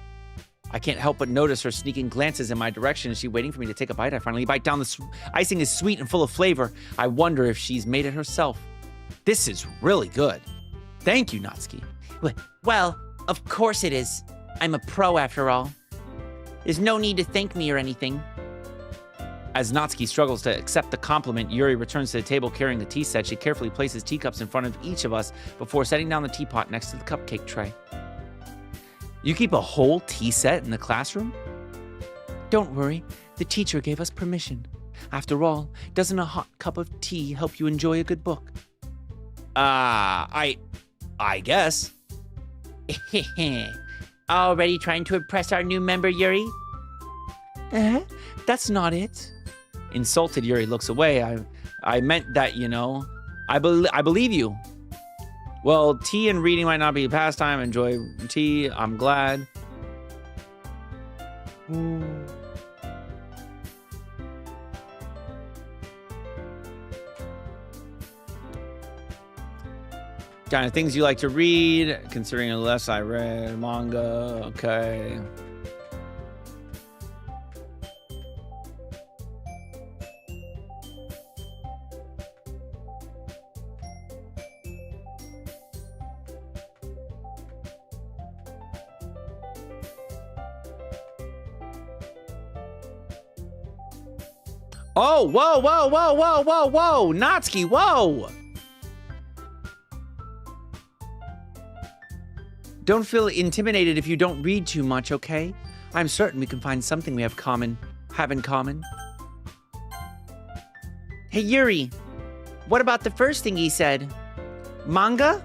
Speaker 2: I can't help but notice her sneaking glances in my direction. Is she waiting for me to take a bite? I finally bite down. The icing is sweet and full of flavor. I wonder if she's made it herself. This is really good. Thank you, Natsuki.
Speaker 4: Well, of course it is. I'm a pro after all. There's no need to thank me or anything.
Speaker 2: As Natsuki struggles to accept the compliment, Yuri returns to the table carrying the tea set. She carefully places teacups in front of each of us before setting down the teapot next to the cupcake tray. You keep a whole tea set in the classroom?
Speaker 3: Don't worry, the teacher gave us permission. After all, doesn't a hot cup of tea help you enjoy a good book?
Speaker 2: I guess.
Speaker 4: Already trying to impress our new member, Yuri?
Speaker 3: That's not it.
Speaker 2: Insulted, Yuri looks away. I meant that, you know. I believe you. Well, tea and reading might not be a pastime. Enjoy tea. I'm glad. Kind of things you like to read, considering unless I read manga. Okay. Oh, whoa, whoa, whoa, whoa, whoa, whoa, Natsuki, whoa!
Speaker 3: Don't feel intimidated if you don't read too much, okay? I'm certain we can find something we have in common.
Speaker 4: Hey, Yuri, what about the first thing he said? Manga?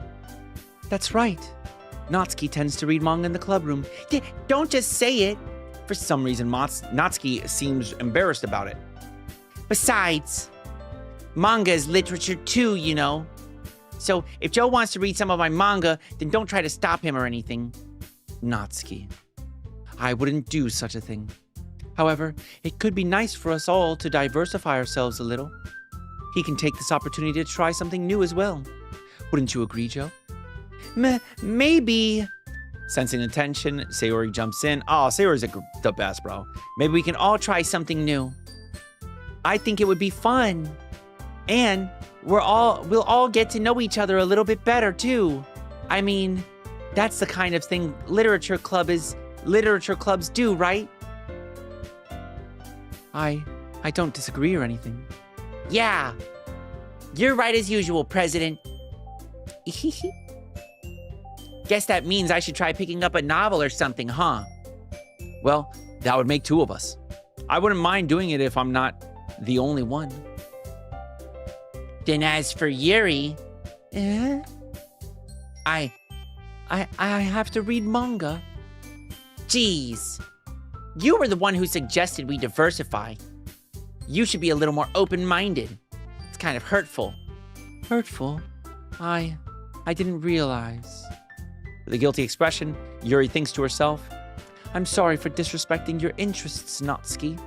Speaker 3: That's right. Natsuki tends to read manga in the clubroom.
Speaker 4: Yeah, don't just say it.
Speaker 2: For some reason, Natsuki seems embarrassed about it.
Speaker 4: Besides, manga is literature too, you know. So if Joe wants to read some of my manga, then don't try to stop him or anything.
Speaker 3: Natsuki, I wouldn't do such a thing. However, it could be nice for us all to diversify ourselves a little. He can take this opportunity to try something new as well. Wouldn't you agree, Joe?
Speaker 4: Maybe.
Speaker 2: Sensing the tension, Sayori jumps in. Oh, Sayori's the best, bro.
Speaker 4: Maybe we can all try something new. I think it would be fun. And we'll all get to know each other a little bit better too. I mean, that's the kind of thing literature clubs do, right?
Speaker 3: I don't disagree or anything.
Speaker 4: Yeah. You're right as usual, President. Guess that means I should try picking up a novel or something, huh?
Speaker 2: Well, that would make two of us. I wouldn't mind doing it if I'm not the only one.
Speaker 4: Then as for Yuri,
Speaker 3: I have to read manga.
Speaker 4: Geez, you were the one who suggested we diversify. You should be a little more open-minded. It's kind of hurtful.
Speaker 3: Hurtful? I didn't realize.
Speaker 2: With a guilty expression, Yuri thinks to herself,
Speaker 3: I'm sorry for disrespecting your interests, Natsuki.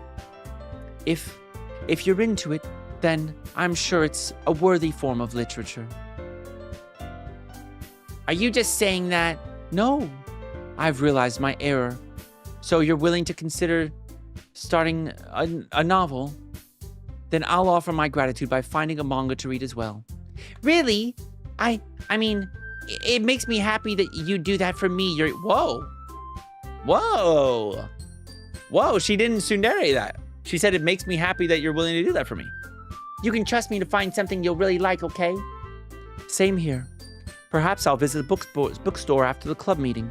Speaker 3: If you're into it, then I'm sure it's a worthy form of literature.
Speaker 4: Are you just saying that?
Speaker 3: No, I've realized my error. So you're willing to consider starting a novel? Then I'll offer my gratitude by finding a manga to read as well.
Speaker 4: Really? I mean, it makes me happy that you do that for me.
Speaker 2: Whoa. Whoa. Whoa, she didn't tsundere that. She said it makes me happy that you're willing to do that for me.
Speaker 4: You can trust me to find something you'll really like, okay?
Speaker 3: Same here. Perhaps I'll visit the bookstore after the club meeting.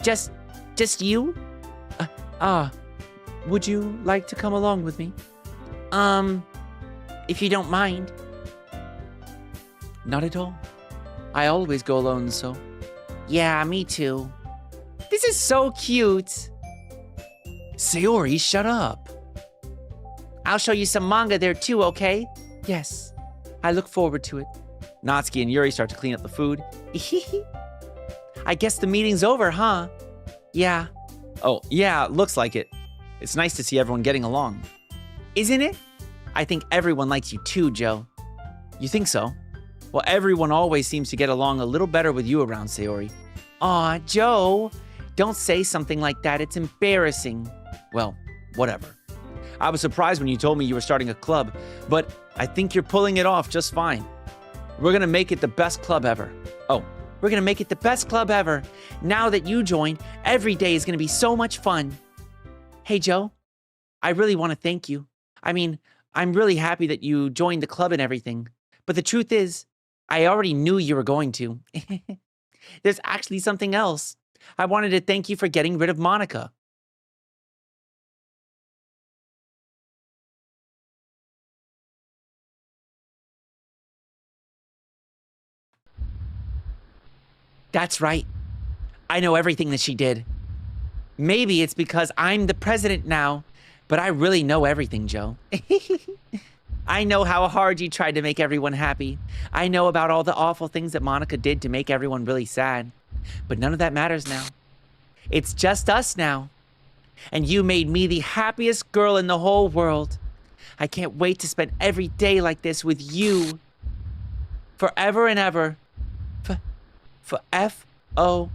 Speaker 4: Just you?
Speaker 3: Would you like to come along with me?
Speaker 4: If you don't mind.
Speaker 3: Not at all. I always go alone, so.
Speaker 4: Yeah, me too. This is so cute.
Speaker 2: Sayori, shut up.
Speaker 4: I'll show you some manga there too, okay?
Speaker 3: Yes, I look forward to it.
Speaker 2: Natsuki and Yuri start to clean up the food.
Speaker 3: I guess the meeting's over, huh?
Speaker 4: Yeah.
Speaker 2: Oh, yeah, looks like it. It's nice to see everyone getting along.
Speaker 4: Isn't it? I think everyone likes you too, Joe.
Speaker 2: You think so?
Speaker 3: Well, everyone always seems to get along a little better with you around, Sayori. Aw, Joe, don't say something like that. It's embarrassing.
Speaker 2: Well, whatever. I was surprised when you told me you were starting a club, but I think you're pulling it off just fine. We're gonna make it the best club ever. Oh,
Speaker 3: We're gonna make it the best club ever. Now that you joined, every day is gonna be so much fun. Hey, Joe, I really want to thank you. I mean, I'm really happy that you joined the club and everything. But the truth is, I already knew you were going to. There's actually something else. I wanted to thank you for getting rid of Monica. That's right. I know everything that she did. Maybe it's because I'm the president now, but I really know everything, Joe. I know how hard you tried to make everyone happy. I know about all the awful things that Monica did to make everyone really sad. But none of that matters now. It's just us now. And you made me the happiest girl in the whole world. I can't wait to spend every day like this with you. Forever and ever. For F-O-R-E-V-E.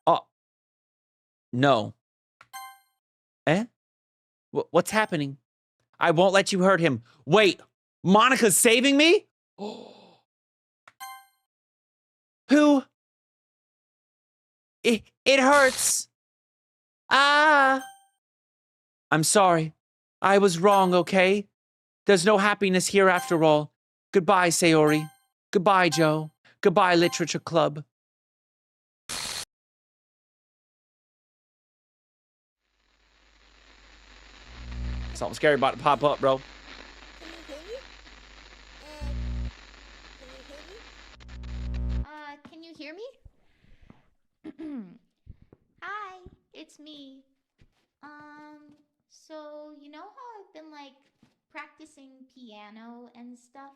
Speaker 2: oh, no.
Speaker 3: Eh? What's happening?
Speaker 2: I won't let you hurt him. Wait, Monica's saving me?
Speaker 3: Who? It hurts. Ah. I'm sorry. I was wrong, okay? There's no happiness here after all. Goodbye, Sayori. Goodbye, Joe. Goodbye, Literature Club.
Speaker 2: Something scary about to pop up, bro.
Speaker 5: Can you hear me? Hi, it's me. So you know how I've been like practicing piano and stuff?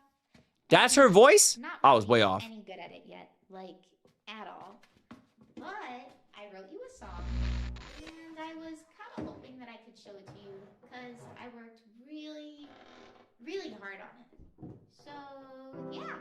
Speaker 2: That's her voice?
Speaker 5: Not
Speaker 2: I was
Speaker 5: really
Speaker 2: way off.
Speaker 5: any good at it yet, like at all. But I wrote you a song, and I was kind of hoping that I could show it to you because I worked really, really hard on it. So yeah.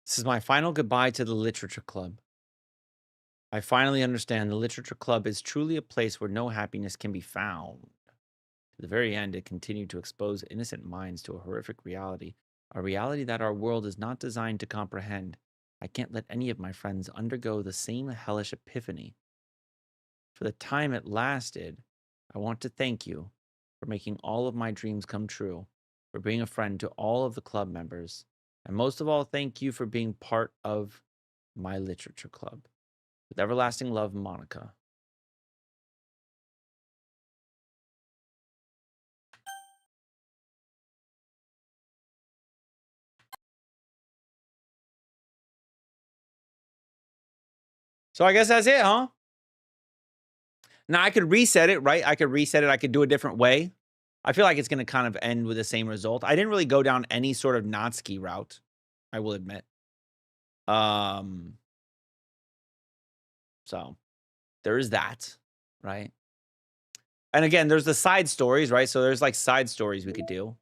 Speaker 2: This is my final goodbye to the literature club. I finally understand the literature club is truly a place where no happiness can be found. To the very end, it continued to expose innocent minds to a horrific reality, a reality that our world is not designed to comprehend. I can't let any of my friends undergo the same hellish epiphany. For the time it lasted, I want to thank you for making all of my dreams come true, for being a friend to all of the club members, and most of all, thank you for being part of my literature club. With everlasting love, Monica. So I guess that's it, huh? Now I could reset it, right? I could reset it. I could do a different way. I feel like it's going to kind of end with the same result. I didn't really go down any sort of Natsuki route, I will admit. So there is that, right? And again, there's the side stories, right? So there's like side stories we could do,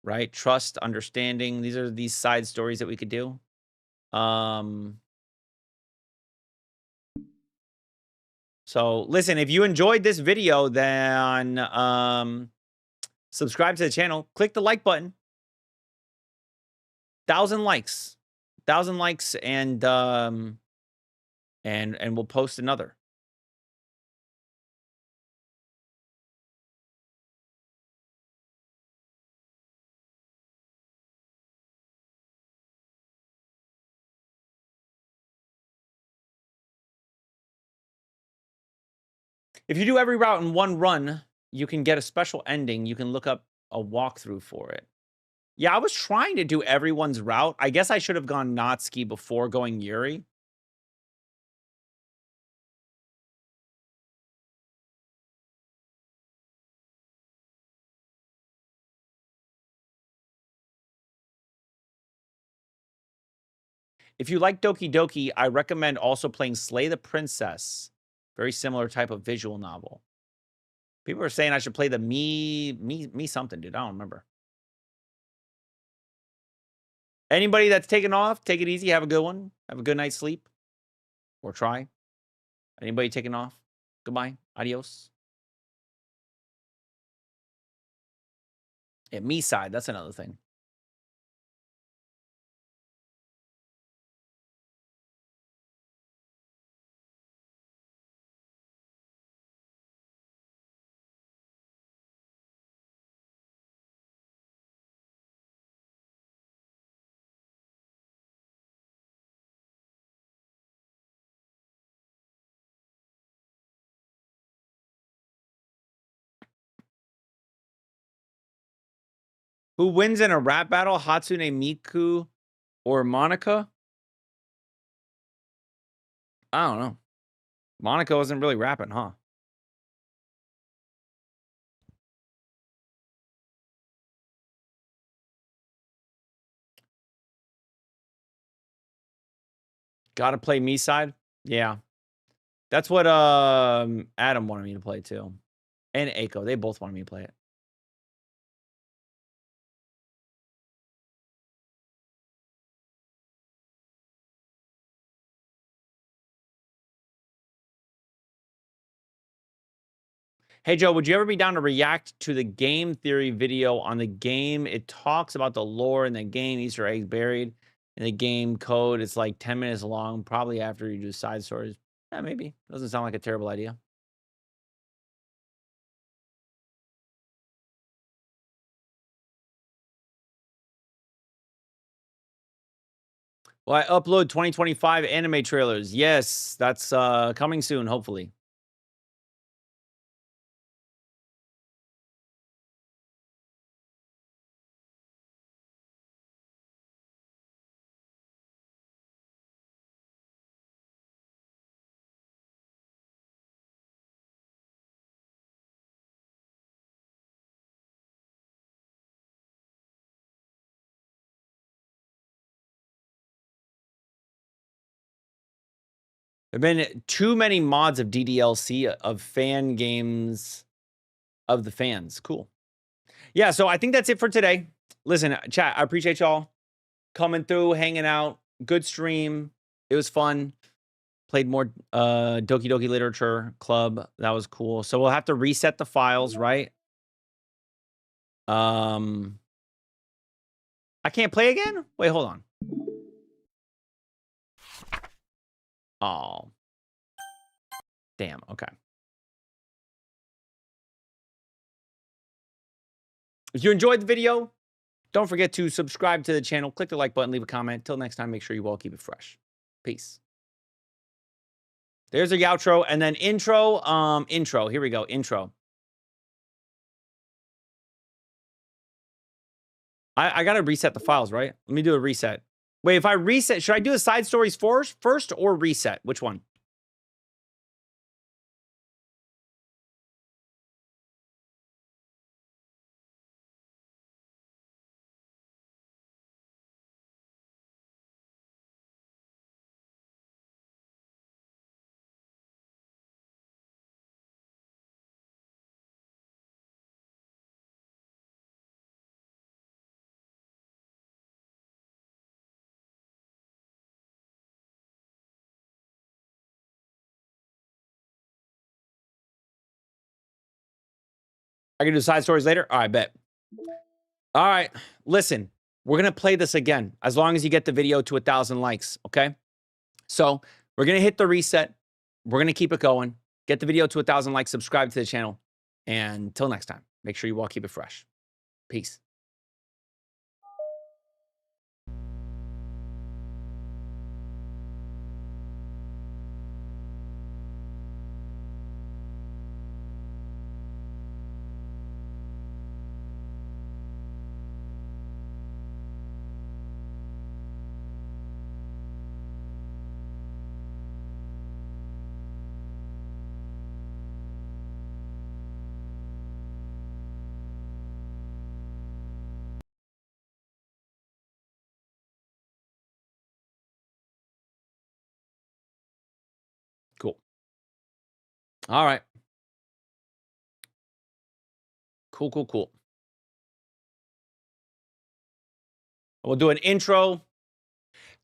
Speaker 2: right? Trust, understanding. These are these side stories that we could do. So listen, if you enjoyed this video, then subscribe to the channel, click the like button. 1,000 likes. 1,000 likes and we'll post another. If you do every route in one run, you can get a special ending. You can look up a walkthrough for it. Yeah, I was trying to do everyone's route. I guess I should have gone Natsuki before going Yuri. If you like Doki Doki, I recommend also playing Slay the Princess. Very similar type of visual novel. People are saying I should play the me something, dude. I don't remember. Anybody that's taking off, take it easy. Have a good one. Have a good night's sleep. Or try. Anybody taking off? Goodbye. Adios. Yeah, me side. That's another thing. Who wins in a rap battle? Hatsune Miku or Monica? I don't know. Monica wasn't really rapping, huh? Gotta play me side? Yeah. That's what Adam wanted me to play too. And Aiko. They both wanted me to play it. Hey, Joe, would you ever be down to react to the game theory video on the game? It talks about the lore in the game, Easter eggs buried in the game code. It's like 10 minutes long, probably after you do side stories. Yeah, maybe. Doesn't sound like a terrible idea. Well, I upload 2025 anime trailers. Yes, that's coming soon, hopefully. There have been too many mods of DDLC of fan games of the fans. Cool. Yeah, so I think that's it for today. Listen, chat, I appreciate y'all. coming through, hanging out. Good stream. It was fun. Played more Doki Doki Literature Club. That was cool. So we'll have to reset the files, right? I can't play again? Wait, hold on. Oh. Damn, okay. If you enjoyed the video, don't forget to subscribe to the channel, click the like button, leave a comment. Till next time, make sure you all keep it fresh. Peace. There's a outro and then intro. Intro. Here we go. Intro. I gotta reset the files, right? Let me do a reset. Wait, if I reset, should I do the side stories first or reset? Which one? I can do side stories later? All right, bet. All right, listen, we're going to play this again as long as you get the video to 1,000 likes, okay? So we're going to hit the reset. We're going to keep it going. Get the video to 1,000 likes, subscribe to the channel. And until next time, make sure you all keep it fresh. Peace. Cool. All right. Cool. We'll do an intro.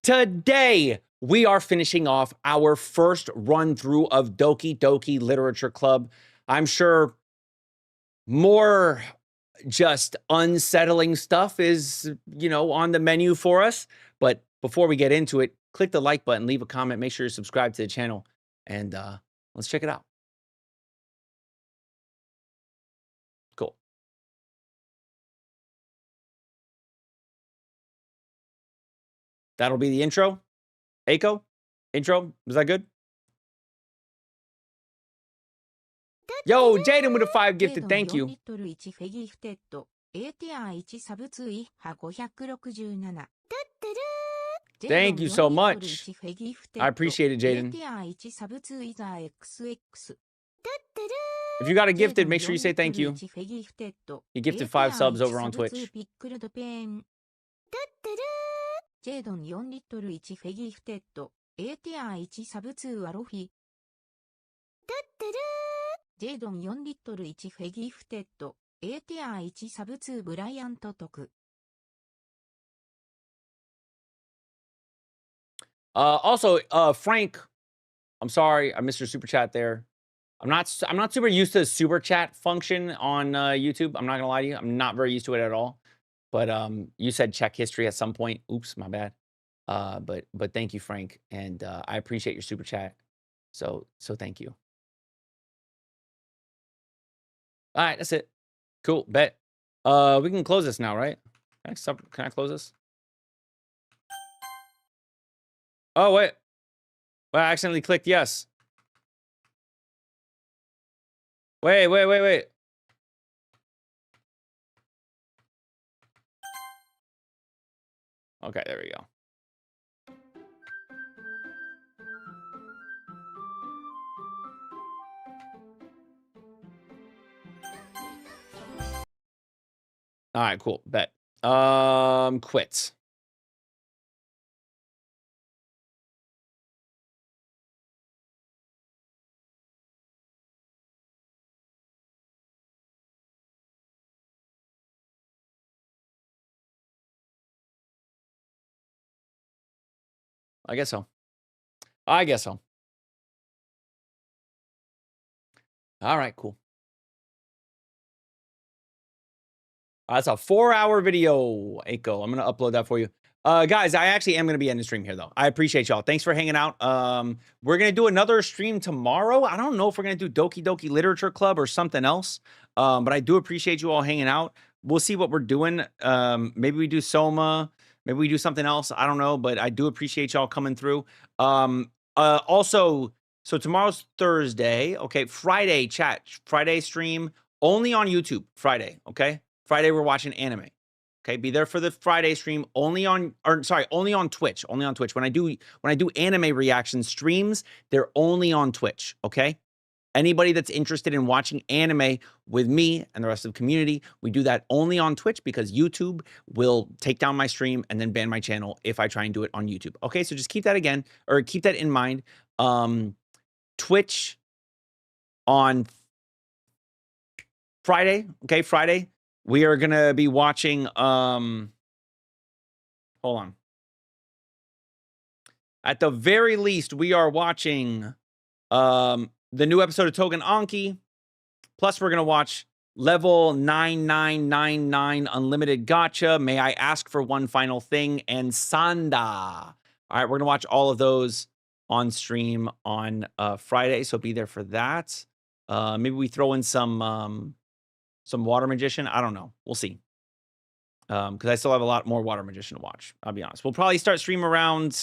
Speaker 2: Today, we are finishing off our first run through of Doki Doki Literature Club. I'm sure more just unsettling stuff is, on the menu for us. But before we get into it, click the like button, leave a comment, make sure you're subscribed to the channel, and let's check it out. Cool. That'll be the intro. Aiko, intro, was that good? Yo, Jaden with a 5 gifted, thank you. Thank you so much. I appreciate it, Jaden. If you got a gifted, make sure you say thank you. He gifted 5 subs over on Twitch. Also, Frank, I'm sorry, I missed your super chat there. I'm not super used to the super chat function on YouTube. I'm not gonna lie to you. I'm not very used to it at all. But you said check history at some point. Oops, my bad. But thank you, Frank, and I appreciate your super chat. So thank you. All right, that's it. Cool, bet. We can close this now, right? Can I close this? Oh wait, well, I accidentally clicked yes. Wait. Okay, there we go. All right, cool. Bet. Quits. I guess so. I guess so. All right, cool. That's a 4-hour video, Aiko. I'm going to upload that for you. Guys, I actually am going to be ending the stream here, though. I appreciate y'all. Thanks for hanging out. We're going to do another stream tomorrow. I don't know if we're going to do Doki Doki Literature Club or something else, but I do appreciate you all hanging out. We'll see what we're doing. Maybe we do Soma. Maybe we do something else. I don't know, but I do appreciate y'all coming through. Also, so tomorrow's Thursday. Okay, Friday, chat. Friday stream only on YouTube. Friday, okay? Friday, we're watching anime. Okay, be there for the Friday stream only on Twitch. Only on Twitch. When I do anime reaction streams, they're only on Twitch. Okay. Anybody that's interested in watching anime with me and the rest of the community, we do that only on Twitch because YouTube will take down my stream and then ban my channel if I try and do it on YouTube. Okay, so just keep that in mind. Twitch on Friday. Okay, Friday. We are going to be watching, hold on. At the very least, we are watching the new episode of Togen Anki. Plus, we're going to watch Level 9999 Unlimited Gacha. May I Ask for One Final Thing? And Sanda. All right, we're going to watch all of those on stream on Friday, so be there for that. Maybe we throw in some Water Magician. I don't know. We'll see. Because I still have a lot more Water Magician to watch. I'll be honest. We'll probably start stream around,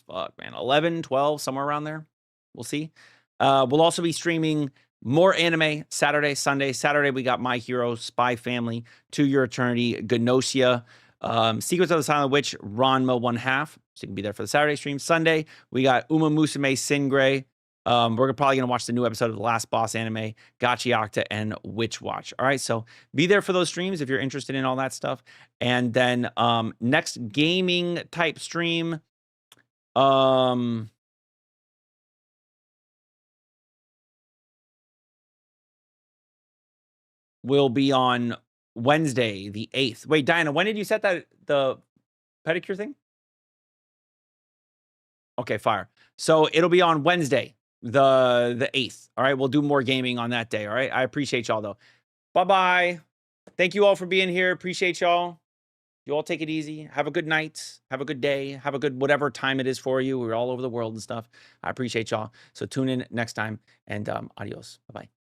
Speaker 2: 11, 12, somewhere around there. We'll see. We'll also be streaming more anime Saturday, Sunday. Saturday, we got My Hero, Spy Family, To Your Eternity, Gnosia, Secrets of the Silent Witch, Ranma 1/2. So you can be there for the Saturday stream. Sunday, we got Uma Musume Singray. We're probably going to watch the new episode of the Last Boss anime, Gachiakta, and Witch Watch. All right, so be there for those streams if you're interested in all that stuff. And then next gaming type stream, will be on Wednesday, the 8th. Wait, Diana, when did you set the pedicure thing? Okay, fire. So it'll be on Wednesday, the 8th. All right, we'll do more gaming on that day. All right, I appreciate y'all though. Bye-bye. Thank you all for being here. Appreciate y'all. You all take it easy. Have a good night. Have a good day. Have a good whatever time it is for you. We're all over the world and stuff. I appreciate y'all. So tune in next time and adios. Bye-bye.